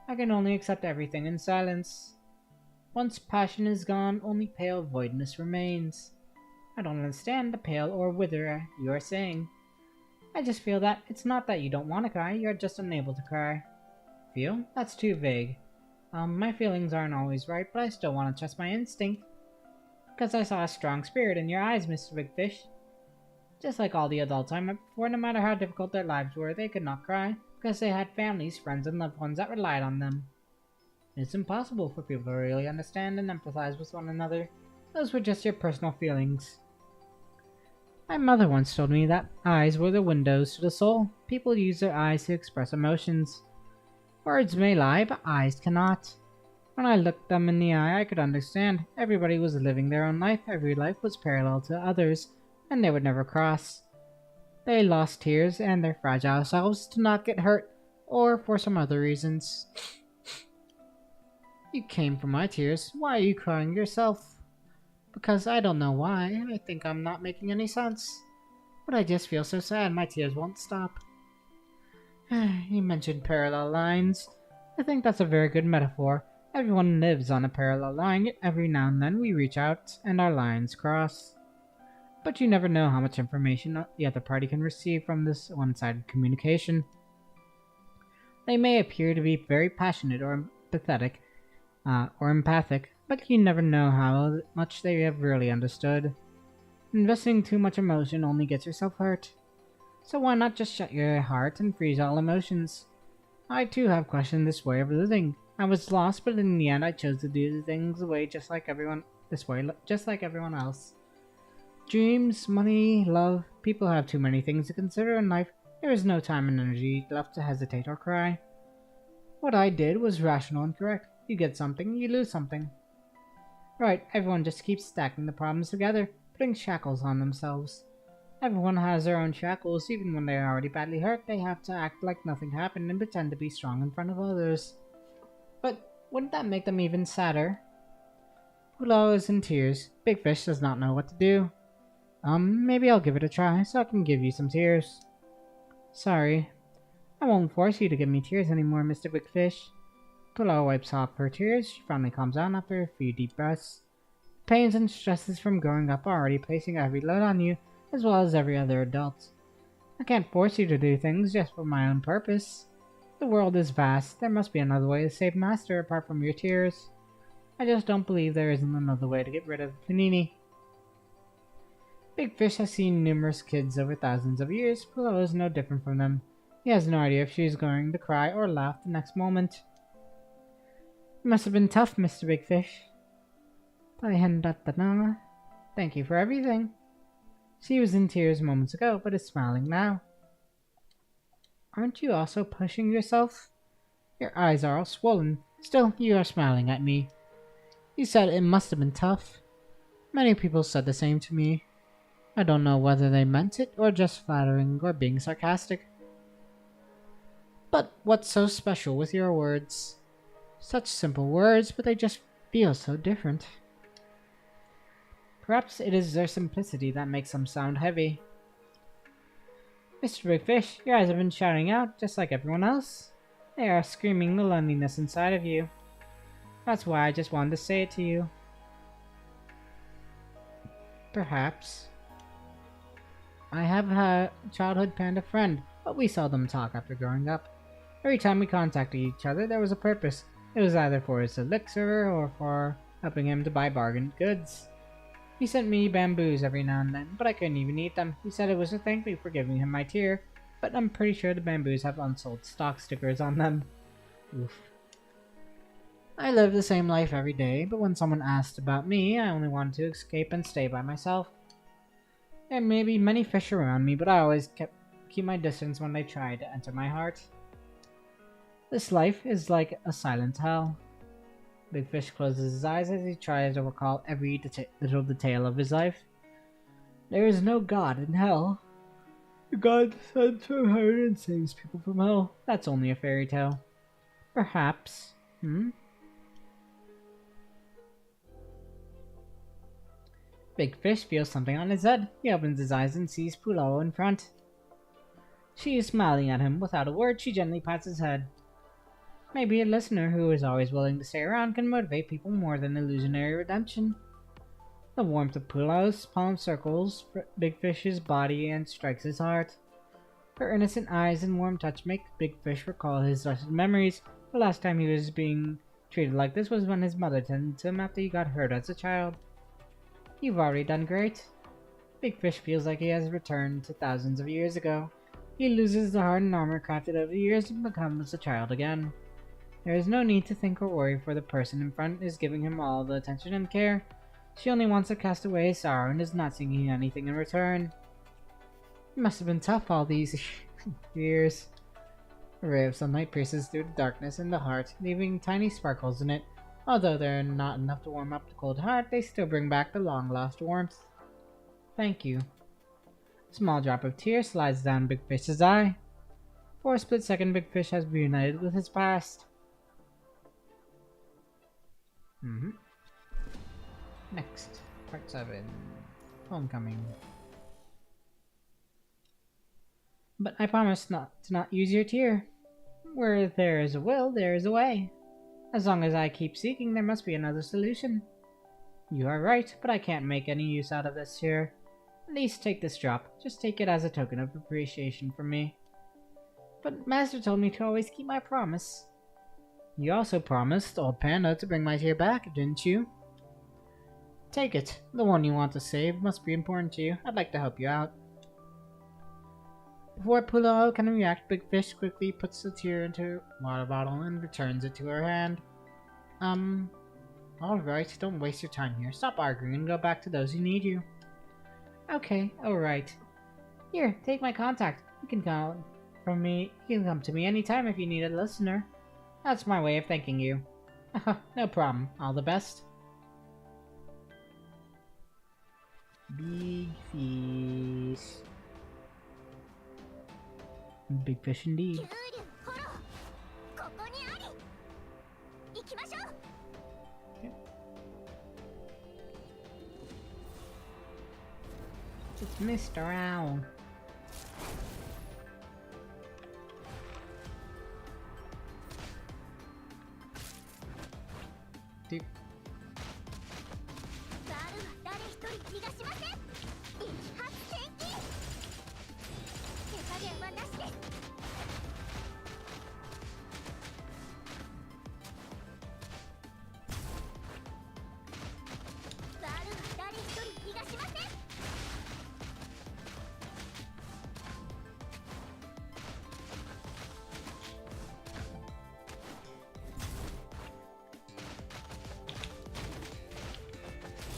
I can only accept everything in silence. Once passion is gone, only pale voidness remains. I don't understand the pale or wither you are saying. I just feel that it's not that you don't want to cry, you're just unable to cry. Feel? That's too vague. My feelings aren't always right, but I still want to trust my instinct. Because I saw a strong spirit in your eyes, Mr. Big Fish. Just like all the adults I met before, no matter how difficult their lives were, they could not cry, because they had families, friends, and loved ones that relied on them. It's impossible for people to really understand and empathize with one another. Those were just your personal feelings. My mother once told me that eyes were the windows to the soul. People use their eyes to express emotions. Words may lie, but eyes cannot. When I looked them in the eye, I could understand. Everybody was living their own life. Every life was parallel to others, and they would never cross. They lost tears and their fragile selves to not get hurt, or for some other reasons. You came for my tears. Why are you crying yourself? Because I don't know why. I think I'm not making any sense. But I just feel so sad my tears won't stop. You mentioned parallel lines. I think that's a very good metaphor. Everyone lives on a parallel line, yet every now and then we reach out and our lines cross. But you never know how much information the other party can receive from this one-sided communication. They may appear to be very passionate or empathetic, but you never know how much they have really understood. Investing too much emotion only gets yourself hurt. So why not just shut your heart and freeze all emotions? I too have questioned this way of living. I was lost, but in the end I chose to do the things just like everyone else. Dreams, money, love. People have too many things to consider in life. There is no time and energy left to hesitate or cry. What I did was rational and correct. You get something, you lose something. Right, everyone just keeps stacking the problems together, putting shackles on themselves. Everyone has their own shackles, even when they are already badly hurt, they have to act like nothing happened and pretend to be strong in front of others. But wouldn't that make them even sadder? Pulo is in tears. Big Fish does not know what to do. Maybe I'll give it a try, so I can give you some tears. Sorry. I won't force you to give me tears anymore, Mr. Big Fish. Pulo wipes off her tears. She finally calms down after a few deep breaths. Pains and stresses from growing up are already placing a heavy load on you, as well as every other adult. I can't force you to do things just for my own purpose. The world is vast. There must be another way to save Master apart from your tears. I just don't believe there isn't another way to get rid of Panini. Big Fish has seen numerous kids over thousands of years. Pulo is no different from them. He has no idea if she's going to cry or laugh the next moment. It must have been tough, Mr. Big Fish. Thank you for everything. She was in tears moments ago, but is smiling now. Aren't you also pushing yourself? Your eyes are all swollen. Still, you are smiling at me. You said it must have been tough. Many people said the same to me. I don't know whether they meant it or just flattering or being sarcastic. But what's so special with your words? Such simple words, but they just feel so different. Perhaps it is their simplicity that makes them sound heavy. Mr. Big Fish, your eyes have been shouting out just like everyone else. They are screaming the loneliness inside of you. That's why I just wanted to say it to you. Perhaps. I have a childhood panda friend, but we seldom talk after growing up. Every time we contacted each other, there was a purpose. It was either for his elixir or for helping him to buy bargain goods. He sent me bamboos every now and then, but I couldn't even eat them. He said it was to thank me for giving him my tear, but I'm pretty sure the bamboos have unsold stock stickers on them. Oof. I live the same life every day, but when someone asked about me, I only wanted to escape and stay by myself. There may be many fish around me, but I always keep my distance when they try to enter my heart. This life is like a silent hell. Big Fish closes his eyes as he tries to recall every little detail of his life. There is no God in hell. God descends from heaven and saves people from hell. That's only a fairy tale. Perhaps. Big Fish feels something on his head. He opens his eyes and sees Pulo in front. She is smiling at him. Without a word, she gently pats his head. Maybe a listener who is always willing to stay around can motivate people more than illusionary redemption. The warmth of Pulo's palm circles Big Fish's body and strikes his heart. Her innocent eyes and warm touch make Big Fish recall his blessed memories. The last time he was being treated like this was when his mother tended to him after he got hurt as a child. You've already done great. Big Fish feels like he has returned to thousands of years ago. He loses the hardened armor crafted over the years and becomes a child again. There is no need to think or worry, for the person in front is giving him all the attention and care. She only wants to cast away his sorrow and is not seeking anything in return. It must have been tough all these years. A ray of sunlight pierces through the darkness in the heart, leaving tiny sparkles in it. Although they're not enough to warm up the cold heart, they still bring back the long-lost warmth. Thank you. A small drop of tear slides down Big Fish's eye. For a split second, Big Fish has reunited with his past. Next, part 7. Homecoming. But I promise not to use your tear. Where there is a will, there is a way. As long as I keep seeking, there must be another solution. You are right, but I can't make any use out of this tear. At least take this drop. Just take it as a token of appreciation from me. But Master told me to always keep my promise. You also promised Old Panda to bring my tear back, didn't you? Take it. The one you want to save must be important to you. I'd like to help you out. Before Pulo can react, Big Fish quickly puts the tear into her water bottle and returns it to her hand. Alright, don't waste your time here. Stop arguing and go back to those who need you. Okay, alright. Here, take my contact. You can call from me. You can come to me anytime if you need a listener. That's my way of thanking you. No problem. All the best. Big fish. Big fish indeed. フォローここにあり行きましょう It's Mr. Owl. Dude. バルは誰一人逃がしません一発転勤手加減はなしですバルは誰一人逃がしません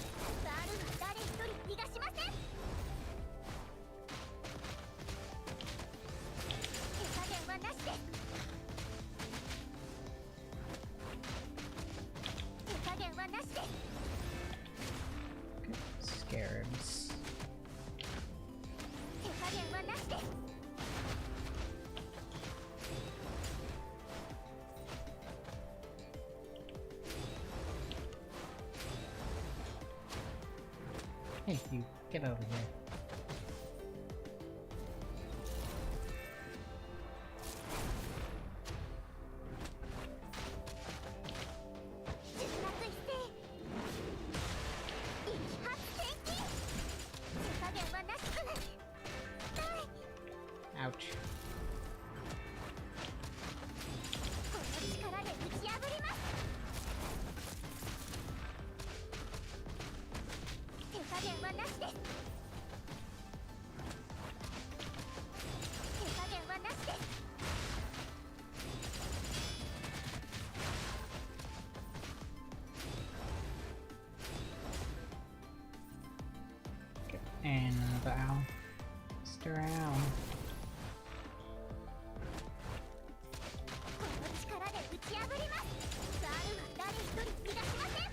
バルは誰一人逃がしません手加減はなしです手加減はなしです Scarabs. 手加減はなしです Hey, you get over here. 十月一斉一発転勤手加減はなしくない Ouch. この力で打ち破ります手加減はなしです手加減はなしです And another owl. Mr. Owl. この力で打ち破りますバルは誰一人逃がしません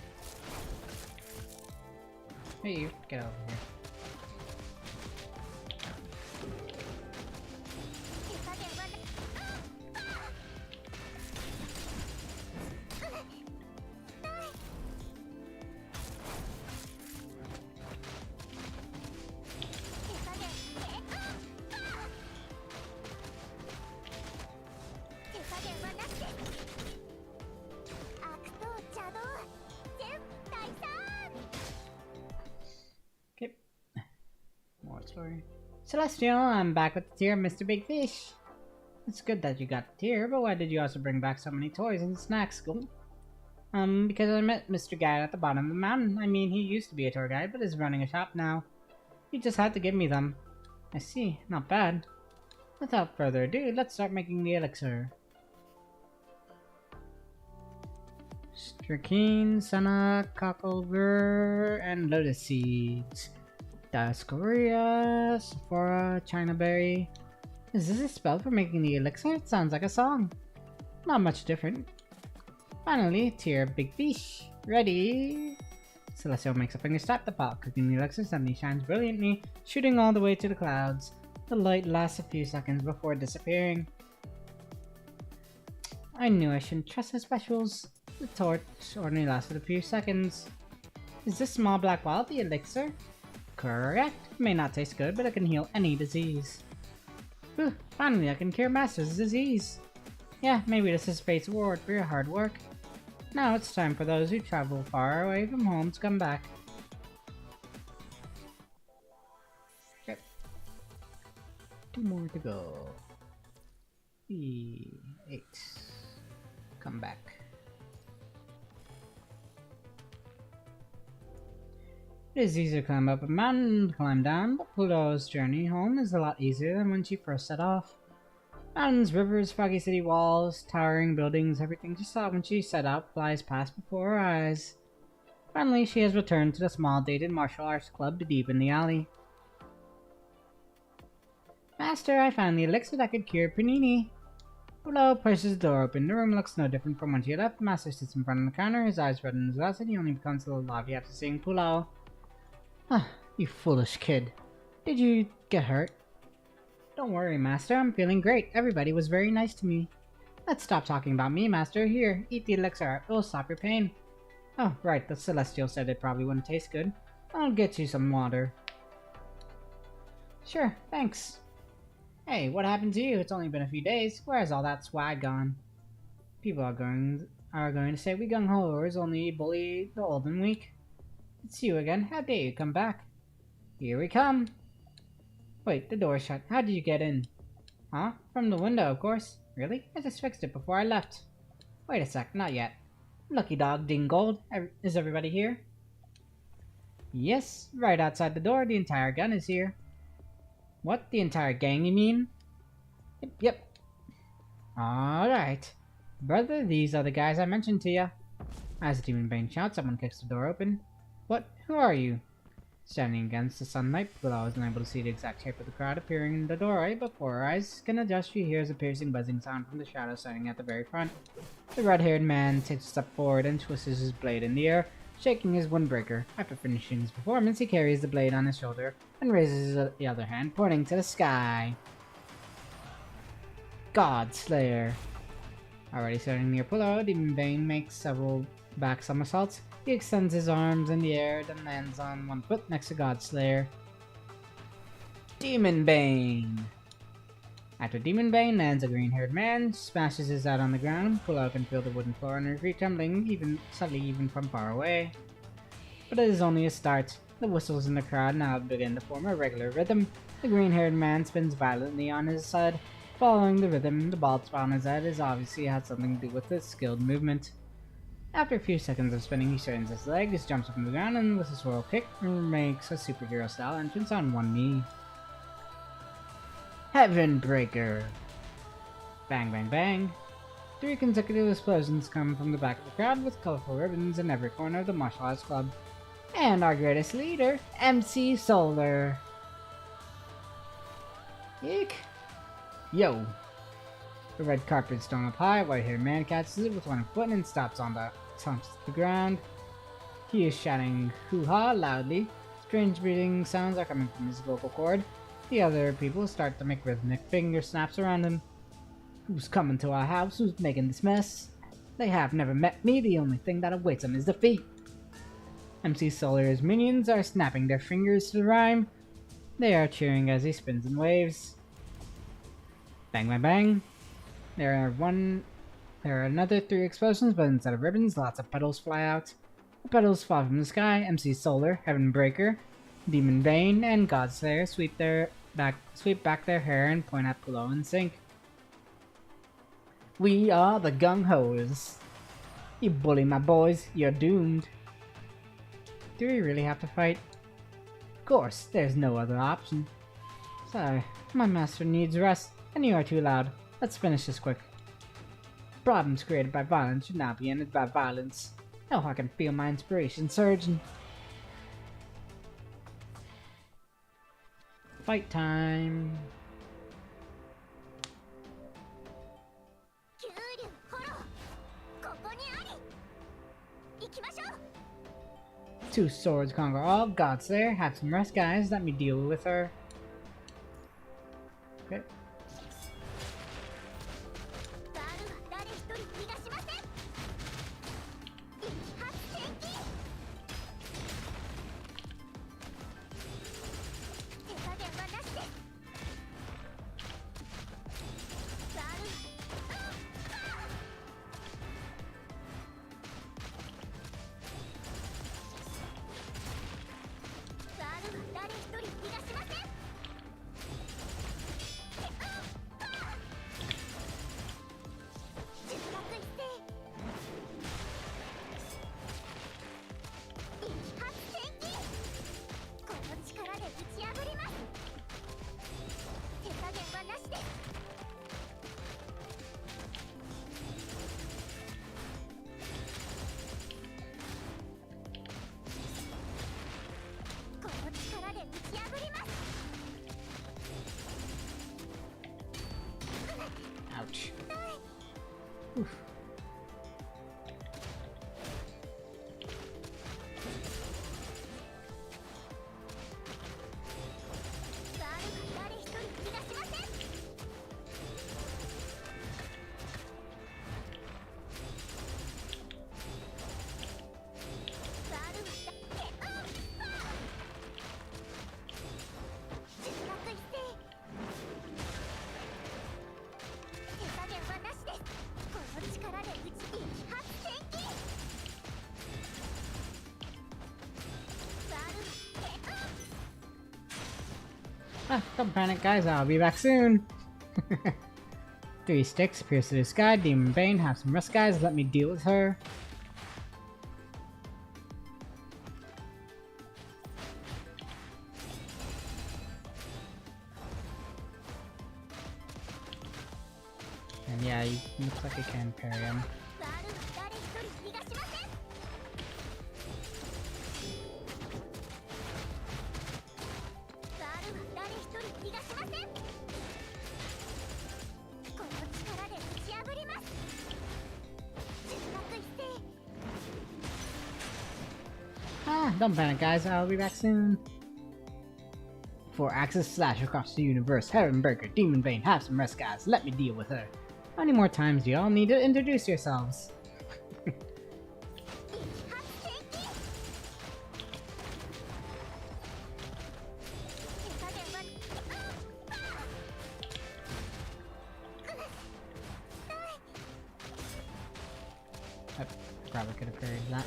Hey, you get over here. 手加減はな手加減手加減はなしです悪党邪道全退散 Okay. More story. Celestial, I'm back with the tear of Mr. Big Fish. It's good that you got the tear, but why did you also bring back so many toys and snacks, School? Because I met Mr. Guide at the bottom of the mountain. I mean, he used to be a tour guide, but is running a shop now. He just had to give me them. I see, not bad. Without further ado, let's start making the elixir. Strakeen, Senna, Cockleburr, and Lotus Seeds. Dioscorea, Sephora, China Berry. Is this a spell for making the elixir? It sounds like a song. Not much different. Finally, tier Big Fish. Ready? Celestial makes a finger snap. The pot cooking the elixir suddenly shines brilliantly, shooting all the way to the clouds. The light lasts a few seconds before disappearing. I knew I shouldn't trust the specials. The torch only lasted a few seconds. Is this small black ball the elixir? Correct. It may not taste good, but it can heal any disease. Whew, finally I can cure Master's disease. Yeah, maybe this is fate's reward for your hard work. Now it's time for those who travel far away from home to come back. Okay. 2 more to go. 8. Come back. It is easier to climb up a mountain than to climb down, but Pluto's journey home is a lot easier than when she first set off. Mountains, rivers, foggy city walls, towering buildings, everything she saw when she set out flies past before her eyes. Finally, she has returned to the small, dated martial arts club deep in the alley. Master, I found the elixir that could cure Panini. Pluto pushes the door open. The room looks no different from when she left. Master sits in front of the counter, his eyes red in his eyes, and he only becomes a little lively after seeing Pluto. Ah, you foolish kid. Did you get hurt? Don't worry, Master. I'm feeling great. Everybody was very nice to me. Let's stop talking about me, Master. Here, eat the elixir. It will stop your pain. Oh, right. The Celestial said it probably wouldn't taste good. I'll get you some water. Sure, thanks. Hey, what happened to you? It's only been a few days. Where's all that swag gone? People are going to say we gung-hoers only bully the old and weak. It's you again. How dare you come back? Here we come. Wait, the door's shut. How did you get in? Huh? From the window, of course. Really? I just fixed it before I left. Wait a sec, not yet. Lucky dog, Dingold. Is everybody here? Yes, right outside the door. The entire gun is here. What? The entire gang, you mean? Yep. Alright. Brother, these are the guys I mentioned to ya. As the Demon Bane shouts, someone kicks the door open. What? Who are you? Standing against the sunlight, Pluto was unable to see the exact shape of the crowd appearing in the doorway. Before her eyes can adjust, she hears a piercing buzzing sound from the shadow standing at the very front. The red-haired man takes a step forward and twists his blade in the air, shaking his windbreaker. After finishing his performance, he carries the blade on his shoulder and raises the other hand, pointing to the sky. God Slayer. Already starting near Pluto, Demon Bane makes several back somersaults. He extends his arms in the air, then lands on one foot next to God Slayer. Demon Bane! After Demon Bane lands, a green-haired man smashes his head on the ground. Pluto can feel the wooden floor under her feet trembling, slightly even from far away. But it is only a start. The whistles in the crowd now begin to form a regular rhythm. The green-haired man spins violently on his side. Following the rhythm, the bald spot on his head is obviously had something to do with his skilled movement. After a few seconds of spinning, he straightens his legs, jumps up from the ground, and with a swirl kick, makes a superhero-style entrance on one knee. Heaven Breaker! Bang, bang, bang. 3 consecutive explosions come from the back of the crowd with colorful ribbons in every corner of the martial arts club. And our greatest leader, MC Solar. Eek. Yo. The red carpet's thrown up high, white-haired man catches it with one foot and stops the ground. He is shouting hoo-ha loudly. Strange breathing sounds are coming from his vocal cord. The other people start to make rhythmic finger snaps around him. Who's coming to our house? Who's making this mess? They have never met me. The only thing that awaits them is defeat. MC Solar's minions are snapping their fingers to the rhyme. They are cheering as he spins and waves. Bang, bang, bang. There are another 3 explosions, but instead of ribbons, lots of petals fly out. The petals fall from the sky. MC Solar, Heaven Breaker, Demon Bane, and Godslayer sweep back their hair and point at Pluto and sink. We are the gung-hoers. You bully my boys, you're doomed. Do we really have to fight? Of course, there's no other option. Sorry, my master needs rest, and you are too loud. Let's finish this quick. Problems created by violence should not be ended by violence. Oh, I can feel my inspiration surging. Fight time. Two swords conquer all. Godslayer, have some rest, guys. Let me deal with her. Okay. Oof. Ah, don't panic, guys. I'll be back soon. 3 sticks, pierce to the sky, Demon Bane, have some rest, guys. Let me deal with her. And yeah, he looks like he can parry him. Ah, don't panic, guys. I'll be back soon. 4 axes slash across the universe. Heavenbreaker, Demon Bane, have some rest, guys. Let me deal with her. How many more times do y'all need to introduce yourselves? I probably could have parried that.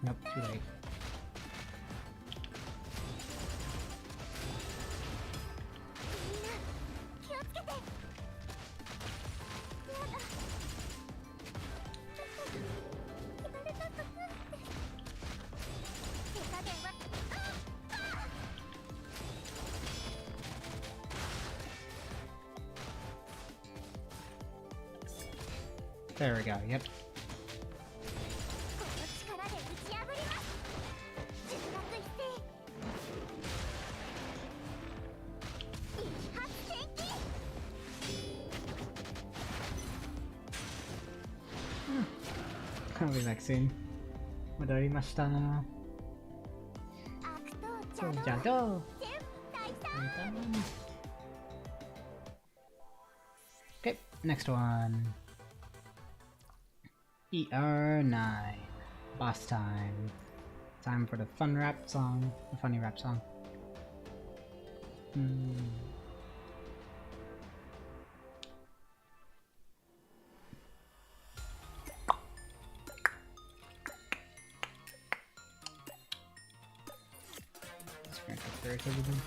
Nope, too late. There we go, yep. I'll be back soon. 戻りました。じゃあどう？Okay, next one. ER9. Boss time. Time for the fun rap song. The funny rap song. Everything.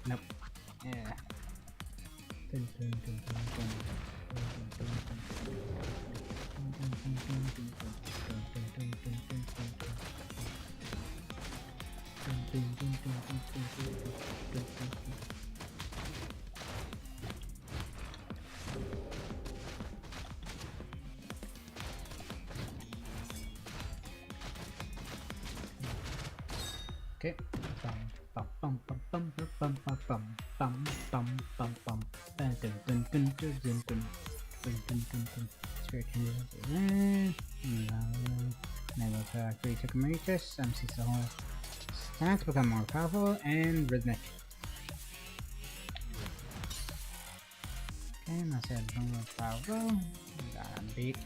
Nope. Yeah. Okay. Never 3 took Emeritus, MC Sahor. Time to become more powerful and rhythmic. Okay, now say more powerful. Got him beat.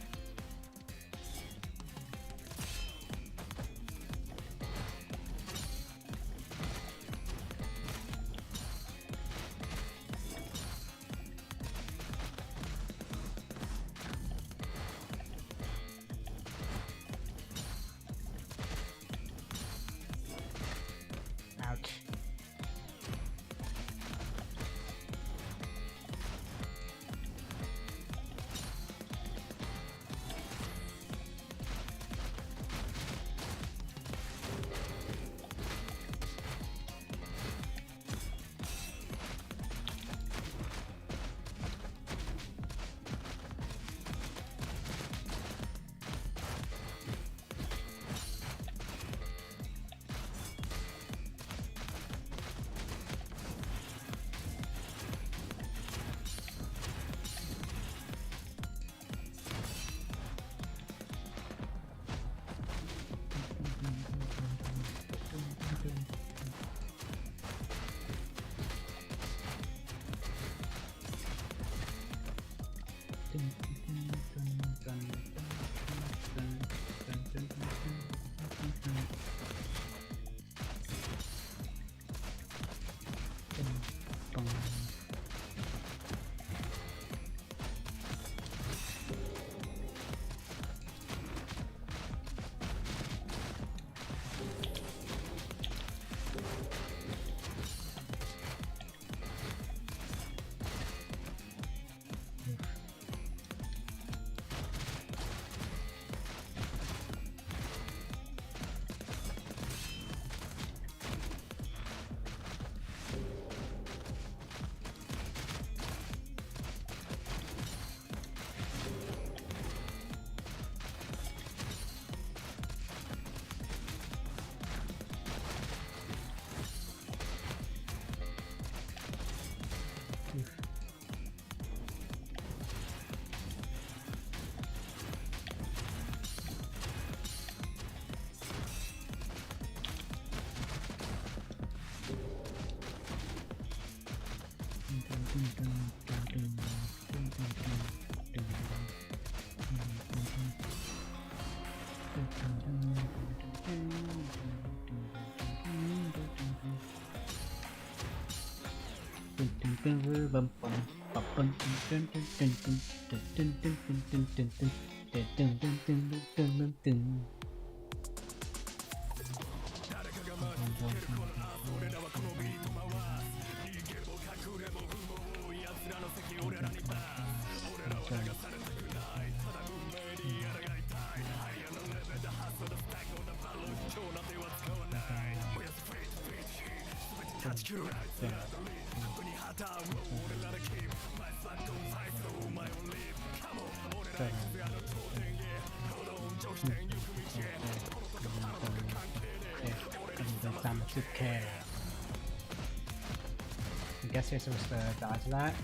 I guess you're supposed to dodge that.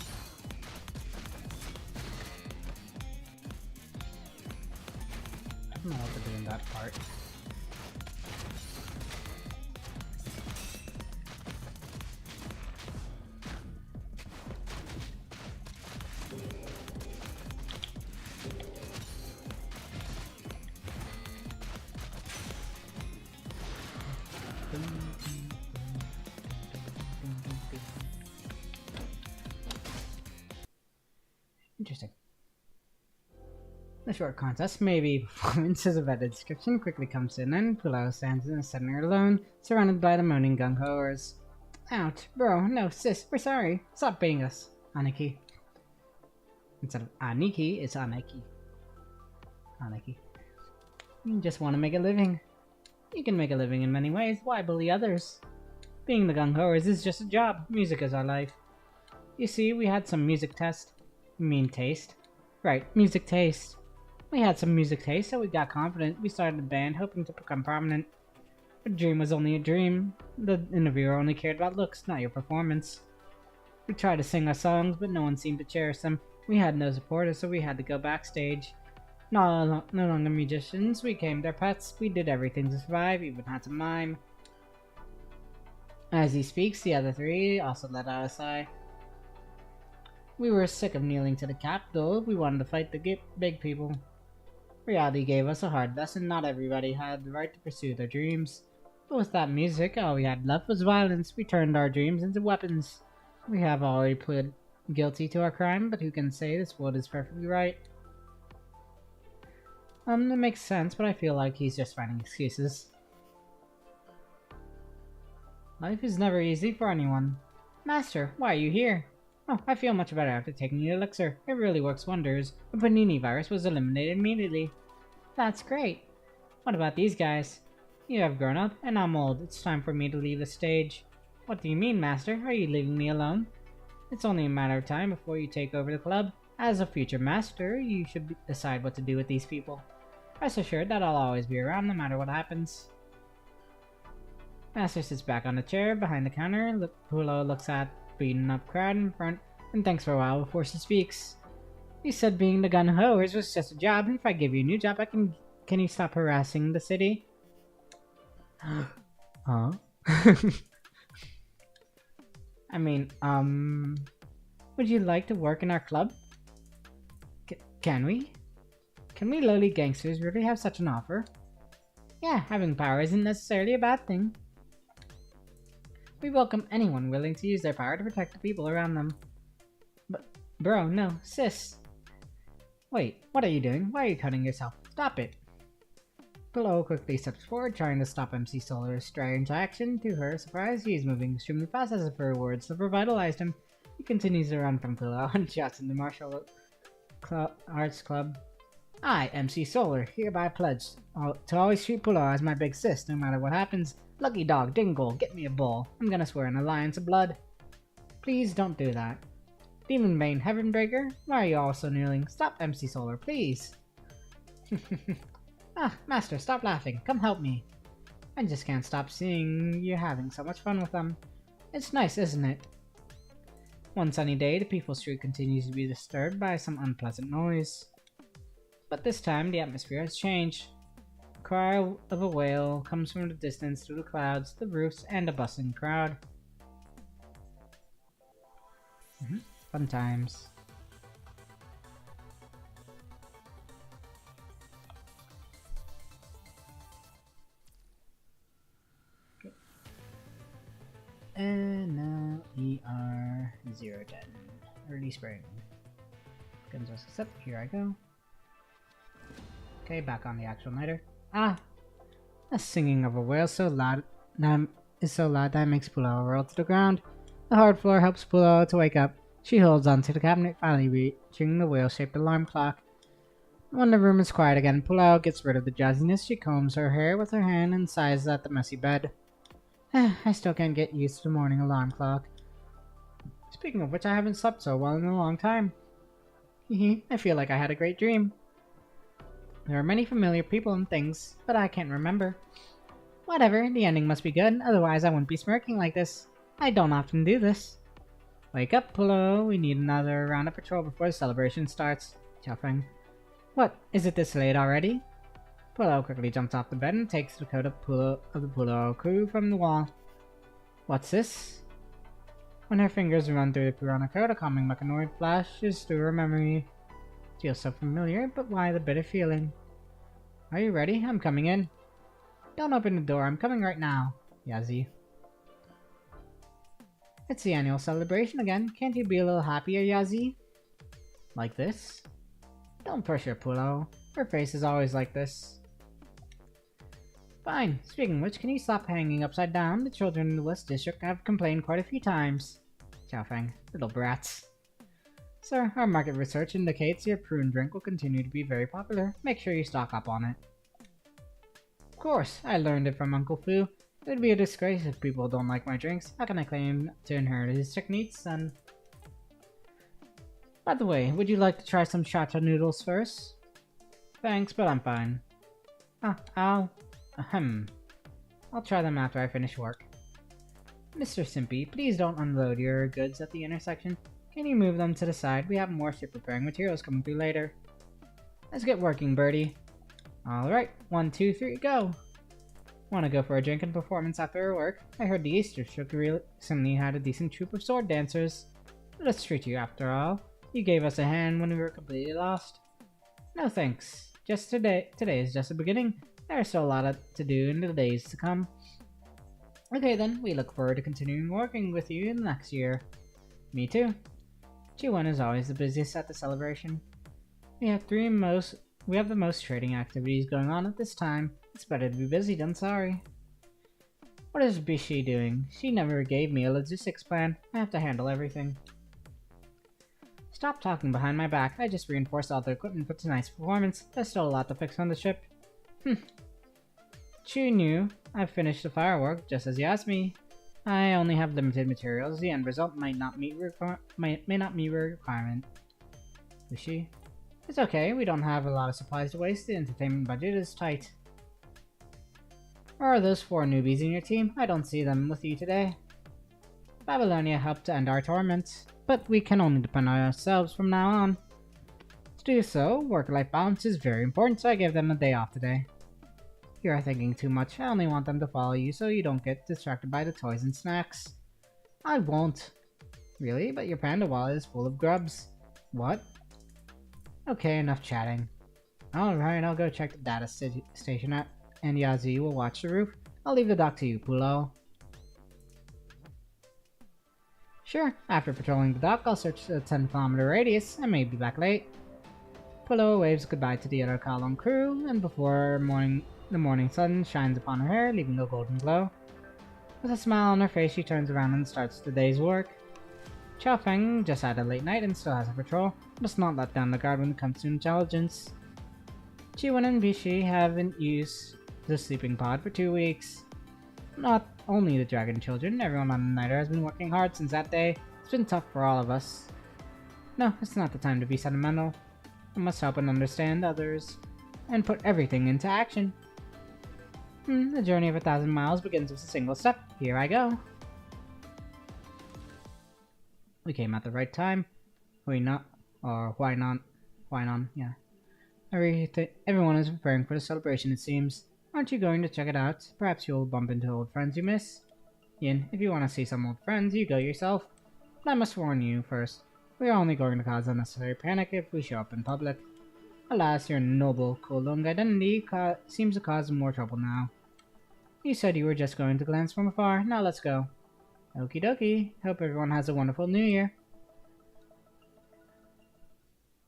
I don't know what to do in that part. Interesting. The short contest, maybe performances of better description, quickly comes to an end. Pulao stands in the center alone, surrounded by the moaning gung-hoers. Ouch, bro, no, sis, we're sorry. Stop baiting us, Aniki. Instead of Aniki, it's Aniki. Aniki. You just want to make a living. You can make a living in many ways, why bully others? Being the gung-hoers is just a job, music is our life. You see, we had some music test. You mean taste? Right, music taste. We had some music taste, so we got confident. We started a band, hoping to become prominent. A dream was only a dream. The interviewer only cared about looks, not your performance. We tried to sing our songs, but no one seemed to cherish them. We had no supporters, so we had to go backstage. No longer musicians, we became their pets. We did everything to survive, even had to mime. As he speaks, the other three also let out a sigh. We were sick of kneeling to the capital. We wanted to fight the big people. Reality gave us a hard lesson. Not everybody had the right to pursue their dreams. But with that music, all we had left was violence. We turned our dreams into weapons. We have already pled guilty to our crime, but who can say this world is perfectly right? That makes sense, but I feel like he's just finding excuses. Life is never easy for anyone. Master, why are you here? Oh, I feel much better after taking the elixir. It really works wonders. The Panini virus was eliminated immediately. That's great. What about these guys? You have grown up, and I'm old. It's time for me to leave the stage. What do you mean, Master? Are you leaving me alone? It's only a matter of time before you take over the club. As a future master, you should decide what to do with these people. Rest assured that I'll always be around no matter what happens. Master sits back on the chair behind the counter. Pulo looks at beaten up crowd in front and thinks for a while before she speaks. You said being the gun-hoers was just a job. If I give you a new job, can you stop harassing the city? Huh? I mean, would you like to work in our club? Can we? Can we lowly gangsters really have such an offer? Yeah, having power isn't necessarily a bad thing. We welcome anyone willing to use their power to protect the people around them. But, bro, no, sis. Wait, what are you doing? Why are you cutting yourself? Stop it. Pillow quickly steps forward, trying to stop MC Solar's strange action. To her surprise, he is moving extremely fast as if her words have revitalized him. He continues to run from Pillow and shouts in the martial arts club. I, MC Solar, hereby pledge to always treat Pillow as my big sis, no matter what happens. Lucky dog, Dingle, get me a bowl. I'm gonna swear an alliance of blood. Please don't do that. Demon Bane, Heavenbreaker, why are you all so kneeling? Stop, MC Solar, please. Ah, Master, stop laughing. Come help me. I just can't stop seeing you having so much fun with them. It's nice, isn't it? One sunny day, the peaceful street continues to be disturbed by some unpleasant noise. But this time, the atmosphere has changed. The cry of a whale comes from the distance through the clouds, the roofs, and a bustling crowd. Fun times. NLER 010. Early spring. Guns us accept. Here I go. Okay, back on the actual niter. Ah! The singing of a whale so loud that it makes Pulo roll to the ground. The hard floor helps Pulo to wake up. She holds onto the cabinet, finally reaching the whale-shaped alarm clock. When the room is quiet again, Pulo gets rid of the jazziness. She combs her hair with her hand and sighs at the messy bed. I still can't get used to the morning alarm clock. Speaking of which, I haven't slept so well in a long time. I feel like I had a great dream. There are many familiar people and things, but I can't remember. Whatever, the ending must be good, otherwise I wouldn't be smirking like this. I don't often do this. Wake up, Pulo. We need another round of patrol before the celebration starts. Chuffing. What, is it this late already? Pulo quickly jumps off the bed and takes the coat of the Pulo crew from the wall. What's this? When her fingers run through the piranha coat, a calming mechanoid flashes through her memory. Feels so familiar, but why the bitter feeling? Are you ready? I'm coming in. Don't open the door, I'm coming right now. Yazi. It's the annual celebration again. Can't you be a little happier, Yazi? Like this? Don't push her, Pulo. Her face is always like this. Fine. Speaking of which, can you stop hanging upside down? The children in the West District have complained quite a few times. Xiaofeng, little brats. Sir, our market research indicates your prune drink will continue to be very popular. Make sure you stock up on it. Of course, I learned it from Uncle Fu. It would be a disgrace if people don't like my drinks. How can I claim to inherit his techniques, then? By the way, would you like to try some shacha noodles first? Thanks, but I'm fine. I'll try them after I finish work. Mr. Simpy, please don't unload your goods at the intersection. Can you move them to the side? We have more ship repairing materials coming through later. Let's get working, Birdie. Alright, 1, 2, 3, go! Wanna go for a drink and performance after work? I heard the East District recently had a decent troupe of sword dancers. Let's treat you after all. You gave us a hand when we were completely lost. No thanks. Just today is just the beginning. There's still a lot to do in the days to come. Okay then, we look forward to continuing working with you in the next year. Me too. G1 is always the busiest at the celebration. We have the most trading activities going on at this time. It's better to be busy than sorry. What is Bishi doing? She never gave me a logistics plan. I have to handle everything. Stop talking behind my back. I just reinforced all the equipment for tonight's performance. There's still a lot to fix on the ship. Chu knew. I've finished the firework, just as you asked me. I only have limited materials. The end result may not meet requirement. Bishi? It's okay. We don't have a lot of supplies to waste. The entertainment budget is tight. Where are those 4 newbies in your team? I don't see them with you today. Babylonia helped to end our torment, but we can only depend on ourselves from now on. To do so, work-life balance is very important, so I gave them a day off today. You are thinking too much. I only want them to follow you so you don't get distracted by the toys and snacks. I won't. Really? But your panda wallet is full of grubs. What? Okay, enough chatting. Alright, I'll go check the data station out, and Yazi will watch the roof. I'll leave the dock to you, Pulo. Sure, after patrolling the dock, I'll search a 10-kilometer radius. I may be back late. Pulo waves goodbye to the other column crew, and before the morning sun shines upon her hair, leaving a golden glow. With a smile on her face, she turns around and starts the day's work. Chao Feng just had a late night and still has a patrol. Must not let down the guard when it comes to intelligence. Chiwon and Bishi haven't used the sleeping pod for 2 weeks. Not only the dragon children, everyone on the Niter has been working hard since that day. It's been tough for all of us. No, it's not the time to be sentimental. I must help and understand others, and put everything into action. The journey of 1,000 miles begins with a single step. Here I go. We came at the right time. Why not? Or why not? Why not? Yeah. Everyone is preparing for the celebration, it seems. Aren't you going to check it out? Perhaps you'll bump into old friends you miss. Yin, if you want to see some old friends, you go yourself. But I must warn you first. We are only going to cause unnecessary panic if we show up in public. Alas, your noble Kolung identity seems to cause more trouble now. You said you were just going to glance from afar. Now let's go. Okie dokie. Hope everyone has a wonderful new year.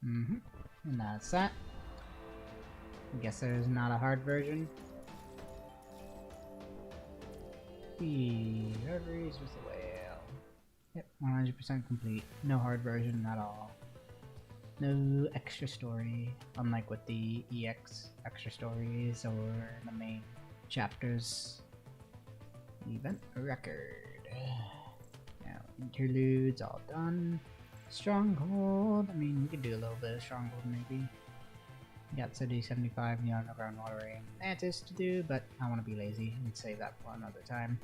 And that's that. I guess there's not a hard version. The Reveries with the whale. Yep, 100% complete. No hard version at all. No extra story, unlike with the EX extra stories or the main chapters. Event record. Now, interludes all done. Stronghold. I mean, we could do a little bit of Stronghold maybe. Got City 75 Neon Underground Watering Mantis to do, but I want to be lazy and save that for another time.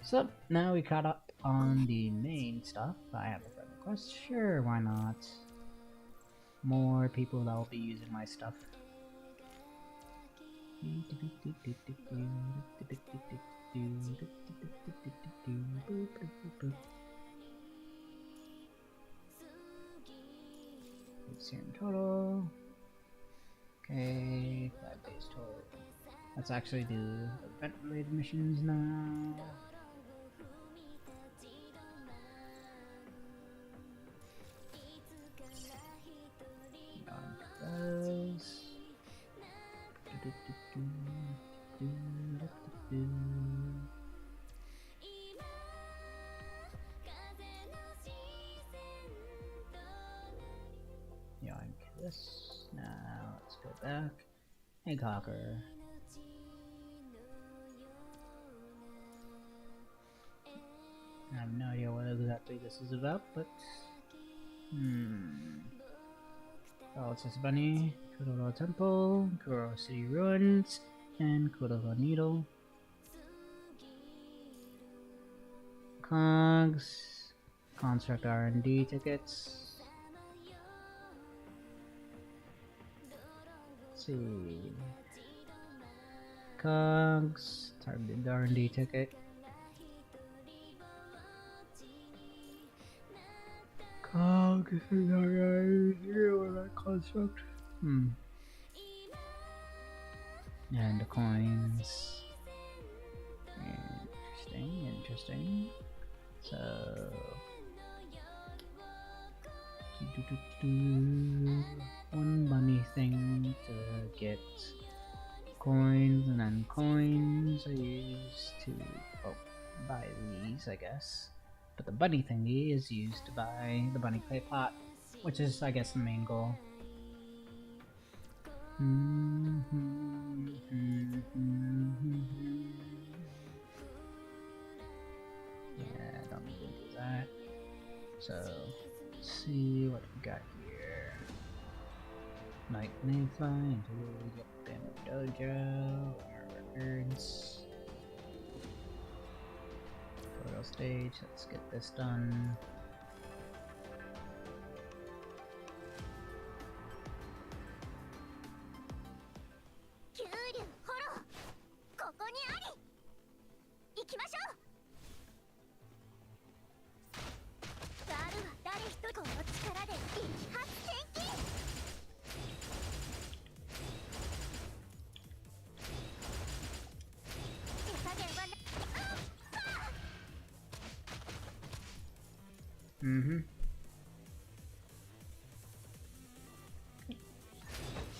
So, now we caught up on the main stuff. I have a friend request. Sure, why not? More people that will be using my stuff. It's here in total. Okay, 5 days total. Let's actually do event-related missions now. Those. Yoink this. Now let's go back. Hey Cocker. I have no idea what exactly this is about, but oh, it's this bunny, Kuroro Temple, Kuroro City Ruins, and Kuroro Needle. Cogs, Construct R&D tickets. Let's see. Cogs, targeted R&D ticket. Cogs, construct. And the coins. Interesting. So one bunny thing to get coins, and then coins are used to buy these, I guess. But the bunny thingy is used to buy the bunny clay pot, which is, I guess, the main goal. Yeah, I don't need to do that. So, let's see what we got here. Night may fly until we get Bamboo Dojo, our records. Photo stage, let's get this done. Mm-hmm.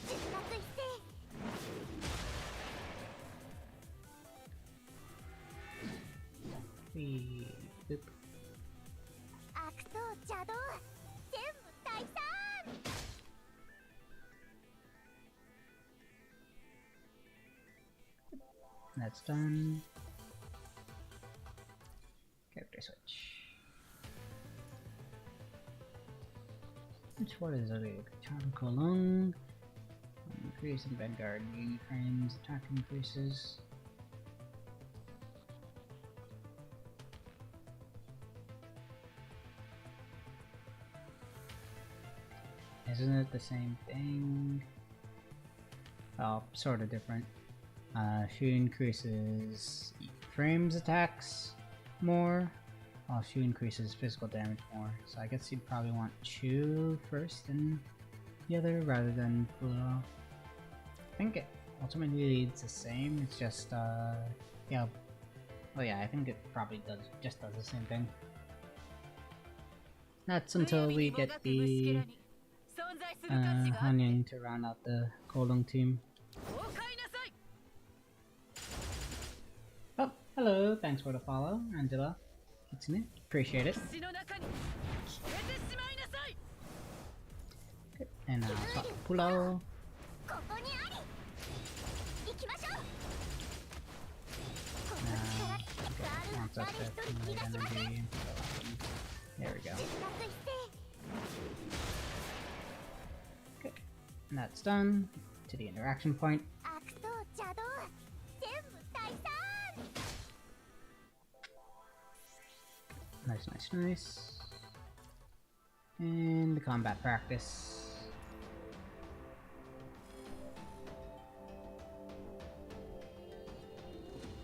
出発一斉 Wee. Boop. 悪党邪道全部退散 That's done. Character switch. Which one is it? Charm Kolung. Increase in Vanguard. Unit frames. Attack increases. Isn't it the same thing? Well, sort of different. She increases frames attacks more, while she increases physical damage more. So I guess you'd probably want Chu first and the other rather than Pluto. I think it ultimately leads the same. It's just yeah. Well, yeah, I think it probably does the same thing. That's until we get the Hanyang to round out the Kolong team. Oh, hello, thanks for the follow, Angela. Kitsune, appreciate it. Good. And now swap Pulo. ここにあり行きましょう Wants us to accumulate energy. There we go. 出発一斉 Good. And that's done. To the interaction point. 悪党邪道全部退散 Nice, nice, nice. And the combat practice.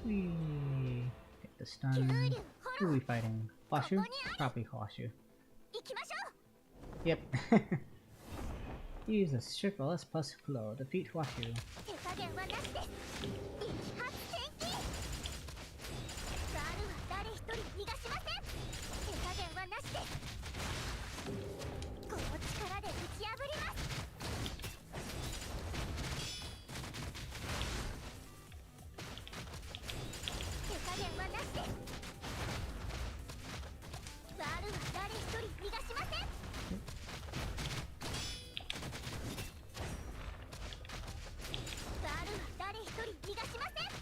Whee! Get the stun. Who are we fighting? Hwashu? Probably Hwashu. 行きましょう Yep. Use a circle S plus flow. Defeat Hwashu. 手加減はなしです一発転機バルは誰一人逃がしません手加減はなしですこの力で打ち破ります手加減はなしですバルは誰一人逃がしません バルは誰一人逃がしません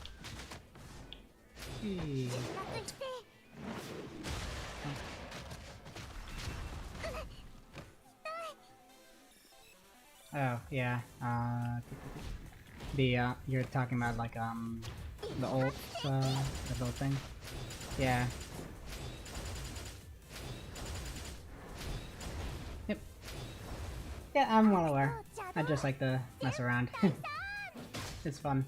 Whee! 出発一斉 Oh, yeah. You're talking about like, the ult, the little thing? Yeah. Yep. Yeah, I'm well aware. I just like to mess around. It's fun.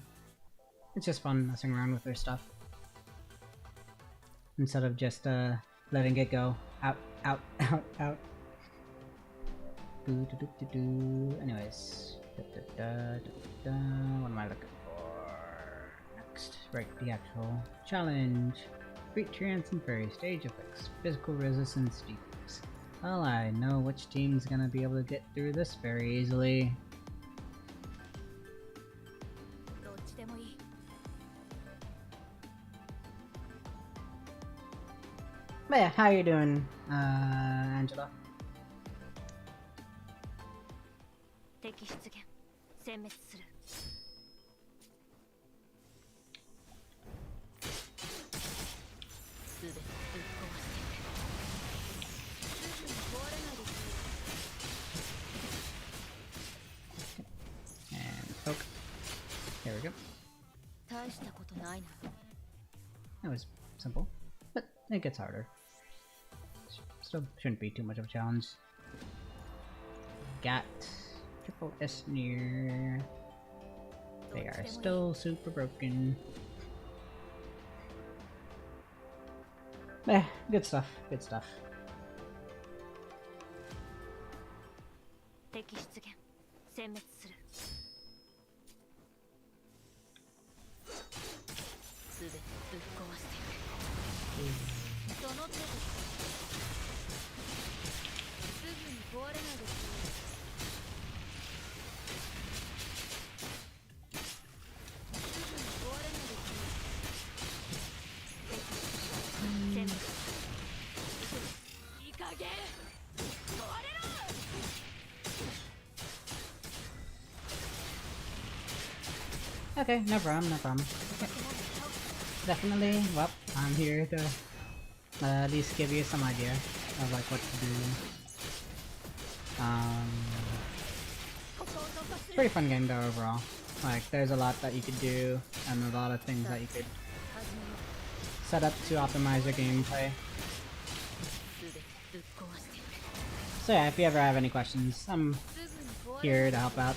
It's just fun messing around with their stuff. Instead of just, letting it go. Out, out, out, out. Anyways. What am I looking for? Next. Right, the actual challenge. Great Treants and Fairy stage effects. Physical resistance decrease. Well, I know which team's gonna be able to get through this very easily. どっちでもいい But yeah, how you doing, Angela? 敵出現殲滅するすべてぶっ壊してすぐに壊れないです And poke. There we go. 大したことないな That was simple, but it gets harder. Still shouldn't be too much of a challenge. Got triple S near. They are still super broken. Eh, good stuff, good stuff. 敵出現殲滅するすべてぶっ壊してその手で壊れないですね。すぐに壊れないですね。全部いい加減壊れろ。 Okay, no problem, no problem. Okay. Definitely, well, I'm here to at least give you some idea of like what to do. Pretty fun game though overall. Like, there's a lot that you could do, and a lot of things that you could set up to optimize your gameplay. So yeah, if you ever have any questions, I'm here to help out.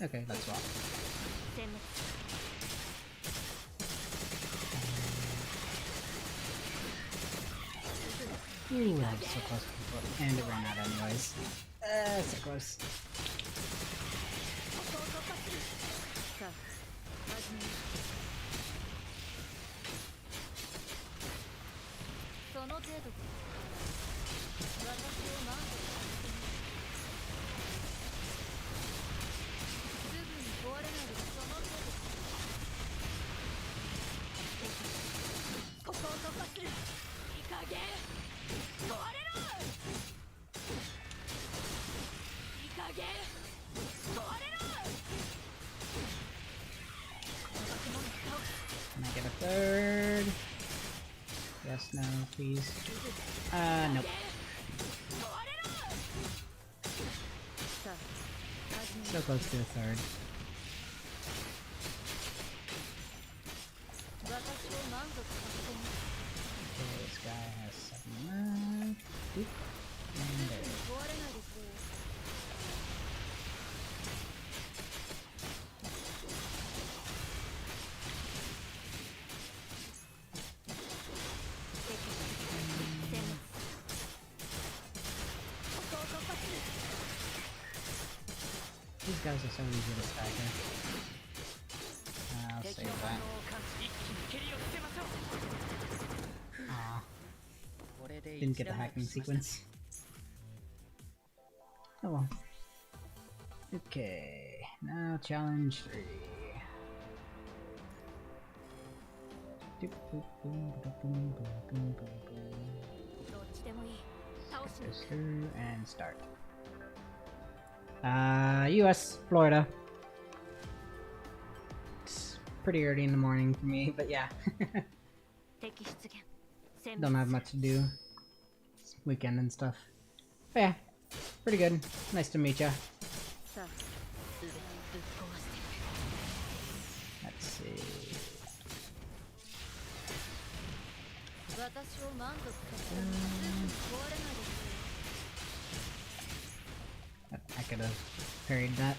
Okay, let's swap. Ooh, that was so close before. And it ran out anyways. So close. Can I get a third? Yes, no, please. Nope. So close to a third. Okay, this guy has 7 left. Oop. And there. These guys are so easy to stagger. I'll save that. Aw. Didn't get the hacking sequence. Oh well. Okay, now challenge 3. Goes through and start. US, Florida. It's pretty early in the morning for me, but yeah. Don't have much to do. It's weekend and stuff. But yeah, pretty good. Nice to meet ya. Let's see. I could have parried that.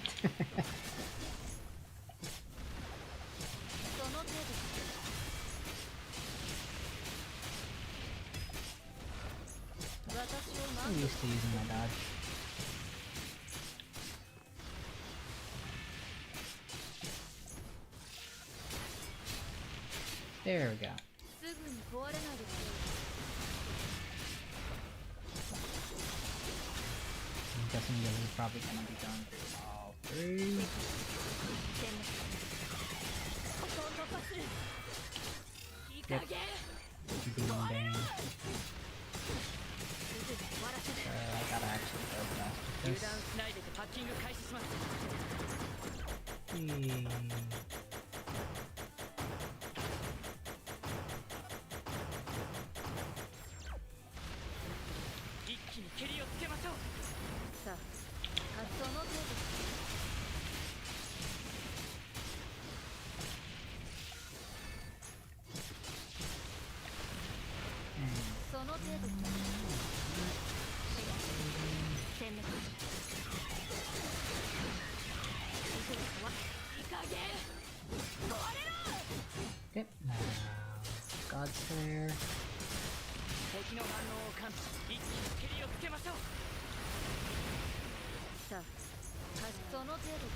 I'm used to using my dodge. There we go. I'm guessing this is probably gonna be going through all 3. Yep. Being bang. I gotta actually go fast with this. Okay, now God's there. さあその程度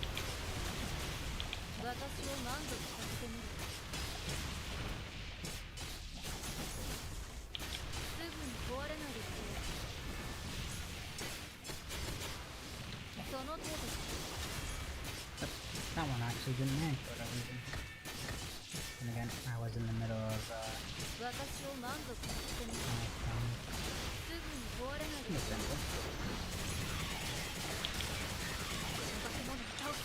私を満足させてみるすぐに壊れないですよその程度 That one actually didn't make for whatever reason. And again, I was in the middle of 私を満足させてみるすぐに壊れないですよ simple. 化け物を倒す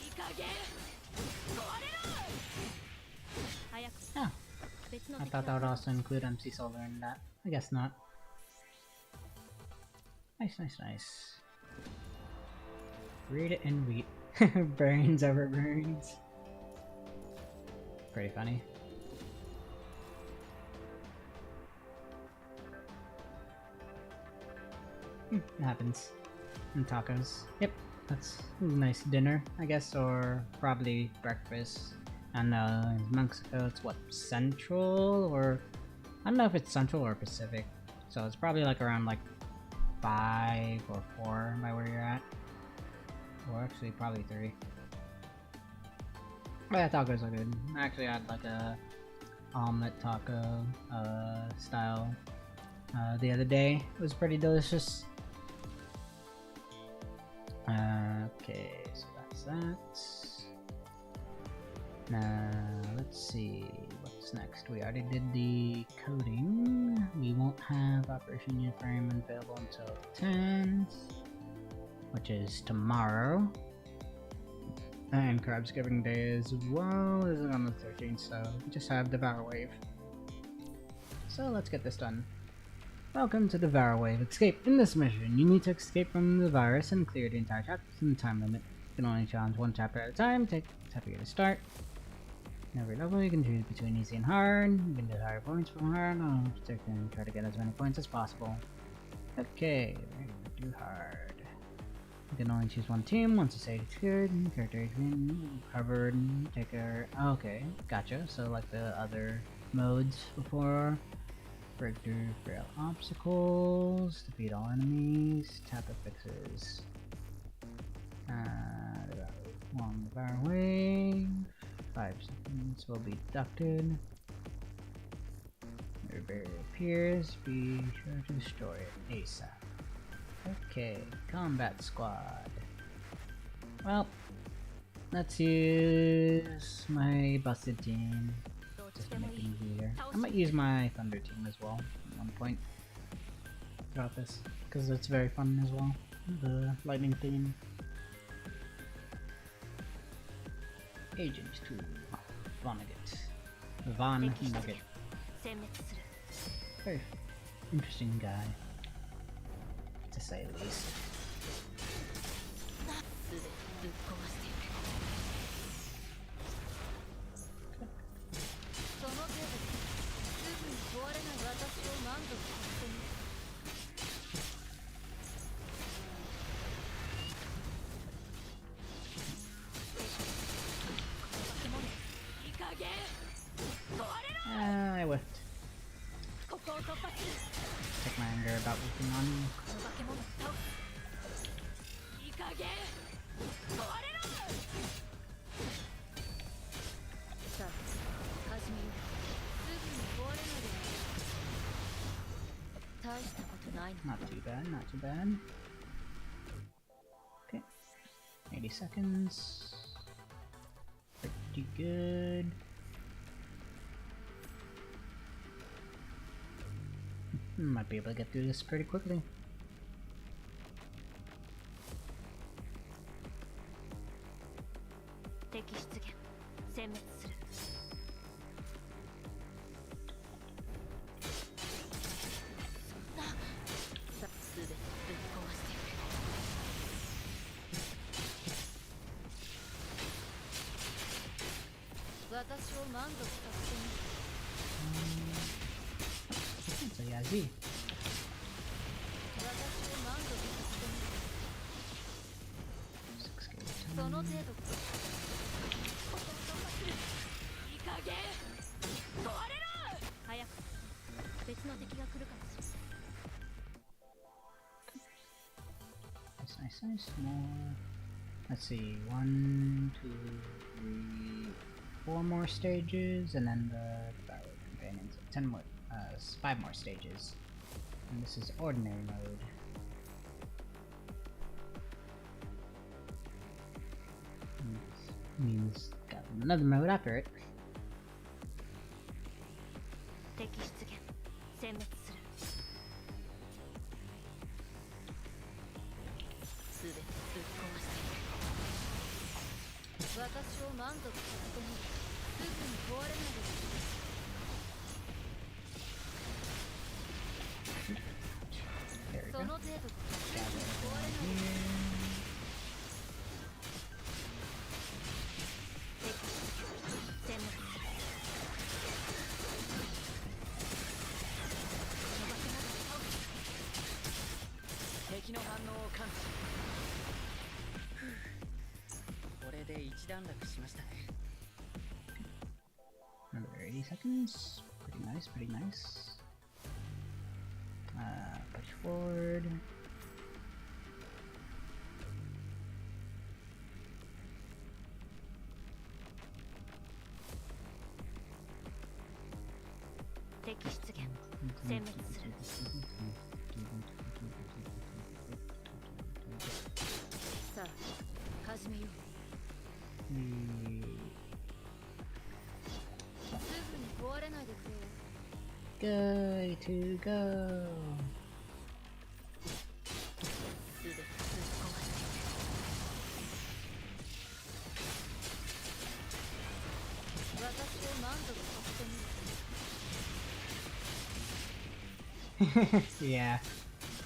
いい加減壊れろ早く Oh, 別の I 敵 thought that が would also include MC Solar in that. I guess not. Nice, nice, nice. Read it and read. Burns over burns. Pretty funny. It happens. And tacos. Yep, that's a nice dinner, I guess, or probably breakfast. I don't know, in Mexico it's what, Central? Or I don't know if it's Central or Pacific. So it's probably like around like 5 or 4 by where you're at. Or actually probably 3. But yeah, tacos are good. I actually had like a omelet taco style the other day. It was pretty delicious. Okay, so that's that. Now, let's see what's next. We already did the coding. We won't have Operation Uniframe available until the 10th, which is tomorrow. And Crab's Giving Day as well is on the 13th, so we just have Devour Wave. So let's get this done. Welcome to Devour Wave. Escape. In this mission, you need to escape from the virus and clear the entire chapter within the time limit. You can only challenge one chapter at a time. Take chapter to start. In every level, you can choose between easy and hard. You can do higher points from hard. You can try to get as many points as possible. Okay, we're gonna do hard. You can only choose one team once the stage is cleared. Character has been covered. Take care. Okay, gotcha. So like the other modes before. Break through frail obstacles. Defeat all enemies. Tap the fixes. Long Devour Wave. 5 seconds will be deducted. Your barrier appears. Be sure to destroy it ASAP. Okay, combat squad. Well, let's use my busted team just to make things easier. I might use my thunder team as well at one point throughout this, because it's very fun as well. The lightning theme. Agent 2, Von Nugget. Very interesting guy, to say the least. I whiffed. Take my anger about whiffing on you. Not too bad, not too bad. Okay. 80 seconds. Pretty good. Might be able to get through this pretty quickly. It's a Yazi. nice. More. Let's see. 1, 2, 3, 4 more stages, and then the battle companions. 10 more. 5 more stages. And this is ordinary mode. And this means got another mode after it. 敵出現殲滅するすべてぶっ壊して私を満足させてみるすぐに壊れないでくれ There we そ go. の程度すぐに壊れないでくれ 敵出現殲滅する 敵の反応を感知。これで一段落しましたね。 Another 80 seconds. Pretty nice. Push forward. Good to go. Yeah.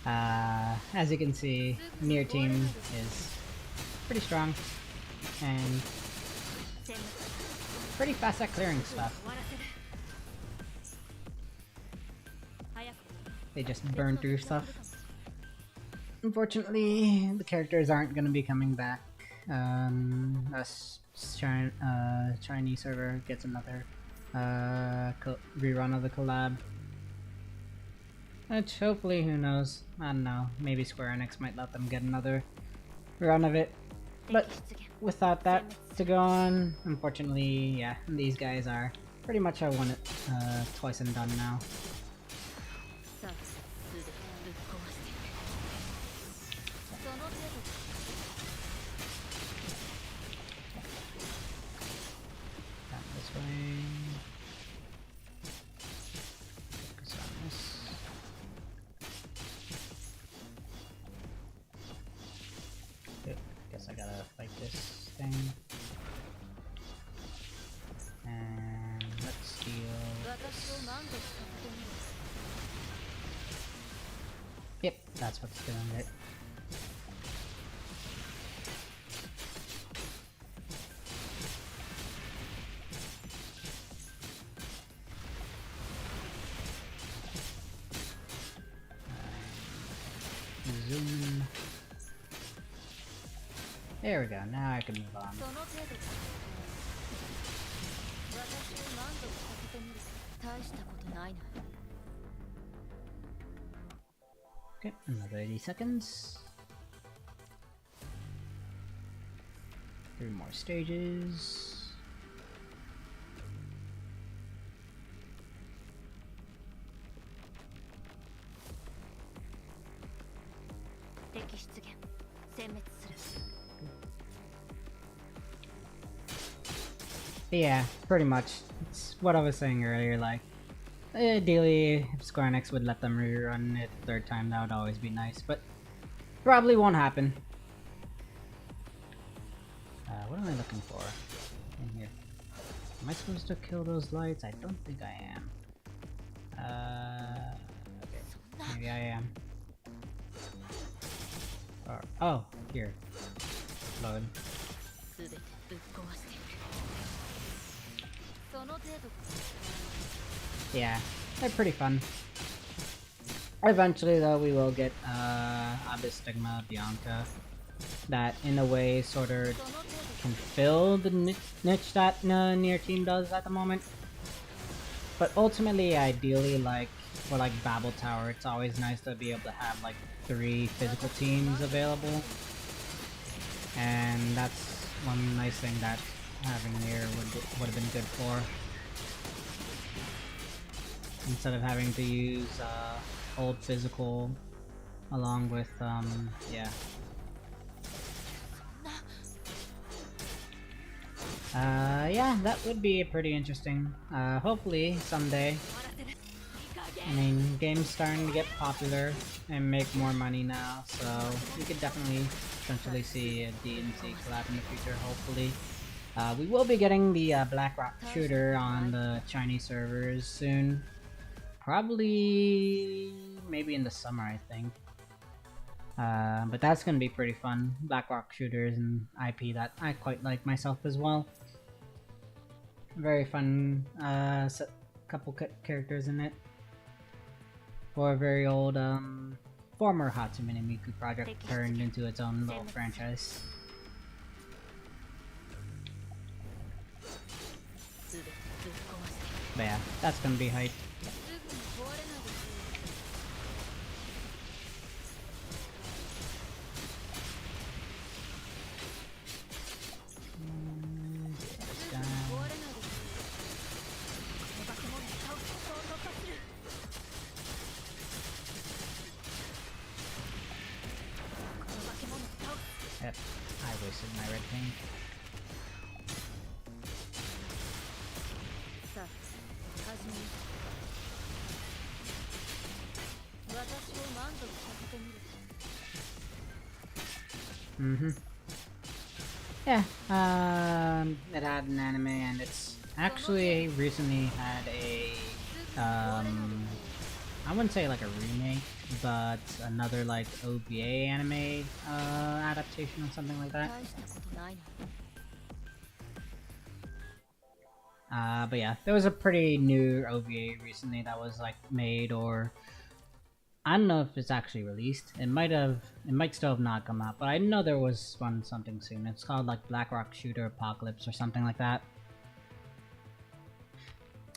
As you can see, near team is pretty strong and pretty fast at clearing stuff. They just burn through stuff. Unfortunately, the characters aren't gonna be coming back. Chinese server gets another rerun of the collab. Which hopefully, who knows? I don't know. Maybe Square Enix might let them get another run of it. But without that to go on, unfortunately, yeah, these guys are pretty much I won it twice and done now. This way. Focus on this. Yep, guess I gotta fight this thing. And let's steal this. Yep, that's what's doing it. Zoom. There we go, now I can move on. Okay, another 80 seconds. 3 more stages. Yeah, pretty much. It's what I was saying earlier, like, ideally, if Square Enix would let them rerun it a third time, that would always be nice, but probably won't happen. What am I looking for in here? Am I supposed to kill those lights? I don't think I am. Okay. Maybe I am. Oh, here. Load. Yeah, they're pretty fun. Eventually, though, we will get Abyss Stigma Bianca that, in a way, sort of can fill the niche that Near Team does at the moment. But ultimately, ideally, like for like Babel Tower, it's always nice to be able to have like 3 physical teams available, and that's one nice thing that having here would have been good for. Instead of having to use old physical along with yeah. Yeah, that would be pretty interesting. Hopefully someday. I mean, game's starting to get popular and make more money now, so we could definitely potentially see a DNC collab in the future, hopefully. We will be getting the Black Rock shooter on the Chinese servers soon. Probably maybe in the summer, I think. But that's gonna be pretty fun. Black Rock shooter is an IP that I quite like myself as well. Very fun couple characters in it. For a very old former Hatsune Miku project turned into its own little franchise. But yeah, that's gonna be hype. Yep, I wasted my red paint. Yeah, it had an anime, and it's actually recently had a, I wouldn't say like a remake, but another like OVA anime, adaptation or something like that. But yeah, there was a pretty new OVA recently that was like made, or I don't know if it's actually released. It might still have not come out, but I know there was something soon. It's called like Black Rock Shooter Apocalypse or something like that.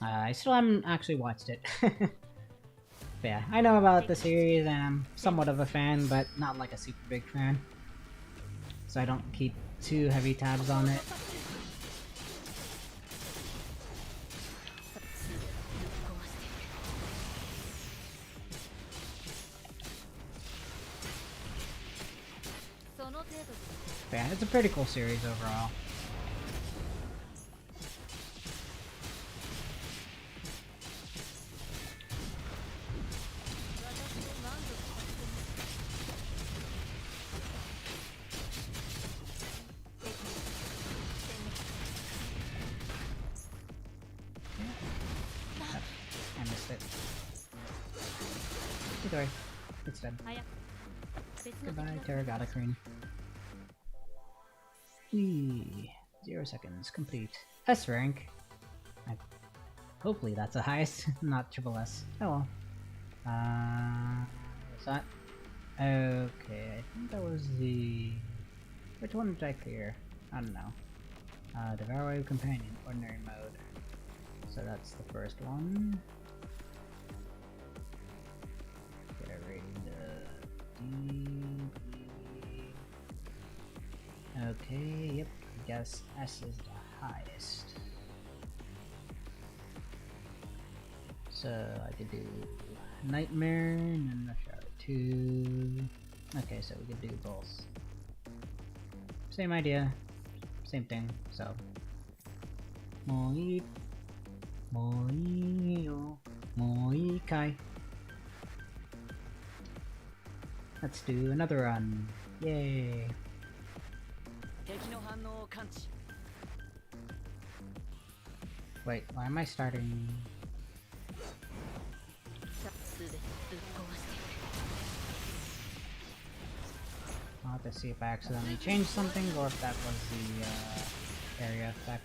I still haven't actually watched it. But yeah, I know about the series and I'm somewhat of a fan, but not like a super big fan. So I don't keep too heavy tabs on it. But yeah, it's a pretty cool series overall. I missed it. Either way, it's dead. Goodbye, Terragotta Queen. Whee! 0 seconds, complete. S rank. Hopefully that's the highest, not triple S. Oh well. What's that? Okay, I think that was the... Which one did I clear? I don't know. Devour Companion, ordinary mode. So that's the first one. Get a rating Okay, yep, I guess S is the highest. So I could do Nightmare and then Rush Hour 2. Okay, so we could do both. Same idea, same thing, so. Moi kai. Let's do another run. Yay. Wait, why am I starting? I'll have to see if I accidentally changed something or if that was the area effect.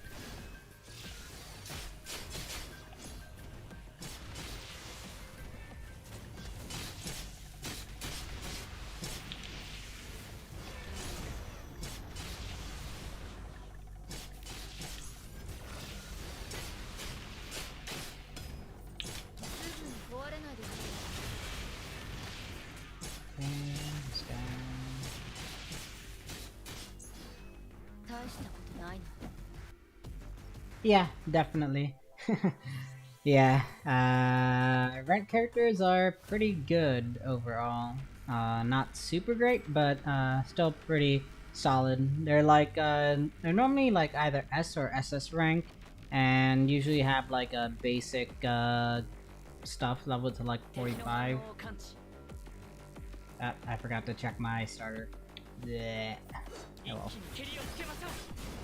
Okay. ないの？ Yeah, definitely. Yeah, rent characters are pretty good overall. Not super great, but still pretty solid. They're like they're normally like either S or SS rank, and usually have like a basic stuff level to like 45. I forgot to check my starter. Bleh. Oh well.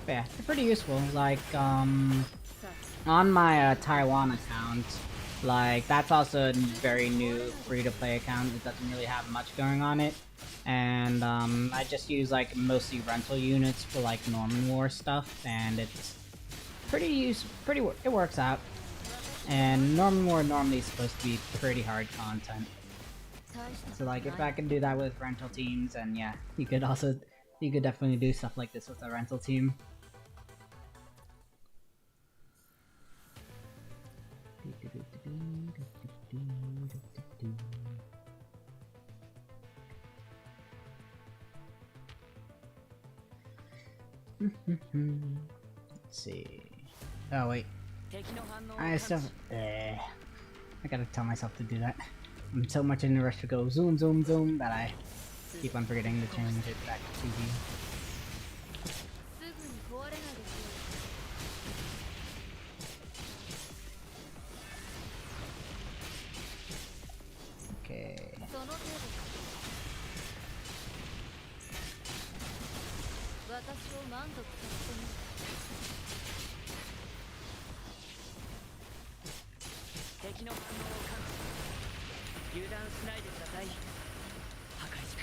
But yeah, they're pretty useful. Like on my Taiwan account, like that's also a very new free-to-play account. It doesn't really have much going on it, and I just use like mostly rental units for like Norman War stuff, and it's it works out. And Norman War normally is supposed to be pretty hard content, so like if I can do that with rental teams, and yeah, you could definitely do stuff like this with a rental team. Let's see. Oh wait, I gotta tell myself to do that. I'm so much in a rush to go zoom zoom zoom that I keep on forgetting to change it back to 2D. すぐに壊れないですよ。 Okay. その程度です。私を満足させてみる。敵の反応を感知。油断しないでください。破壊軸。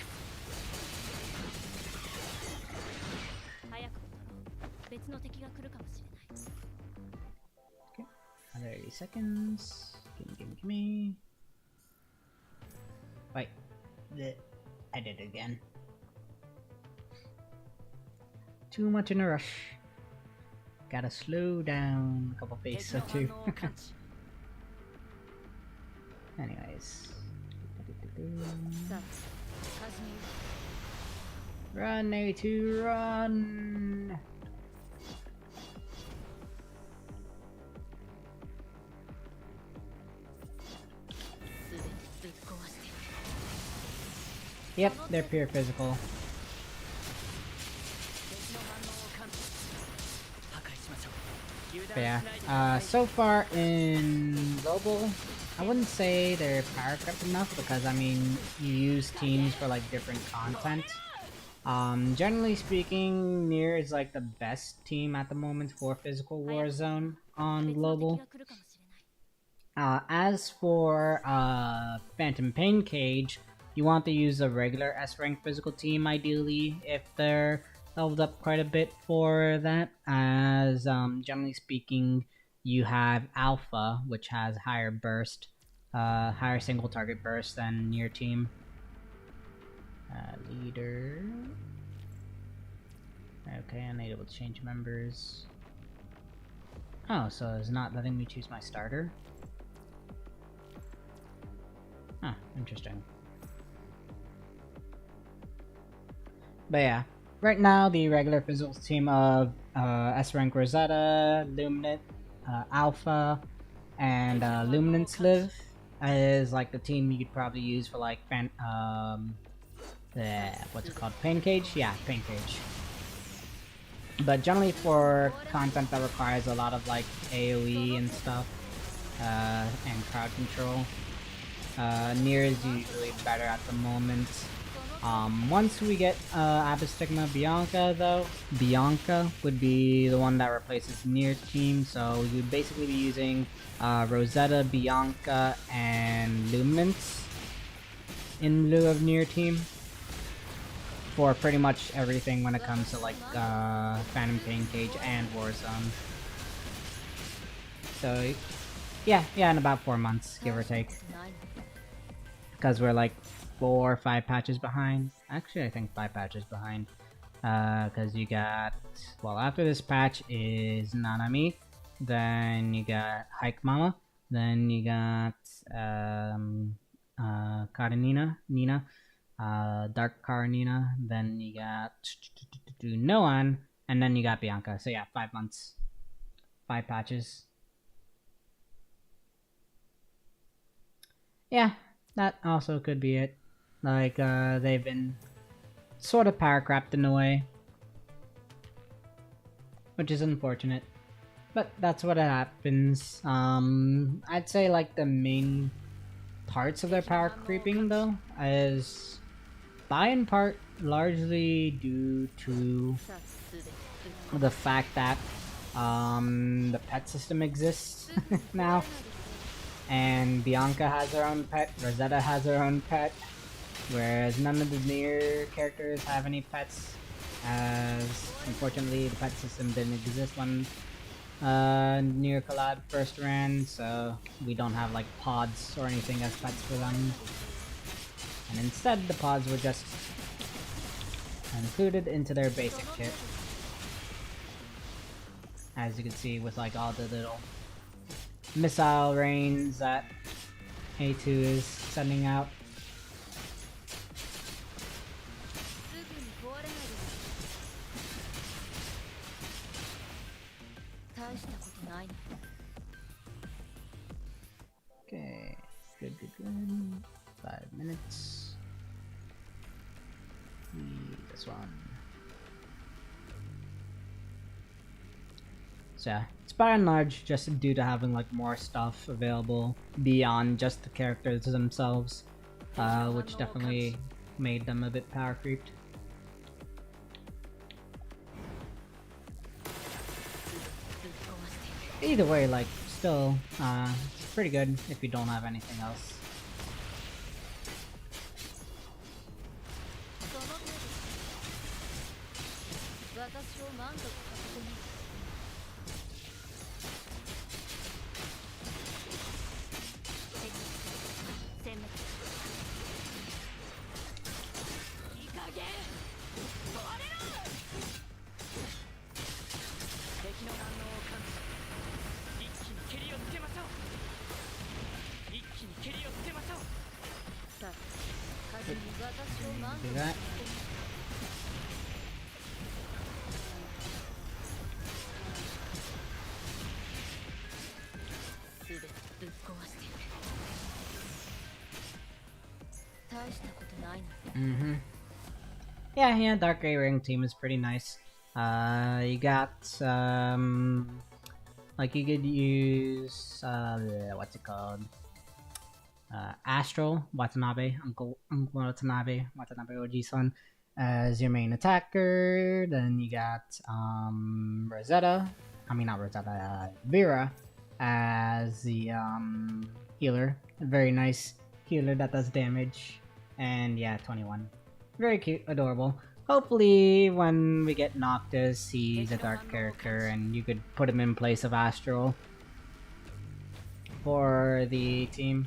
早く戻ろう。別の敵が来るかもしれない。 Okay. Another 80 seconds. Gimme. Wait. I did it again. Too much in a rush. Gotta slow down a couple paces or two. Anyways. さあ、始めよう。 Run, A2, run! Yep, they're pure physical. But yeah, so far in global, I wouldn't say they're power crept enough because I mean you use teams for like different content. Generally speaking, Nier is like the best team at the moment for physical Warzone on global. As for Phantom Pain Cage, you want to use a regular S rank physical team ideally if they're leveled up quite a bit for that, as generally speaking you have Alpha, which has higher burst, higher single target burst than your team. Leader. Okay, unable to change members. Oh, so it's not letting me choose my starter? Huh, interesting. But yeah, right now the regular physical team of S-Rank Rosetta, Luminant, Alpha, and Luminance Live is like the team you'd probably use for like what's it called? Pain Cage? Yeah, Pain Cage. But generally for content that requires a lot of like AoE and stuff, and crowd control, Nier is usually better at the moment. Once we get Abystigma Bianca though, Bianca would be the one that replaces Nier team, so you'd basically be using Rosetta, Bianca, and Luminance in lieu of Nier team for pretty much everything when it comes to like Phantom Pain Cage and Warzone. So yeah, in about 4 months, give or take. Because we're like 4 or 5 patches behind. Actually, I think 5 patches behind. Because you got, well, after this patch is Nanami, then you got Hike Mama, then you got Nina, Dark Karenina, then you got Noan, And then you got Bianca. So yeah, 5 months. 5 patches. Yeah, that also could be it. Like, they've been sort of power crapped in a way. Which is unfortunate. But that's what happens. I'd say like the main parts of their power creeping though is by in part largely due to the fact that the pet system exists now, and Bianca has her own pet, Rosetta has her own pet, whereas none of the near characters have any pets, as unfortunately the pet system didn't exist when near collab first ran, so we don't have like pods or anything as pets for them. And instead the pods were just included into their basic kit. As you can see with like all the little missile rains that A2 is sending out. Okay, good. 5 minutes. This one. So yeah, it's by and large just due to having like more stuff available beyond just the characters themselves, which definitely made them a bit power creeped. Either way, like, still, it's pretty good if you don't have anything else. Do that. Yeah, Dark Grey Ring team is pretty nice. You got, like you could use, what's it called? Astral Watanabe, Uncle Watanabe Oji-san as your main attacker. Then you got Rosetta, not Rosetta, Vera as the healer. A very nice healer that does damage. And yeah, 21. Very cute, adorable. Hopefully when we get Noctis, he's a dark character and you could put him in place of Astral for the team,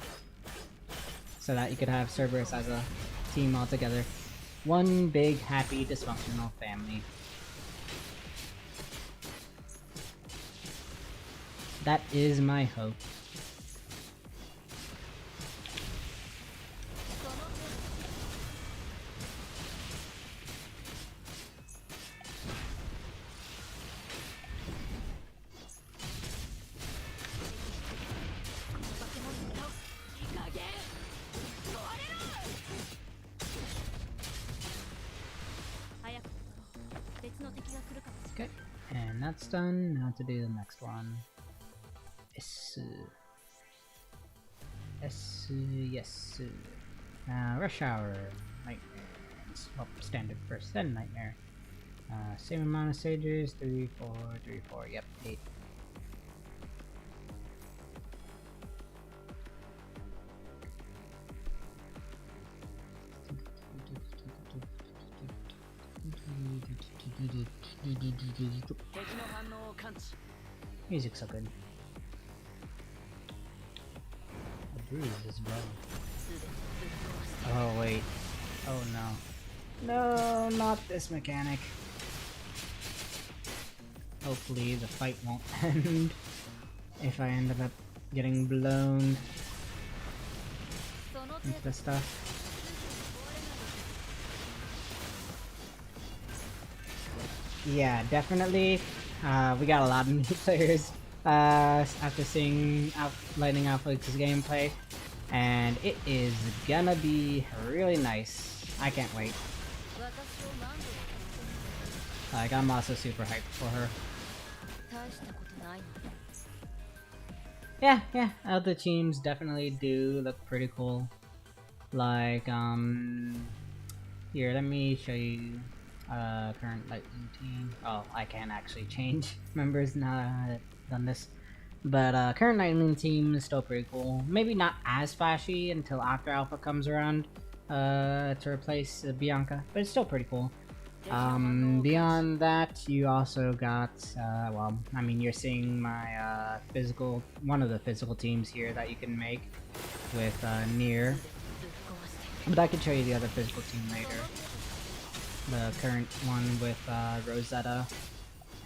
so that you could have Cerberus as a team altogether. One big, happy, dysfunctional family. That is my hope. Okay, and that's done. Now to do the next one. Yes. Rush Hour, Nightmare. Well, standard first, then Nightmare. Same amount of sages, 3, 4, yep, 8. Music's so good. The bruise is well. Oh wait. Oh no. No, not this mechanic. Hopefully the fight won't end if I ended up getting blown into the stuff. yeah, definitely. We got a lot of new players after seeing Lightning Alpha's gameplay, and it is gonna be really nice. I can't wait. Like, I'm also super hyped for her. Yeah, other teams definitely do look pretty cool. Like, here, let me show you current Lightning team. Oh, I can't actually change members now that I've done this. But current Lightning team is still pretty cool. Maybe not as flashy until after Alpha comes around to replace Bianca, but it's still pretty cool. Beyond that, you also got, well, I mean, you're seeing my one of the physical teams here that you can make with Nier. But I can show you the other physical team later. The current one with Rosetta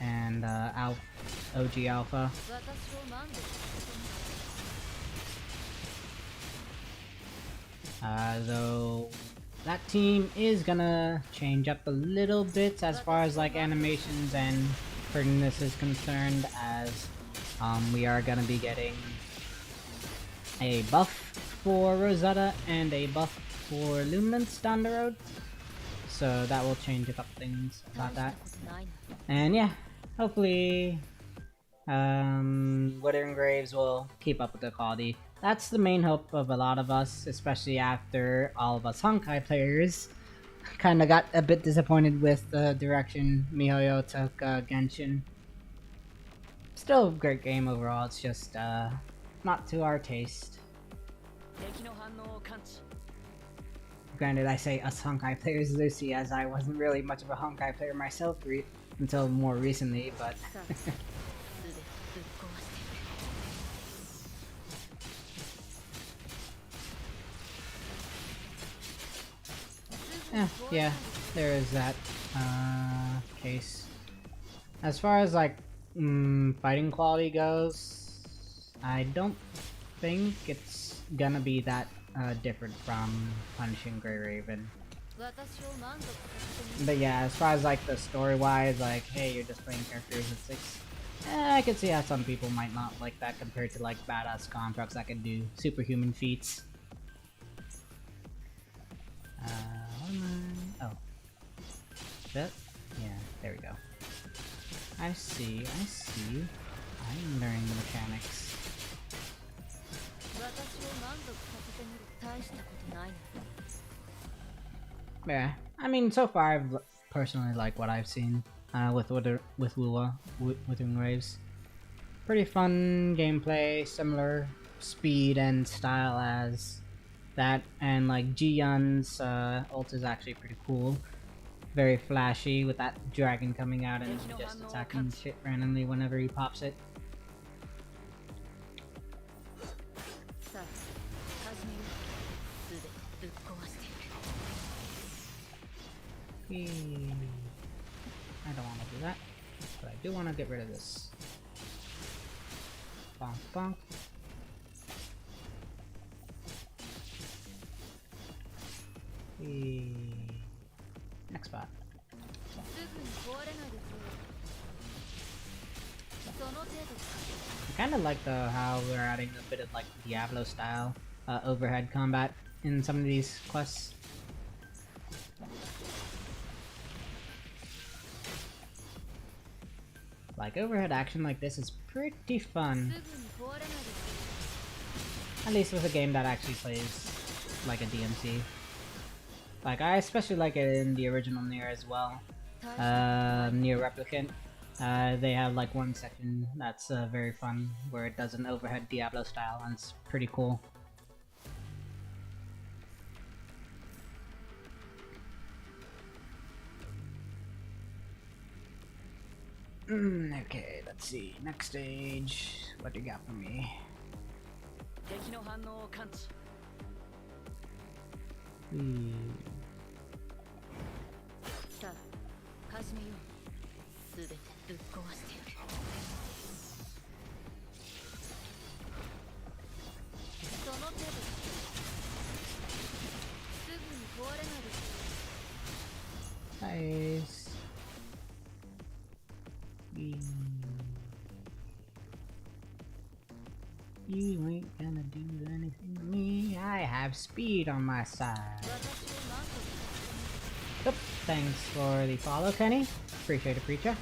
and OG Alpha. Though that team is gonna change up a little bit as far as like animations and prettiness is concerned, as we are gonna be getting a buff for Rosetta and a buff for Luminance down the road. So that will change a couple things about that. And yeah, hopefully Wuthering Graves will keep up with the quality. That's the main hope of a lot of us, especially after all of us Honkai players kinda got a bit disappointed with the direction MiHoYo took Genshin. Still a great game overall, it's just not to our taste. Granted, I say us Honkai players loosely, as I wasn't really much of a Honkai player myself until more recently, but yeah, there is that case. As far as like fighting quality goes, I don't think it's gonna be that different from Punishing Grey Raven. But yeah, as far as like the story wise, like, hey, you're just playing characters at 6, I can see how some people might not like that compared to like badass constructs that can do superhuman feats. What am I? Oh. That? Yeah, there we go. I see. I'm learning the mechanics. Yeah, I mean, so far I've personally liked what I've seen with Wuthering Waves. Pretty fun gameplay, similar speed and style as that, and like Ji-Yun's ult is actually pretty cool. Very flashy with that dragon coming out and just attacking shit randomly whenever he pops it. I don't want to do that, but I do want to get rid of this. Bonk, bonk. Next spot. I kind of like how we're adding a bit of like Diablo style overhead combat in some of these quests. Like, overhead action like this is pretty fun. At least with a game that actually plays like a DMC. Like, I especially like it in the original Nier as well. Nier Replicant. They have like one section that's very fun, where it does an overhead Diablo style, and it's pretty cool. Okay, let's see. Next stage. What do you got for me? Nice. You ain't gonna do anything to me. I have speed on my side. Yep, thanks for the follow, Kenny. Appreciate it, preacher.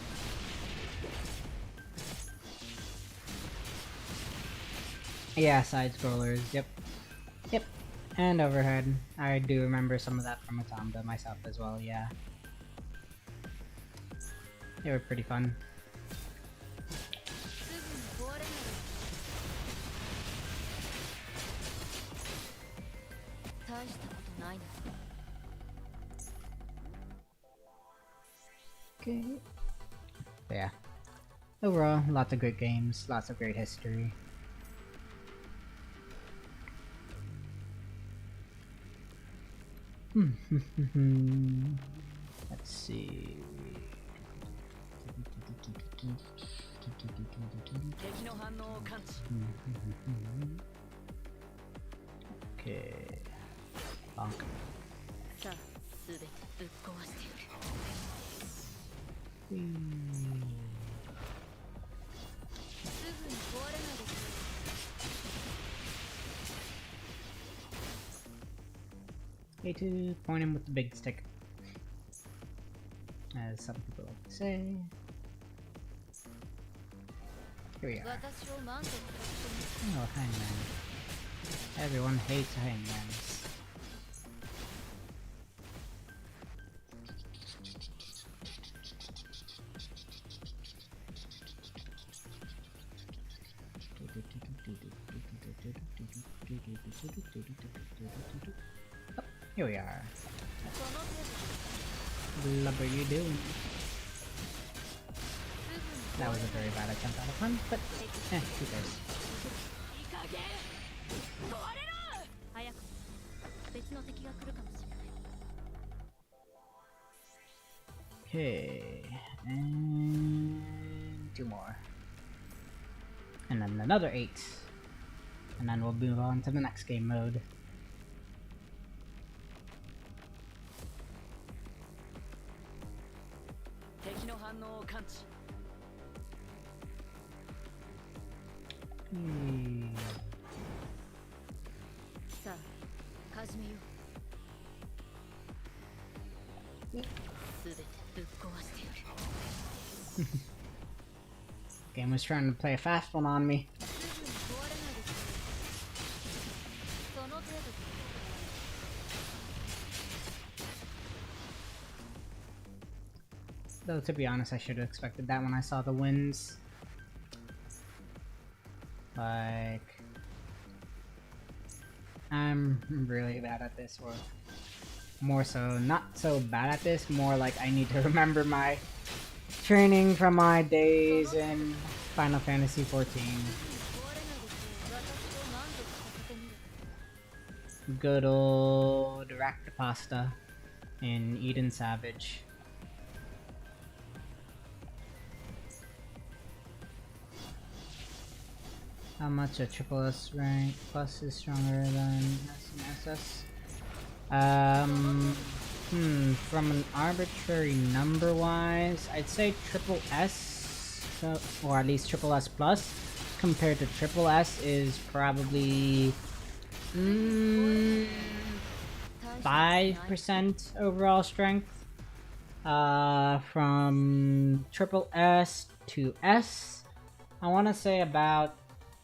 Yeah, side scrollers, yep. Yep. And overhead. I do remember some of that from Automata myself as well, yeah. They were pretty fun. Okay. But yeah. Overall, lots of great games, lots of great history. Let's see. Okay. Bonk. Okay, to point him with the big stick, as some people like to say. Here we are. Oh, hangman. Everyone hates hangmans. Oh, here we are. What are you doing? That was a very bad attempt at a pun, but who cares? Okay, and 2 more. And then another 8. And then we'll move on to the next game mode. Game was trying to play a fast one on me. Though to be honest, I should have expected that when I saw the wins. Like, I'm really bad at this, or more so, not so bad at this, more like I need to remember my training from my days in Final Fantasy XIV. Good old Rakta in Eden Savage. How much a triple S rank plus is stronger than S and SS? From an arbitrary number wise, I'd say triple S, or at least triple S plus, compared to triple S is probably 5% overall strength. From triple S to S, I want to say about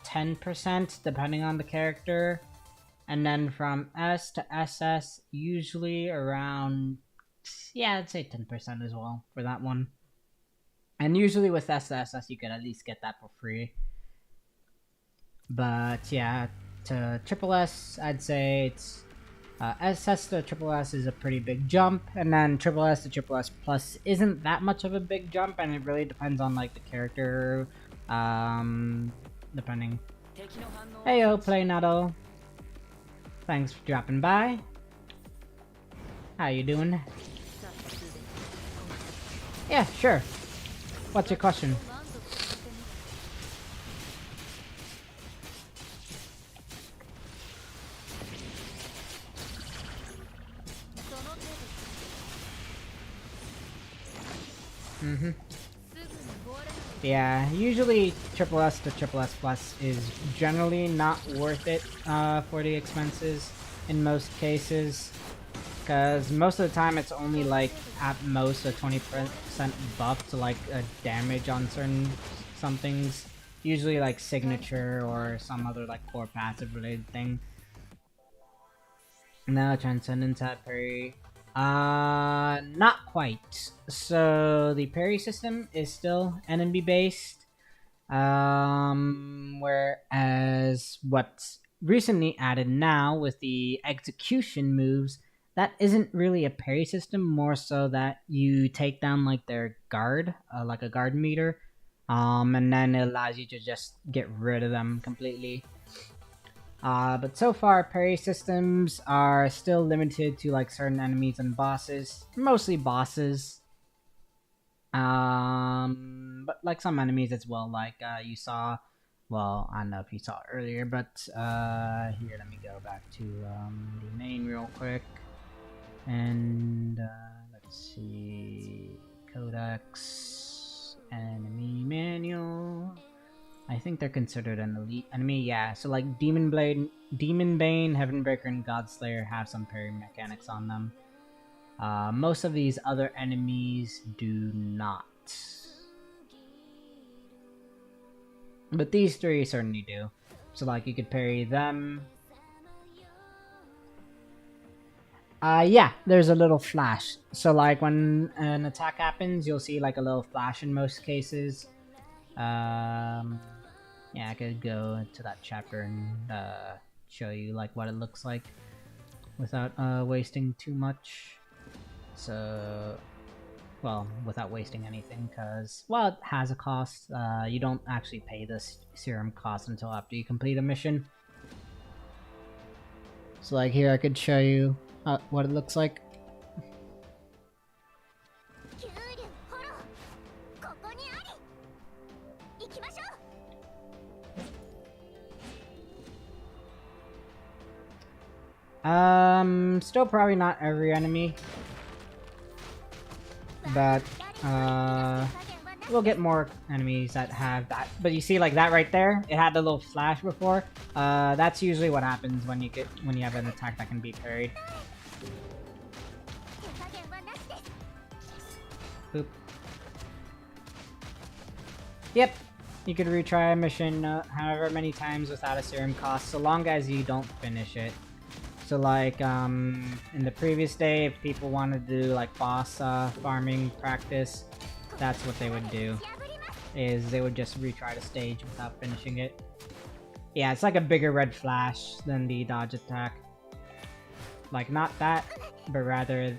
10% depending on the character, and then from S to SS usually around, yeah, I'd say 10% as well for that one. And usually with S to SS you can at least get that for free. But yeah, to triple S I'd say it's SS to triple S is a pretty big jump, and then triple S to triple S plus isn't that much of a big jump, and it really depends on like the character, depending. Heyo, Play Nuddle. Thanks for dropping by. How you doing? Yeah, sure. What's your question? Yeah, usually triple S to triple S plus is generally not worth it for the expenses in most cases. Because most of the time it's only like at most a 20% buff to like a damage on certain somethings. Usually like signature or some other like core passive related thing. No, Transcendence had parry. Not quite. So the parry system is still enemy based. Whereas what's recently added now with the execution moves, that isn't really a parry system, more so that you take down like their guard, like a guard meter, and then it allows you to just get rid of them completely. But so far, parry systems are still limited to like certain enemies and bosses, mostly bosses. But like some enemies as well, like you saw. Well, I don't know if you saw earlier, but here, let me go back to the main real quick, and let's see, Codex, enemy manual. I think they're considered an elite enemy, yeah. So like Demon Blade, Demon Bane, Heavenbreaker, and Godslayer have some parry mechanics on them. Most of these other enemies do not. But these three certainly do. So like you could parry them. Yeah, there's a little flash. So like when an attack happens, you'll see like a little flash in most cases. Yeah, I could go to that chapter and show you like what it looks like without wasting too much. So, well, without wasting anything, because, well, it has a cost. You don't actually pay this serum cost until after you complete a mission. So, like, here I could show you what it looks like. Still probably not every enemy. But, we'll get more enemies that have that. But you see, like that right there, it had the little flash before. That's usually what happens when you have an attack that can be parried. Boop. Yep, you could retry a mission however many times without a serum cost, so long as you don't finish it. So like, in the previous day, if people wanted to do like boss farming practice, that's what they would do. Is they would just retry the stage without finishing it. Yeah, it's like a bigger red flash than the dodge attack. Like, not that, but rather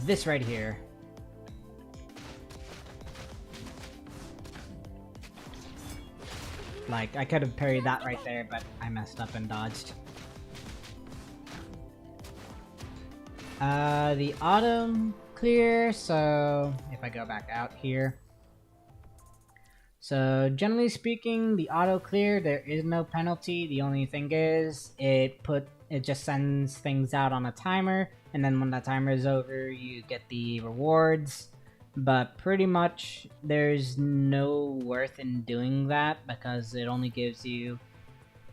this right here. Like, I could have parried that right there, but I messed up and dodged. The auto clear, so if I go back out here. So generally speaking, the auto clear, there is no penalty. The only thing is it just sends things out on a timer, and then when that timer is over, you get the rewards. But pretty much there's no worth in doing that because it only gives you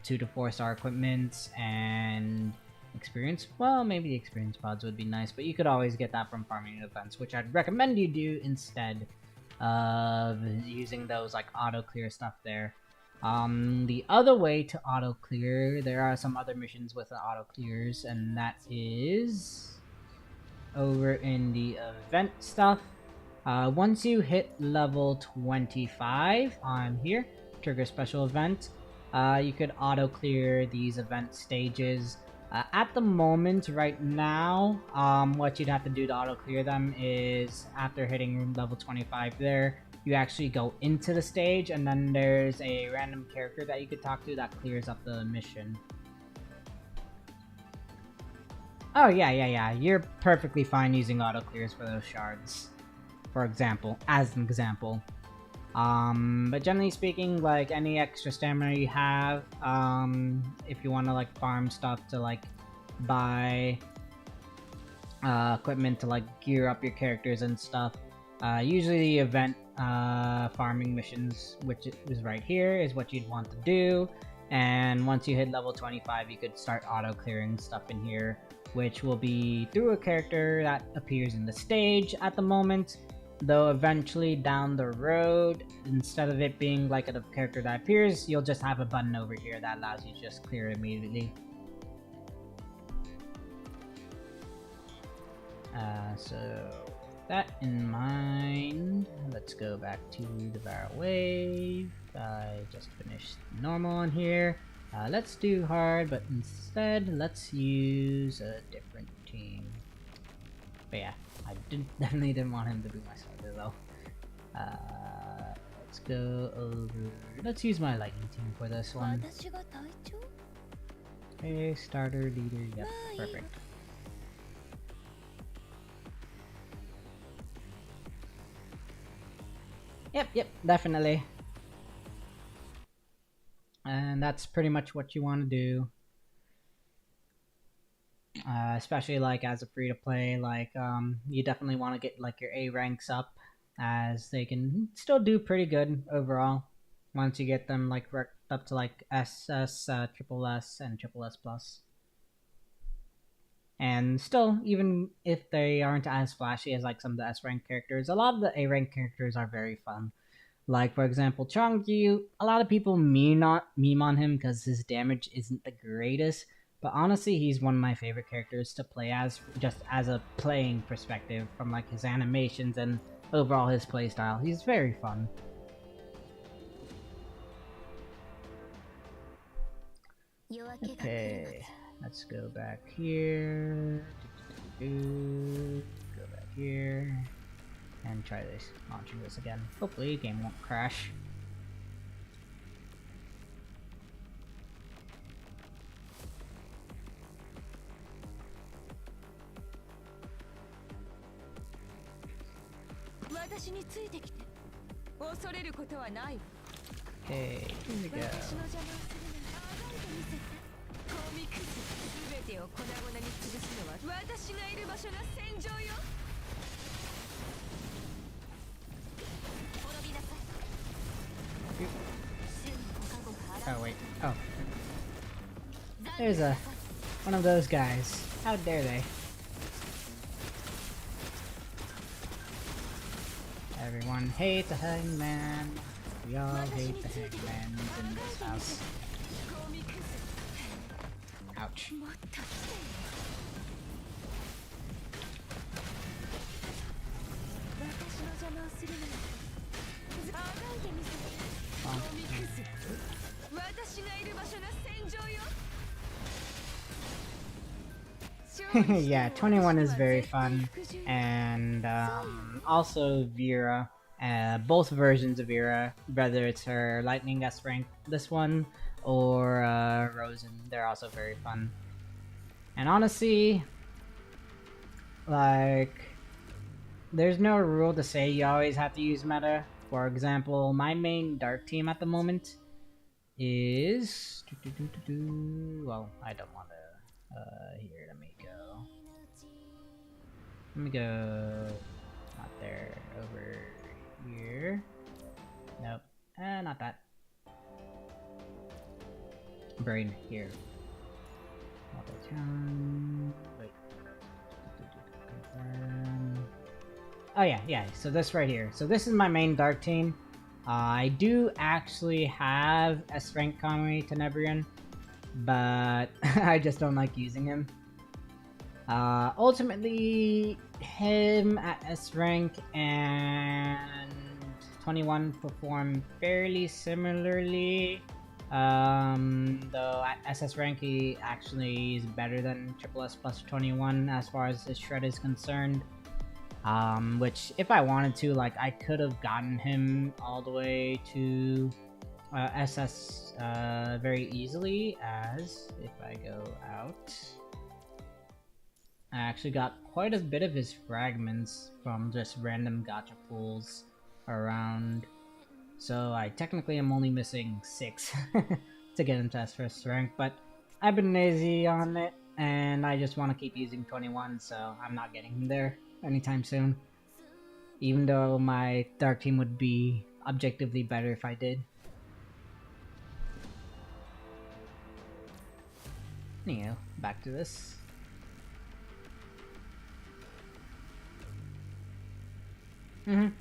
2 to 4 star equipment and experience. Well, maybe the experience pods would be nice, but you could always get that from farming events, which I'd recommend you do instead of using those like auto clear stuff there. The other way to auto clear, there are some other missions with the auto clears, and that is over in the event stuff. Once you hit level 25 on here, trigger special event, you could auto clear these event stages. At the moment, right now, what you'd have to do to auto clear them is after hitting level 25 there, you actually go into the stage, and then there's a random character that you could talk to that clears up the mission. Oh, yeah. You're perfectly fine using auto clears for those shards. For example, as an example. But generally speaking, like any extra stamina you have, if you want to like farm stuff to like buy equipment to like gear up your characters and stuff, usually the event farming missions, which is right here, is what you'd want to do. And once you hit level 25, you could start auto-clearing stuff in here, which will be through a character that appears in the stage at the moment. Though eventually down the road, instead of it being like a character that appears, you'll just have a button over here that allows you to just clear immediately. So that in mind, let's go back to the barrel wave. I just finished normal on here. Let's do hard, but instead let's use a different team. But yeah, I definitely didn't want him to be my starter though. Let's go over. Let's use my lightning team for this one. Okay, starter, leader, yep, perfect. Yep, definitely. And that's pretty much what you want to do. Especially like as a free-to-play, like you definitely want to get like your A ranks up, as they can still do pretty good overall once you get them like up to like SS, triple S, and triple S plus. And still, even if they aren't as flashy as like some of the S rank characters, a lot of the A rank characters are very fun. Like for example, Chongyu, a lot of people meme on him because his damage isn't the greatest. But honestly, he's one of my favorite characters to play as, just as a playing perspective, from like his animations and overall his playstyle. He's very fun. Okay, let's go back here. Go back here. And try this, launching this again. Hopefully the game won't crash. Okay, here we go. Oh wait, oh. There's one of those guys. How dare they? Everyone hates the hangman. We all hate the hangman in this house. Ouch. Yeah, 21 is very fun, and also Vera, both versions of Vera, whether it's her Lightning S rank, this one, or Rosen, they're also very fun. And honestly, like, there's no rule to say you always have to use meta. For example, my main dark team at the moment is... Well, I don't want to... here, let me go. Let me go... Not there, over here. Nope, not that. Brain, here. Wait. Oh yeah, so this right here. So this is my main dark team. I do actually have S rank Kamui Tenebrian, but I just don't like using him. Ultimately, him at S rank and 21 perform fairly similarly. Though at SS rank he actually is better than triple S plus 21 as far as his shred is concerned. Which if I wanted to, like, I could have gotten him all the way to SS very easily, as if I go out, I actually got quite a bit of his fragments from just random gacha pools around. So I technically am only missing 6 to get into S rank, but I've been lazy on it, and I just want to keep using 21, so I'm not getting him there anytime soon. Even though my dark team would be objectively better if I did. Anyhow, back to this.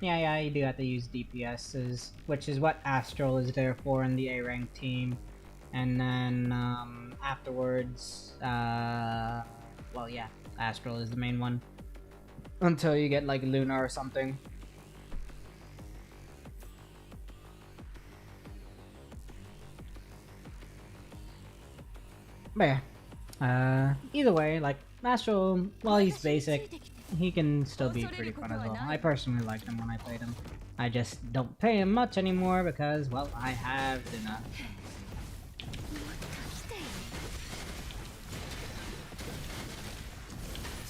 Yeah, you do have to use DPSs, which is what Astral is there for in the A rank team. And then afterwards, well, yeah, Astral is the main one until you get like Luna or something. But yeah, either way, like Astral, while he's basic, he can still be pretty fun as well. I personally liked him when I played him. I just don't play him much anymore because, well, I have Luna.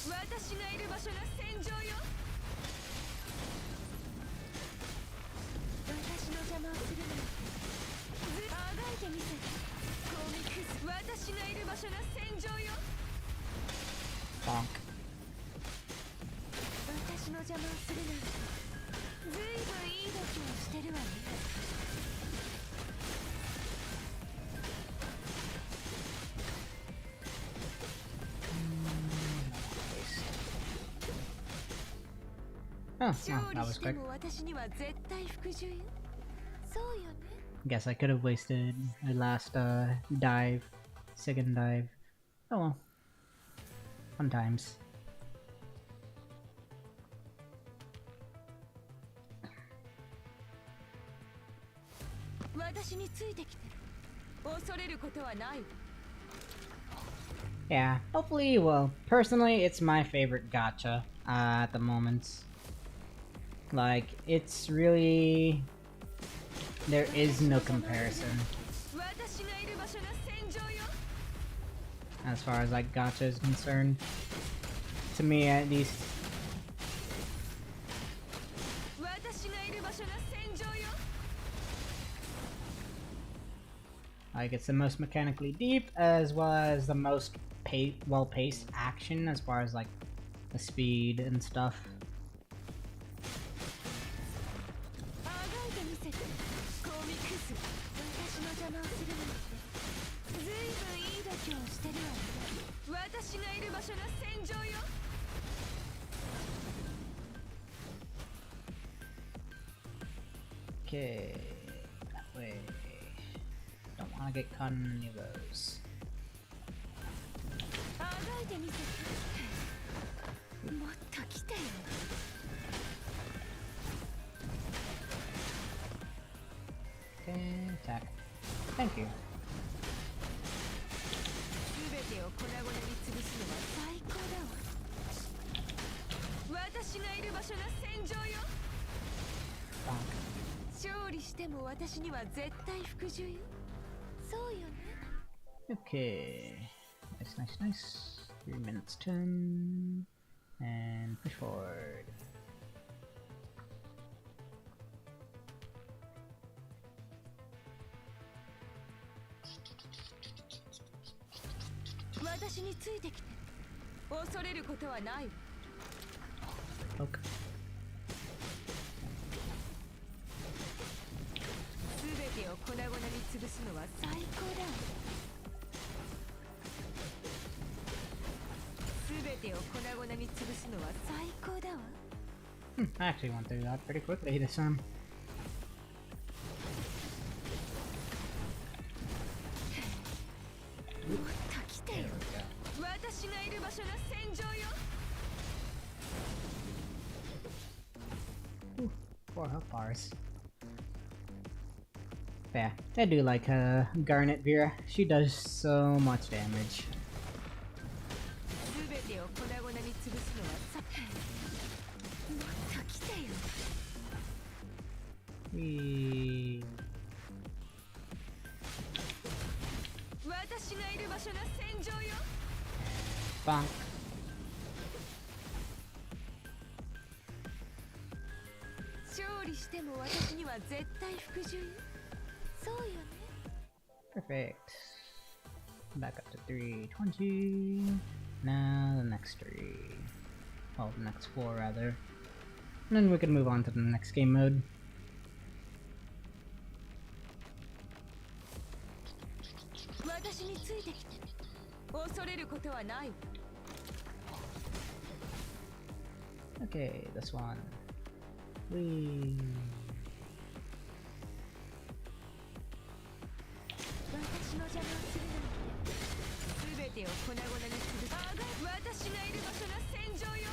私がいる場所が戦場よ。私の邪魔をするなんてあがいてみせて。コミックス私がいる場所が戦場よ。 Bonk. 私の邪魔をするなんてずいぶんいい度胸してるわね。 Oh, well, that was quick. Guess I could have wasted my last dive, second dive. Oh well. Fun times. Yeah, hopefully, well, personally, it's my favorite gacha at the moment. Like, it's really... there is no comparison. As far as, like, gacha is concerned. To me, at least. Like, it's the most mechanically deep, as well as the most well-paced action, as far as, like, the speed and stuff. Okay, that way. Don't want to get caught in any of those. Okay, attack. Thank you. Okay. Nice. 3 minutes 10. And push forward. Okay. 粉々に潰すのは最高だわ。全てを粉々に潰すのは最高だわ。I actually went through that pretty quickly this time. もっと来てよ。私がいる場所が戦場よ。 4 health bars. Yeah, I do like Garnet Vera. She does so much damage. Wee. Bonk. Perfect. Back up to 320. Now the next 3. Well, the next 4 rather. And then we can move on to the next game mode. Okay, this one. Whee. 私の邪魔をするなんて全てを粉々にする。私がいる場所が戦場よ。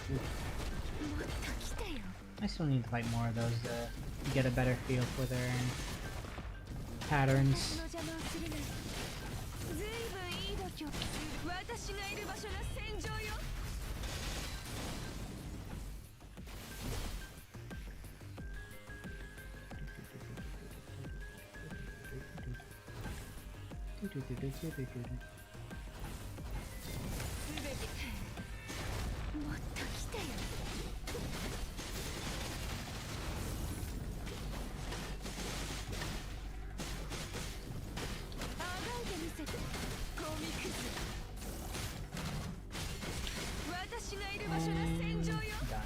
もっと来てよ。 I still need to fight more of those to get a better feel for their patterns. 私の邪魔をするなんてずいぶんいい度胸。私がいる場所が戦場よ。 もっと来てよ。あがいてみせて、ゴミクズ。私がいる場所が戦場よ。 Done.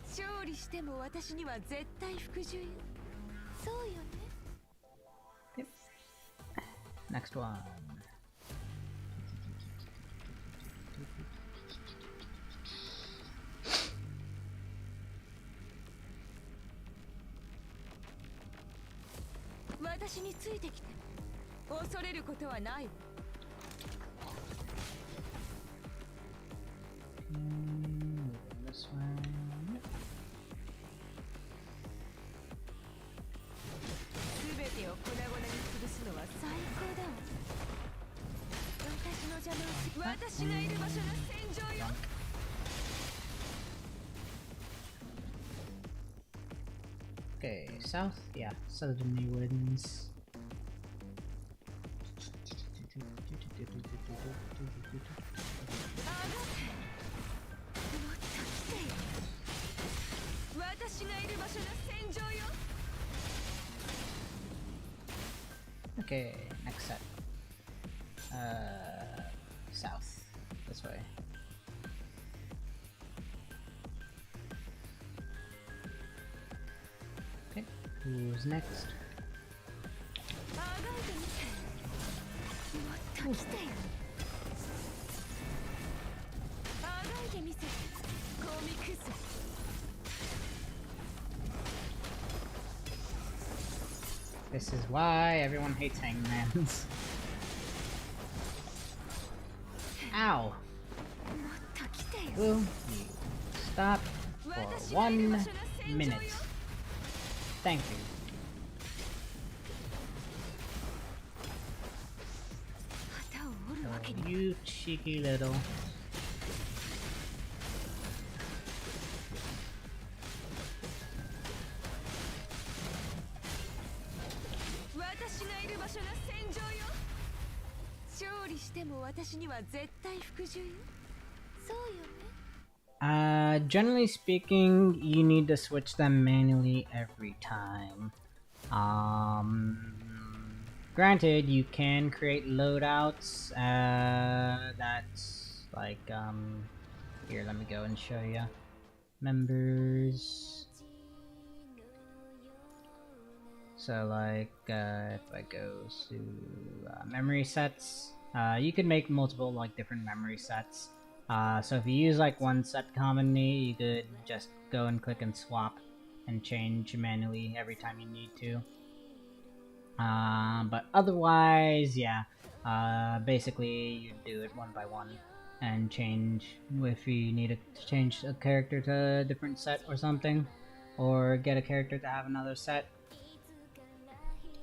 勝利しても私には絶対服従よ。そうよね。 Yep. Next one.「私についてきて。恐れることはないわ。 This one. すべてを粉々に潰すのは最高だわ。私の邪魔をし、私がいる場所が戦場よ。 Okay, south? Yeah, southerly winds. もっと来てよ。私がいる場所が戦場よ。 Okay, next set. South. This way. Okay, who's next? あがいてみて。もっと来てよ。あがいてみせて、ゴミクズ。 This is why everyone hates hangmans. Ow! もっと来てよ。 Will you stop for 1 minute? Thank you. 旗を折るわけに Oh, you cheeky little. 私がいる場所が戦場よ。勝利しても私には絶対服従よ。そうよね。 Generally speaking, you need to switch them manually every time. Granted, you can create loadouts, that's like, here, let me go and show you. Members. So like, if I go to memory sets, you can make multiple like different memory sets. So if you use like one set commonly, you could just go and click and swap and change manually every time you need to. But otherwise, yeah, basically you do it one by one and change if you need to change a character to a different set or something, or get a character to have another set.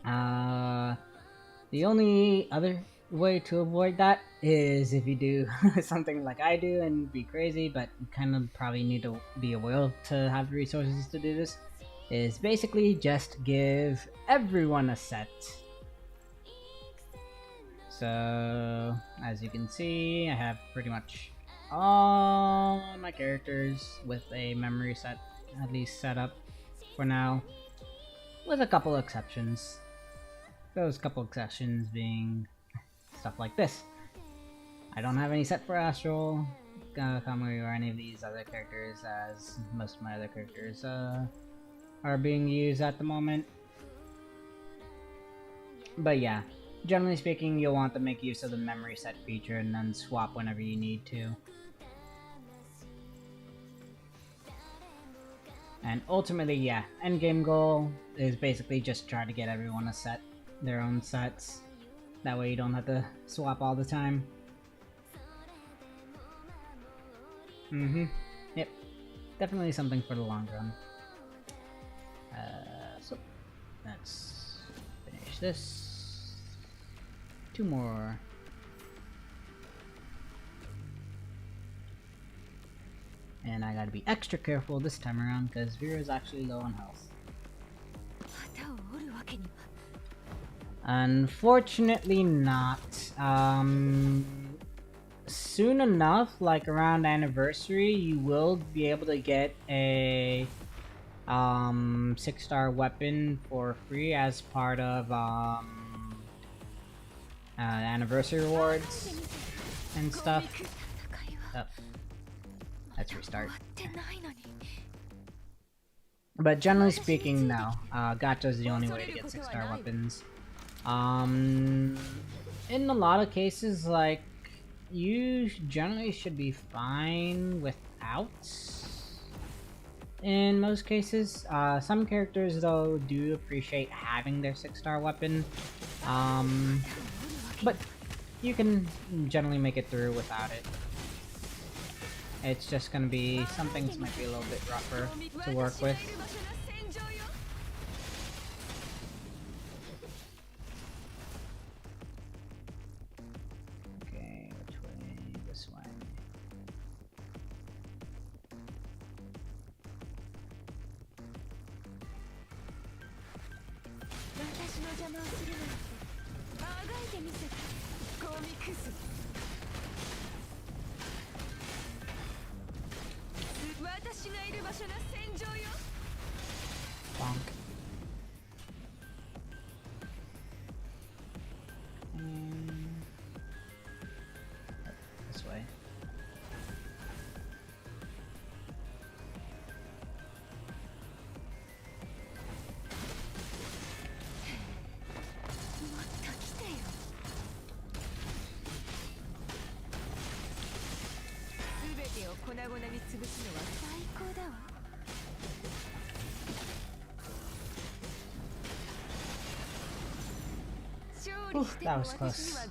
The only other way to avoid that is if you do something like I do and be crazy, but you kind of probably need to be a whale to have the resources to do this, is basically just give everyone a set. So, as you can see, I have pretty much all my characters with a memory set at least set up for now, with a couple exceptions. Those couple exceptions being stuff like this. I don't have any set for Astral, Kamui, or any of these other characters, as most of my other characters are being used at the moment. But yeah, generally speaking, you'll want to make use of the memory set feature and then swap whenever you need to. And ultimately, yeah, endgame goal is basically just try to get everyone a set, their own sets. That way you don't have to swap all the time. Yep. Definitely something for the long run. So, let's finish this. 2 more. And I gotta be extra careful this time around because Vera's actually low on health. Unfortunately not. Soon enough, like around anniversary, you will be able to get a 6-star weapon for free as part of anniversary rewards and stuff. Oh. Let's restart. But generally speaking, no. Gacha is the only way to get 6-star weapons. In a lot of cases, like, you generally should be fine without. In most cases, some characters though do appreciate having their 6-star weapon. But you can generally make it through without it. It's just gonna be, some things might be a little bit rougher to work with. Okay, which way? This way. Bonk. This way. Oof, that was close.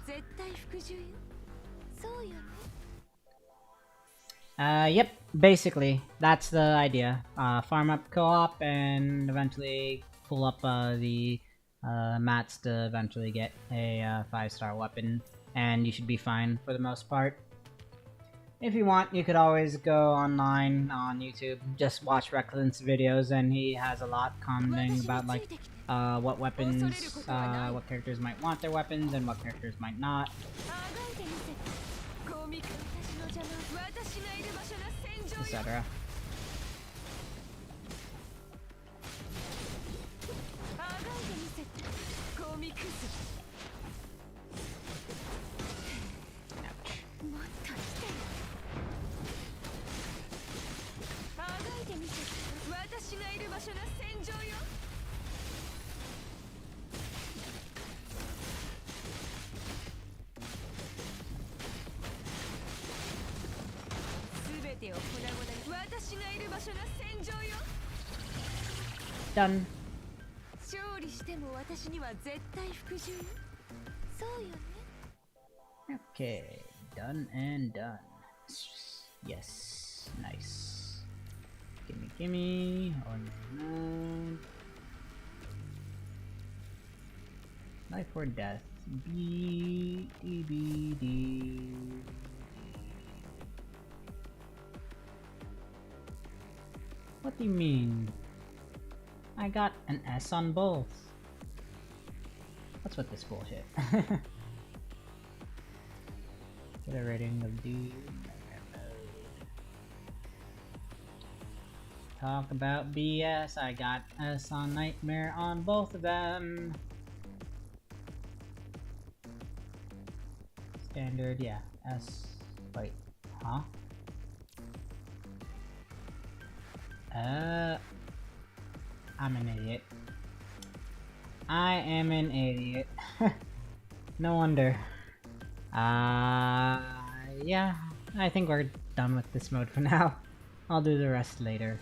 Yep, basically, that's the idea. Farm up co-op and eventually pull up the mats to eventually get a 5-star weapon, and you should be fine for the most part. If you want, you could always go online on YouTube, just watch Reckless videos, and he has a lot commenting about like what weapons, what characters might want their weapons and what characters might not. Etc. Done. Okay, done and done. Yes, nice. Gimme, gimme. Oh no. Life or death. B D B D. What do you mean? I got an S on both. What's with this bullshit? Get a rating of D. talk about BS. I got S on Nightmare on both of them. Standard, yeah. S. Wait, huh? I'm an idiot. I am an idiot. No wonder. Yeah, I think we're done with this mode for now. I'll do the rest later.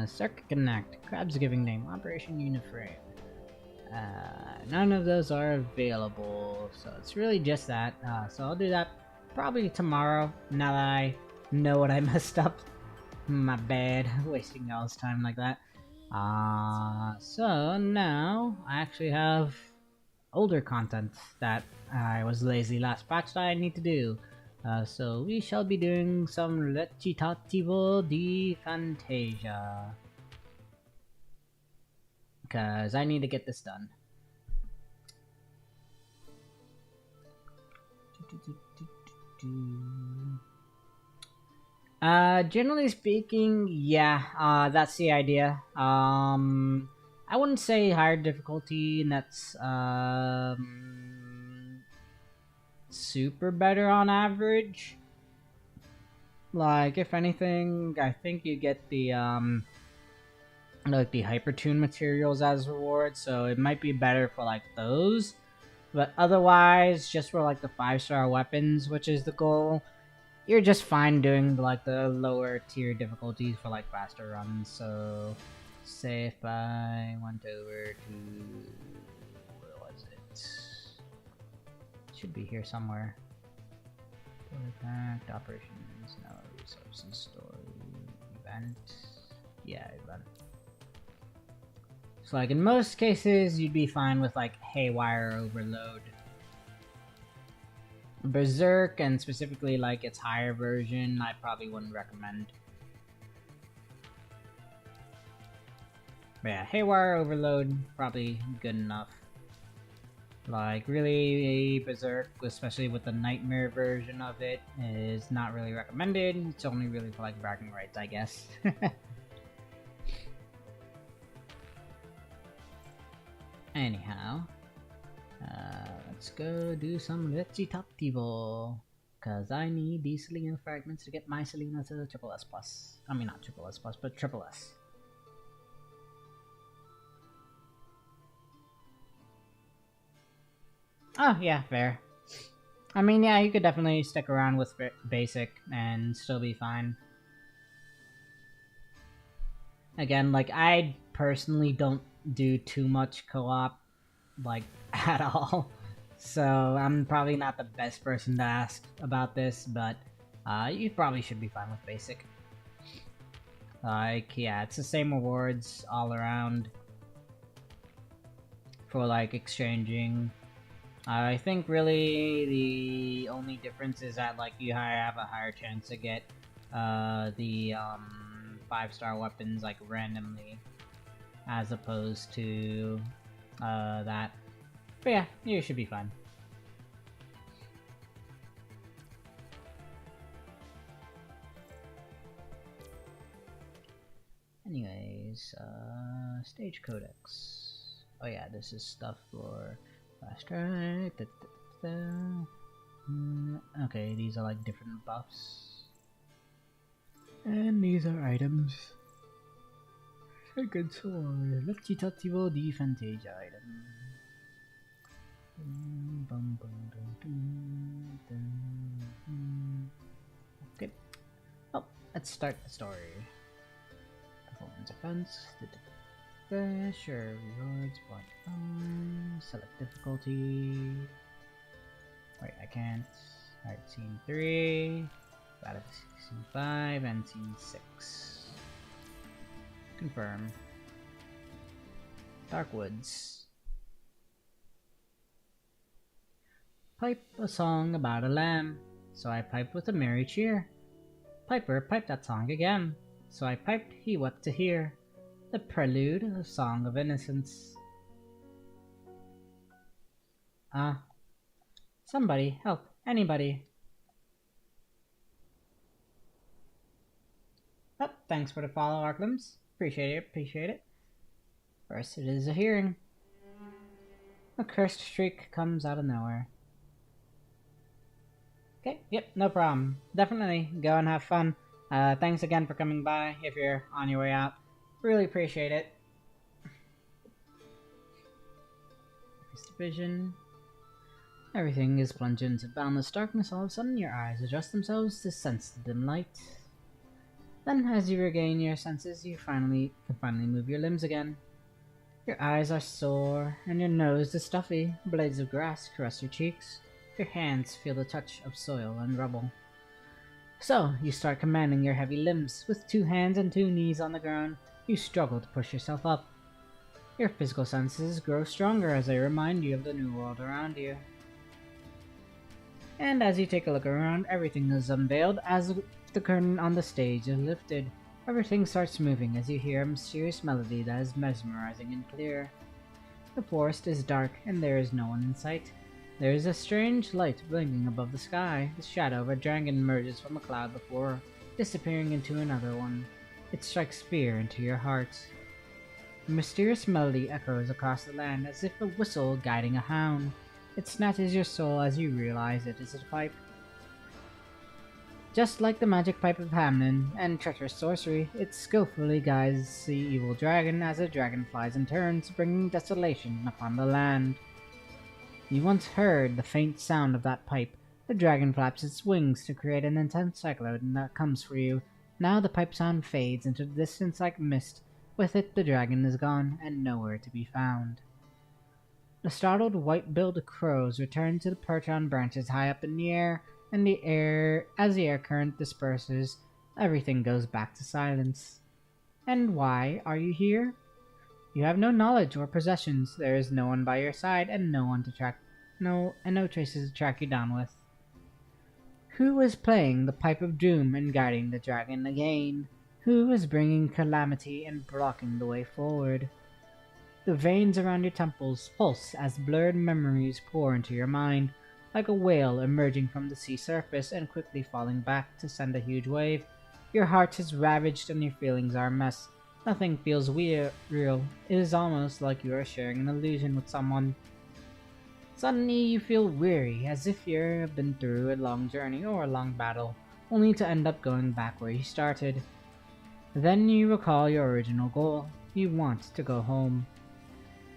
Circuit Connect, Crab's giving name, Operation Uniframe. None of those are available, so it's really just that. So I'll do that probably tomorrow, now that I know what I messed up. My bad, wasting y'all's time like that. So now I actually have older content that I was lazy last patch that I need to do. So we shall be doing some Recitativo di Fantasia. Because I need to get this done. Generally speaking, yeah, that's the idea. I wouldn't say higher difficulty, and that's, super better on average. Like, if anything, I think you get the, like the hypertune materials as rewards, so it might be better for, like, those. But otherwise, just for, like, the 5-star weapons, which is the goal, you're just fine doing like the lower tier difficulties for like faster runs. So say if I went over to, where was it? Should be here somewhere. Impact, operations, no, resources, story, event. Yeah, event. So like in most cases you'd be fine with like Haywire Overload. Berserk, and specifically like its higher version, I probably wouldn't recommend. But yeah, Haywire Overload, probably good enough. Like, really, Berserk, especially with the Nightmare version of it, is not really recommended. It's only really for like bragging rights, I guess. Anyhow. Let's go do some Recitativo. Because I need these Selena fragments to get my Selena to triple S plus. I mean, not triple S plus, but triple S. Oh, yeah, fair. I mean, yeah, you could definitely stick around with basic and still be fine. Again, like, I personally don't do too much co-op, like, at all. So I'm probably not the best person to ask about this, but you probably should be fine with basic. Like, yeah, it's the same rewards all around for like exchanging. I think really the only difference is that like you have a higher chance to get the 5-star weapons like randomly, as opposed to that. But yeah, you should be fine. Anyways, stage codex. Oh yeah, this is stuff for fast track. Okay, these are like different buffs. And these are items. Second sword. Recitativo di Fantasia item. Okay. Oh, let's start the story. Performance events. Sure, rewards, point. Select difficulty. Wait, I can't. Alright, scene 3. Battle scene 5 and scene 6. Confirm. Dark Woods. Pipe a song about a lamb, so I piped with a merry cheer. Piper piped that song again, so I piped he wept to hear. The prelude, a song of innocence. Somebody, help, anybody. Oh, thanks for the follow, Arklums. Appreciate it, appreciate it. First, it is a hearing. A cursed shriek comes out of nowhere. Okay, yep, no problem. Definitely go and have fun. Thanks again for coming by if you're on your way out. Really appreciate it. First vision. Everything is plunged into boundless darkness. All of a sudden, your eyes adjust themselves to sense the dim light. Then, as you regain your senses, you can finally move your limbs again. Your eyes are sore, and your nose is stuffy. Blades of grass caress your cheeks. Your hands feel the touch of soil and rubble. So, you start commanding your heavy limbs. With 2 hands and 2 knees on the ground, you struggle to push yourself up. Your physical senses grow stronger as they remind you of the new world around you. And as you take a look around, everything is unveiled as the curtain on the stage is lifted. Everything starts moving as you hear a mysterious melody that is mesmerizing and clear. The forest is dark and there is no one in sight. There is a strange light blinking above the sky. The shadow of a dragon emerges from a cloud before disappearing into another one. It strikes fear into your heart. The mysterious melody echoes across the land as if a whistle guiding a hound. It snatches your soul as you realize it is a pipe. Just like the magic pipe of Hamlin and treacherous sorcery, it skillfully guides the evil dragon as the dragon flies and turns, bringing desolation upon the land. You once heard the faint sound of that pipe. The dragon flaps its wings to create an intense cyclone that comes for you. Now the pipe sound fades into the distance like mist. With it, the dragon is gone and nowhere to be found. The startled white-billed crows return to the perch on branches high up in the air, and as the air current disperses, everything goes back to silence. And why are you here? You have no knowledge or possessions. There is no one by your side, and no traces to track you down with. Who is playing the pipe of doom and guiding the dragon again? Who is bringing calamity and blocking the way forward? The veins around your temples pulse as blurred memories pour into your mind, like a whale emerging from the sea surface and quickly falling back to send a huge wave. Your heart is ravaged and your feelings are a mess. Nothing feels real. It is almost like you are sharing an illusion with someone. Suddenly you feel weary, as if you've been through a long journey or a long battle, only to end up going back where you started. Then you recall your original goal. You want to go home.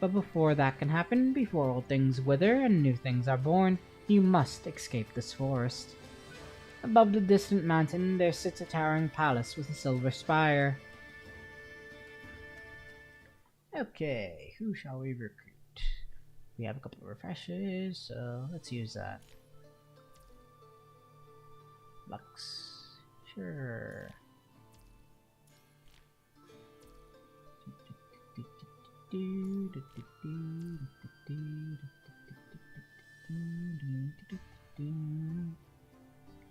But before that can happen, before old things wither and new things are born, you must escape this forest. Above the distant mountain, there sits a towering palace with a silver spire. Okay, who shall we recruit? We have a couple of refreshes, so let's use that. Lux. Sure.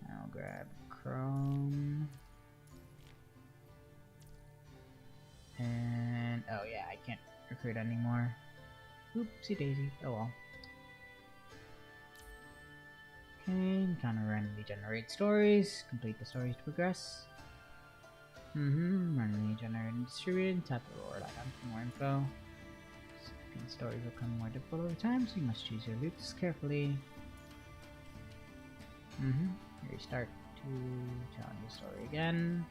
I'll grab Chrome. And oh yeah, I can't recruit anymore. Oopsie daisy. Oh well. Okay, kind of randomly generate stories. Complete the stories to progress. Randomly generated and distributed. Tap the reward icon for more info. Second stories will become more difficult over time, so you must choose your loots carefully. Restart to challenge the story again.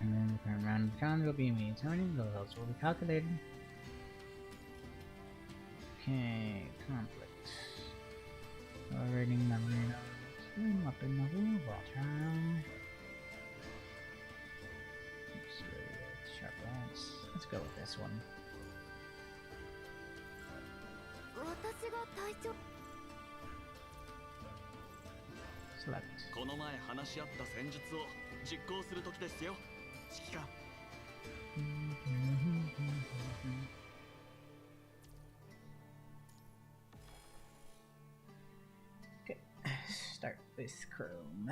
And then the current round of challenge will be immediate turning. The results will be calculated. Okay, conflict. Rating memory nodes. Weapon level, raw trial. Sharp lance. Let's go with this one. Select. この前話し合った戦術を実行する時ですよ。指揮官。Okay, start with Chrome.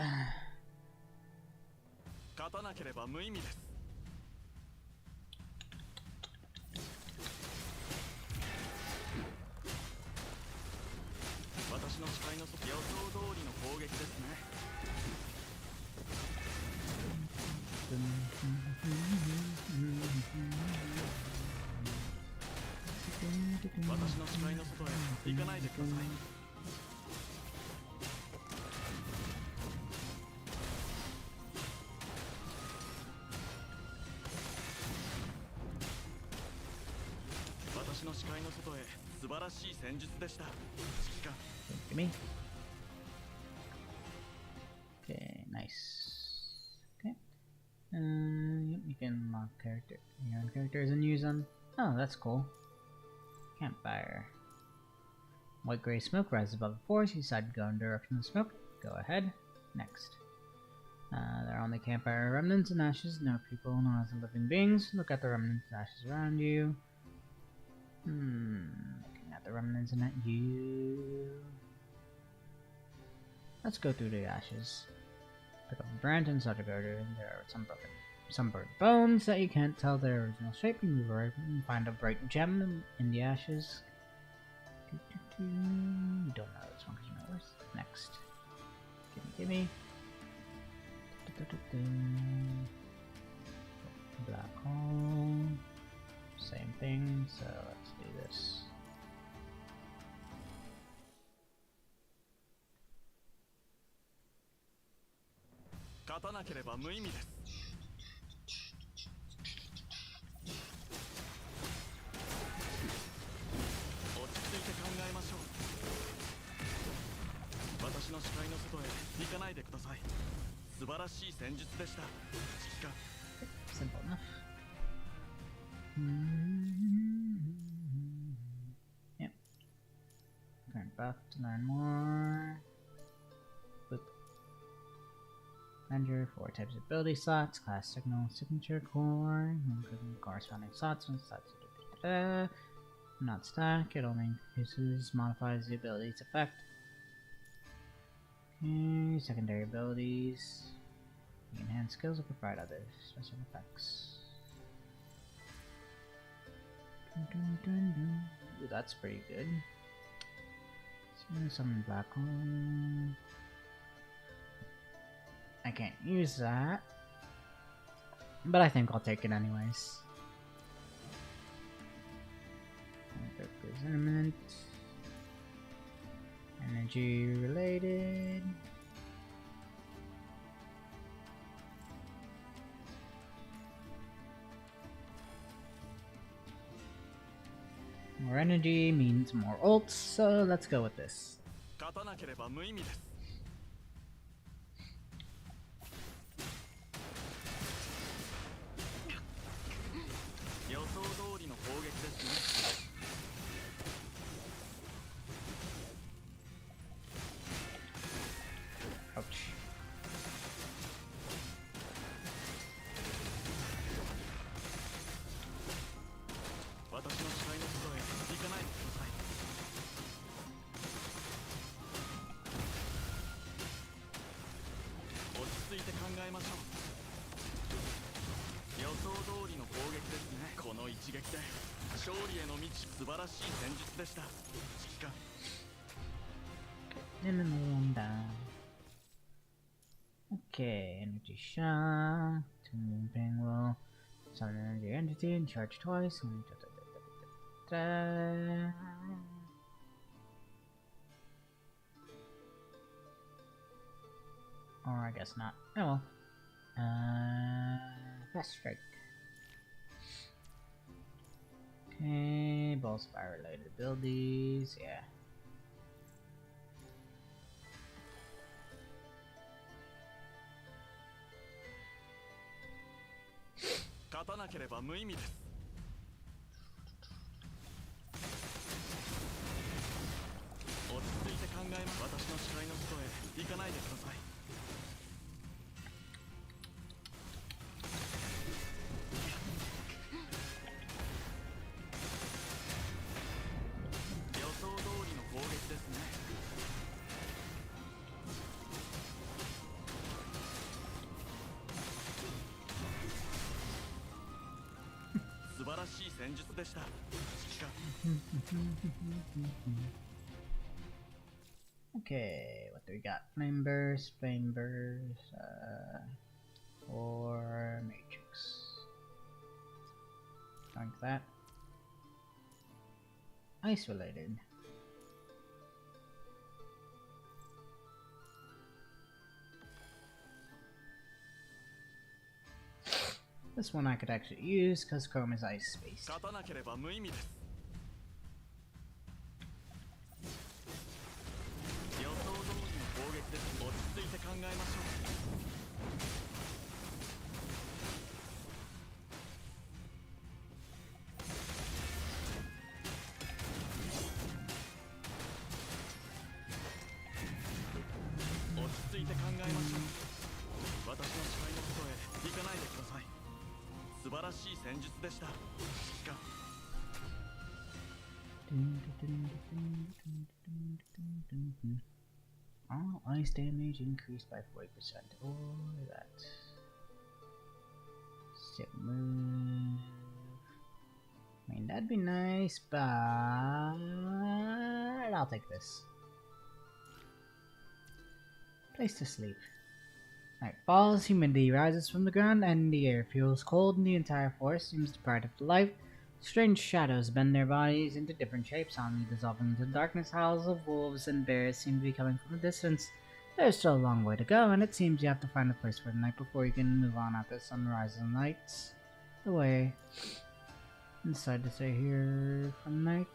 勝たなければ無意味です。私の誓いの予想通りの攻撃ですね。私の視界の外へ行かないでください。私の視界の外へ素晴らしい戦術でした。指揮官。 Gimme. Okay, nice. Okay. Yep, you can unlock your own characters and use them. Oh, that's cool. Campfire. White gray smoke rises above the forest. You decide to go in the direction of the smoke. Go ahead. Next. There are only campfire remnants and ashes. No people, no other living beings. Look at the remnants and ashes around you. Looking at the remnants and at you. Let's go through the ashes. Pick up a branch and start to go to. There are some burnt bones that you can't tell their original shape. You move around and find a bright gem in the ashes. You don't know this one because you know this. Next. Gimme. Black hole. Same thing, so let's do this. Simple enough. Yep. Current buff to learn more. Boop. Ranger, 4 types of ability slots, class signal, signature core, including corresponding slots and slots. Not stack, it only increases, modifies the ability's effect. Okay, secondary abilities. Enhance skills or provide other special effects. Ooh, that's pretty good. Summon black hole. I can't use that, but I think I'll take it anyways. Element. Energy related. More energy means more ults, so let's go with this. Ouch. Okay, energy shot. Tuning ping will summon an energy entity and charge twice. Or I guess not. Oh well. Fast strike. Okay, ball spire related abilities, yeah. Okay, what do we got? Flame burst, or matrix. like that. Ice related. This one I could actually use because Chrome is ice based. 勝たなければ無意味です。予想通りの攻撃です。落ち着いて考えましょう。落ち着いて考えましょう。私の視界の外へ行かないでください。素晴らしい戦術でした。指揮官。All ice damage increased by 40%. Or that. Step move. I mean, that'd be nice, but I'll take this. Place to sleep. Night falls, humidity rises from the ground, and the air feels cold, and the entire forest seems deprived of life. Strange shadows bend their bodies into different shapes, suddenly dissolving into darkness. Howls of wolves and bears seem to be coming from a distance. There's still a long way to go, and it seems you have to find a place for the night before you can move on after the sun rises and lights the way. Decide to stay here for the night.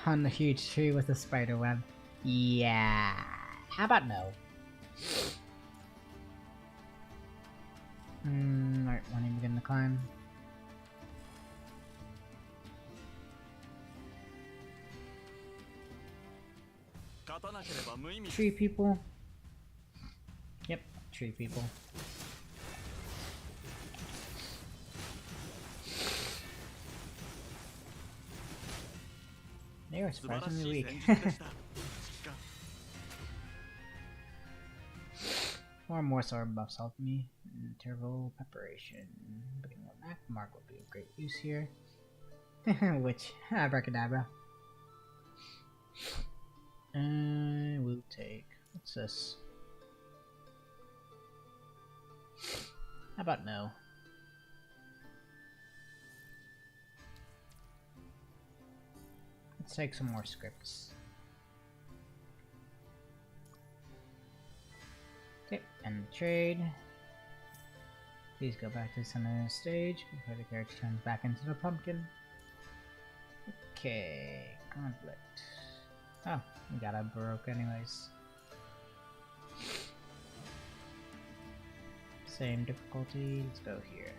On the huge tree with a spider web. Yeah. How about no? Alright, when you begin to climb. Tree people. Yep, tree people. They were surprisingly weak. More sword buffs help me. Interval preparation. Beginning of map mark will be of great use here. Which abracadabra. We'll take. What's this? How about no? Let's take some more scripts. Okay, end the trade. Please go back to the center of the stage before the character turns back into the pumpkin. Okay, conflict. Oh, we got a Baroque anyways. Same difficulty, let's go here.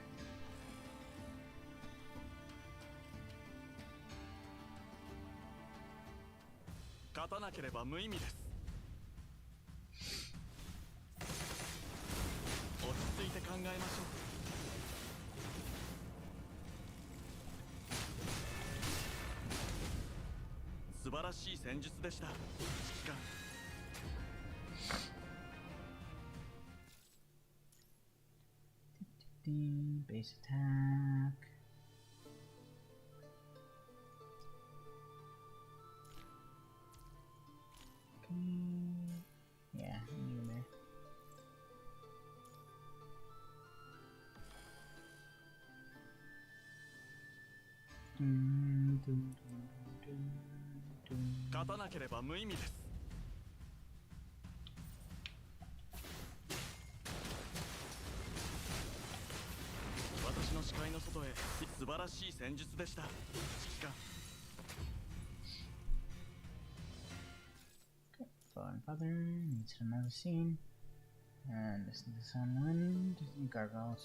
Base attack. Okay. Yeah, you there. Dun, dun, dun, dun, dun. 勝たなければ無意味です。私の視界の外へ素晴らしい戦術でした。指揮官。Fallen Father needs another scene. And listen to Sun Wind. You gargle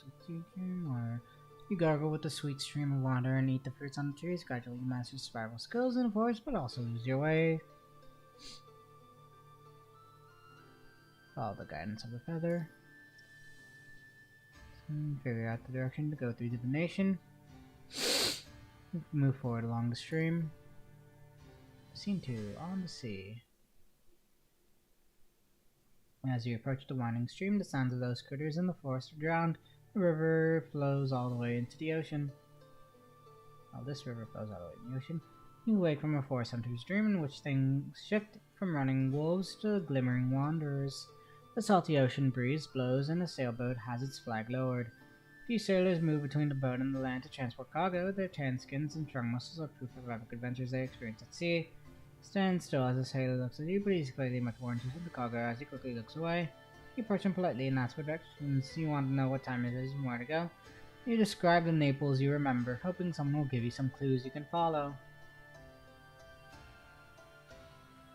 or you gargle with a sweet stream of water and eat the fruits on the trees. Gradually you master survival skills in the forest, but also lose your way. Follow the guidance of the feather. Figure out the direction to go through divination. Move forward along the stream. Scene 2, on the sea. As you approach the winding stream, the sounds of those critters in the forest are drowned. The river flows all the way into the ocean. While this river flows all the way in the ocean, you wake from a forest hunter's dream in which things shift from running wolves to glimmering wanderers. The salty ocean breeze blows and a sailboat has its flag lowered. Few sailors move between the boat and the land to transport cargo. Their tan skins and strong muscles are proof of epic adventures they experience at sea. Stand still as the sailor looks at you, but he's clearly much more interested in the cargo as he quickly looks away. You approach him politely and ask for directions. You want to know what time it is and where to go. You describe the Naples you remember, hoping someone will give you some clues you can follow.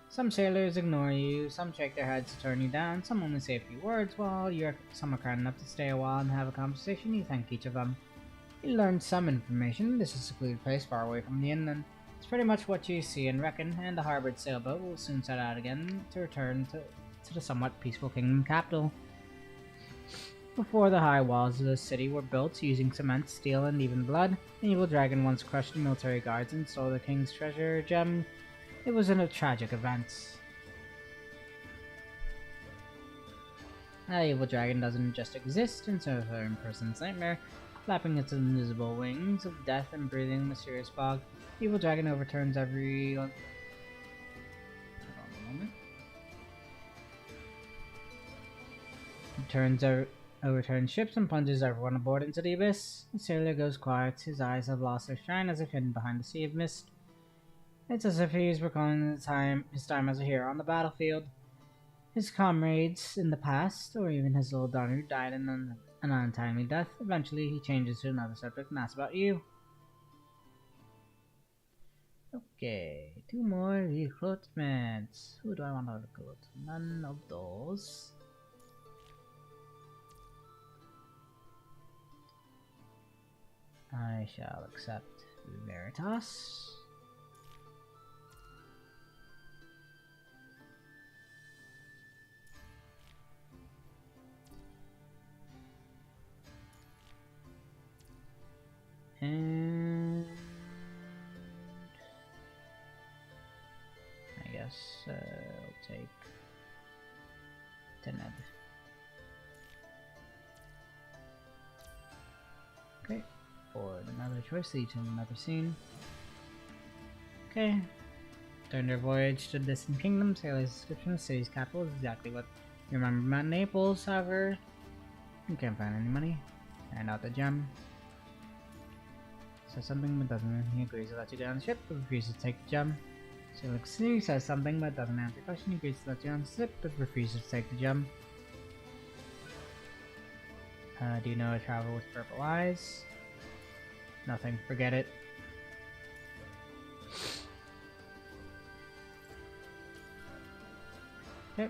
Some sailors ignore you, some shake their heads to turn you down, some only say a few words, while some are kind enough to stay a while and have a conversation. You thank each of them. You learn some information. This is a secluded place far away from the inland. It's pretty much what you see and reckon, and the harbored sailboat will soon set out again to return to the somewhat peaceful kingdom capital. Before the high walls of the city were built using cement, steel, and even blood, an evil dragon once crushed the military guards and stole the king's treasure gem. It was a tragic event. That evil dragon doesn't just exist in some person's nightmare, flapping its invisible wings of death and breathing mysterious fog. The evil dragon overturns every... Hold on a moment. Overturns ships and plunges everyone aboard into the abyss. The sailor goes quiet. His eyes have lost their shine as if hidden behind the sea of mist. It's as if he's recalling his time as a hero on the battlefield. His comrades in the past, or even his little daughter who died in an untimely death. Eventually, he changes to another subject and asks about you. Okay, 2 more recruitments. Who do I want to recruit? None of those. I shall accept Veritas. And I guess I'll take Tened. Okay, for another choice, lead to another scene. Okay, during their voyage to the distant kingdom, sailor's description of the city's capital is exactly what you remember about Naples. However, you can't find any money. Hand out the gem. Says something but doesn't. He agrees to let you get on the ship, but refuses to take the gem. So he looks at you, says something but doesn't answer the question. He agrees to let you on the ship, but refuses to take the gem. Do you know a traveler with purple eyes? Nothing. Forget it. Okay.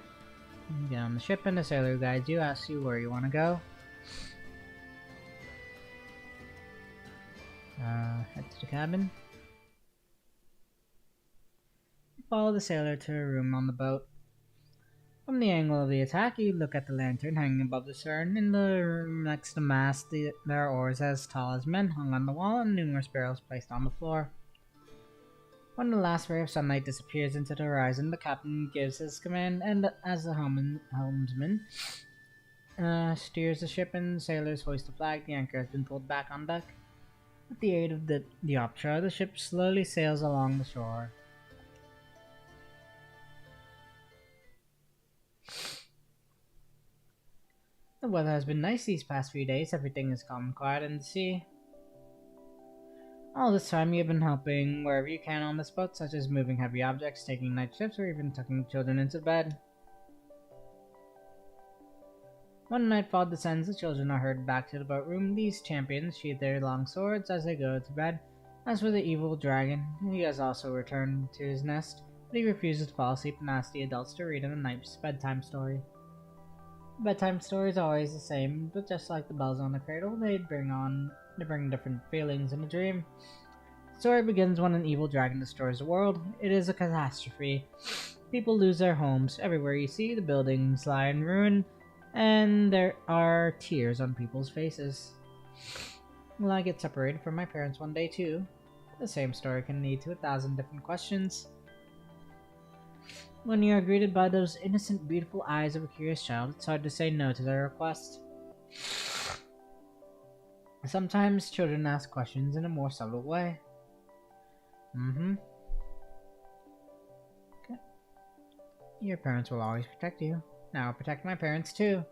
You get on the ship and the sailor guides you, asks you where you want to go. Head to the cabin. Follow the sailor to a room on the boat. From the angle of the attack, you look at the lantern hanging above the stern. In the room next to the mast, there are oars as tall as men hung on the wall and numerous barrels placed on the floor. When the last ray of sunlight disappears into the horizon, the captain gives his command, and as the helmsman steers the ship and sailors hoist the flag, the anchor has been pulled back on deck. With the aid of the dioptra, the ship slowly sails along the shore. The weather has been nice these past few days. Everything is calm and quiet in the sea. All this time, you've been helping wherever you can on this boat, such as moving heavy objects, taking night shifts, or even tucking children into bed. When nightfall descends, the children are herded back to the boat room. These champions sheathe their long swords as they go to bed. As for the evil dragon, he has also returned to his nest, but he refuses to fall asleep and asks the adults to read him a night's bedtime story. The bedtime story is always the same, but just like the bells on the cradle, they bring different feelings in a dream. The story begins when an evil dragon destroys the world. It is a catastrophe. People lose their homes. Everywhere you see, the buildings lie in ruin, and there are tears on people's faces. Well, I get separated from my parents one day too. The same story can lead to 1,000 different questions. When you are greeted by those innocent, beautiful eyes of a curious child, it's hard to say no to their request. Sometimes children ask questions in a more subtle way. Okay. Your parents will always protect you. Now I'll protect my parents too.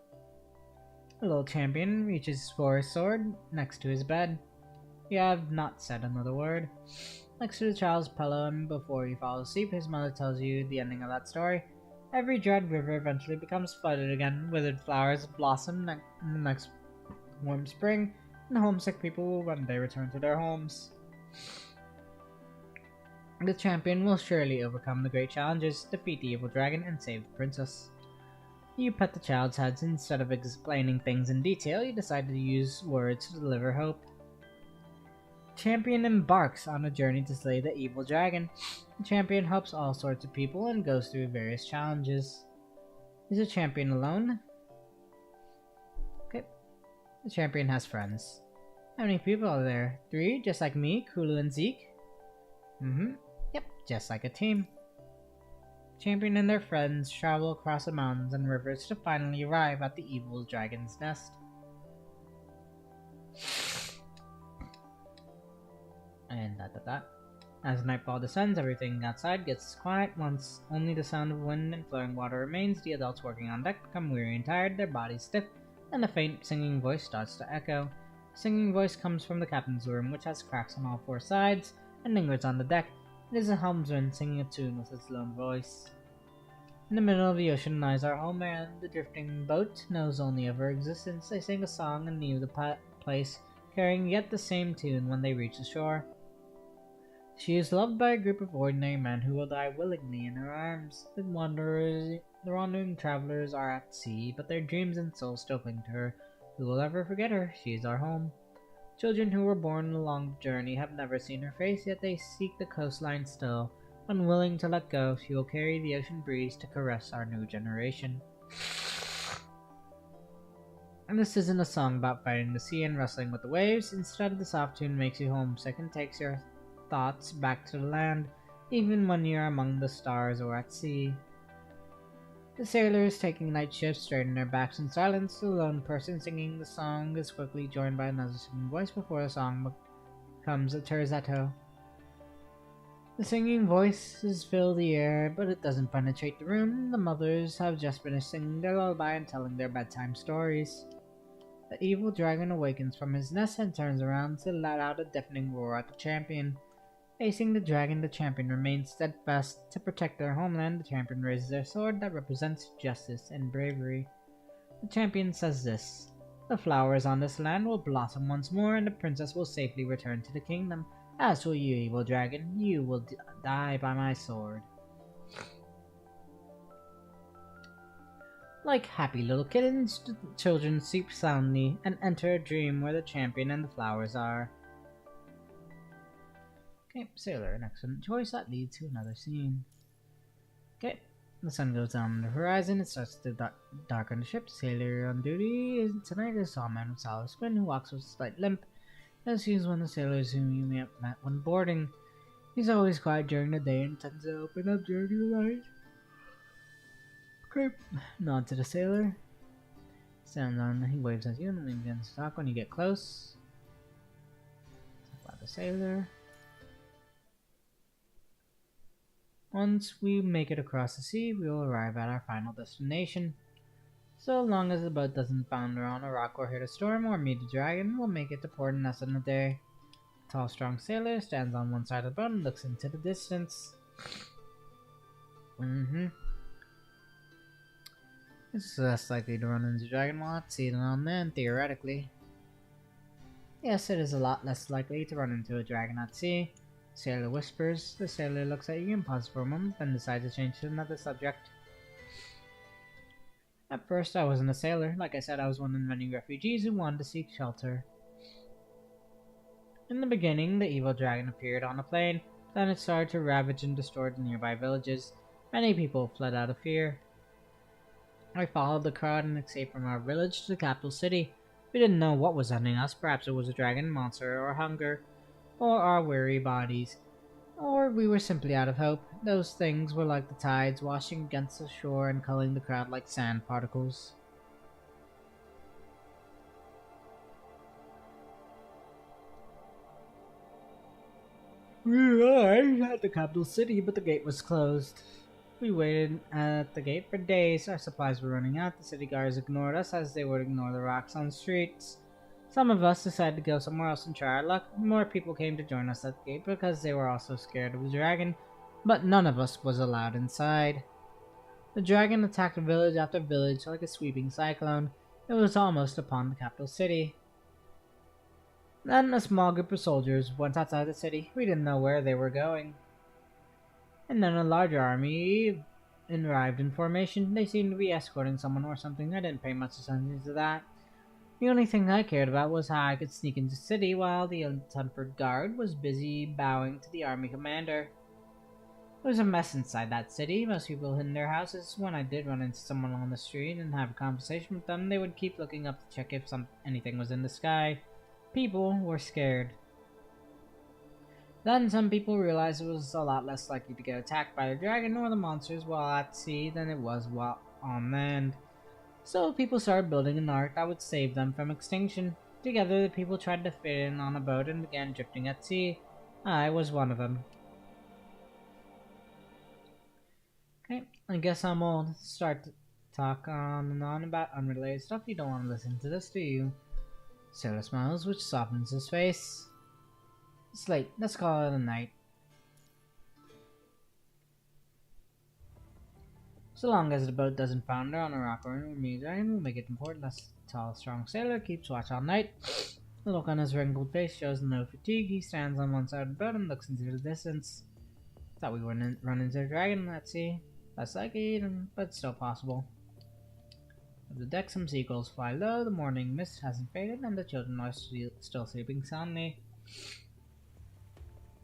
The little champion reaches for his sword next to his bed. You have not said another word. Next to the child's pillow, and before he falls asleep, his mother tells you the ending of that story. Every dread river eventually becomes flooded again, withered flowers blossom in the next warm spring, and homesick people will one day return to their homes. The champion will surely overcome the great challenges, defeat the evil dragon, and save the princess. You pet the child's heads instead of explaining things in detail. You decide to use words to deliver hope. The champion embarks on a journey to slay the evil dragon. The champion helps all sorts of people and goes through various challenges. Is the champion alone? Okay. The champion has friends. How many people are there? 3, just like me, Kulu and Zeke? Yep, just like a team. Champion and their friends travel across the mountains and rivers to finally arrive at the evil dragon's nest. And As nightfall descends, everything outside gets quiet. Once only the sound of wind and flowing water remains, the adults working on deck become weary and tired, their bodies stiff, and a faint singing voice starts to echo. The singing voice comes from the captain's room, which has cracks on all 4 sides, and lingers on the deck. It is a helmsman singing a tune with his lone voice. In the middle of the ocean lies our homeland. The drifting boat knows only of her existence. They sing a song and leave the place, carrying yet the same tune when they reach the shore. She is loved by a group of ordinary men who will die willingly in her arms. The wandering travelers are at sea, but their dreams and souls still cling to her. Who will ever forget her? She is our home. Children who were born along the journey have never seen her face, yet they seek the coastline still. Unwilling to let go, she will carry the ocean breeze to caress our new generation. And this isn't a song about fighting the sea and wrestling with the waves. Instead, the soft tune makes you homesick and takes your thoughts back to the land, even when you are among the stars or at sea. The sailors taking night shifts straighten their backs in silence. The lone person singing the song is quickly joined by another singing voice before the song becomes a terzetto. The singing voices fill the air, but it doesn't penetrate the room. The mothers have just finished singing their lullaby and telling their bedtime stories. The evil dragon awakens from his nest and turns around to let out a deafening roar at the champion. Facing the dragon, the champion remains steadfast. To protect their homeland, the champion raises their sword that represents justice and bravery. The champion says this: "The flowers on this land will blossom once more, and the princess will safely return to the kingdom. As for you, evil dragon, you will die by my sword." Like happy little kittens, the children sleep soundly and enter a dream where the champion and the flowers are. Okay, sailor, an excellent choice. That leads to another scene. Okay, the sun goes down on the horizon. It starts to darken the ship. Sailor on duty tonight is a man with solid skin who walks with a slight limp. As he is one of the sailors whom you may have met when boarding. He's always quiet during the day and tends to open up during the night. Okay, nod to the sailor. Stands on, he waves at you and then begins to talk when you get close. Talk about the sailor. Once we make it across the sea, we will arrive at our final destination. So long as the boat doesn't founder on a rock or hit a storm or meet a dragon, we'll make it to port in less than a day. A tall, strong sailor stands on one side of the boat and looks into the distance. It's less likely to run into a dragon while at sea than on land, theoretically. Yes, it is a lot less likely to run into a dragon at sea. Sailor whispers. The sailor looks at you and pauses for a moment, then decides to change to another subject. At first, I wasn't a sailor. Like I said, I was one of the many refugees who wanted to seek shelter. In the beginning, the evil dragon appeared on a plane. Then it started to ravage and destroy the nearby villages. Many people fled out of fear. I followed the crowd and escaped from our village to the capital city. We didn't know what was hunting us. Perhaps it was a dragon, monster, or hunger. Or our weary bodies, or we were simply out of hope. Those things were like the tides washing against the shore and culling the crowd like sand particles. We arrived at the capital city, but the gate was closed. We waited at the gate for days. Our supplies were running out. The city guards ignored us as they would ignore the rocks on the streets. Some of us decided to go somewhere else and try our luck. More people came to join us at the gate because they were also scared of the dragon, but none of us was allowed inside. The dragon attacked village after village like a sweeping cyclone. It was almost upon the capital city. Then a small group of soldiers went outside the city. We didn't know where they were going. And then a larger army arrived in formation. They seemed to be escorting someone or something. I didn't pay much attention to that. The only thing I cared about was how I could sneak into the city while the untempered guard was busy bowing to the army commander. It was a mess inside that city. Most people hid in their houses. When I did run into someone on the street and have a conversation with them, they would keep looking up to check if anything was in the sky. People were scared. Then some people realized it was a lot less likely to get attacked by the dragon or the monsters while at sea than it was while on land. So people started building an ark that would save them from extinction. Together, the people tried to fit in on a boat and began drifting at sea. I was one of them. Okay, I guess I'm old. Start to talk on and on about unrelated stuff. You don't want to listen to this, do you? Sailor smiles, which softens his face. It's late. Let's call it a night. So long as the boat doesn't founder on a rock or a dragon, we'll make it important. Less tall, strong sailor keeps watch all night. The look on his wrinkled face shows no fatigue. He stands on one side of the boat and looks into the distance. Thought we wouldn't run into a dragon at sea. Less likely, but still possible. Of the deck, some seagulls fly low. The morning mist hasn't faded, and the children are still sleeping soundly.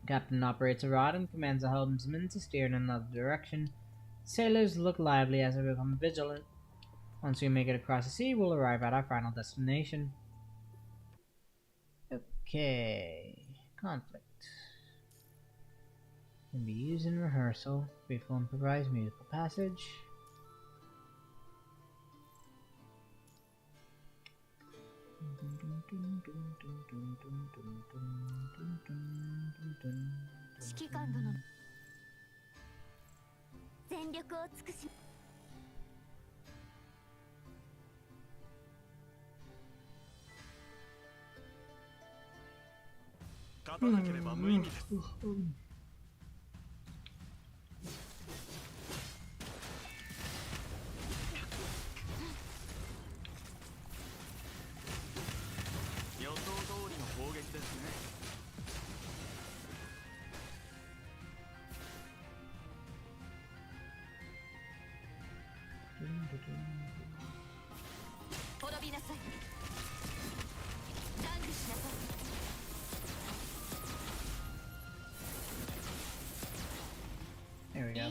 The captain operates a rod and commands the helmsman to steer in another direction. Sailors look lively as they become vigilant. Once we make it across the sea, we'll arrive at our final destination. Okay. Conflict. Can be used in rehearsal. Briefly improvise musical passage. There we go.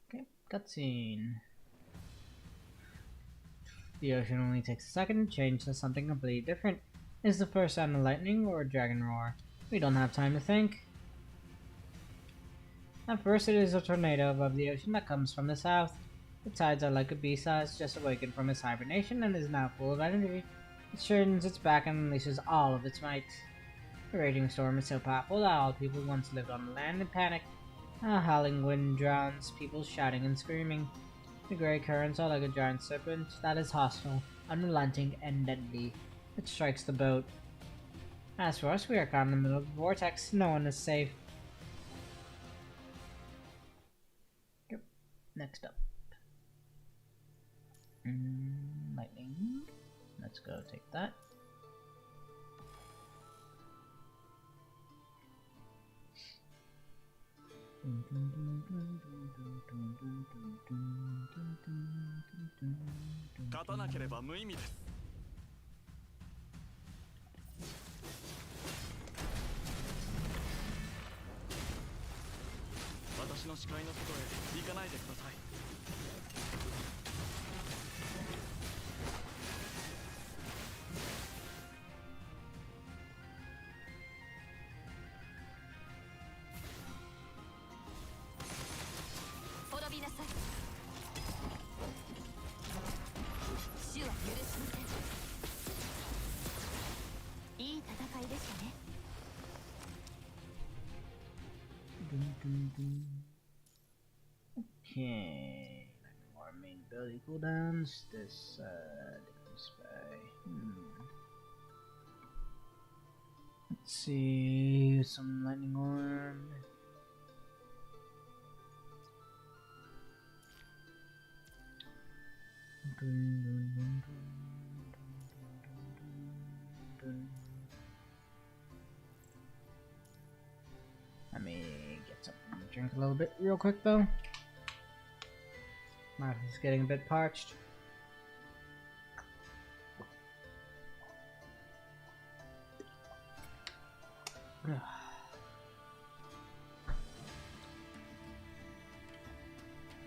Okay, cutscene. The ocean only takes a second to change to something completely different. Is the first sound of lightning or a dragon roar? We don't have time to think. At first it is a tornado above the ocean that comes from the south. The tides are like a beast that has just awakened from its hibernation and is now full of energy. It straightens its back and unleashes all of its might. The raging storm is so powerful that all people once lived on the land in panic. A howling wind drowns people shouting and screaming. The grey currents are like a giant serpent that is hostile, unrelenting, and deadly. It strikes the boat. As for us, we are caught in the middle of the vortex. No one is safe. Yep. Next up. Lightning. Let's go take that. Okay, more main ability cooldowns. This decreased by. Let's see, some lightning orb. Let me get something to drink a little bit real quick though. Mouth is getting a bit parched.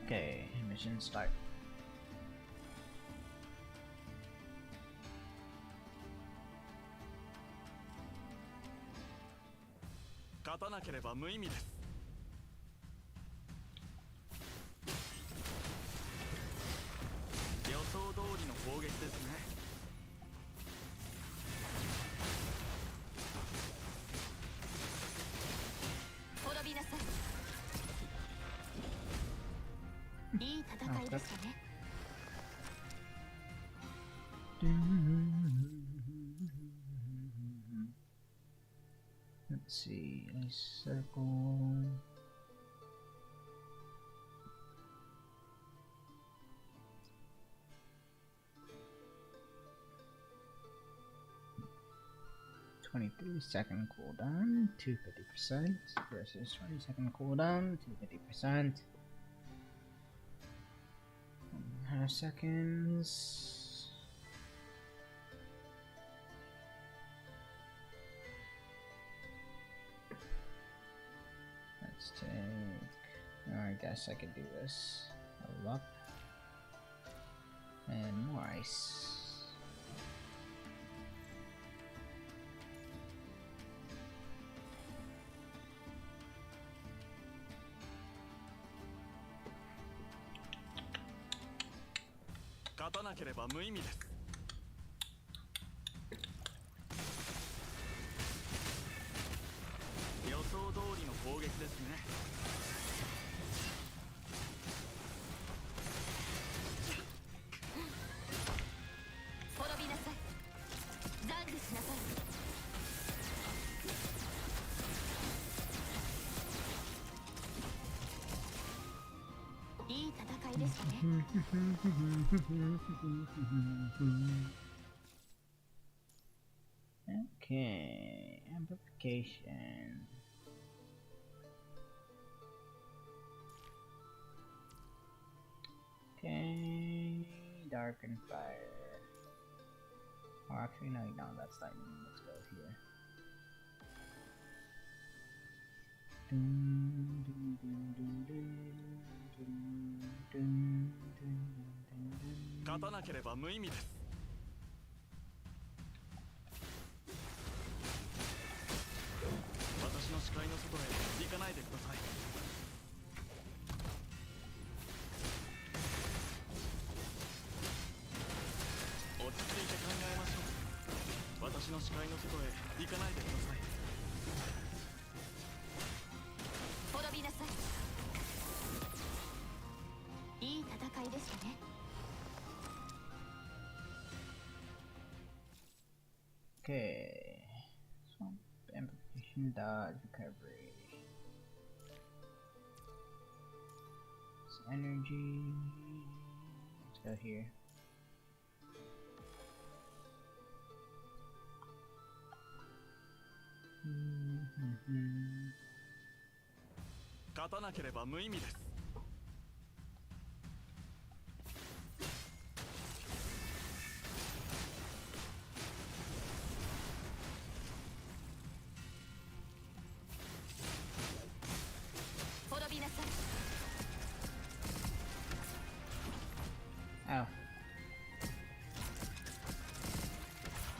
Okay, mission start. Let's see, a circle. "23-second cooldown, 250% versus 20-second cooldown, 250%. 1.5 seconds. Let's take. Oh, I guess I could do this. Level up. And more ice. Okay, amplification. Okay, darken fire. Oh, actually, no, that's lightning. Let's go here. Okay, swamp amplification, dodge, recovery. It's energy. Let's go here.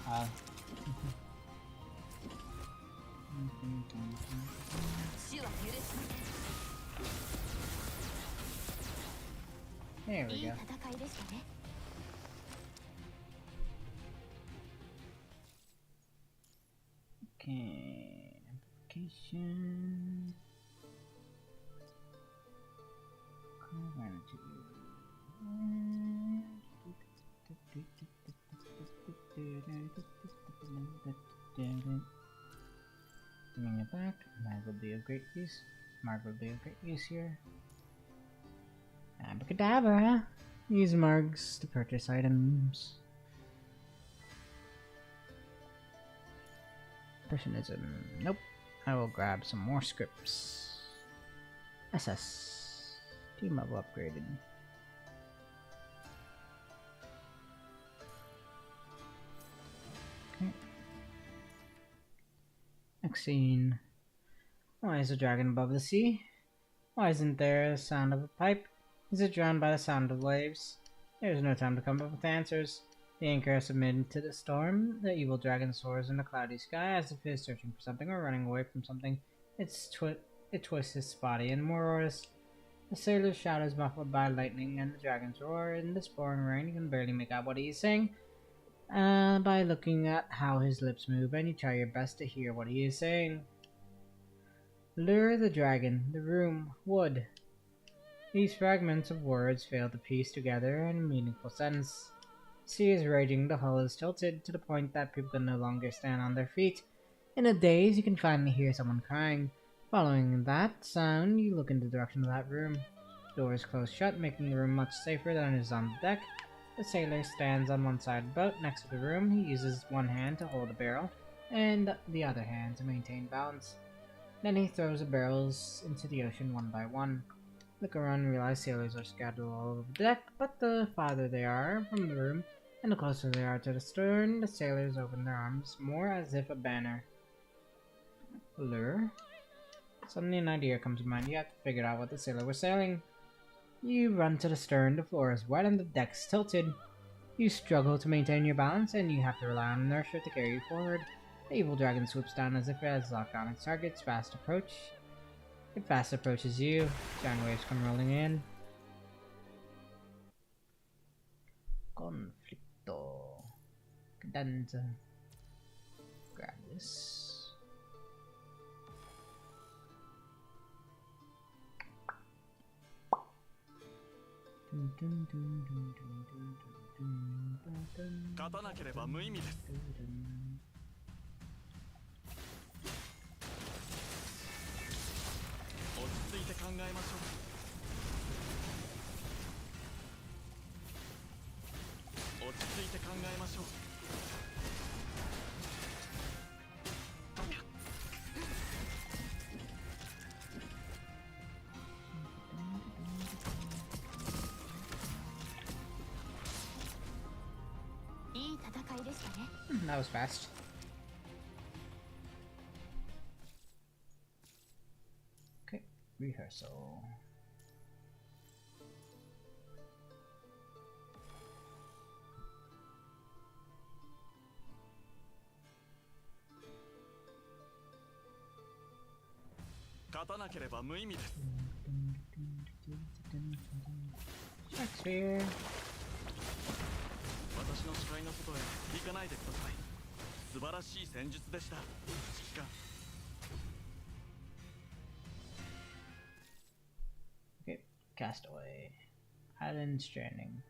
Oh. There we go. Okay, application. Bringing it back. Marg will be of great use. Marg will be of great use here. Abracadabra! Use Margs to purchase items. Impressionism. Nope. I will grab some more scripts. SS. Team level upgraded. Okay. Next scene. Why is a dragon above the sea? Why isn't there a sound of a pipe? Is it drowned by the sound of waves? There is no time to come up with answers. The anchor has submitted to the storm. The evil dragon soars in the cloudy sky as if it is searching for something or running away from something. It twists its body and more roars. The sailor's shout is muffled by lightning and the dragon's roar. In this pouring rain, you can barely make out what he is saying by looking at how his lips move, and you try your best to hear what he is saying. Lure the dragon, the room, wood. These fragments of words fail to piece together in a meaningful sentence. The sea is raging, the hull is tilted to the point that people can no longer stand on their feet. In a daze, you can finally hear someone crying. Following that sound, you look in the direction of that room. The door is closed shut, making the room much safer than it is on the deck. The sailor stands on one side of the boat next to the room. He uses one hand to hold a barrel, and the other hand to maintain balance. Then he throws the barrels into the ocean one by one. Look around and realize sailors are scattered all over the deck, but the farther they are from the room, and the closer they are to the stern, the sailors open their arms more as if a banner. Lure? Suddenly an idea comes to mind. You have to figure out what the sailor was sailing. You run to the stern, the floor is wet and the deck's tilted. You struggle to maintain your balance and you have to rely on inertia to carry you forward. The evil dragon swoops down as if it has locked on its target's fast approach. It fast approaches you. Giant waves come rolling in. Conflicto. Cadenza. Grab this. Dun, dun, dun, dun, dun, dun, dun, dun, dun, 勝たなければ無意味です dun, dun. 落ち着いて考えましょう落ち着いて考えましょう いい戦いでしたね。 That was fast. Okay, rehearsal. Shakespeare. 私の視界の外へ行かないでください素晴らしい戦術でした指揮官 Okay, Castaway. Island Stranding.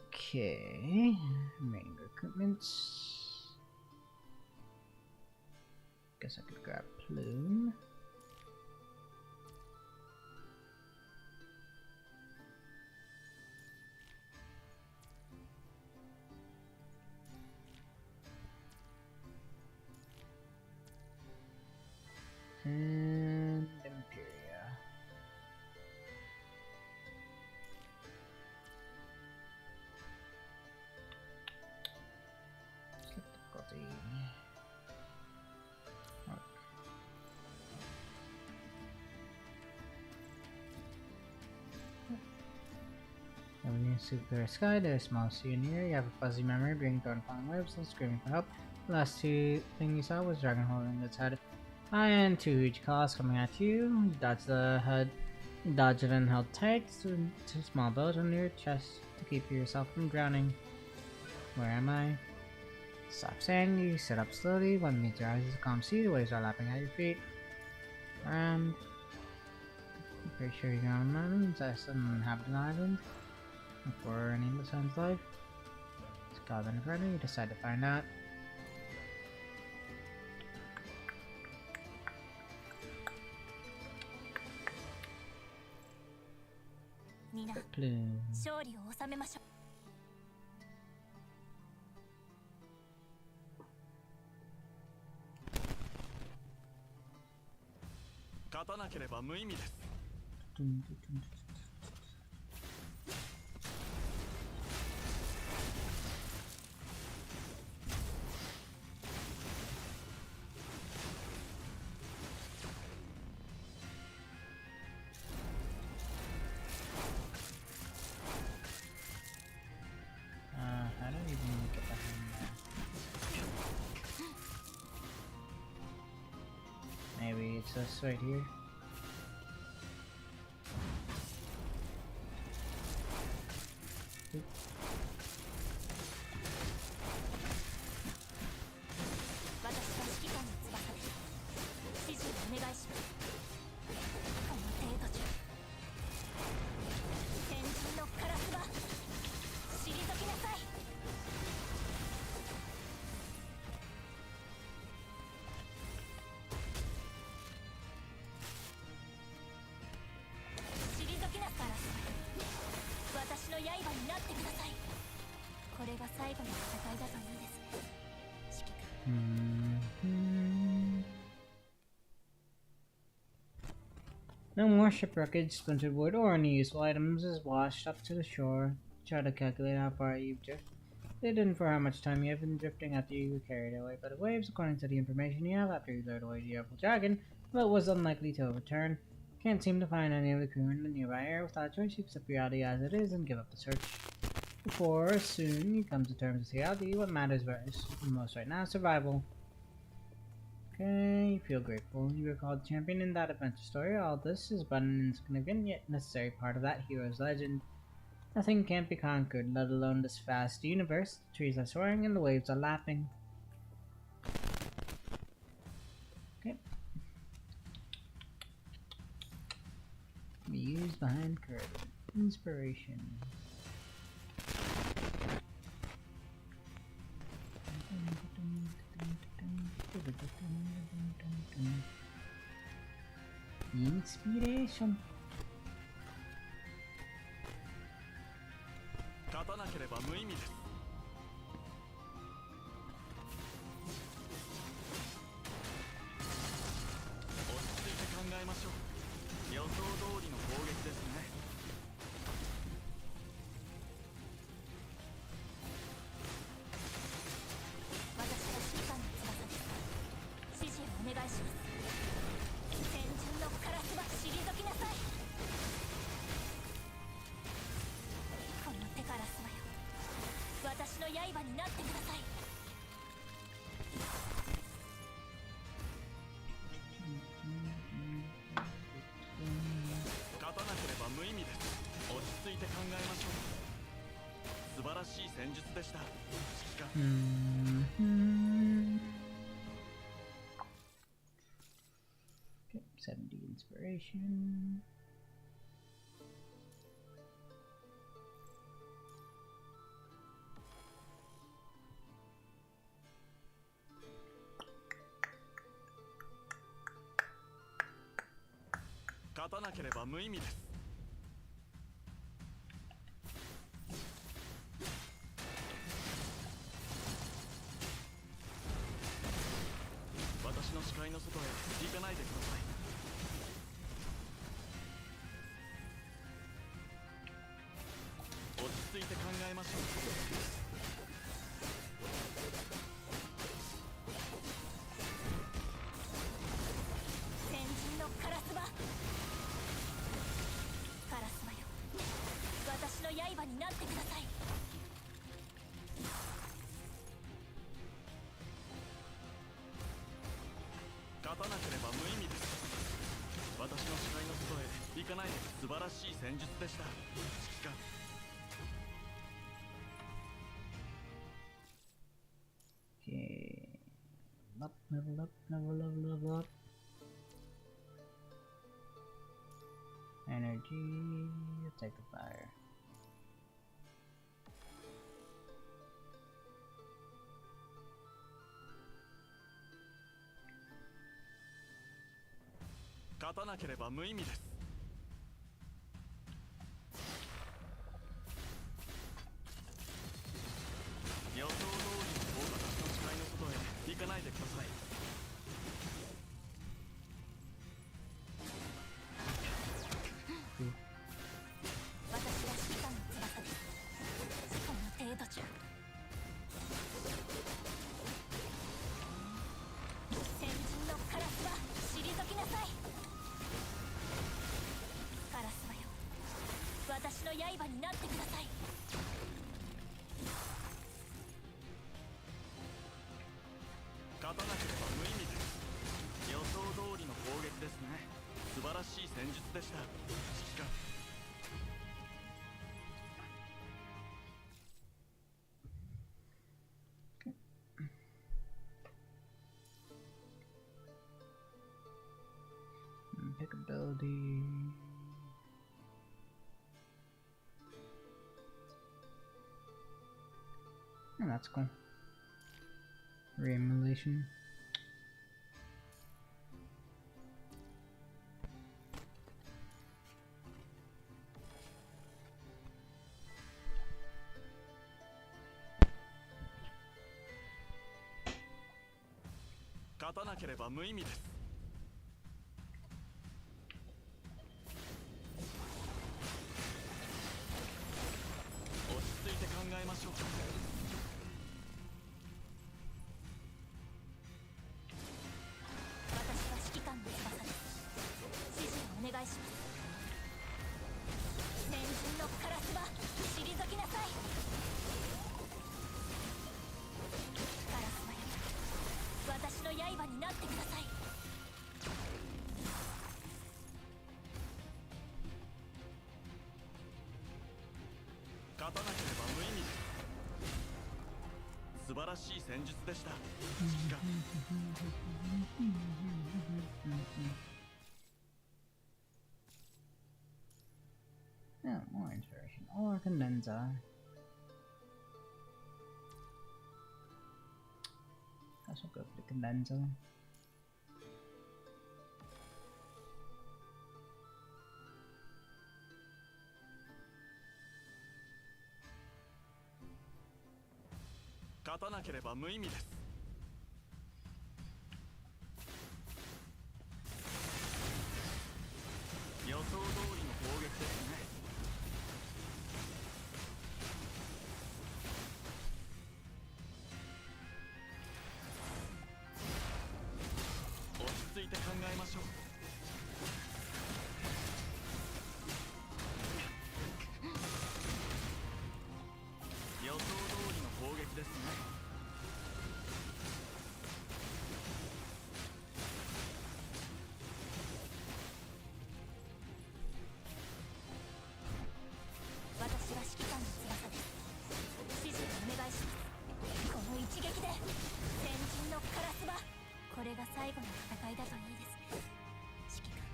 Okay, remaining recruitments. Guess I could grab Plume. And Imperia. Difficulty. When you see the sky, there's a small sea near. You have a fuzzy memory being thrown upon waves and screaming for help. The last thing you saw was dragon holding its head high and two huge claws coming at you. You dodge the head, dodge it and held tight to a small boat under your chest to keep yourself from drowning. Where am I? Stop saying. You sit up slowly. One meets your eyes as a calm sea. The waves are lapping at your feet. Around. I'm pretty sure you're on a mountain. Is that some inhabited island? Look for any of the sun's life. It's God Inferno, you decide to find out. Plume. 勝利を収めましょう。勝たなければ無意味です。How do we even get behind there? Maybe it's this right here. Oop. 私は指揮官の翼です。指示をお願いします。この程度じゃ。天神のカラスは退きなさい。退きなカラスは私の刃になってください。これが最後の戦いだといいですね。指揮官。No more shipwreckage, splintered wood, or any useful items is washed up to the shore. Try to calculate how far you've drifted and for how much time you have been drifting after you were carried away by the waves. According to the information you have, after you lured away the Evil Dragon, the boat was unlikely to overturn. Can't seem to find any of the crew in the nearby area. Without choice, you accept reality as it is and give up the search. Before soon you come to terms with reality, what matters most right now is survival. Okay, you feel grateful. You recall the champion in that adventure story. All this is but an insignificant yet necessary part of that hero's legend. Nothing can't be conquered, let alone this vast universe. The trees are soaring and the waves are laughing. Okay. Muse behind curtain. Inspiration. Inspiration. 勝たなければ無意味です。落ち着いて考えましょう。予想通りの攻撃ですね。私は指揮官の翼です。指示をお願いします。天神のカラスは退きなさい。この手カラスはよ、私の刃になってください。勝たなければ無意味です。落ち着いて考えましょう。素晴らしい戦術でした。指揮官。Okay, 70 inspiration.「勝たなければ無意味です」。私の視界の外へ行かないでください。落ち着いて考えましょう。天神のカラスはよ、私の刃になってください。勝たなければ無意味です。私の視界の外へ行かないで。素晴らしい戦術でした。指揮官。Okay. Level up. Energy. Let's take the fire. 勝たなければ無意味です。予想通りの私の視界の外へ行かないでください。私は指揮官の翼です。その程度じゃ。先人のカラスは退きなさい。カラスはよ、私の刃になってください。勝たなければ無意味です。予想通りの攻撃ですね。素晴らしい戦術でした、指揮官。Pick ability. Oh, that's cool. Re-emulation.「勝たなければ無意味です。落ち着いて考えましょう。私は指揮官の翼です。指示をお願いします。先人のカラスは退きなさい。カラスはよ、私の刃になってください。勝たなければ無意味です。素晴らしい戦術でした、指揮官。Oh, more inspiration. Or condenser. Guess we'll go for the condenser.「勝たなければ無意味です。予想通りの攻撃ですね。落ち着いて考えましょう。予想通りの攻撃ですね。私は指揮官の翼です。指示をお願いします。この一撃で先人のカラスは、これが最後の戦いだといいですね、指揮官。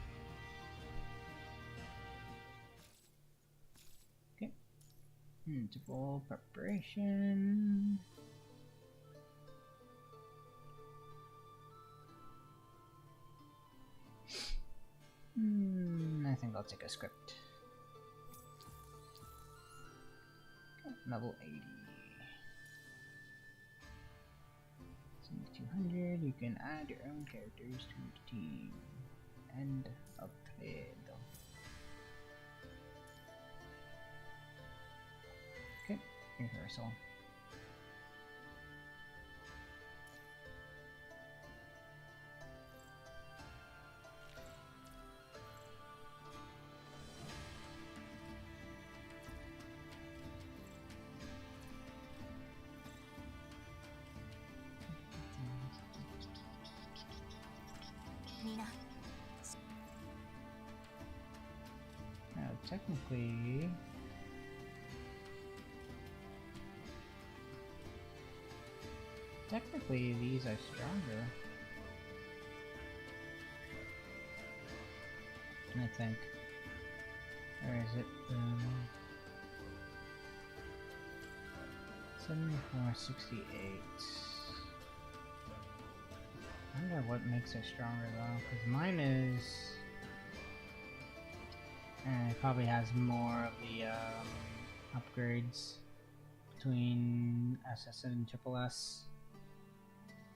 Okay. Interval preparation. I think I'll take a script. Okay, level 80. 7200. You can add your own characters to the team. End of trade. Okay, rehearsal. Mina. Now, technically, these are stronger. I think. Or is it 7468? I wonder what makes it stronger though, because mine is And it probably has more of the upgrades between SS and Triple S.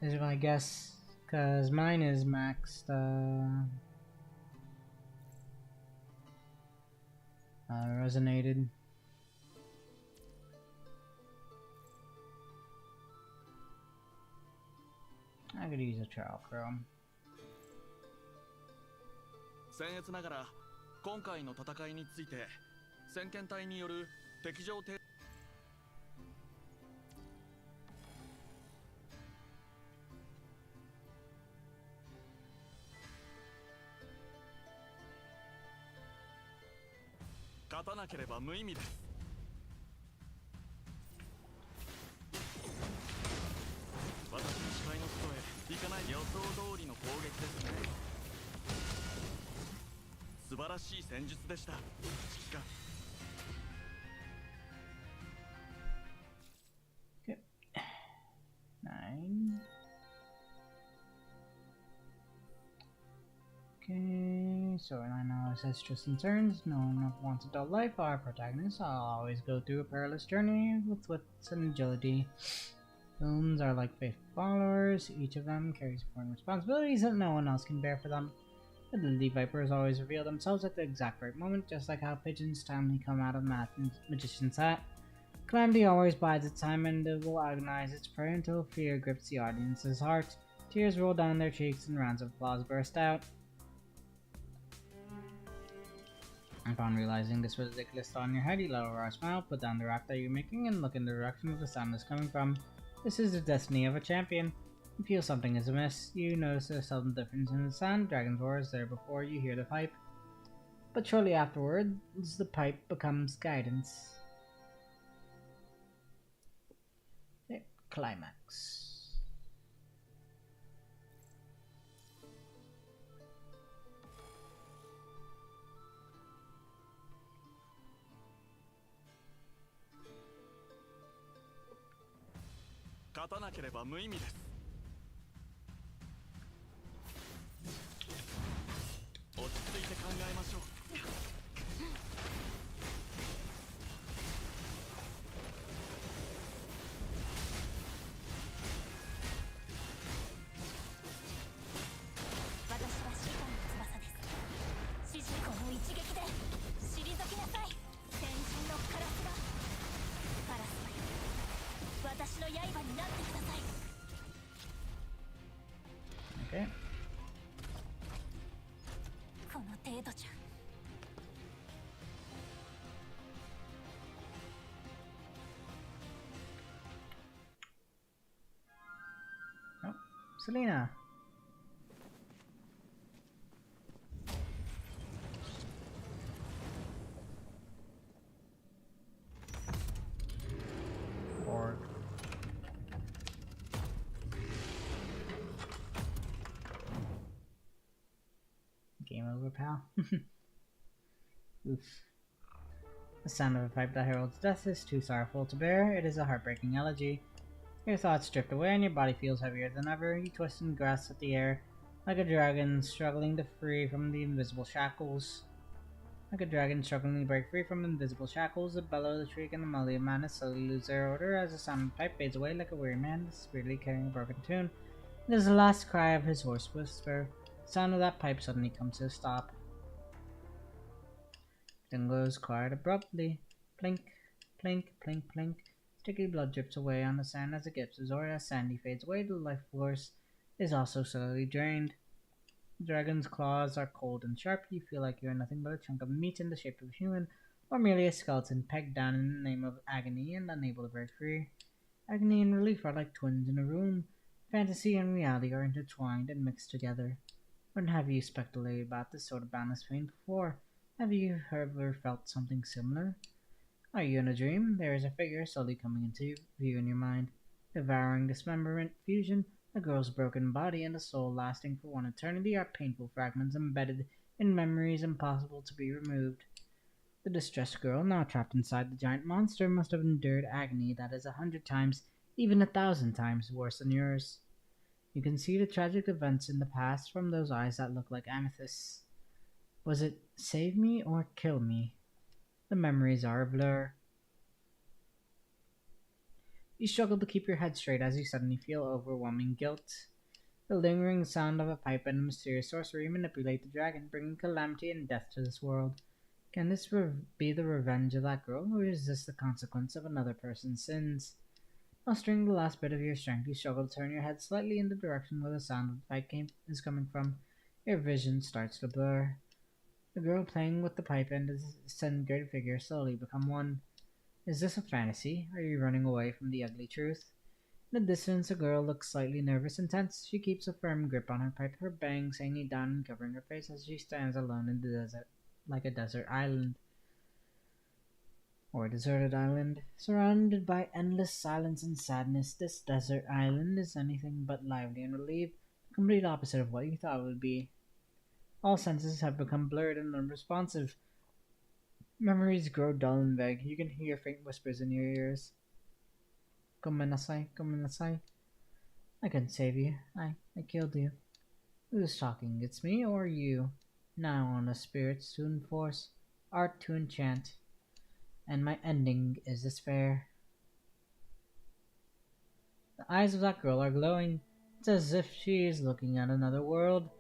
Is my guess, because mine is maxed resonated. I could use a trial chrome. 僭越ながら今回の戦いについて先遣隊による敵情停勝たなければ無意味です。私の視界の外へ行かない予想通りの攻撃ですね。素晴らしい戦術でした。指揮官。Okay. 9. Okay, so I know it says twists and turns. No one wants a dull life. Our protagonists I'll always go through a perilous journey with wits and agility. Villains are like faithful followers. Each of them carries important responsibilities that no one else can bear for them. The Lily Vipers always reveal themselves at the exact right moment, just like how pigeons timely come out of magician's hat. Calamity always bides its time and it will agonize its prey until fear grips the audience's heart. Tears roll down their cheeks and rounds of applause burst out. Upon realizing this was a ridiculous thought in your head, you let a wry smile, put down the rack that you're making, and look in the direction the sound is coming from. This is the destiny of a champion. You feel something is amiss. You notice a sudden difference in the sound. Dragon's roar is there before you hear the pipe. But shortly afterwards, the pipe becomes guidance. Okay, climax.「勝たなければ無意味です」「落ち着いて考えましょう」私はシカの翼です。指示この一撃で退きなさい。先人のカラスがカラスは私の刃になってください。Okay. この程度じゃ。Oh, Selena. Org. Game over, pal. Oof. The sound of a pipe that heralds death is too sorrowful to bear. It is a heartbreaking elegy. Your thoughts drift away and your body feels heavier than ever. You twist and grasp at the air, like a dragon struggling to free from the invisible shackles. Like a dragon struggling to break free from invisible shackles, the bellow, the shriek, and the melody of madness slowly lose their order as the sound of the pipe fades away like a weary man severely carrying a broken tune. It is the last cry of his hoarse whisper. The sound of that pipe suddenly comes to a stop. Then goes quiet abruptly. Plink, plink, plink, plink. Sticky blood drips away on the sand as it gets absorbed. As sandy fades away, the life force is also slowly drained. The dragon's claws are cold and sharp. You feel like you're nothing but a chunk of meat in the shape of a human, or merely a skeleton pegged down in the name of agony and unable to break free. Agony and relief are like twins in a room. Fantasy and reality are intertwined and mixed together. When have you speculated about this sort of boundless pain before? Have you ever felt something similar? Are you in a dream? There is a figure slowly coming into view in your mind. Devouring dismemberment, fusion, a girl's broken body and a soul lasting for one eternity are painful fragments embedded in memories impossible to be removed. The distressed girl, now trapped inside the giant monster, must have endured agony that is 100 times, even 1,000 times worse than yours. You can see the tragic events in the past from those eyes that look like amethysts. Was it save me or kill me? The memories are a blur. You struggle to keep your head straight as you suddenly feel overwhelming guilt. The lingering sound of a pipe and a mysterious sorcery manipulate the dragon, bringing calamity and death to this world. Can this be the revenge of that girl, or is this the consequence of another person's sins? Mustering the last bit of your strength, you struggle to turn your head slightly in the direction where the sound of the pipe is coming from. Your vision starts to blur. The girl playing with the pipe and the disintegrated figure slowly become one. Is this a fantasy? Are you running away from the ugly truth? In the distance, a girl looks slightly nervous and tense. She keeps a firm grip on her pipe, her bangs hanging down and covering her face as she stands alone in the desert, like a desert island. Or a deserted island. Surrounded by endless silence and sadness, this desert island is anything but lively and relieved, the complete opposite of what you thought it would be. All senses have become blurred and unresponsive. Memories grow dull and vague. You can hear faint whispers in your ears. Gomenasai, gomenasai. I couldn't save you. I killed you. Who's talking? It's me or you? Now on the spirits to enforce, art to enchant, and my ending is despair. The eyes of that girl are glowing. It's as if she is looking at another world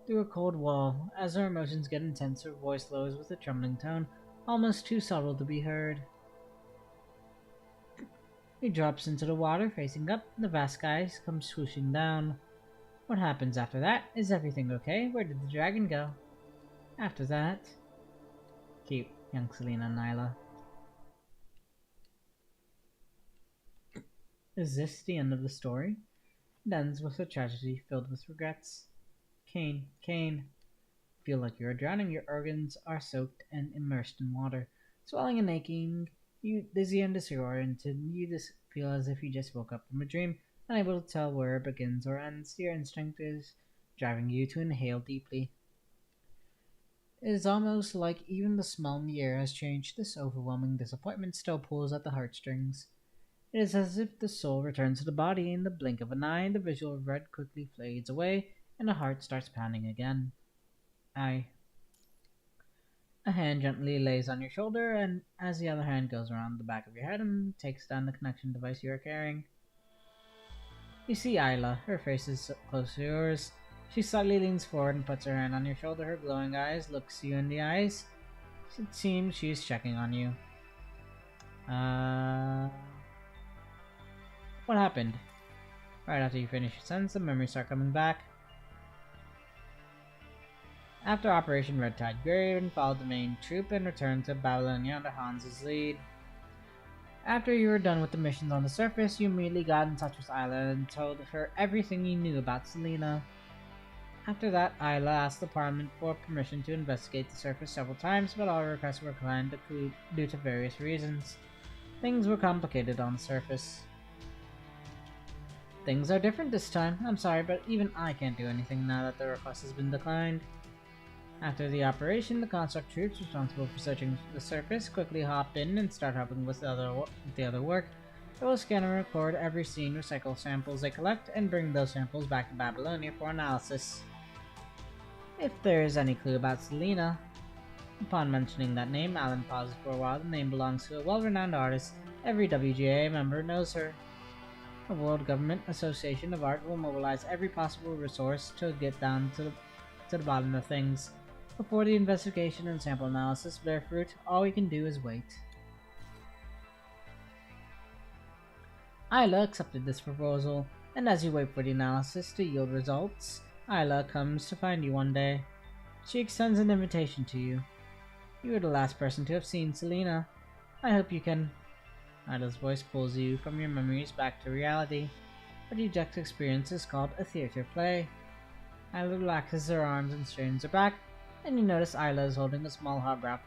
through a cold wall. As her emotions get intense, her voice lowers with a trembling tone, almost too subtle to be heard. He drops into the water, facing up. The vast skies come swooshing down. What happens after that? Is everything okay? Where did the dragon go? After that... Cute, young Selena and Nyla. Is this the end of the story? It ends with a tragedy filled with regrets. Cain, Cain. Feel like you are drowning. Your organs are soaked and immersed in water. Swelling and aching, you dizzy and disoriented. You just feel as if you just woke up from a dream, unable to tell where it begins or ends. Your instinct is driving you to inhale deeply. It is almost like even the smell in the air has changed. This overwhelming disappointment still pulls at the heartstrings. It is as if the soul returns to the body in the blink of an eye. The visual of red quickly fades away, and the heart starts pounding again. A hand gently lays on your shoulder, and as the other hand goes around the back of your head and takes down the connection device you are carrying. You see Isla. Her face is close to yours. She slightly leans forward and puts her hand on your shoulder. Her glowing eyes looks you in the eyes. It seems she's checking on you. What happened? Right after you finish your sentence, the memories start coming back. After Operation Red Tide, Graven followed the main troop and returned to Babylonia under Hans's lead. After you were done with the missions on the surface, you immediately got in touch with Isla and told her everything you knew about Selena. After that, Isla asked the Parliament for permission to investigate the surface several times, but all requests were declined due to various reasons. Things were complicated on the surface. Things are different this time. I'm sorry, but even I can't do anything now that the request has been declined. After the operation, the construct troops responsible for searching the surface quickly hopped in and started helping with the other work. They will scan and record every scene, recycle samples they collect, and bring those samples back to Babylonia for analysis. If there is any clue about Selena. Upon mentioning that name, Alan pauses for a while. The name belongs to a well-renowned artist. Every WGA member knows her. The World Government Association of Art will mobilize every possible resource to get down to the bottom of things. Before the investigation and sample analysis bear fruit, all we can do is wait. Isla accepted this proposal, and as you wait for the analysis to yield results, Isla comes to find you one day. She extends an invitation to you. You are the last person to have seen Selena. I hope you can... Isla's voice pulls you from your memories back to reality. What you just experienced is called a theater play. Isla relaxes her arms and straightens her back, and you notice Isla is holding a small holographic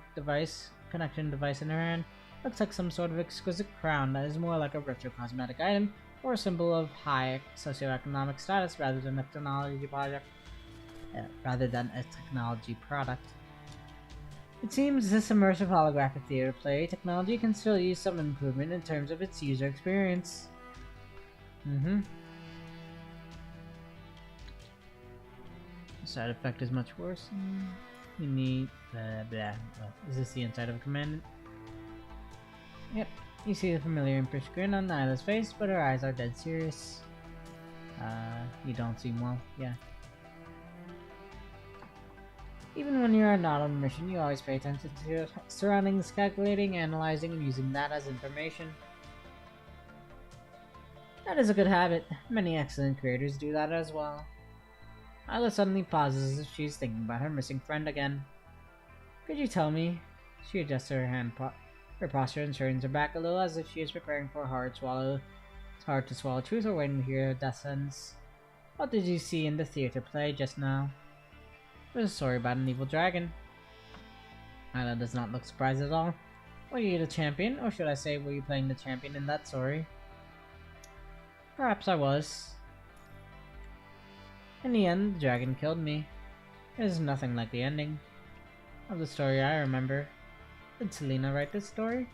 connection device in her hand. Looks like some sort of exquisite crown that is more like a retro cosmetic item or a symbol of high socioeconomic status rather than a technology product. It seems this immersive holographic theater play technology can still use some improvement in terms of its user experience. The side effect is much worse. We need blah blah. Oh, is this the inside of a commandant? Yep. You see the familiar impish grin on Nyla's face, but her eyes are dead serious. You don't seem well. Yeah. Even when you are not on a mission, you always pay attention to your surroundings, calculating, analyzing, and using that as information. That is a good habit. Many excellent creators do that as well. Isla suddenly pauses as if she's thinking about her missing friend again. Could you tell me? She adjusts her posture and turns her back a little as if she is preparing for a hard to swallow truth or waiting to hear her death sentence. What did you see in the theater play just now? It was a story about an evil dragon. Isla does not look surprised at all. Were you the champion, or should I say, were you playing the champion in that story? Perhaps I was. In the end, the dragon killed me. It is nothing like the ending of the story I remember. Did Selena write this story?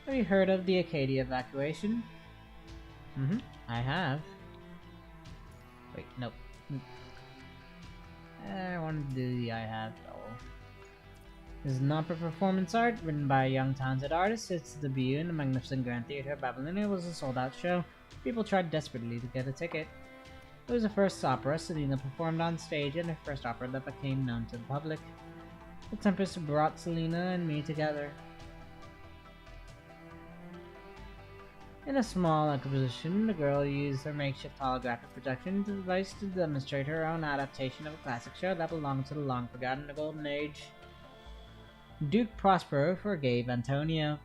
Have you heard of the Acadia evacuation? I have. Wait, nope. I wanted to do the I have though. This is not for performance art, written by a young talented artist. Its debut in the magnificent Grand Theatre of Babylon. It was a sold-out show. People tried desperately to get a ticket. It was the first opera Selena performed on stage and her first opera that became known to the public. The Tempest brought Selena and me together. In a small exposition, the girl used her makeshift holographic projection device to demonstrate her own adaptation of a classic show that belonged to the long-forgotten Golden Age. Duke Prospero forgave Antonio.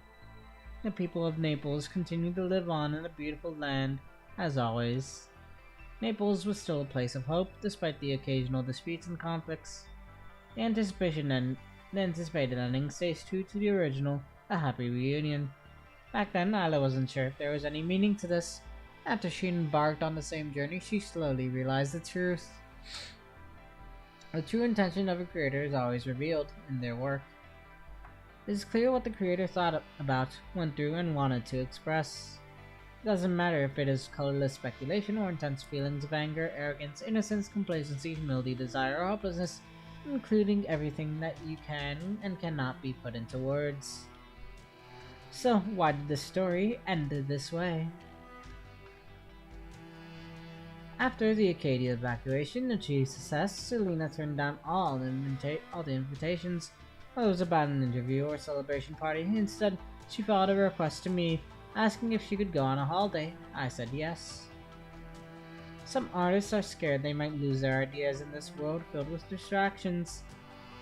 The people of Naples continued to live on in a beautiful land, as always. Naples was still a place of hope, despite the occasional disputes and conflicts. The anticipated ending stays true to the original, a happy reunion. Back then, Isla wasn't sure if there was any meaning to this. After she embarked on the same journey, she slowly realized the truth. The true intention of a creator is always revealed in their work. It is clear what the creator thought about, went through, and wanted to express. It doesn't matter if it is colorless speculation or intense feelings of anger, arrogance, innocence, complacency, humility, desire, or hopelessness, including everything that you can and cannot be put into words. So, why did the story end this way? After the Acadia evacuation achieved success, Selena turned down all the invitations, whether it was about an interview or celebration party. Instead, she filed a request to me, asking if she could go on a holiday. I said yes. Some artists are scared they might lose their ideas in this world filled with distractions.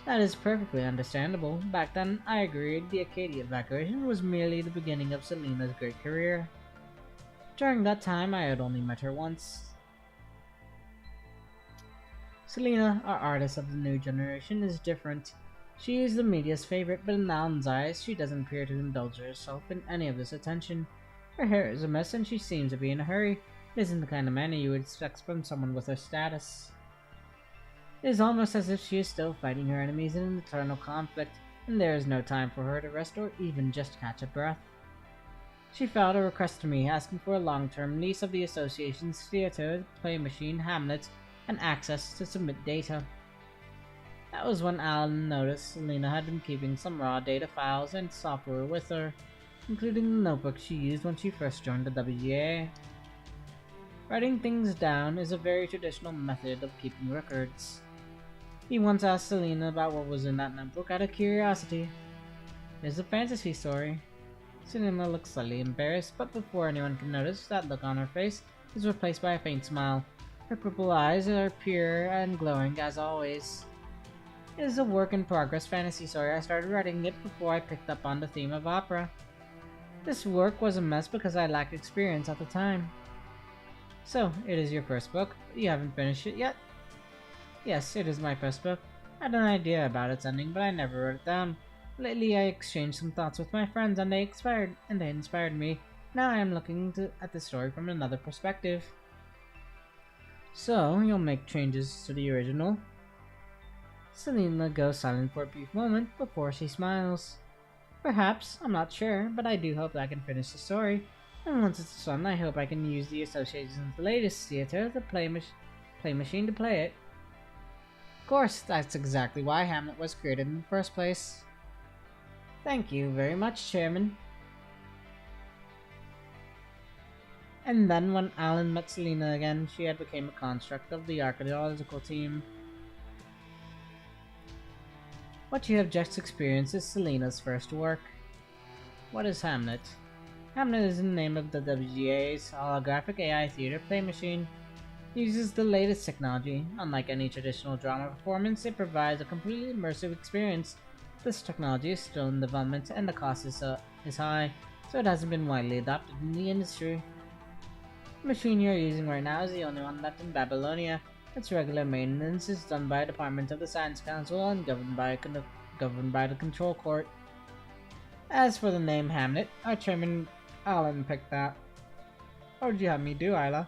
That is perfectly understandable. Back then, I agreed the Acadia evacuation was merely the beginning of Selena's great career. During that time, I had only met her once. Selena, our artist of the new generation, is different. She is the media's favorite, but in Alan's eyes, she doesn't appear to indulge herself in any of this attention. Her hair is a mess and she seems to be in a hurry. It isn't the kind of manner you would expect from someone with her status. It is almost as if she is still fighting her enemies in an eternal conflict, and there is no time for her to rest or even just catch a breath. She filed a request to me asking for a long-term lease of the Association's theater, play machine, Hamlet, and access to submit data. That was when Alan noticed Selena had been keeping some raw data files and software with her, including the notebook she used when she first joined the WGA. Writing things down is a very traditional method of keeping records. He once asked Selena about what was in that notebook out of curiosity. It is a fantasy story. Selena looks slightly embarrassed, but before anyone can notice, that look on her face is replaced by a faint smile. Her purple eyes are pure and glowing as always. It is a work-in-progress fantasy story. I started writing it before I picked up on the theme of opera. This work was a mess because I lacked experience at the time. So, it is your first book. You haven't finished it yet? Yes, it is my first book. I had an idea about its ending, but I never wrote it down. Lately, I exchanged some thoughts with my friends, and they inspired me. Now I am looking at the story from another perspective. So, you'll make changes to the original? Selena goes silent for a brief moment before she smiles. Perhaps, I'm not sure, but I do hope that I can finish the story. And once it's done, I hope I can use the Association's latest theater, the play machine, to play it. course, that's exactly why Hamlet was created in the first place. Thank you very much, Chairman. And then when Alan met Selena again, she had become a construct of the archaeological team. What you have just experienced is Selena's first work. What is Hamlet? Hamlet is the name of the WGA's holographic AI theater play machine. It uses the latest technology. Unlike any traditional drama performance, it provides a completely immersive experience. This technology is still in development and the cost is high, so it hasn't been widely adopted in the industry. The machine you're using right now is the only one left in Babylonia. Its regular maintenance is done by a department of the Science Council and governed by the Control Court. As for the name Hamlet, our chairman Alan picked that. What would you have me do, Isla?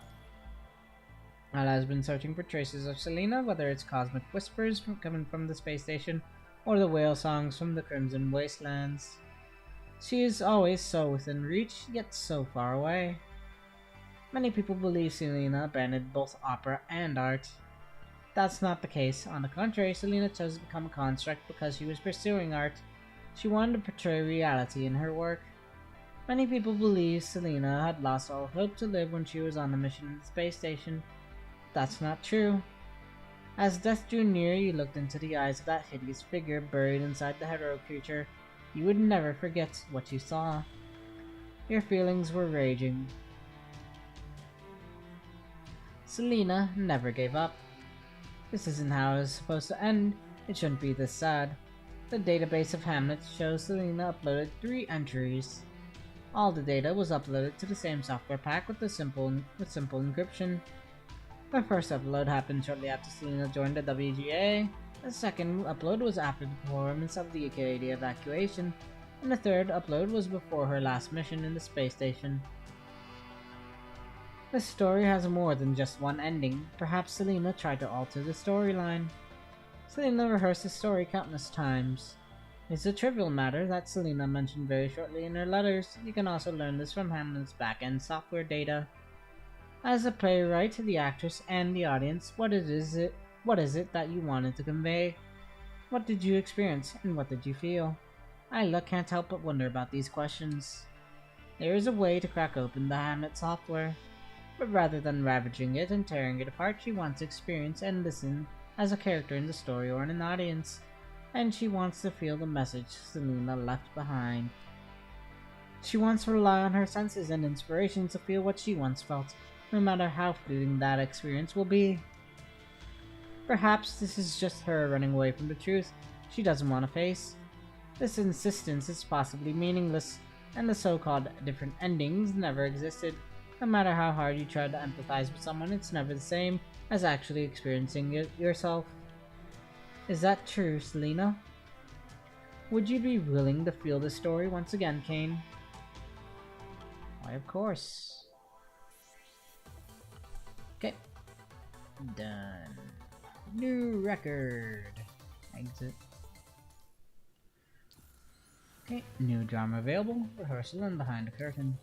Isla has been searching for traces of Selena, whether it's cosmic whispers coming from the space station or the whale songs from the Crimson Wastelands. She is always so within reach, yet so far away. Many people believe Selena abandoned both opera and art. That's not the case. On the contrary, Selena chose to become a construct because she was pursuing art. She wanted to portray reality in her work. Many people believe Selena had lost all hope to live when she was on the mission to the space station. That's not true. As death drew near, you looked into the eyes of that hideous figure buried inside the heroic creature. You would never forget what you saw. Your feelings were raging. Selena never gave up. This isn't how it was supposed to end. It shouldn't be this sad. The database of Hamlet shows Selena uploaded 3 entries. All the data was uploaded to the same software pack with simple encryption. The first upload happened shortly after Selena joined the WGA. The second upload was after the performance of the Acadie evacuation, and the third upload was before her last mission in the space station. The story has more than just one ending. Perhaps Selena tried to alter the storyline. Selena rehearsed the story countless times. It's a trivial matter that Selena mentioned very shortly in her letters. You can also learn this from Hamlet's back-end software data. As a playwright, the actress, and the audience, what is it that you wanted to convey? What did you experience, and what did you feel? Isla can't help but wonder about these questions. There is a way to crack open the Hamlet software. But rather than ravaging it and tearing it apart, she wants to experience and listen as a character in the story or in an audience, and she wants to feel the message Selena left behind. She wants to rely on her senses and inspiration to feel what she once felt, no matter how fleeting that experience will be. Perhaps this is just her running away from the truth she doesn't want to face. This insistence is possibly meaningless, and the so-called different endings never existed. No matter how hard you try to empathize with someone, it's never the same as actually experiencing it yourself. Is that true, Selena? Would you be willing to feel the story once again, Kane? Why, of course. Okay. Done. New record. Exit. Okay, new drama available. Rehearsal and behind the curtain.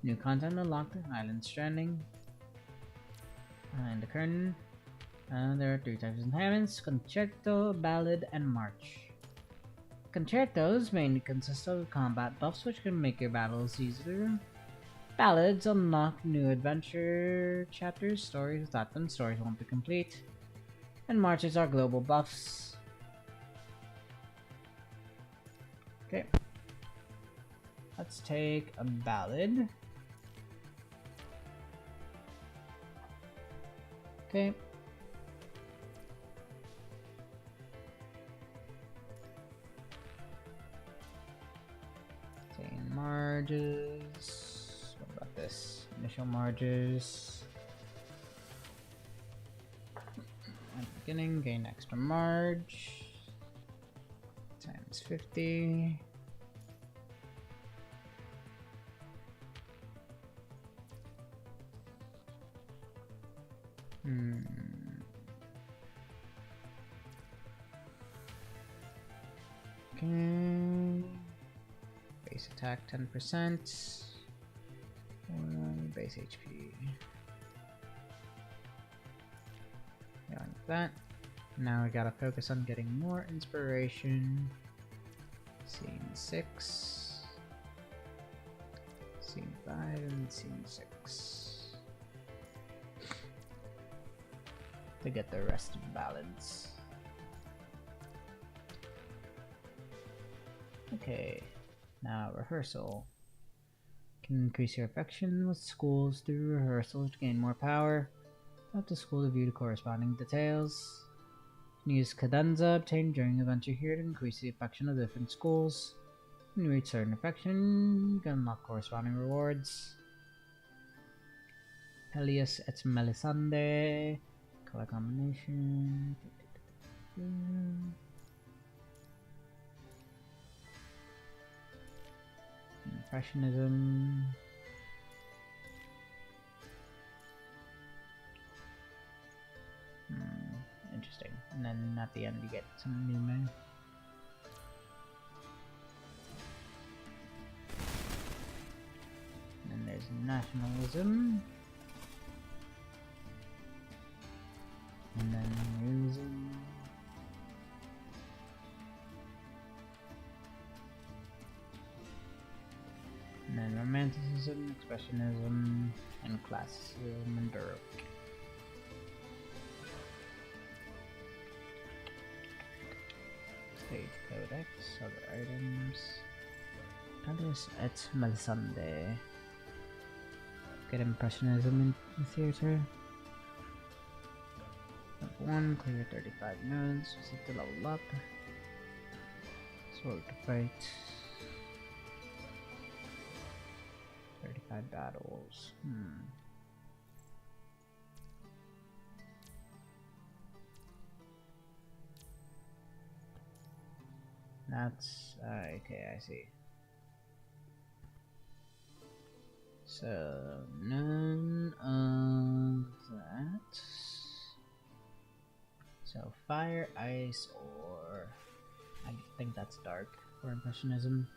New content unlocked, Island Stranding. Behind the curtain. There are 3 types of enhancements: Concerto, Ballad, and March. Concertos mainly consist of combat buffs which can make your battles easier. Ballads unlock new adventure chapters, stories. Without them, stories won't be complete. And marches are global buffs. Okay. Let's take a ballad. Okay. Marges. What about this? Initial marges. At the beginning, gain extra marge. Times 50. Okay. Base attack 10%. Base HP. Yeah, like that. Now we gotta focus on getting more inspiration. Scene 6. Scene 5 and scene 6. To get the rest of balance. Okay, now rehearsal. Can increase your affection with schools through rehearsals to gain more power. Tap the school to view the corresponding details. Can use cadenza obtained during adventure here to increase the affection of different schools. When you reach certain affection, you can unlock corresponding rewards. Peleus et Melisande. Color combination. Impressionism. Interesting. And then at the end you get some new men. And then there's nationalism. And then realism. And then romanticism, expressionism, and classicism and Baroque. Stage Codex, other items. Palace et Melisande. Get Impressionism in the theater. Level 1, clear 35 nodes, seek to level up. Sword to fight. 35 battles. That's okay, I see. So none of that. So fire, ice, or I think that's dark for impressionism.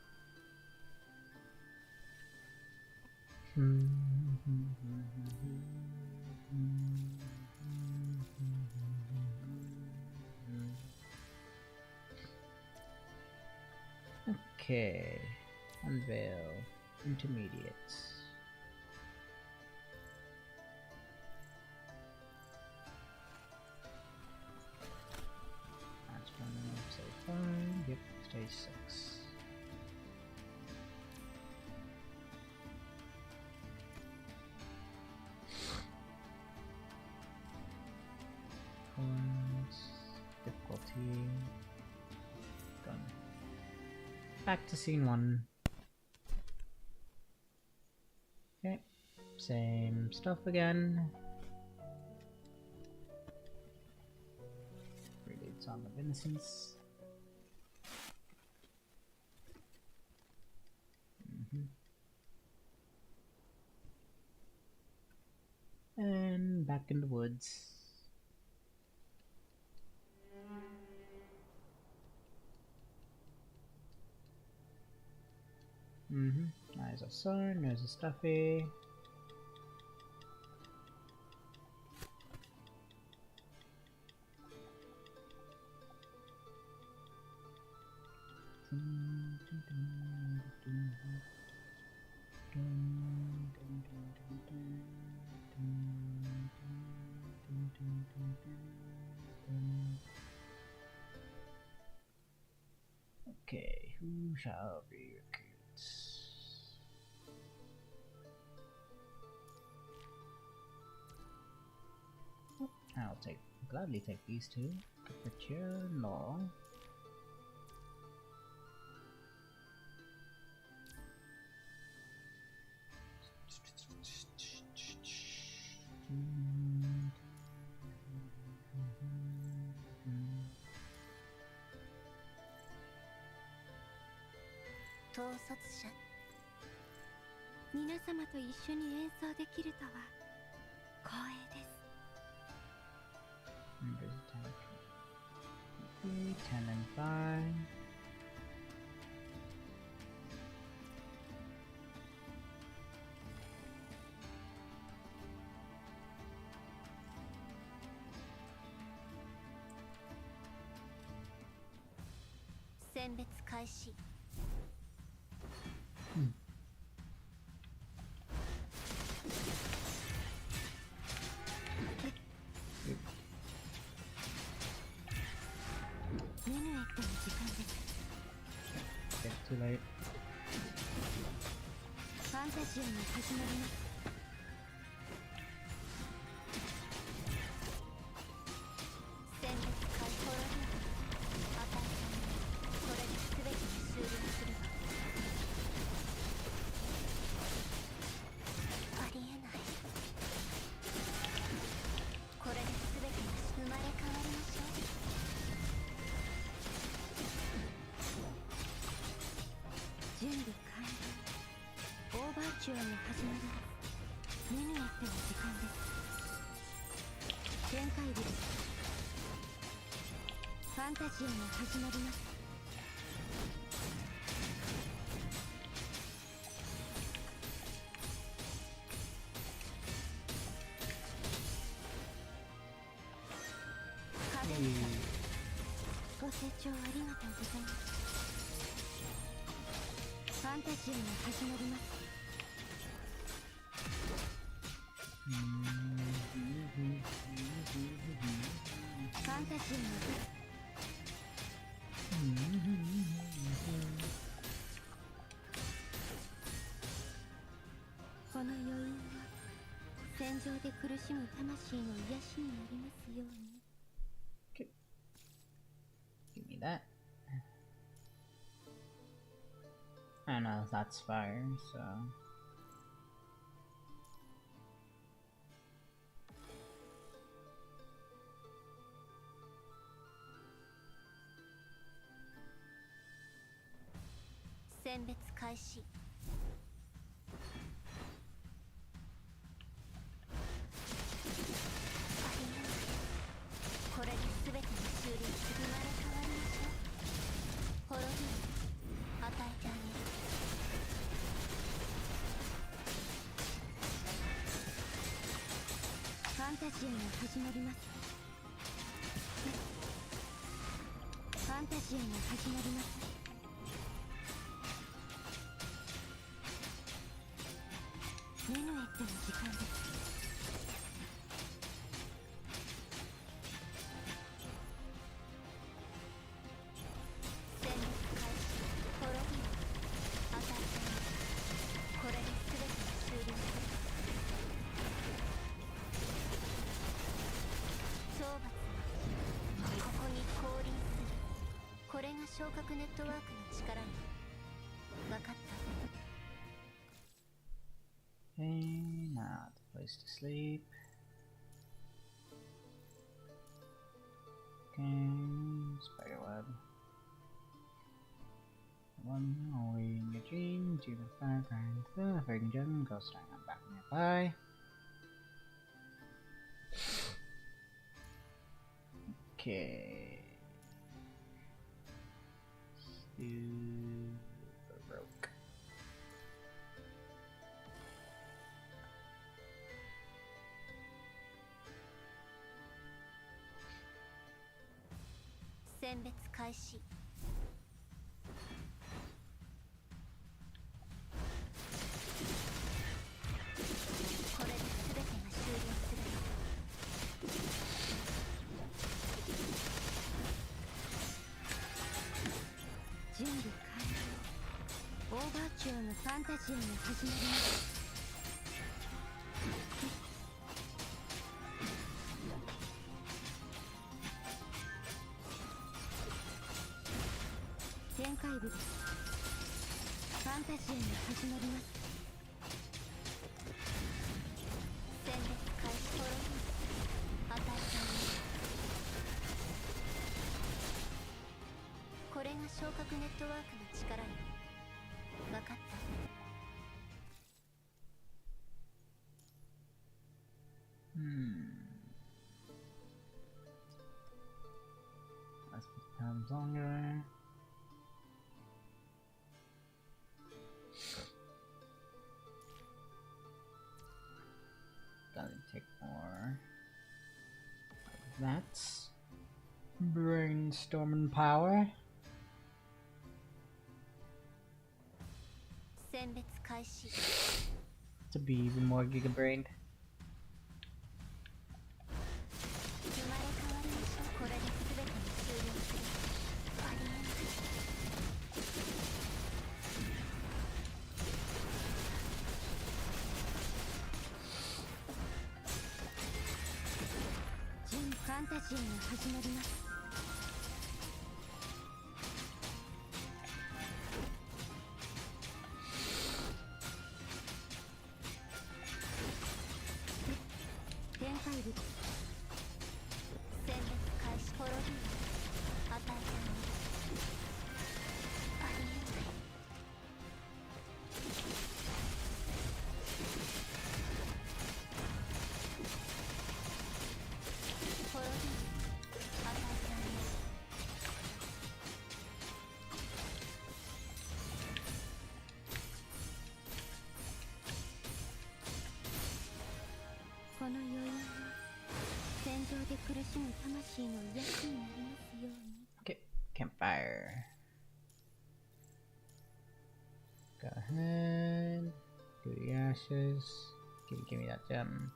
Okay, unveil intermediates. That's from stage 5, yep, stage 6. Difficulty done. Back to scene 1. Okay, same stuff again. Prelude Song of Innocence. And back in the woods. There's a sun, there's a stuffy. Okay, who shall be recruits? I'll gladly take these two. Capriccio, Law. Okay, 10 and 5. 選別開始。メヌエットの時間です。 Get too late. ファンタジアが始まります。選別開放ロビー。与えたもの、これで全てが終了するわ。ありえない。これで全てが生まれ変わりましょう。準備完了。オーバーチュアが始まります。メヌエットの時間です。展開日です。ファンタジアが始まります。カデンさん、ご清聴ありがとうございます。ファンタジアが始まります。ファンタジアがこの余韻は戦場で苦しむ魂の癒しになりますように。 Okay. Give me that. I know that's fire, so.選別開始。ありえない。これで全てが終了する。生まれ変わりましょう。滅びる。与えてあげる。ファンタジアが始まります。ファンタジアが始まります。メヌエットの時間です。選別開始。滅びる。与えてあげる。これで全てが終了する。懲罰はここに降臨する。これが昇格ネットワークの力よ。分かった。 Okay, now the place to sleep. Okay, spiderweb. One away in your dream, do the fire grind, the friggin' gem, go starting on back nearby. Okay. Baroque. 選別開始。これで全てが終了する。準備完了。オーバーチュアのファンタジアが始まります。展開日です。ファンタジアが始まります。選別開始。滅びる。与えてあげる。これが昇格ネットワークの力よ。分かった。 As it becomes longer. Doesn't take more of that. Brainstorming power. 選別開始。 To be even more giga-brained. 生まれ変わりましょう。これで全てに終了する。ありえない。準ファンタジーが始まります。展開部選別開始。ポロデュース与えてあげる。ありえない。ポロデュース与えてあげる。この余韻は戦場で苦しむ魂の癒しになりますように。 Okay, campfire. Go ahead. Do the ashes. Give me that gem.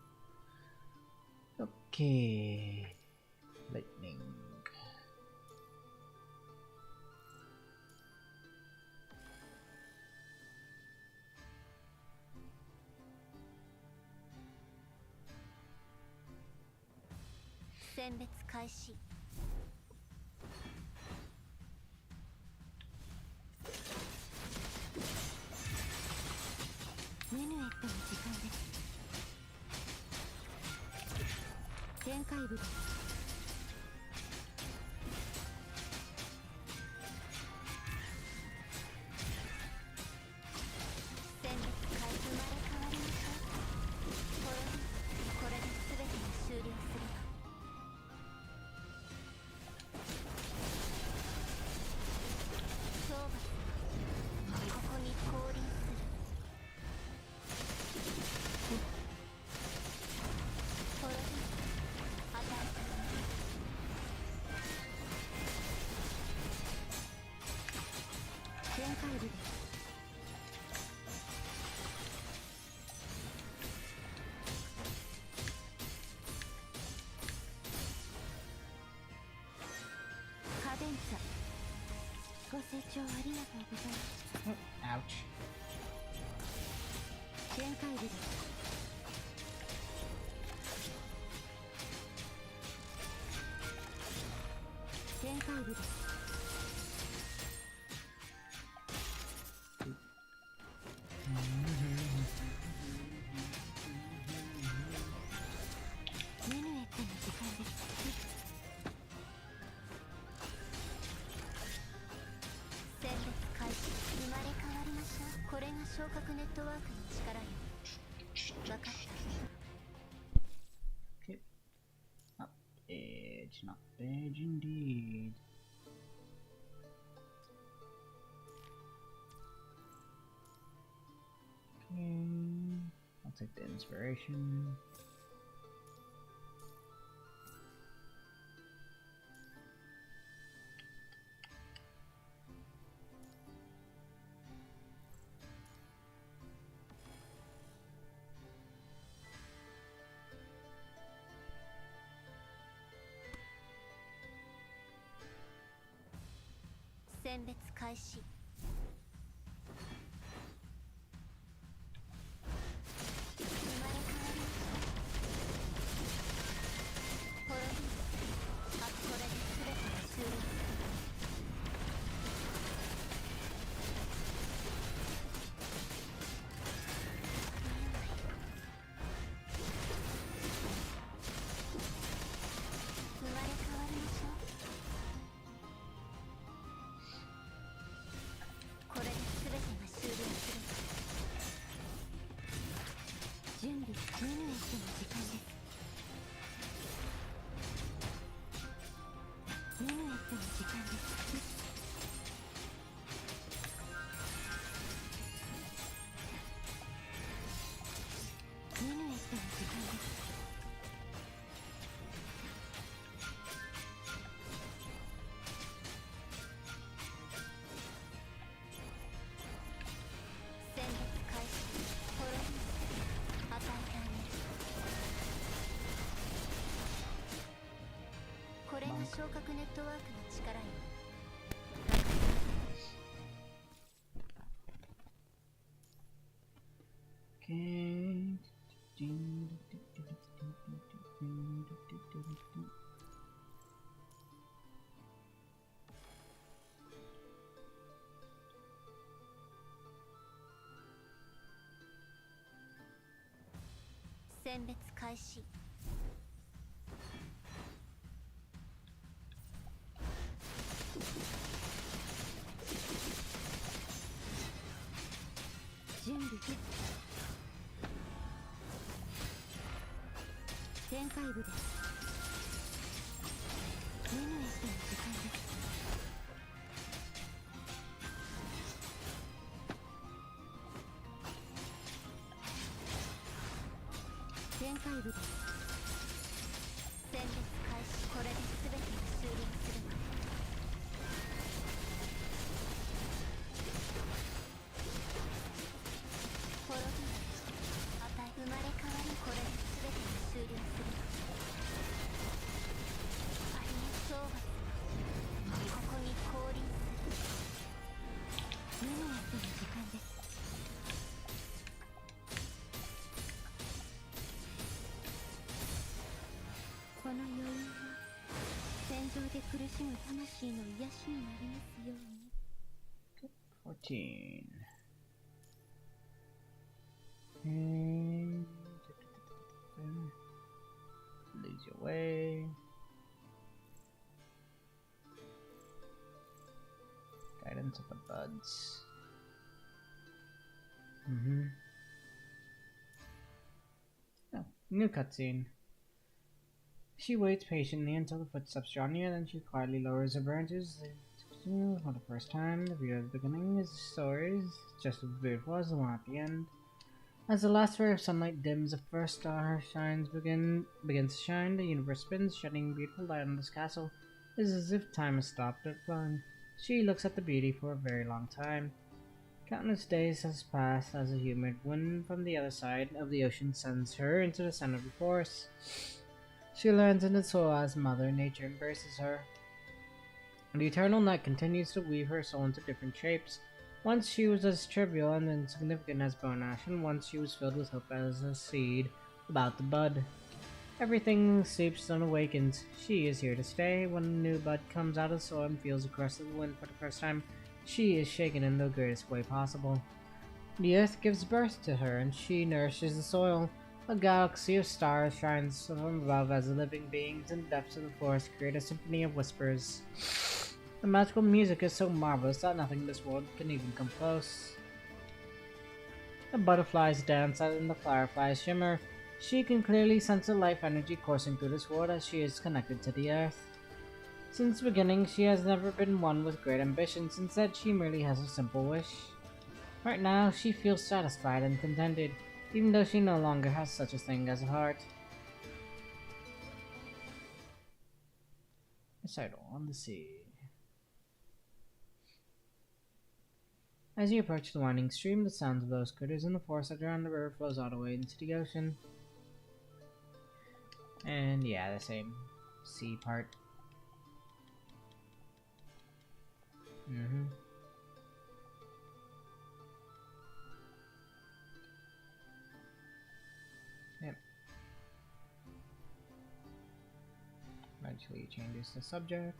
Okay. Lightning.選別開始。メヌエットの時間です。展開部です。選別開始。生まれ変わりましょう。これで全てが終了する。討伐。ここに降臨する。ポロデュース与えてあげる。展開部です。カデンツァ。ご清聴ありがとうございます。 Oh, ouch. 展開部です。展開部です。メヌエットの時間です。選別開始。生まれ変わりましょう。これが昇格ネットワークの力よ。分かった。 Okay. Not edge, not edge indeed. Okay. I'll take the inspiration.選別開始。生まれ変わりましょう。ポロデュース。これで全てが終了する。生まれ変わりましょう。これで全てが終了する。準備。メヌエットの時間です。メヌエットの時間です。メヌエットの時間です。選別ネットワークの力よ。 Okay. 選別開始。準備決定。展開部です。メヌエットの時間です。展開部です。選別開始。これで全てが終了するわ。滅びる。与え生まれ変わり。これで全てが終了するわ。ありえそうはここに降臨する。メヌエットの時間です。この余韻は戦場で苦しむ魂の癒しになりますように。 14. And lose your way. Guidance of the buds. Oh, new cutscene. She waits patiently until the footsteps draw near, then she quietly lowers her branches. For the first time, the view at the beginning is the story is just as beautiful as the one at the end. As the last ray of sunlight dims, the first star begins to shine, the universe spins, shedding beautiful light on this castle. It is as if time has stopped at flowing. She looks at the beauty for a very long time. Countless days has passed as a humid wind from the other side of the ocean sends her into the center of the forest. She learns in the soul as Mother Nature embraces her. The eternal night continues to weave her soul into different shapes. Once she was as trivial and insignificant as bone ash, and once she was filled with hope as a seed about to bud. Everything sleeps and awakens. She is here to stay. When a new bud comes out of the soil and feels the crest of the wind for the first time, she is shaken in the greatest way possible. The earth gives birth to her, and she nourishes the soil. A galaxy of stars shines from above as the living beings in the depths of the forest create a symphony of whispers. The magical music is so marvelous that nothing in this world can even come close. The butterflies dance and the fireflies shimmer. She can clearly sense the life energy coursing through this world as she is connected to the earth. Since the beginning, she has never been one with great ambitions. Instead, she merely has a simple wish. Right now, she feels satisfied and contented, even though she no longer has such a thing as a heart. Recital on the sea. As you approach the winding stream, the sounds of those critters in the forest around the river flows all the way into the ocean. And yeah, the same sea part. Yep. Eventually changes the subject.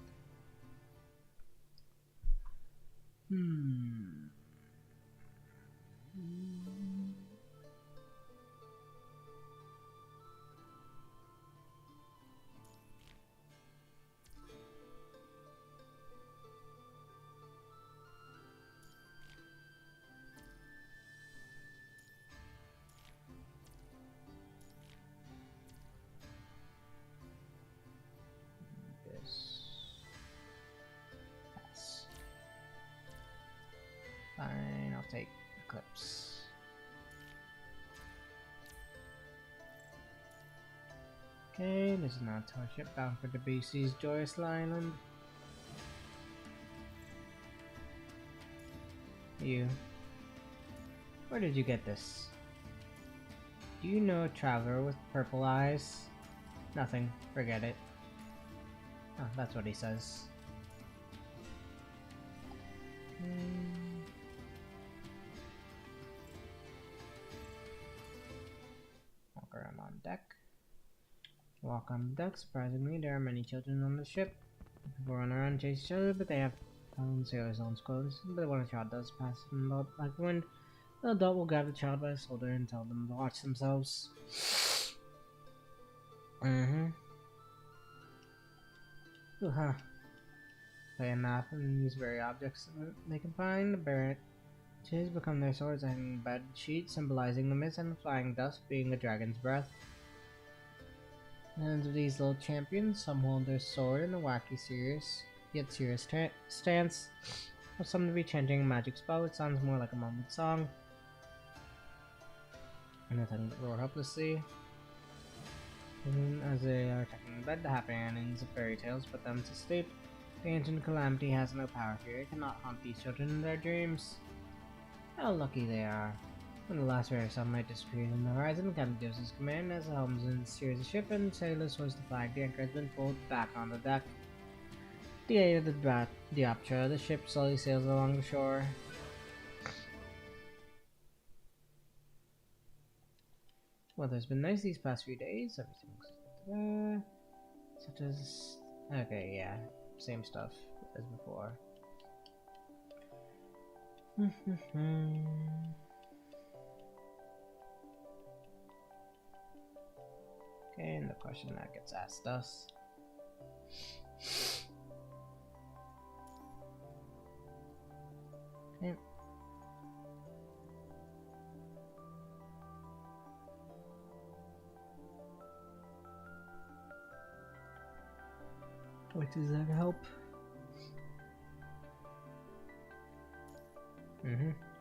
Pass. Fine, I'll take Eclipse. Okay, this is not our ship bound for the BC's Joyous Island. You. Where did you get this? Do you know a traveler with purple eyes? Nothing. Forget it. Oh, that's what he says. Walk around on deck. Walk on deck. Surprisingly, there are many children on the ship. People run around and chase each other, but they have own sailors' own clothes. But when a child does pass them up like the wind, the adult will grab the child by the shoulder and tell them to watch themselves. Huh. They enough and use very objects they can find. The branches become their swords and bed sheets, symbolizing the mist and flying dust being a dragon's breath. And of these little champions, some hold their sword in a wacky, serious stance, or some to be chanting a magic spell, which sounds more like a mumbled song. And nothing but roar helplessly. Even as they are tucking in bed, the happy endings of fairy tales put them to sleep. The ancient calamity has no power here. It cannot haunt these children in their dreams. How lucky they are. When the last ray of sunlight disappears in the horizon, the captain gives his command as the helmsman steers the ship and sailors hoist the flag. The anchor has been pulled back on the deck. The aid of the dioptra, the ship slowly sails along the shore. Weather's been nice these past few days. Everything's such as okay, yeah, same stuff as before. Okay, and the question that gets asked us. Okay. Which does that help?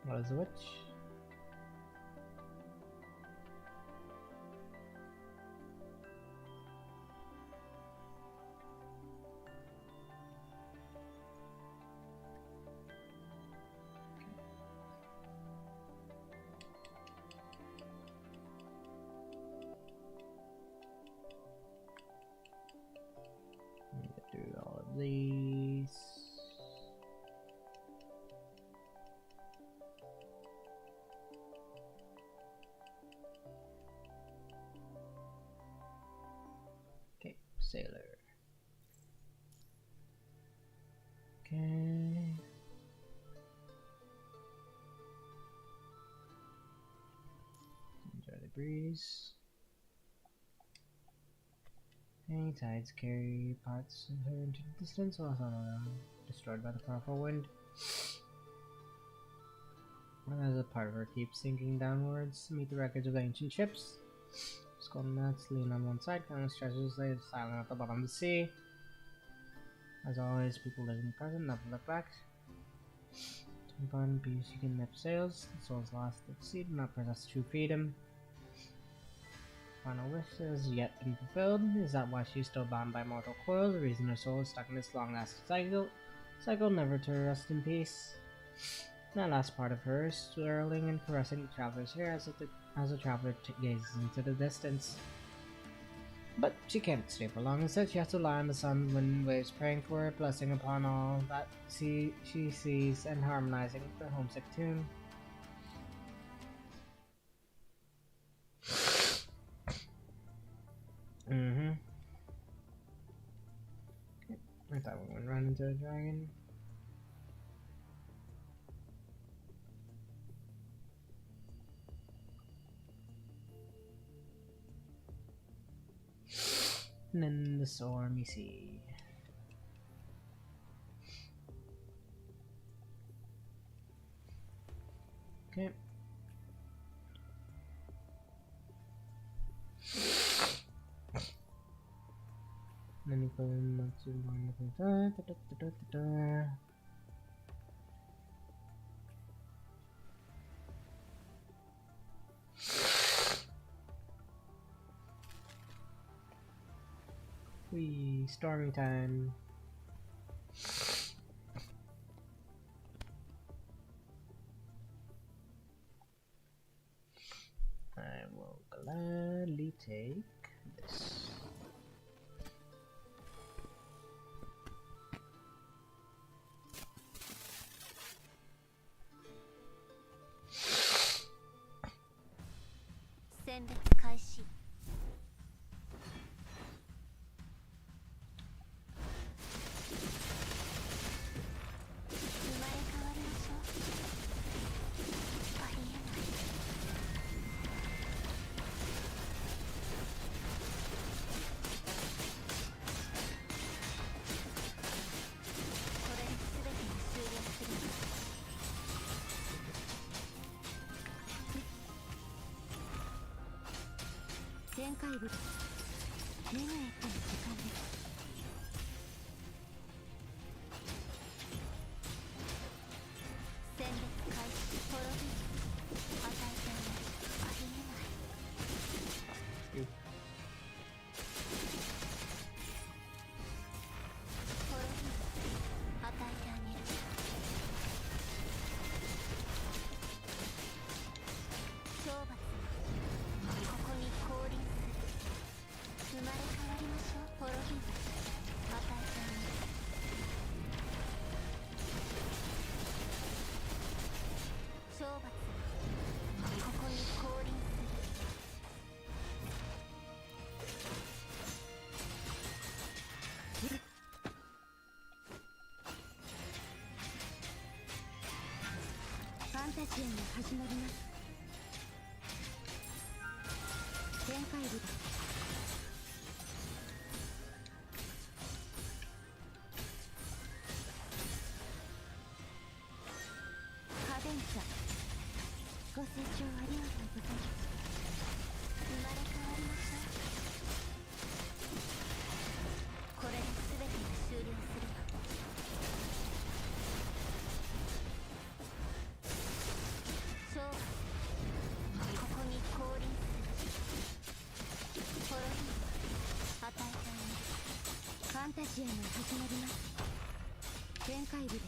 What is which? Do all of these. Okay, sailor. Okay. Enjoy the breeze. Any tides carry parts of her into the distance, while some of them destroyed by the powerful wind. As a part of her keeps sinking downwards to meet the wreckage of the ancient ships. Skull mats lean on one side, countless treasures lay silent at the bottom of the sea. As always, people live in the present, never look back. To find peace, you can nip sails. The soul's lost at sea, do not possess true freedom. Final wish has yet been fulfilled. Is that why she's still bound by mortal coil? The reason her soul is stuck in this long-lasting cycle, never to rest in peace. That last part of her is swirling and caressing the traveler's hair as the traveler gazes into the distance. But she can't stay for long. Instead, she has to lie on the sun, wind, waves, praying for a blessing upon all that she sees and harmonizing with the homesick tune. I thought we would run into a dragon. And then the stormy sea. Okay. Then you go in to Wee, stormy time. I will gladly take this. 選別開始。生まれ変わりましょう。ありえない。これで全てが終了する。展開部です。メガへとの時間です。選別開始。滅びる。与えてあげる。ありえない。滅びる。与えてあげる。懲罰がここに降臨する。生まれ変わりましょう。滅びる。与えてあげる。懲罰がここに降臨する。ファンタジアが始まります。展開部です。カデンサ、ご清聴ありがとうございます。生まれ変わりましょう。これで全てが終了するわ。懲罰ここに降臨する。滅びる。与えてあげる。ファンタジアが始まります。展開部です。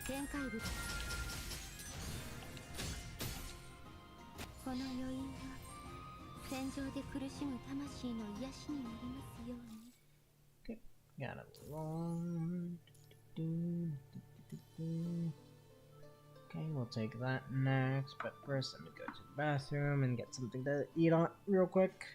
展開部です。この余韻は戦場で苦しむ魂の癒しになりますように。 Okay, got it wrong. Okay, we'll take that next, but first let me go to the bathroom and get something to eat on real quick.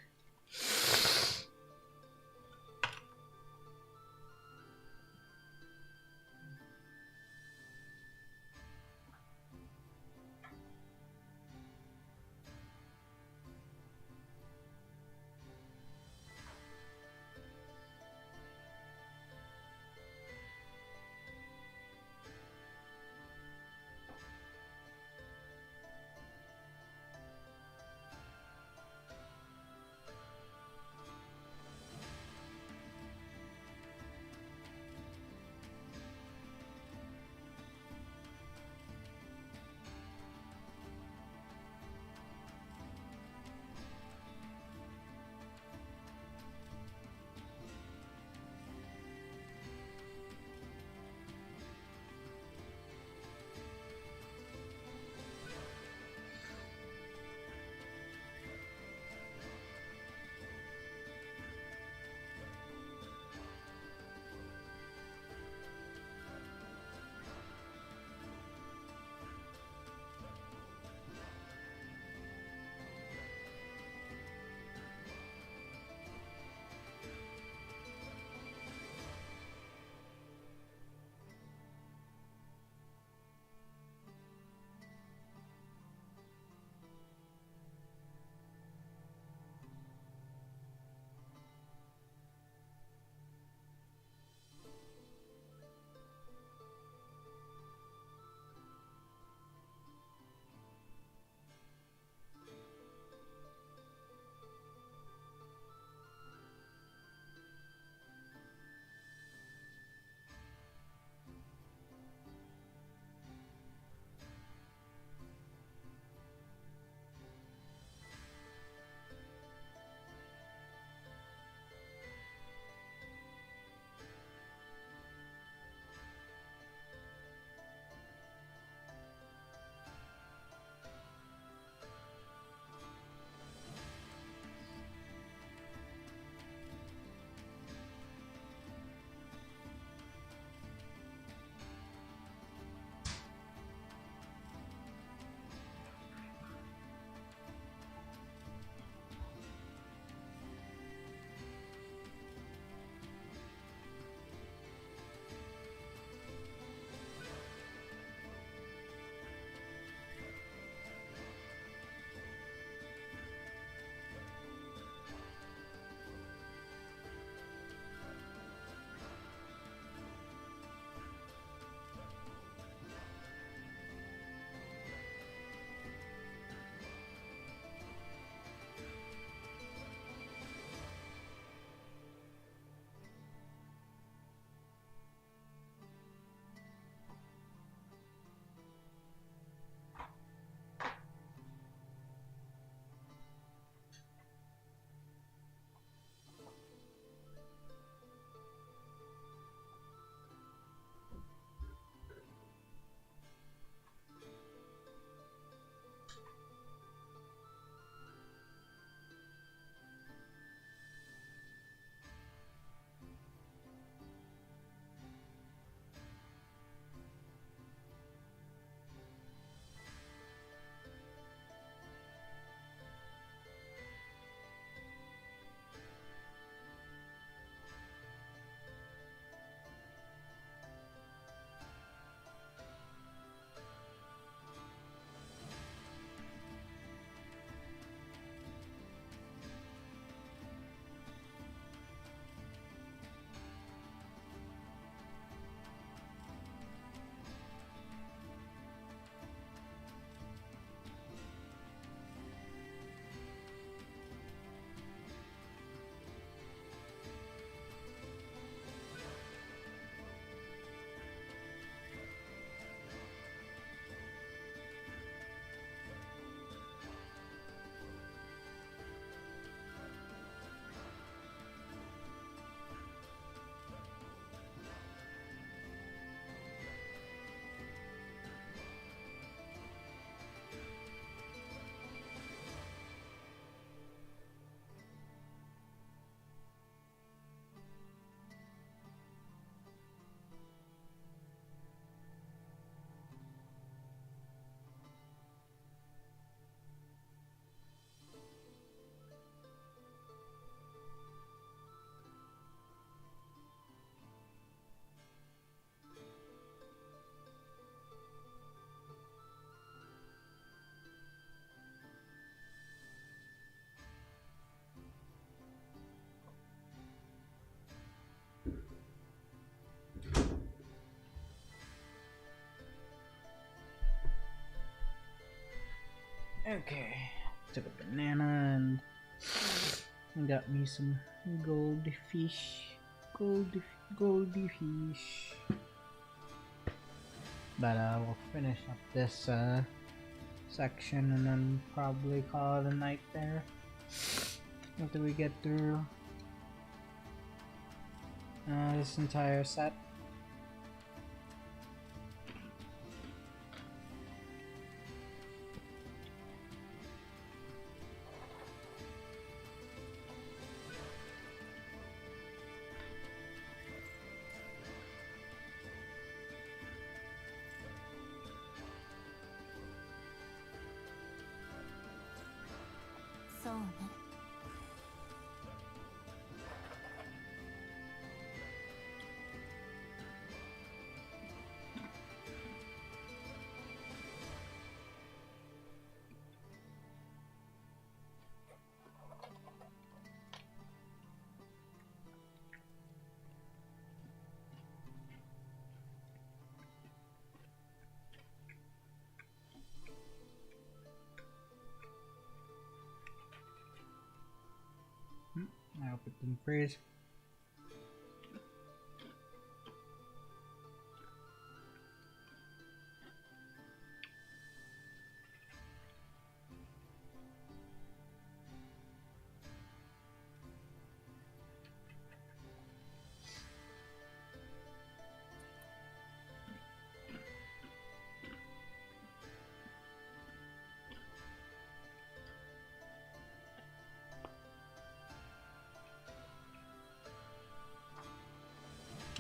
Okay, took a banana and got me some goldfish. Goldy fish. But we'll finish up this section and then probably call it a night there after we get through this entire set.そうね。I hope it didn't freeze.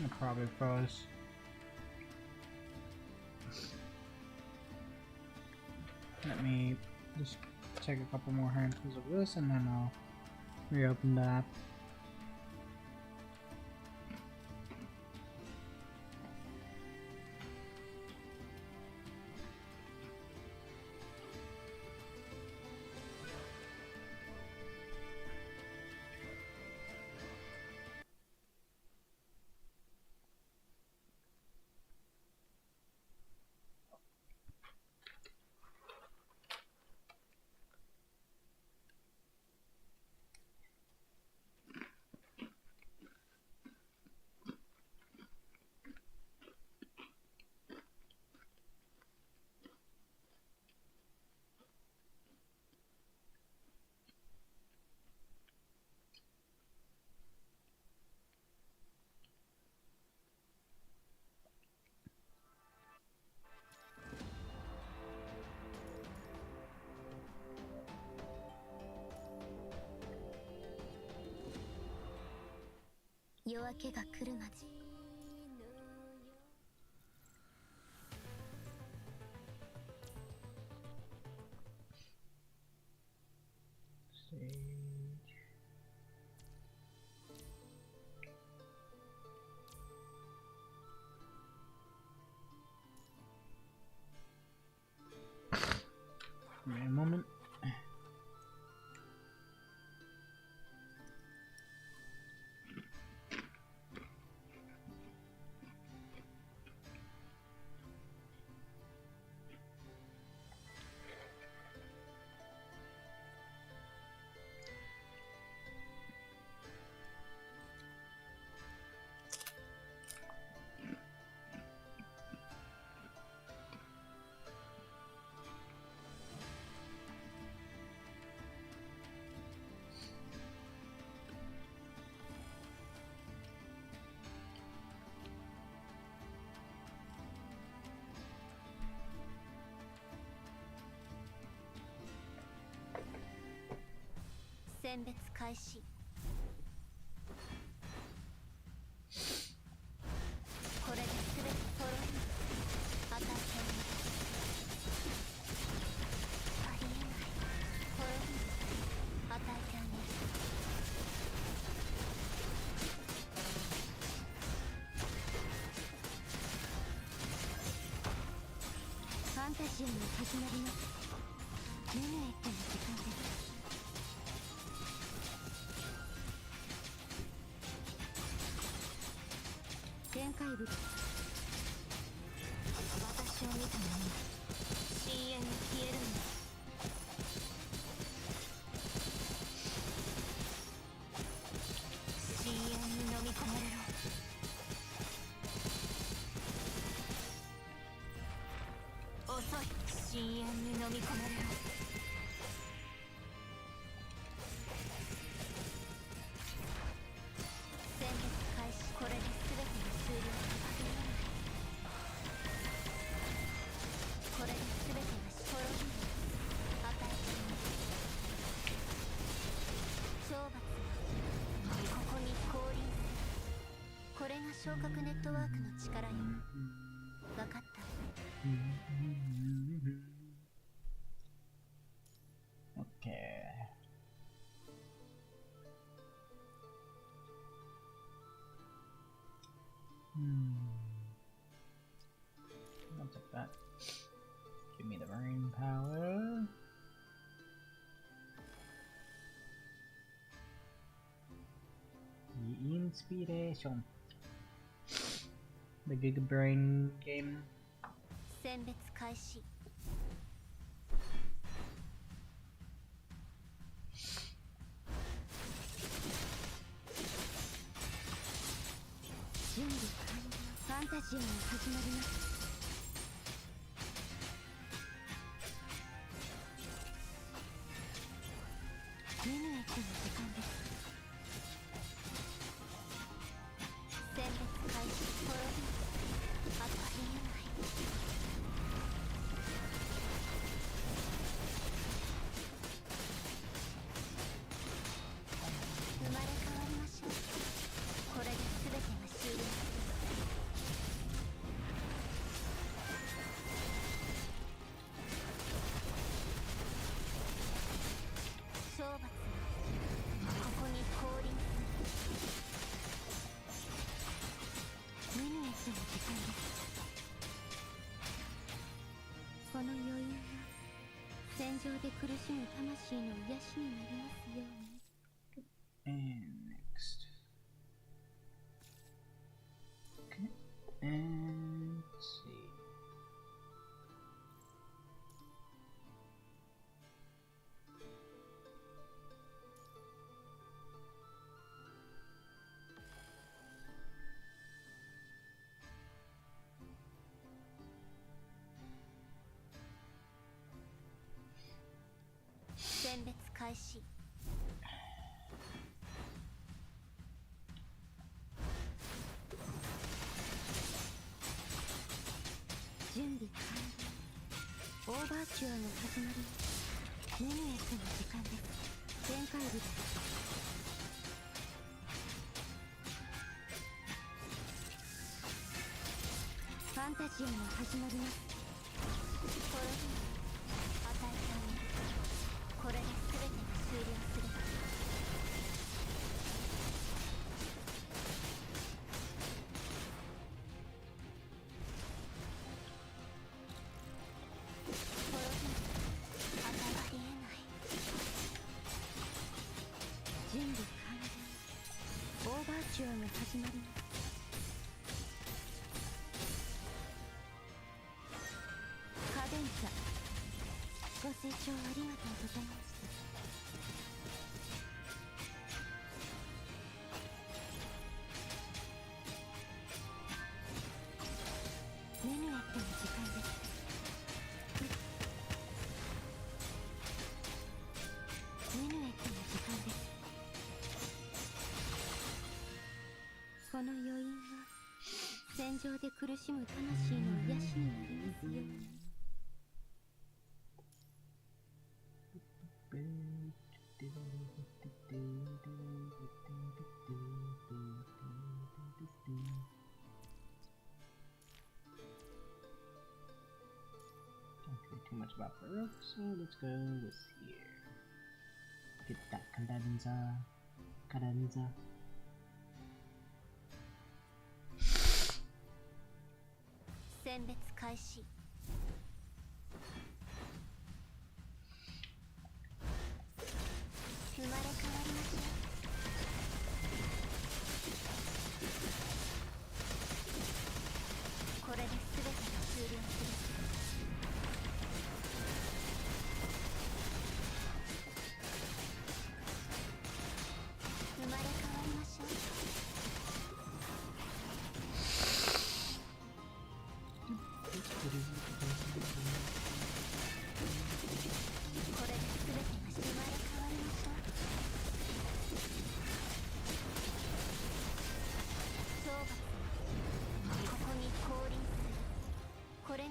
It probably froze. Let me just take a couple more handfuls of this and then I'll reopen the app. 夜明けが来るまで。 Give me a moment.「選別開始」「これで全て揃い与えてあげる」「ありえない滅び与えてあげる」「ファンタジアの始まります」「ヌヌエットの時間です」 限界物私を見たまま深淵に消えるんだ深淵に飲み込まれろ。戦術開始。これで全ての終了が限らない。これで全てが滅びる。与えてみる。懲罰がここに降臨する。これが昇格ネットワークの力よ。分かった。Okay. I'll take that. Give me the rain power. The inspiration. The Giga Brain game. 選別開始。準備完了。ファンタジアが始まります。ミヌエットの時間です。選別開始。滅びる。あとありえない。生まれ変わりましょう。これで全てが終了する。懲罰がここに降臨する。ミヌエットの時間です。この余韻は戦場で苦しむ魂の癒しになりますように。And next. Okay. And let's see.選別開始。準備完了。オーバーチュアが始まります。メニューエットの時間です。展開日です。ファンタジアが始まります。滅びる。与えてあげる。これで全てが終了する。準備完了。オーバーチュアが始まります。カデンツァ、ご清聴ありがとうございました。メヌエットの時間です。メヌエットの時間です。この余韻は戦場で苦しむ魂の癒しになりますように。Don't care too much about Baroque, so let's go with here. Get that cadenza. 選別開始。生まれ変わりましょう。これで全てが終了する。生まれ変わりましょう。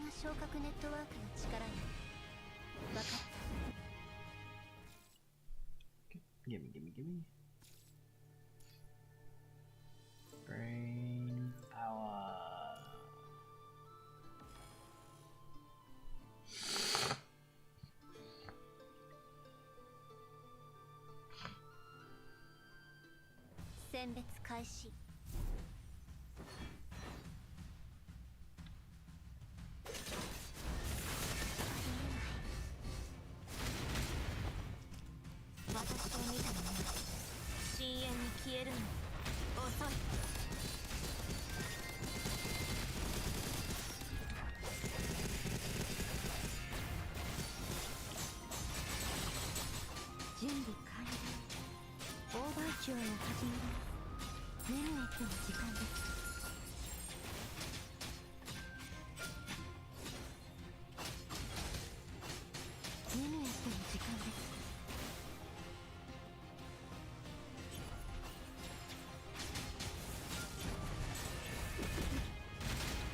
が昇格ネットワークの力よ。分かった。 Gimme. Brain power.選別開始。私を見た者は深淵に消えるの遅い。準備完了。オーバーチュアを始めます。メヌエットの時間です。メヌエットの時間です。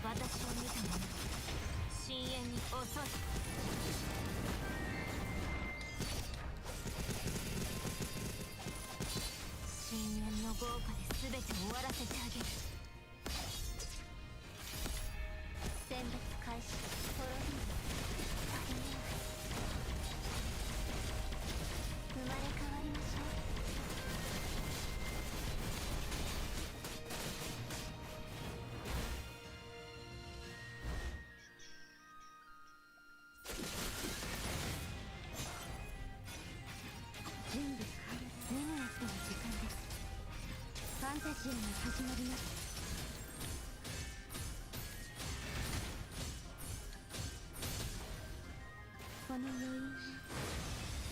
私を見た者は深淵に遅い。深淵の豪華で全て終わらせてあげる。選別開始。トロフィー生まれ変わりましょう。準備完了。メヌエットの時間です。ファンタジアが始まります。この余韻が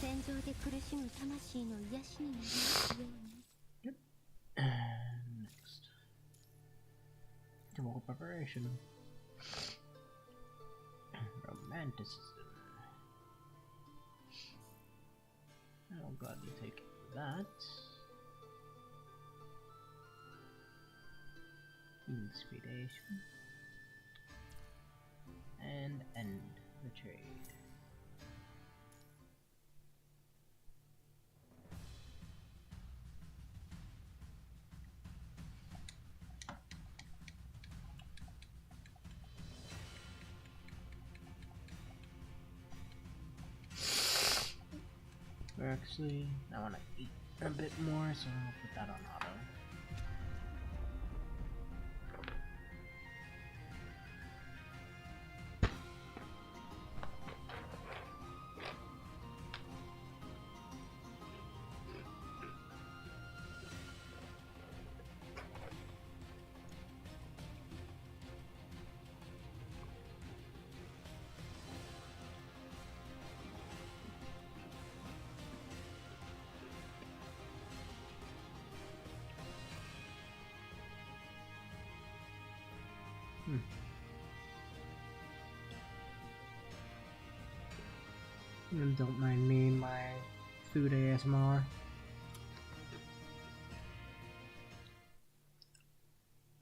戦場で苦しむ魂の癒しになりますように。 And next. More preparation. Romanticism. I'll gladly take that. Inspiration. And end the trade. Actually, I want to eat a bit more, so I'll put that on auto. Don't mind me and my food ASMR.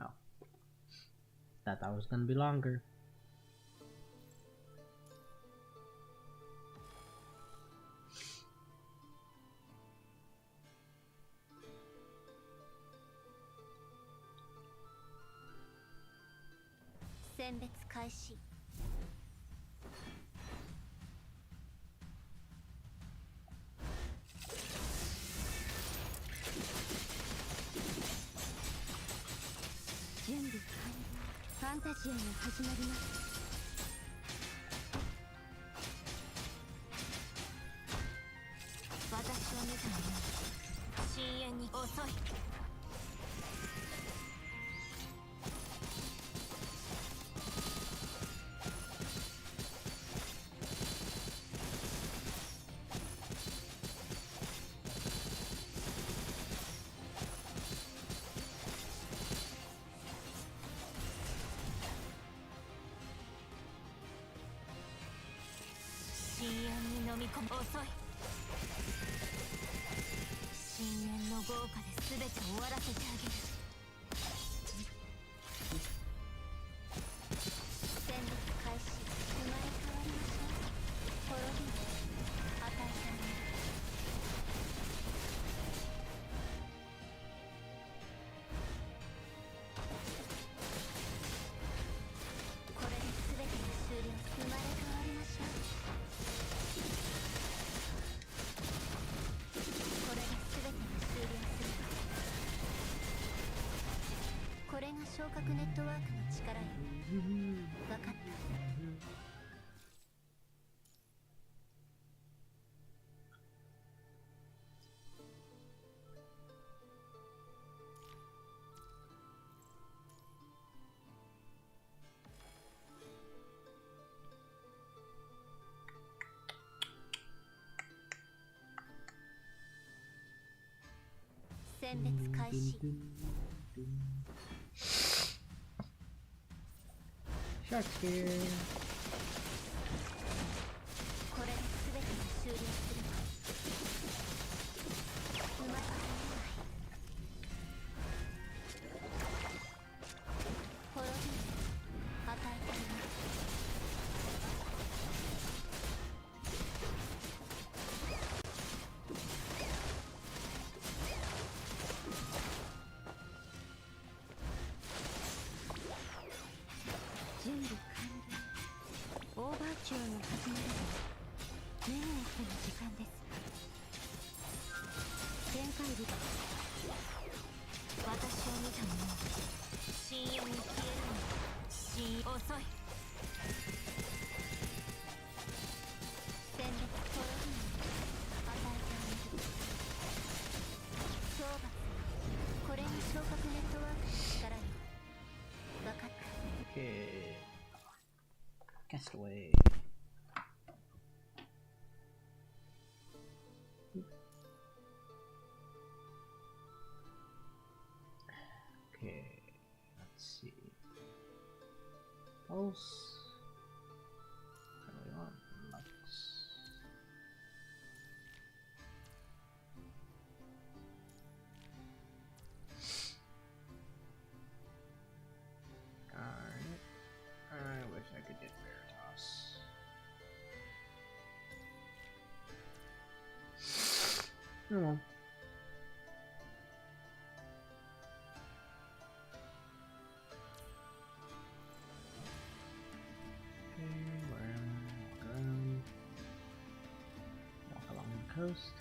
Oh. Thought that was gonna be longer. 昇格ネットワークの力よ。分かった。選別開始。 Sharks here. これで全てが終了するわ。うまく入らない。滅びる。与えたりな。準備完了。オーバーチューの始まりはメネエスの時間です。展開日だ。私を見た者は深淵に消えるのだ。遅い。戦列滅びぬ。与えてあげる。討伐。これに昇格ネットワークの力よ。分かった。Okay. Castaway. Okay, let's see. Pulse. What do we want? Lux. Alright. I wish I could get Veritas. Oh well. Okay, walk around. Walk along the coast.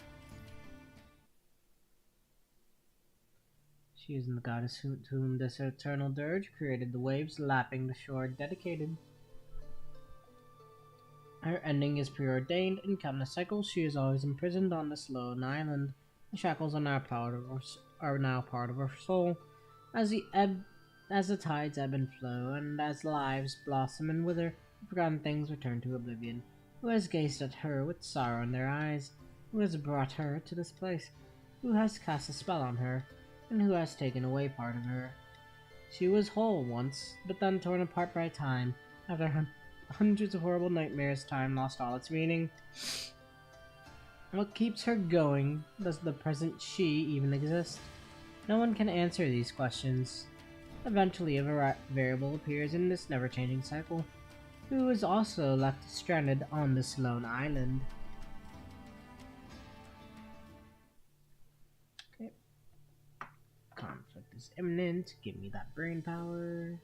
She is the goddess to whom this eternal dirge created the waves lapping the shore dedicated. Her ending is preordained. In countless cycles, she is always imprisoned on this lone island. The shackles are now part of her soul. As the tides ebb and flow, and as lives blossom and wither, forgotten things return to oblivion. Who has gazed at her with sorrow in their eyes? Who has brought her to this place? Who has cast a spell on her? And who has taken away part of her? She was whole once, but then torn apart by time. After hundreds of horrible nightmares, time lost all its meaning. What keeps her going? Does the present she even exist? No one can answer these questions. Eventually, a variable appears in this never-changing cycle, who is also left stranded on this lone island. Okay. Conflict is imminent. Give me that brain power.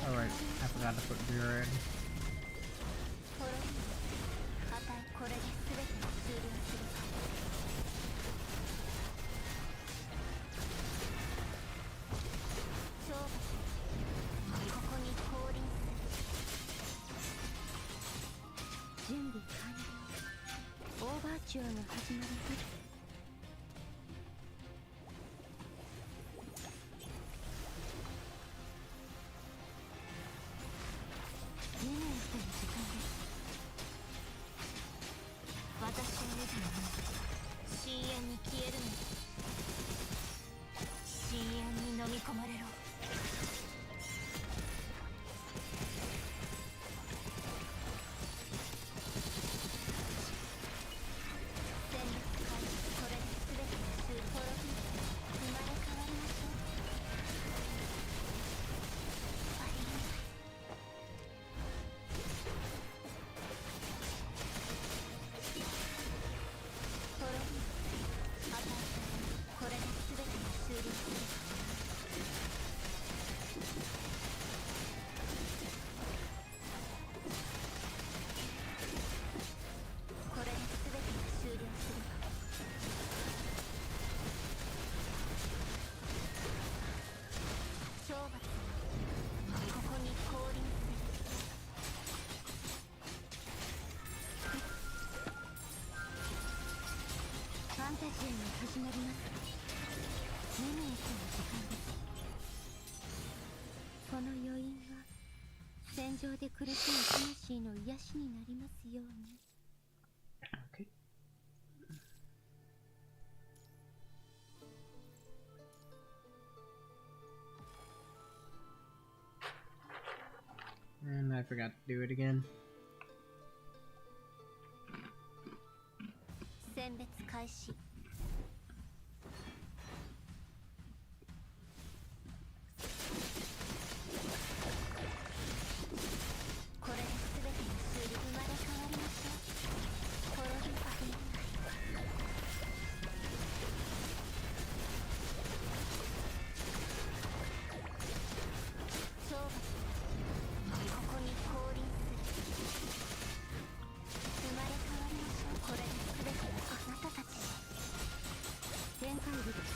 Alright, I forgot to put beer in. ファンタジーが始まります。メネエスの時間です。この余韻が戦場で苦しむ魂の癒しになりますように。Okay. And I forgot to do it again. 選別開始。これで全ての数理生まれ変わりましょう。滅びはできない。懲罰ここに降臨する。生まれ変わりましょう。これで全てのあなたたち展開部です。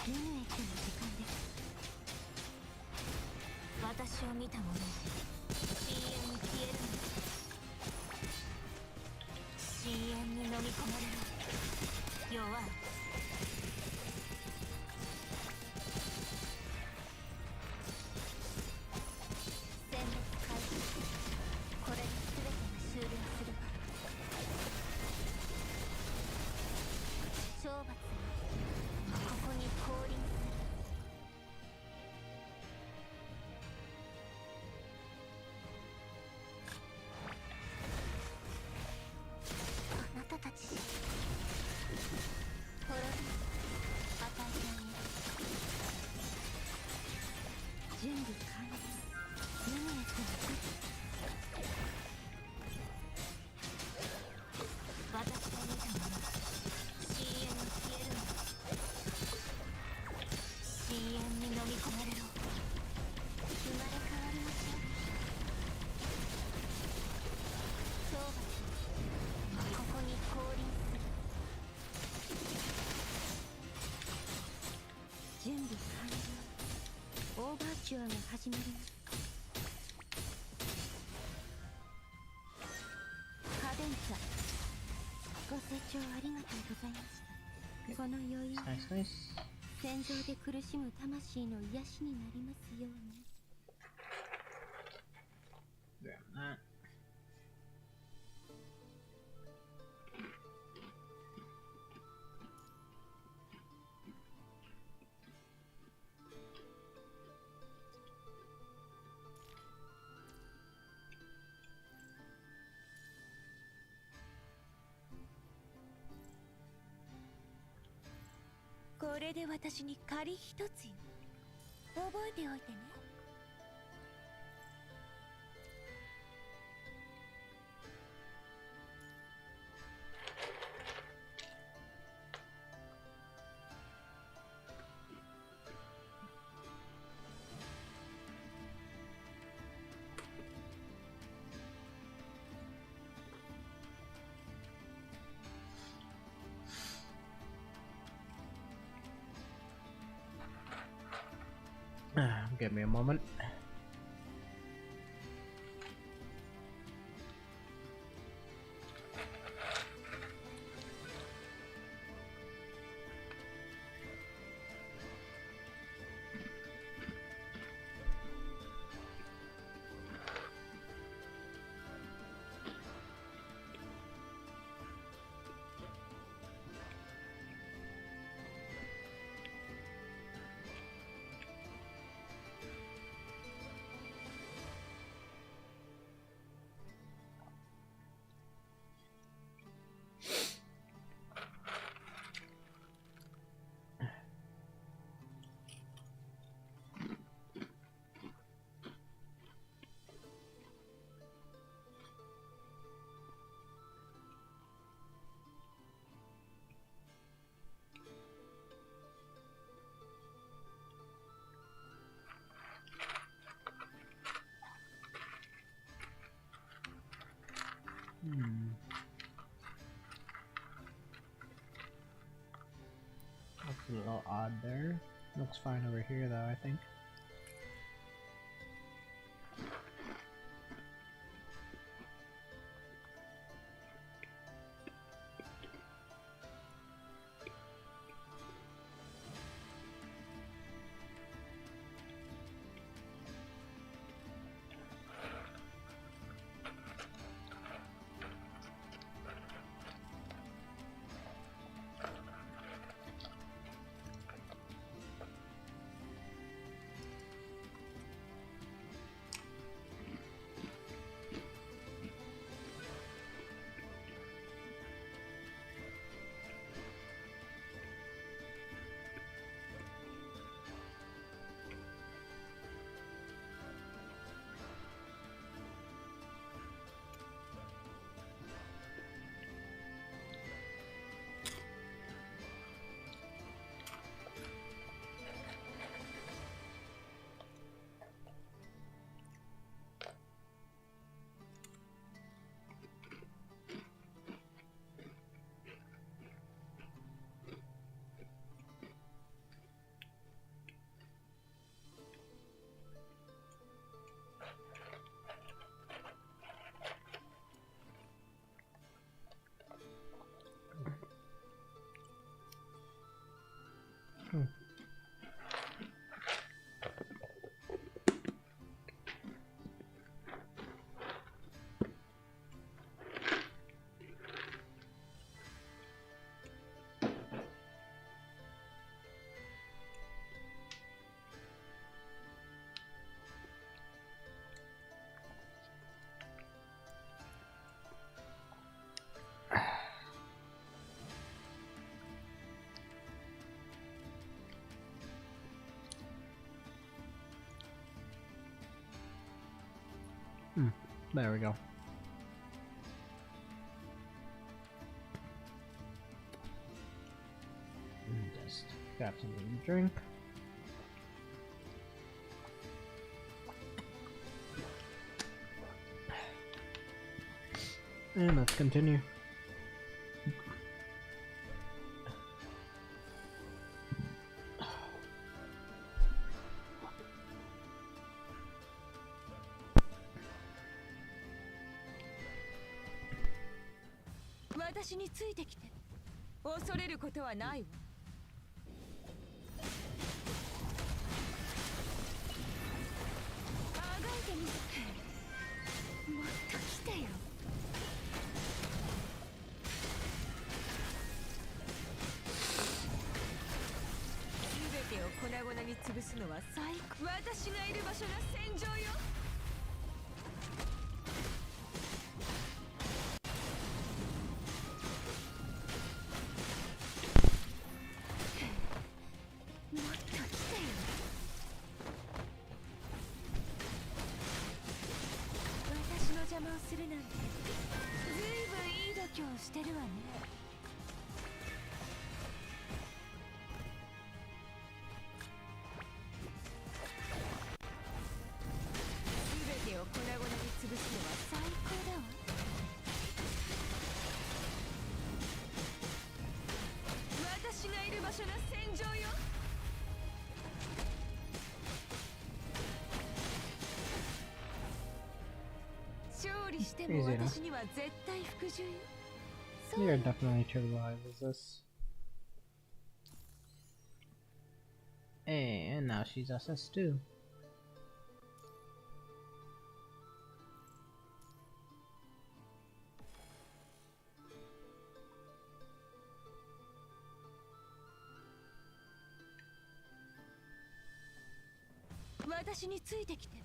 メヌエットの時間です。私を見た者は深淵に消えるのです。深淵に飲み込まれろ。弱い。選別開始。これで全てが終了する。懲罰ここに降臨する。あなたたち滅び与えてあげる。準備完了。メネエスの時。私を見た者は深淵に消えるの。深淵に飲み込まれろ。生まれ変わりましょう。懲罰ここに降臨する。準備完了。オーバーチュアが始まります。カデンツァ、ご清聴ありがとうございました。この余韻が Nice, nice. 戦場で苦しむ魂の癒しになりますように。Grab that. .これで私に仮一つよ。覚えておいてね。Give me a moment. Looks a little odd there. Looks fine over here though, I think. There we go. Just grab something to drink. And let's continue.私についてきて。恐れることはないわ。あがいてみて。もっと来てよ。すべてを粉々に潰すのは最高。私がいる場所が戦場よ。するなんてずいぶんいい度胸してるわね。全てを粉々に潰すのは最高だわ。私がいる場所が戦場よ。勝利しても私には絶対服従よ。You're definitely sure why was this. Hey, and now she's SS2. Hey. 私についてきて。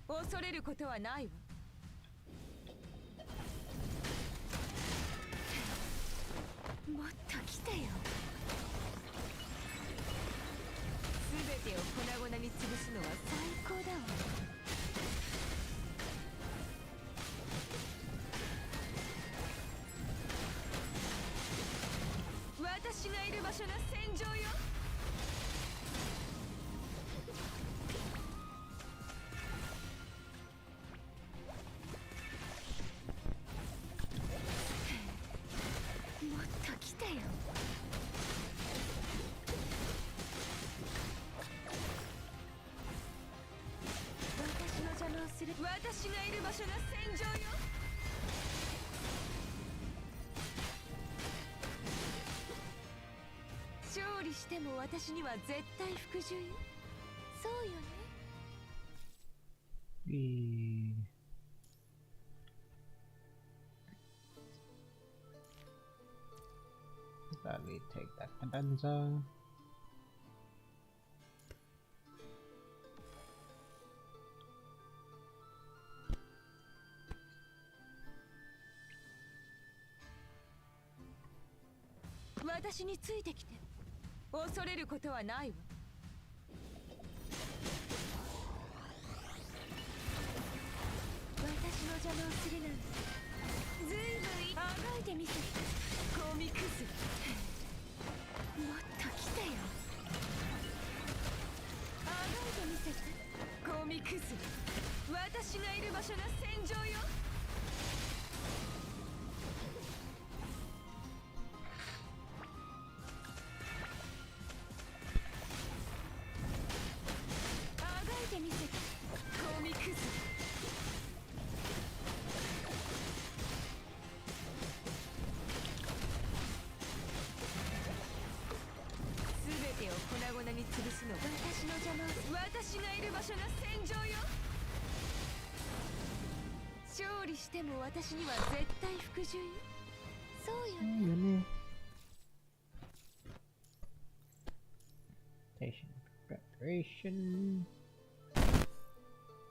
恐れることはないわ。もっと来てよ。すべてを粉々に潰すのは最高だわ。私がいる場所が戦場よ。私がいる場所が戦場よ。勝利しても私には絶対服従よ。そうよね。Gladly take that cadenza. Hey. 私についてきて。恐れることはないわ。私の邪魔をするなんてずいぶんあがいてみせて。ゴミくず。もっと来てよ。あがいてみせて。ゴミくず。私がいる場所が戦場よ。潰すの。私の邪魔を。私がいる場所が戦場よ。勝利しても私には絶対服従よ。そうよね。Preparation.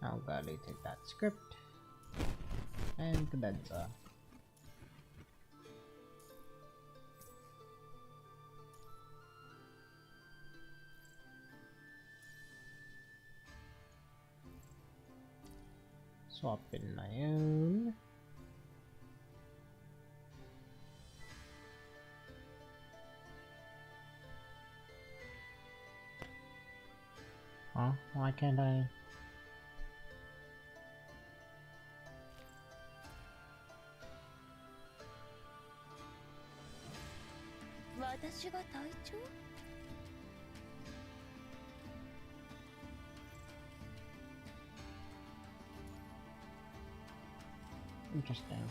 I'll gladly take that script and cadenza. Swap in my own. Huh? Why can't I? 私が隊長？ Interesting.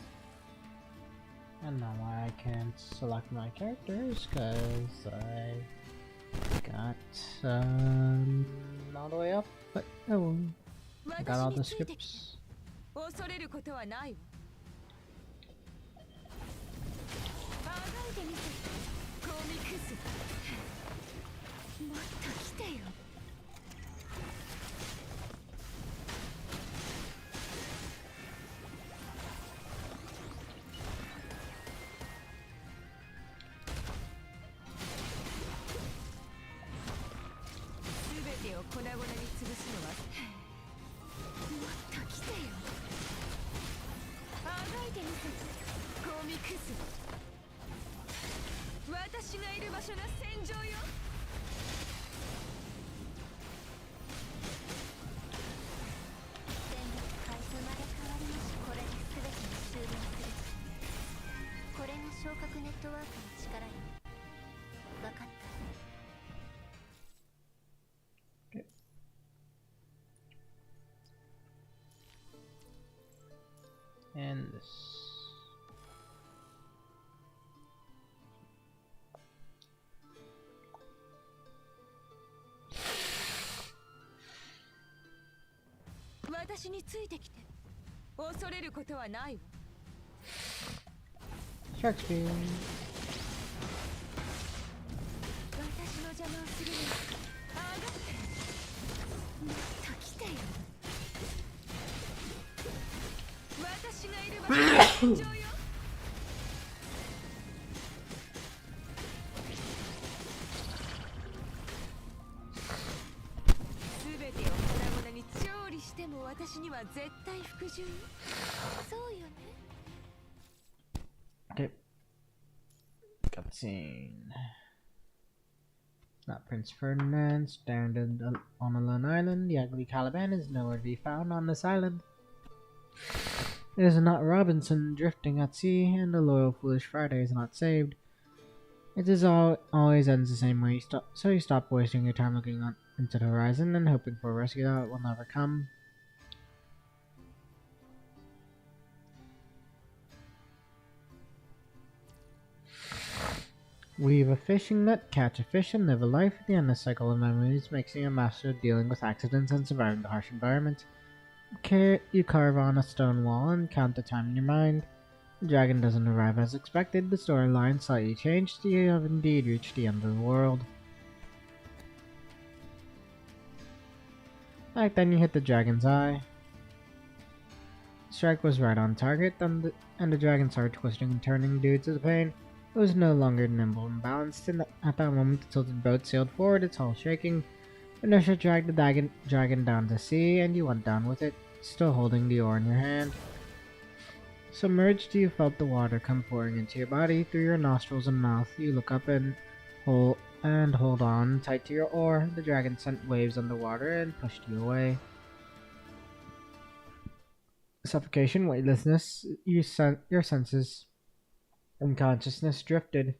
I don't know why I can't select my characters, cause I got all the way up, but oh well. I got all the scripts. 恐れることはないわ。あがいてみせ。コミクス。もっと来てよ。すべてを粉々に潰すのは。もっと来てよ。あがいてみせ。コミクス。私がいる場所が戦場よ。戦略回生まれ変わりまし。これで全てが終了する。これが昇格ネットワークの力よ。分かった。 And this.私についてきて。恐れることはないわ。 Shark Spear. 私の邪魔をするの。あがって。もっと来てよ。私がいる場所が戦場よ。すべてを粉々に調理しても私には絶対服従よ。そうよね。 Okay. Cutscene. Not Prince Ferdinand, stranded on a lone island. The ugly Caliban is nowhere to be found on this island. It is not Robinson drifting at sea, and the loyal foolish Friday is not saved. It is always ends the same way, so you stop wasting your time looking into the horizon and hoping for a rescue that will never come. Weave a fishing net, catch a fish, and live a life. At the end, this cycle of memories makes you a master of dealing with accidents and surviving the harsh environment. You carve on a stone wall and count the time in your mind. The dragon doesn't arrive as expected. The storyline slightly changed. You have indeed reached the end of the world. Back then, you hit the dragon's eye. The strike was right on target, and the dragon started twisting and turning due to the pain. It was no longer nimble and balanced, and at that moment the tilted boat sailed forward, its hull shaking. Inertia dragged the dragon down to sea, and you went down with it, still holding the oar in your hand. Submerged, you felt the water come pouring into your body. Through your nostrils and mouth, you look up and hold on tight to your oar. The dragon sent waves underwater and pushed you away. Suffocation, weightlessness, your senses and consciousness drifted.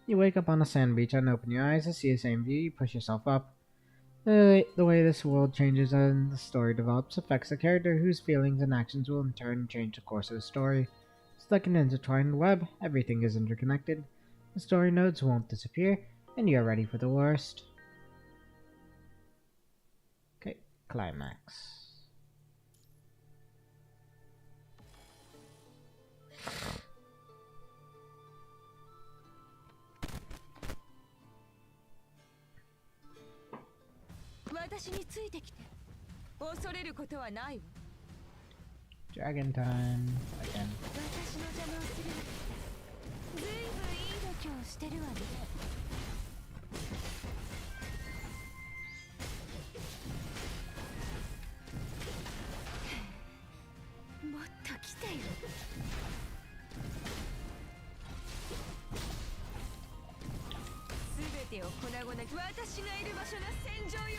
You wake up on a sand beach and open your eyes to see the same view. You push yourself up. The way this world changes and the story develops affects the character, whose feelings and actions will in turn change the course of the story. It's like an intertwined web. Everything is interconnected. The story nodes won't disappear, and you're ready for the worst. Okay, climax. Dragon time again. 私の邪魔をするな。ずいぶんいい度胸してるわね。もっと来てよ。すべてを粉々に、私がいる場所が戦場よ。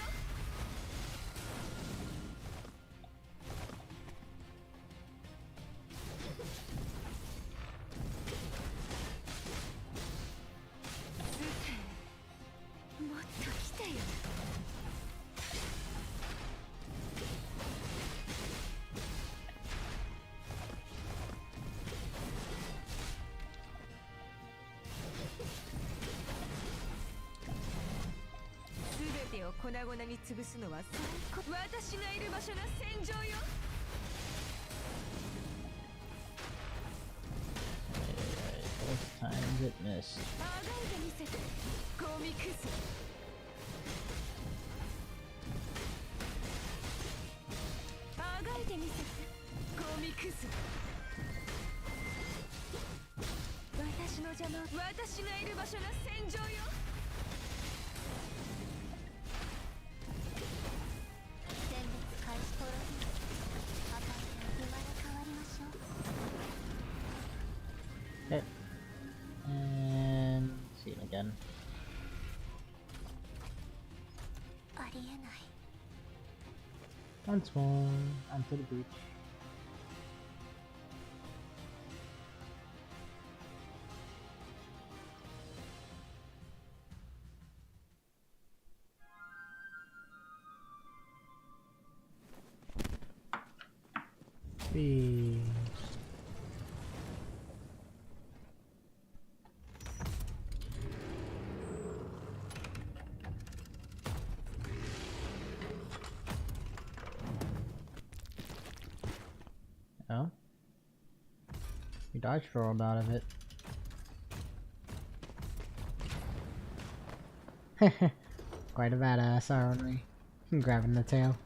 もっと来てよ。すべてを粉々に潰すのは最高。私がいる場所が戦場よ。Both times it missed. あがいてみせて、コミクス。あがいてみせて、コミクス。私の邪魔、私がいる場所が戦場よ。戦列開始トロフィー。あたり生まれ変わりましょう。 Okay. And see him again. ありえない。 Once more, onto the beach. Whee. Oh? You dodge rolled out of it. Quite a badass, aren't we? Grabbing the tail.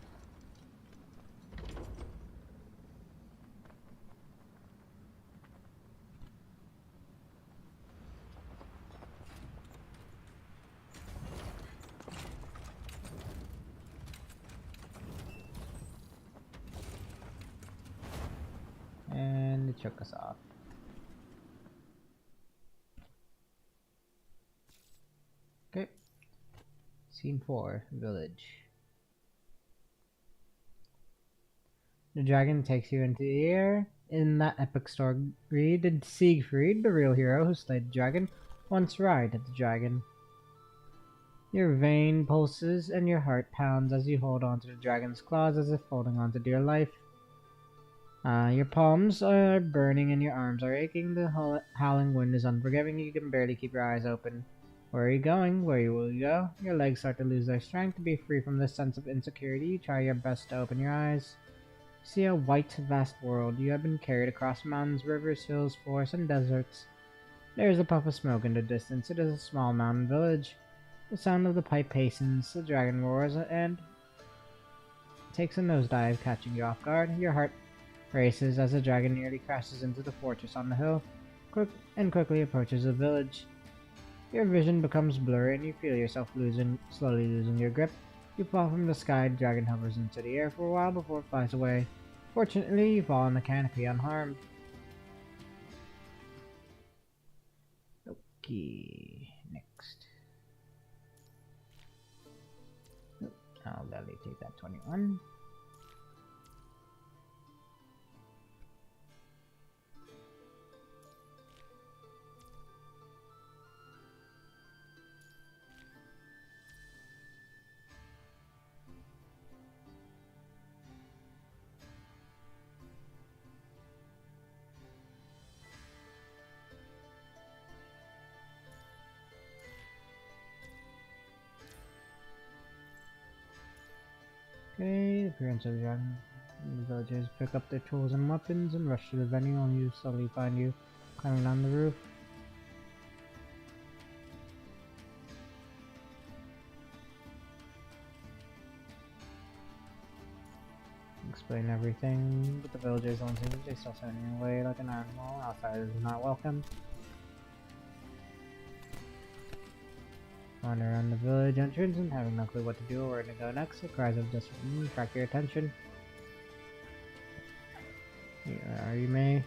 And it shook us off. Okay. Scene 4, Village. The dragon takes you into the air. In that epic story, did Siegfried, the real hero who slayed the dragon, once ride at the dragon. Your vein pulses and your heart pounds as you hold onto the dragon's claws as if holding onto dear life. Your palms are burning and your arms are aching. The howling wind is unforgiving. You can barely keep your eyes open. Where are you going? Where will you go? Your legs start to lose their strength. To be free from this sense of insecurity, you try your best to open your eyes. You see a white, vast world. You have been carried across mountains, rivers, hills, forests, and deserts. There is a puff of smoke in the distance. It is a small mountain village. The sound of the pipe hastens. The dragon roars and takes a nosedive, catching you off guard. Your heart races as the dragon nearly crashes into the fortress on the hill, quickly approaches the village. Your vision becomes blurry and you feel yourself slowly losing your grip. You fall from the sky, the dragon hovers into the air for a while before it flies away. Fortunately, you fall on the canopy unharmed. Okay, next. I'll gladly take that 21. Okay, the appearance of the dragon. The villagers pick up their tools and weapons and rush to the venue, only to slowly find you climbing down the roof. Explain everything, but the villagers don't seem to. They still send you away like an animal. Outsiders are not welcome. Wander around the village entrance and having no clue what to do or where to go next, the cries of desperate need attract your attention. You Where are you, May?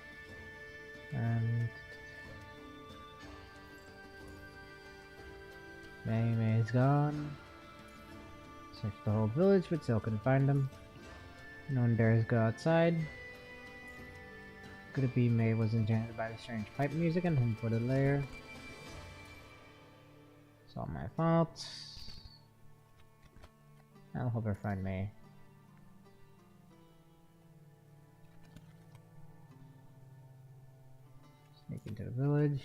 May's gone. Searched the whole village, but still couldn't find him. No one dares go outside. Could it be May was enchanted by the strange pipe music and home for the lair? It's all my fault. I'll help her find May. Sneak into the village.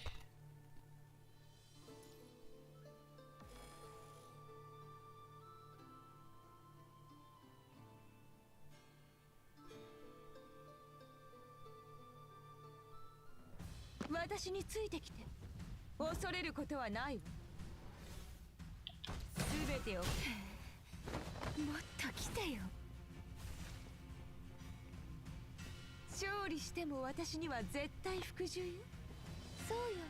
私についてきて。恐れることはないわ。すべてを。もっと来てよ。勝利しても私には絶対服従よ。そうよね。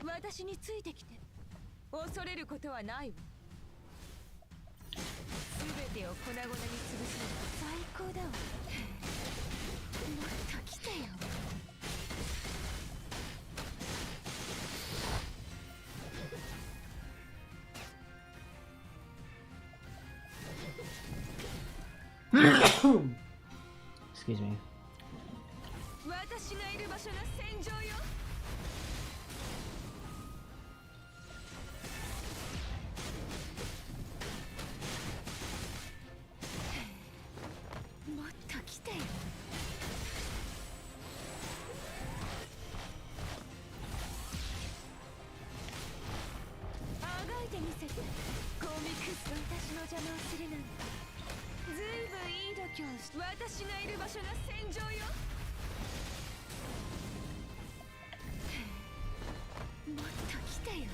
私についてきて。恐れることはないわ。すべてを粉々に潰すのが最高だわ。もっと来てよ。Excuse me. 私がいる場所が戦場よ。もっと来てよ。あがいてみせて。コミックス私の邪魔をするなんて。ずいぶんいい度胸して。私がいる場所が戦場よ。もっと来てよ。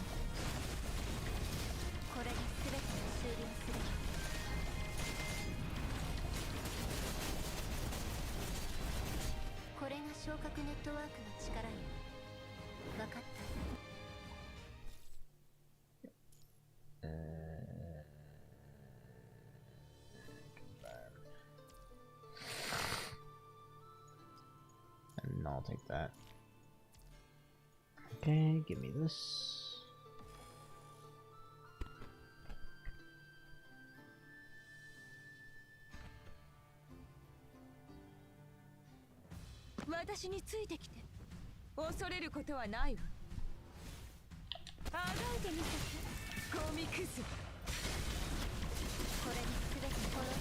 これで全てを終了する。これが昇格ネットワークの力よ。分かった。And I'll take that. Okay, give me this.私についてきて。恐れることはないわ。あがいてみせて。コミクス。これで全て滅び、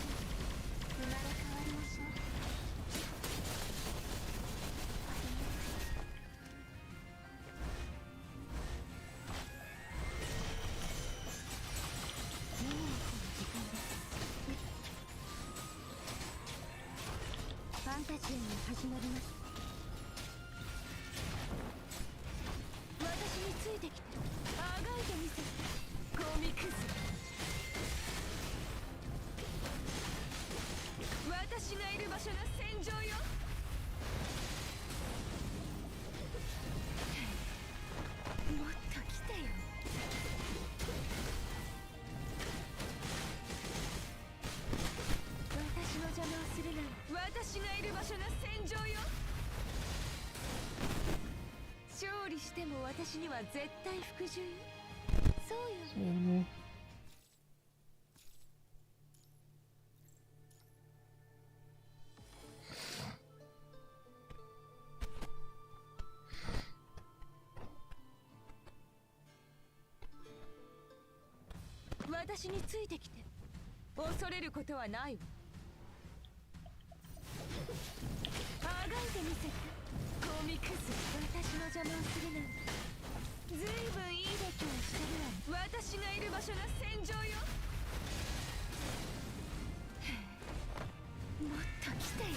生まれ変わりましょう。ファンタジーが始まります。私についてきて。あがいてみせて。コミクス。私がいる場所が戦場よ。もっと来てよ。私の邪魔をするなんて。私がいる場所が戦場よ。勝利しても私には絶対服従よ。そうよね。私についてきて。恐れることはないわ。あがいてみせて。コミクス。私の邪魔をするなんて。ずいぶんいい度胸してるわ。私がいる場所が戦場よ。もっと来てよ。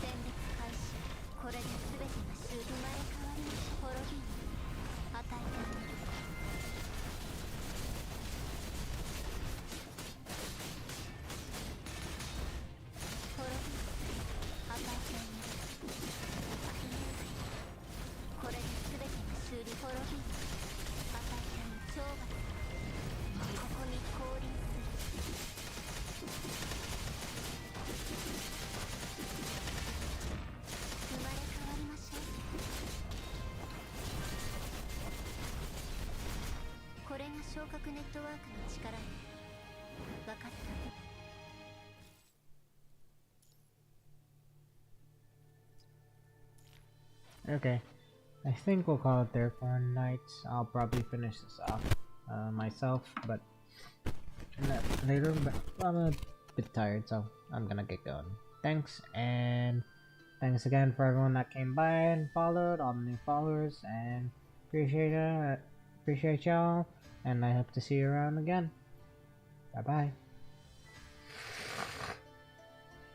戦慄開始。これで全てが生まれ変わりましょう。滅びぬ。昇格ネットワークの力に分かった Okay. I think we'll call it there for tonight. I'll probably finish this off myself, but later. But I'm a bit tired, so I'm gonna get going. Thanks, and thanks again for everyone that came by and followed, all the new followers, and appreciate y'all. And I hope to see you around again. Bye bye.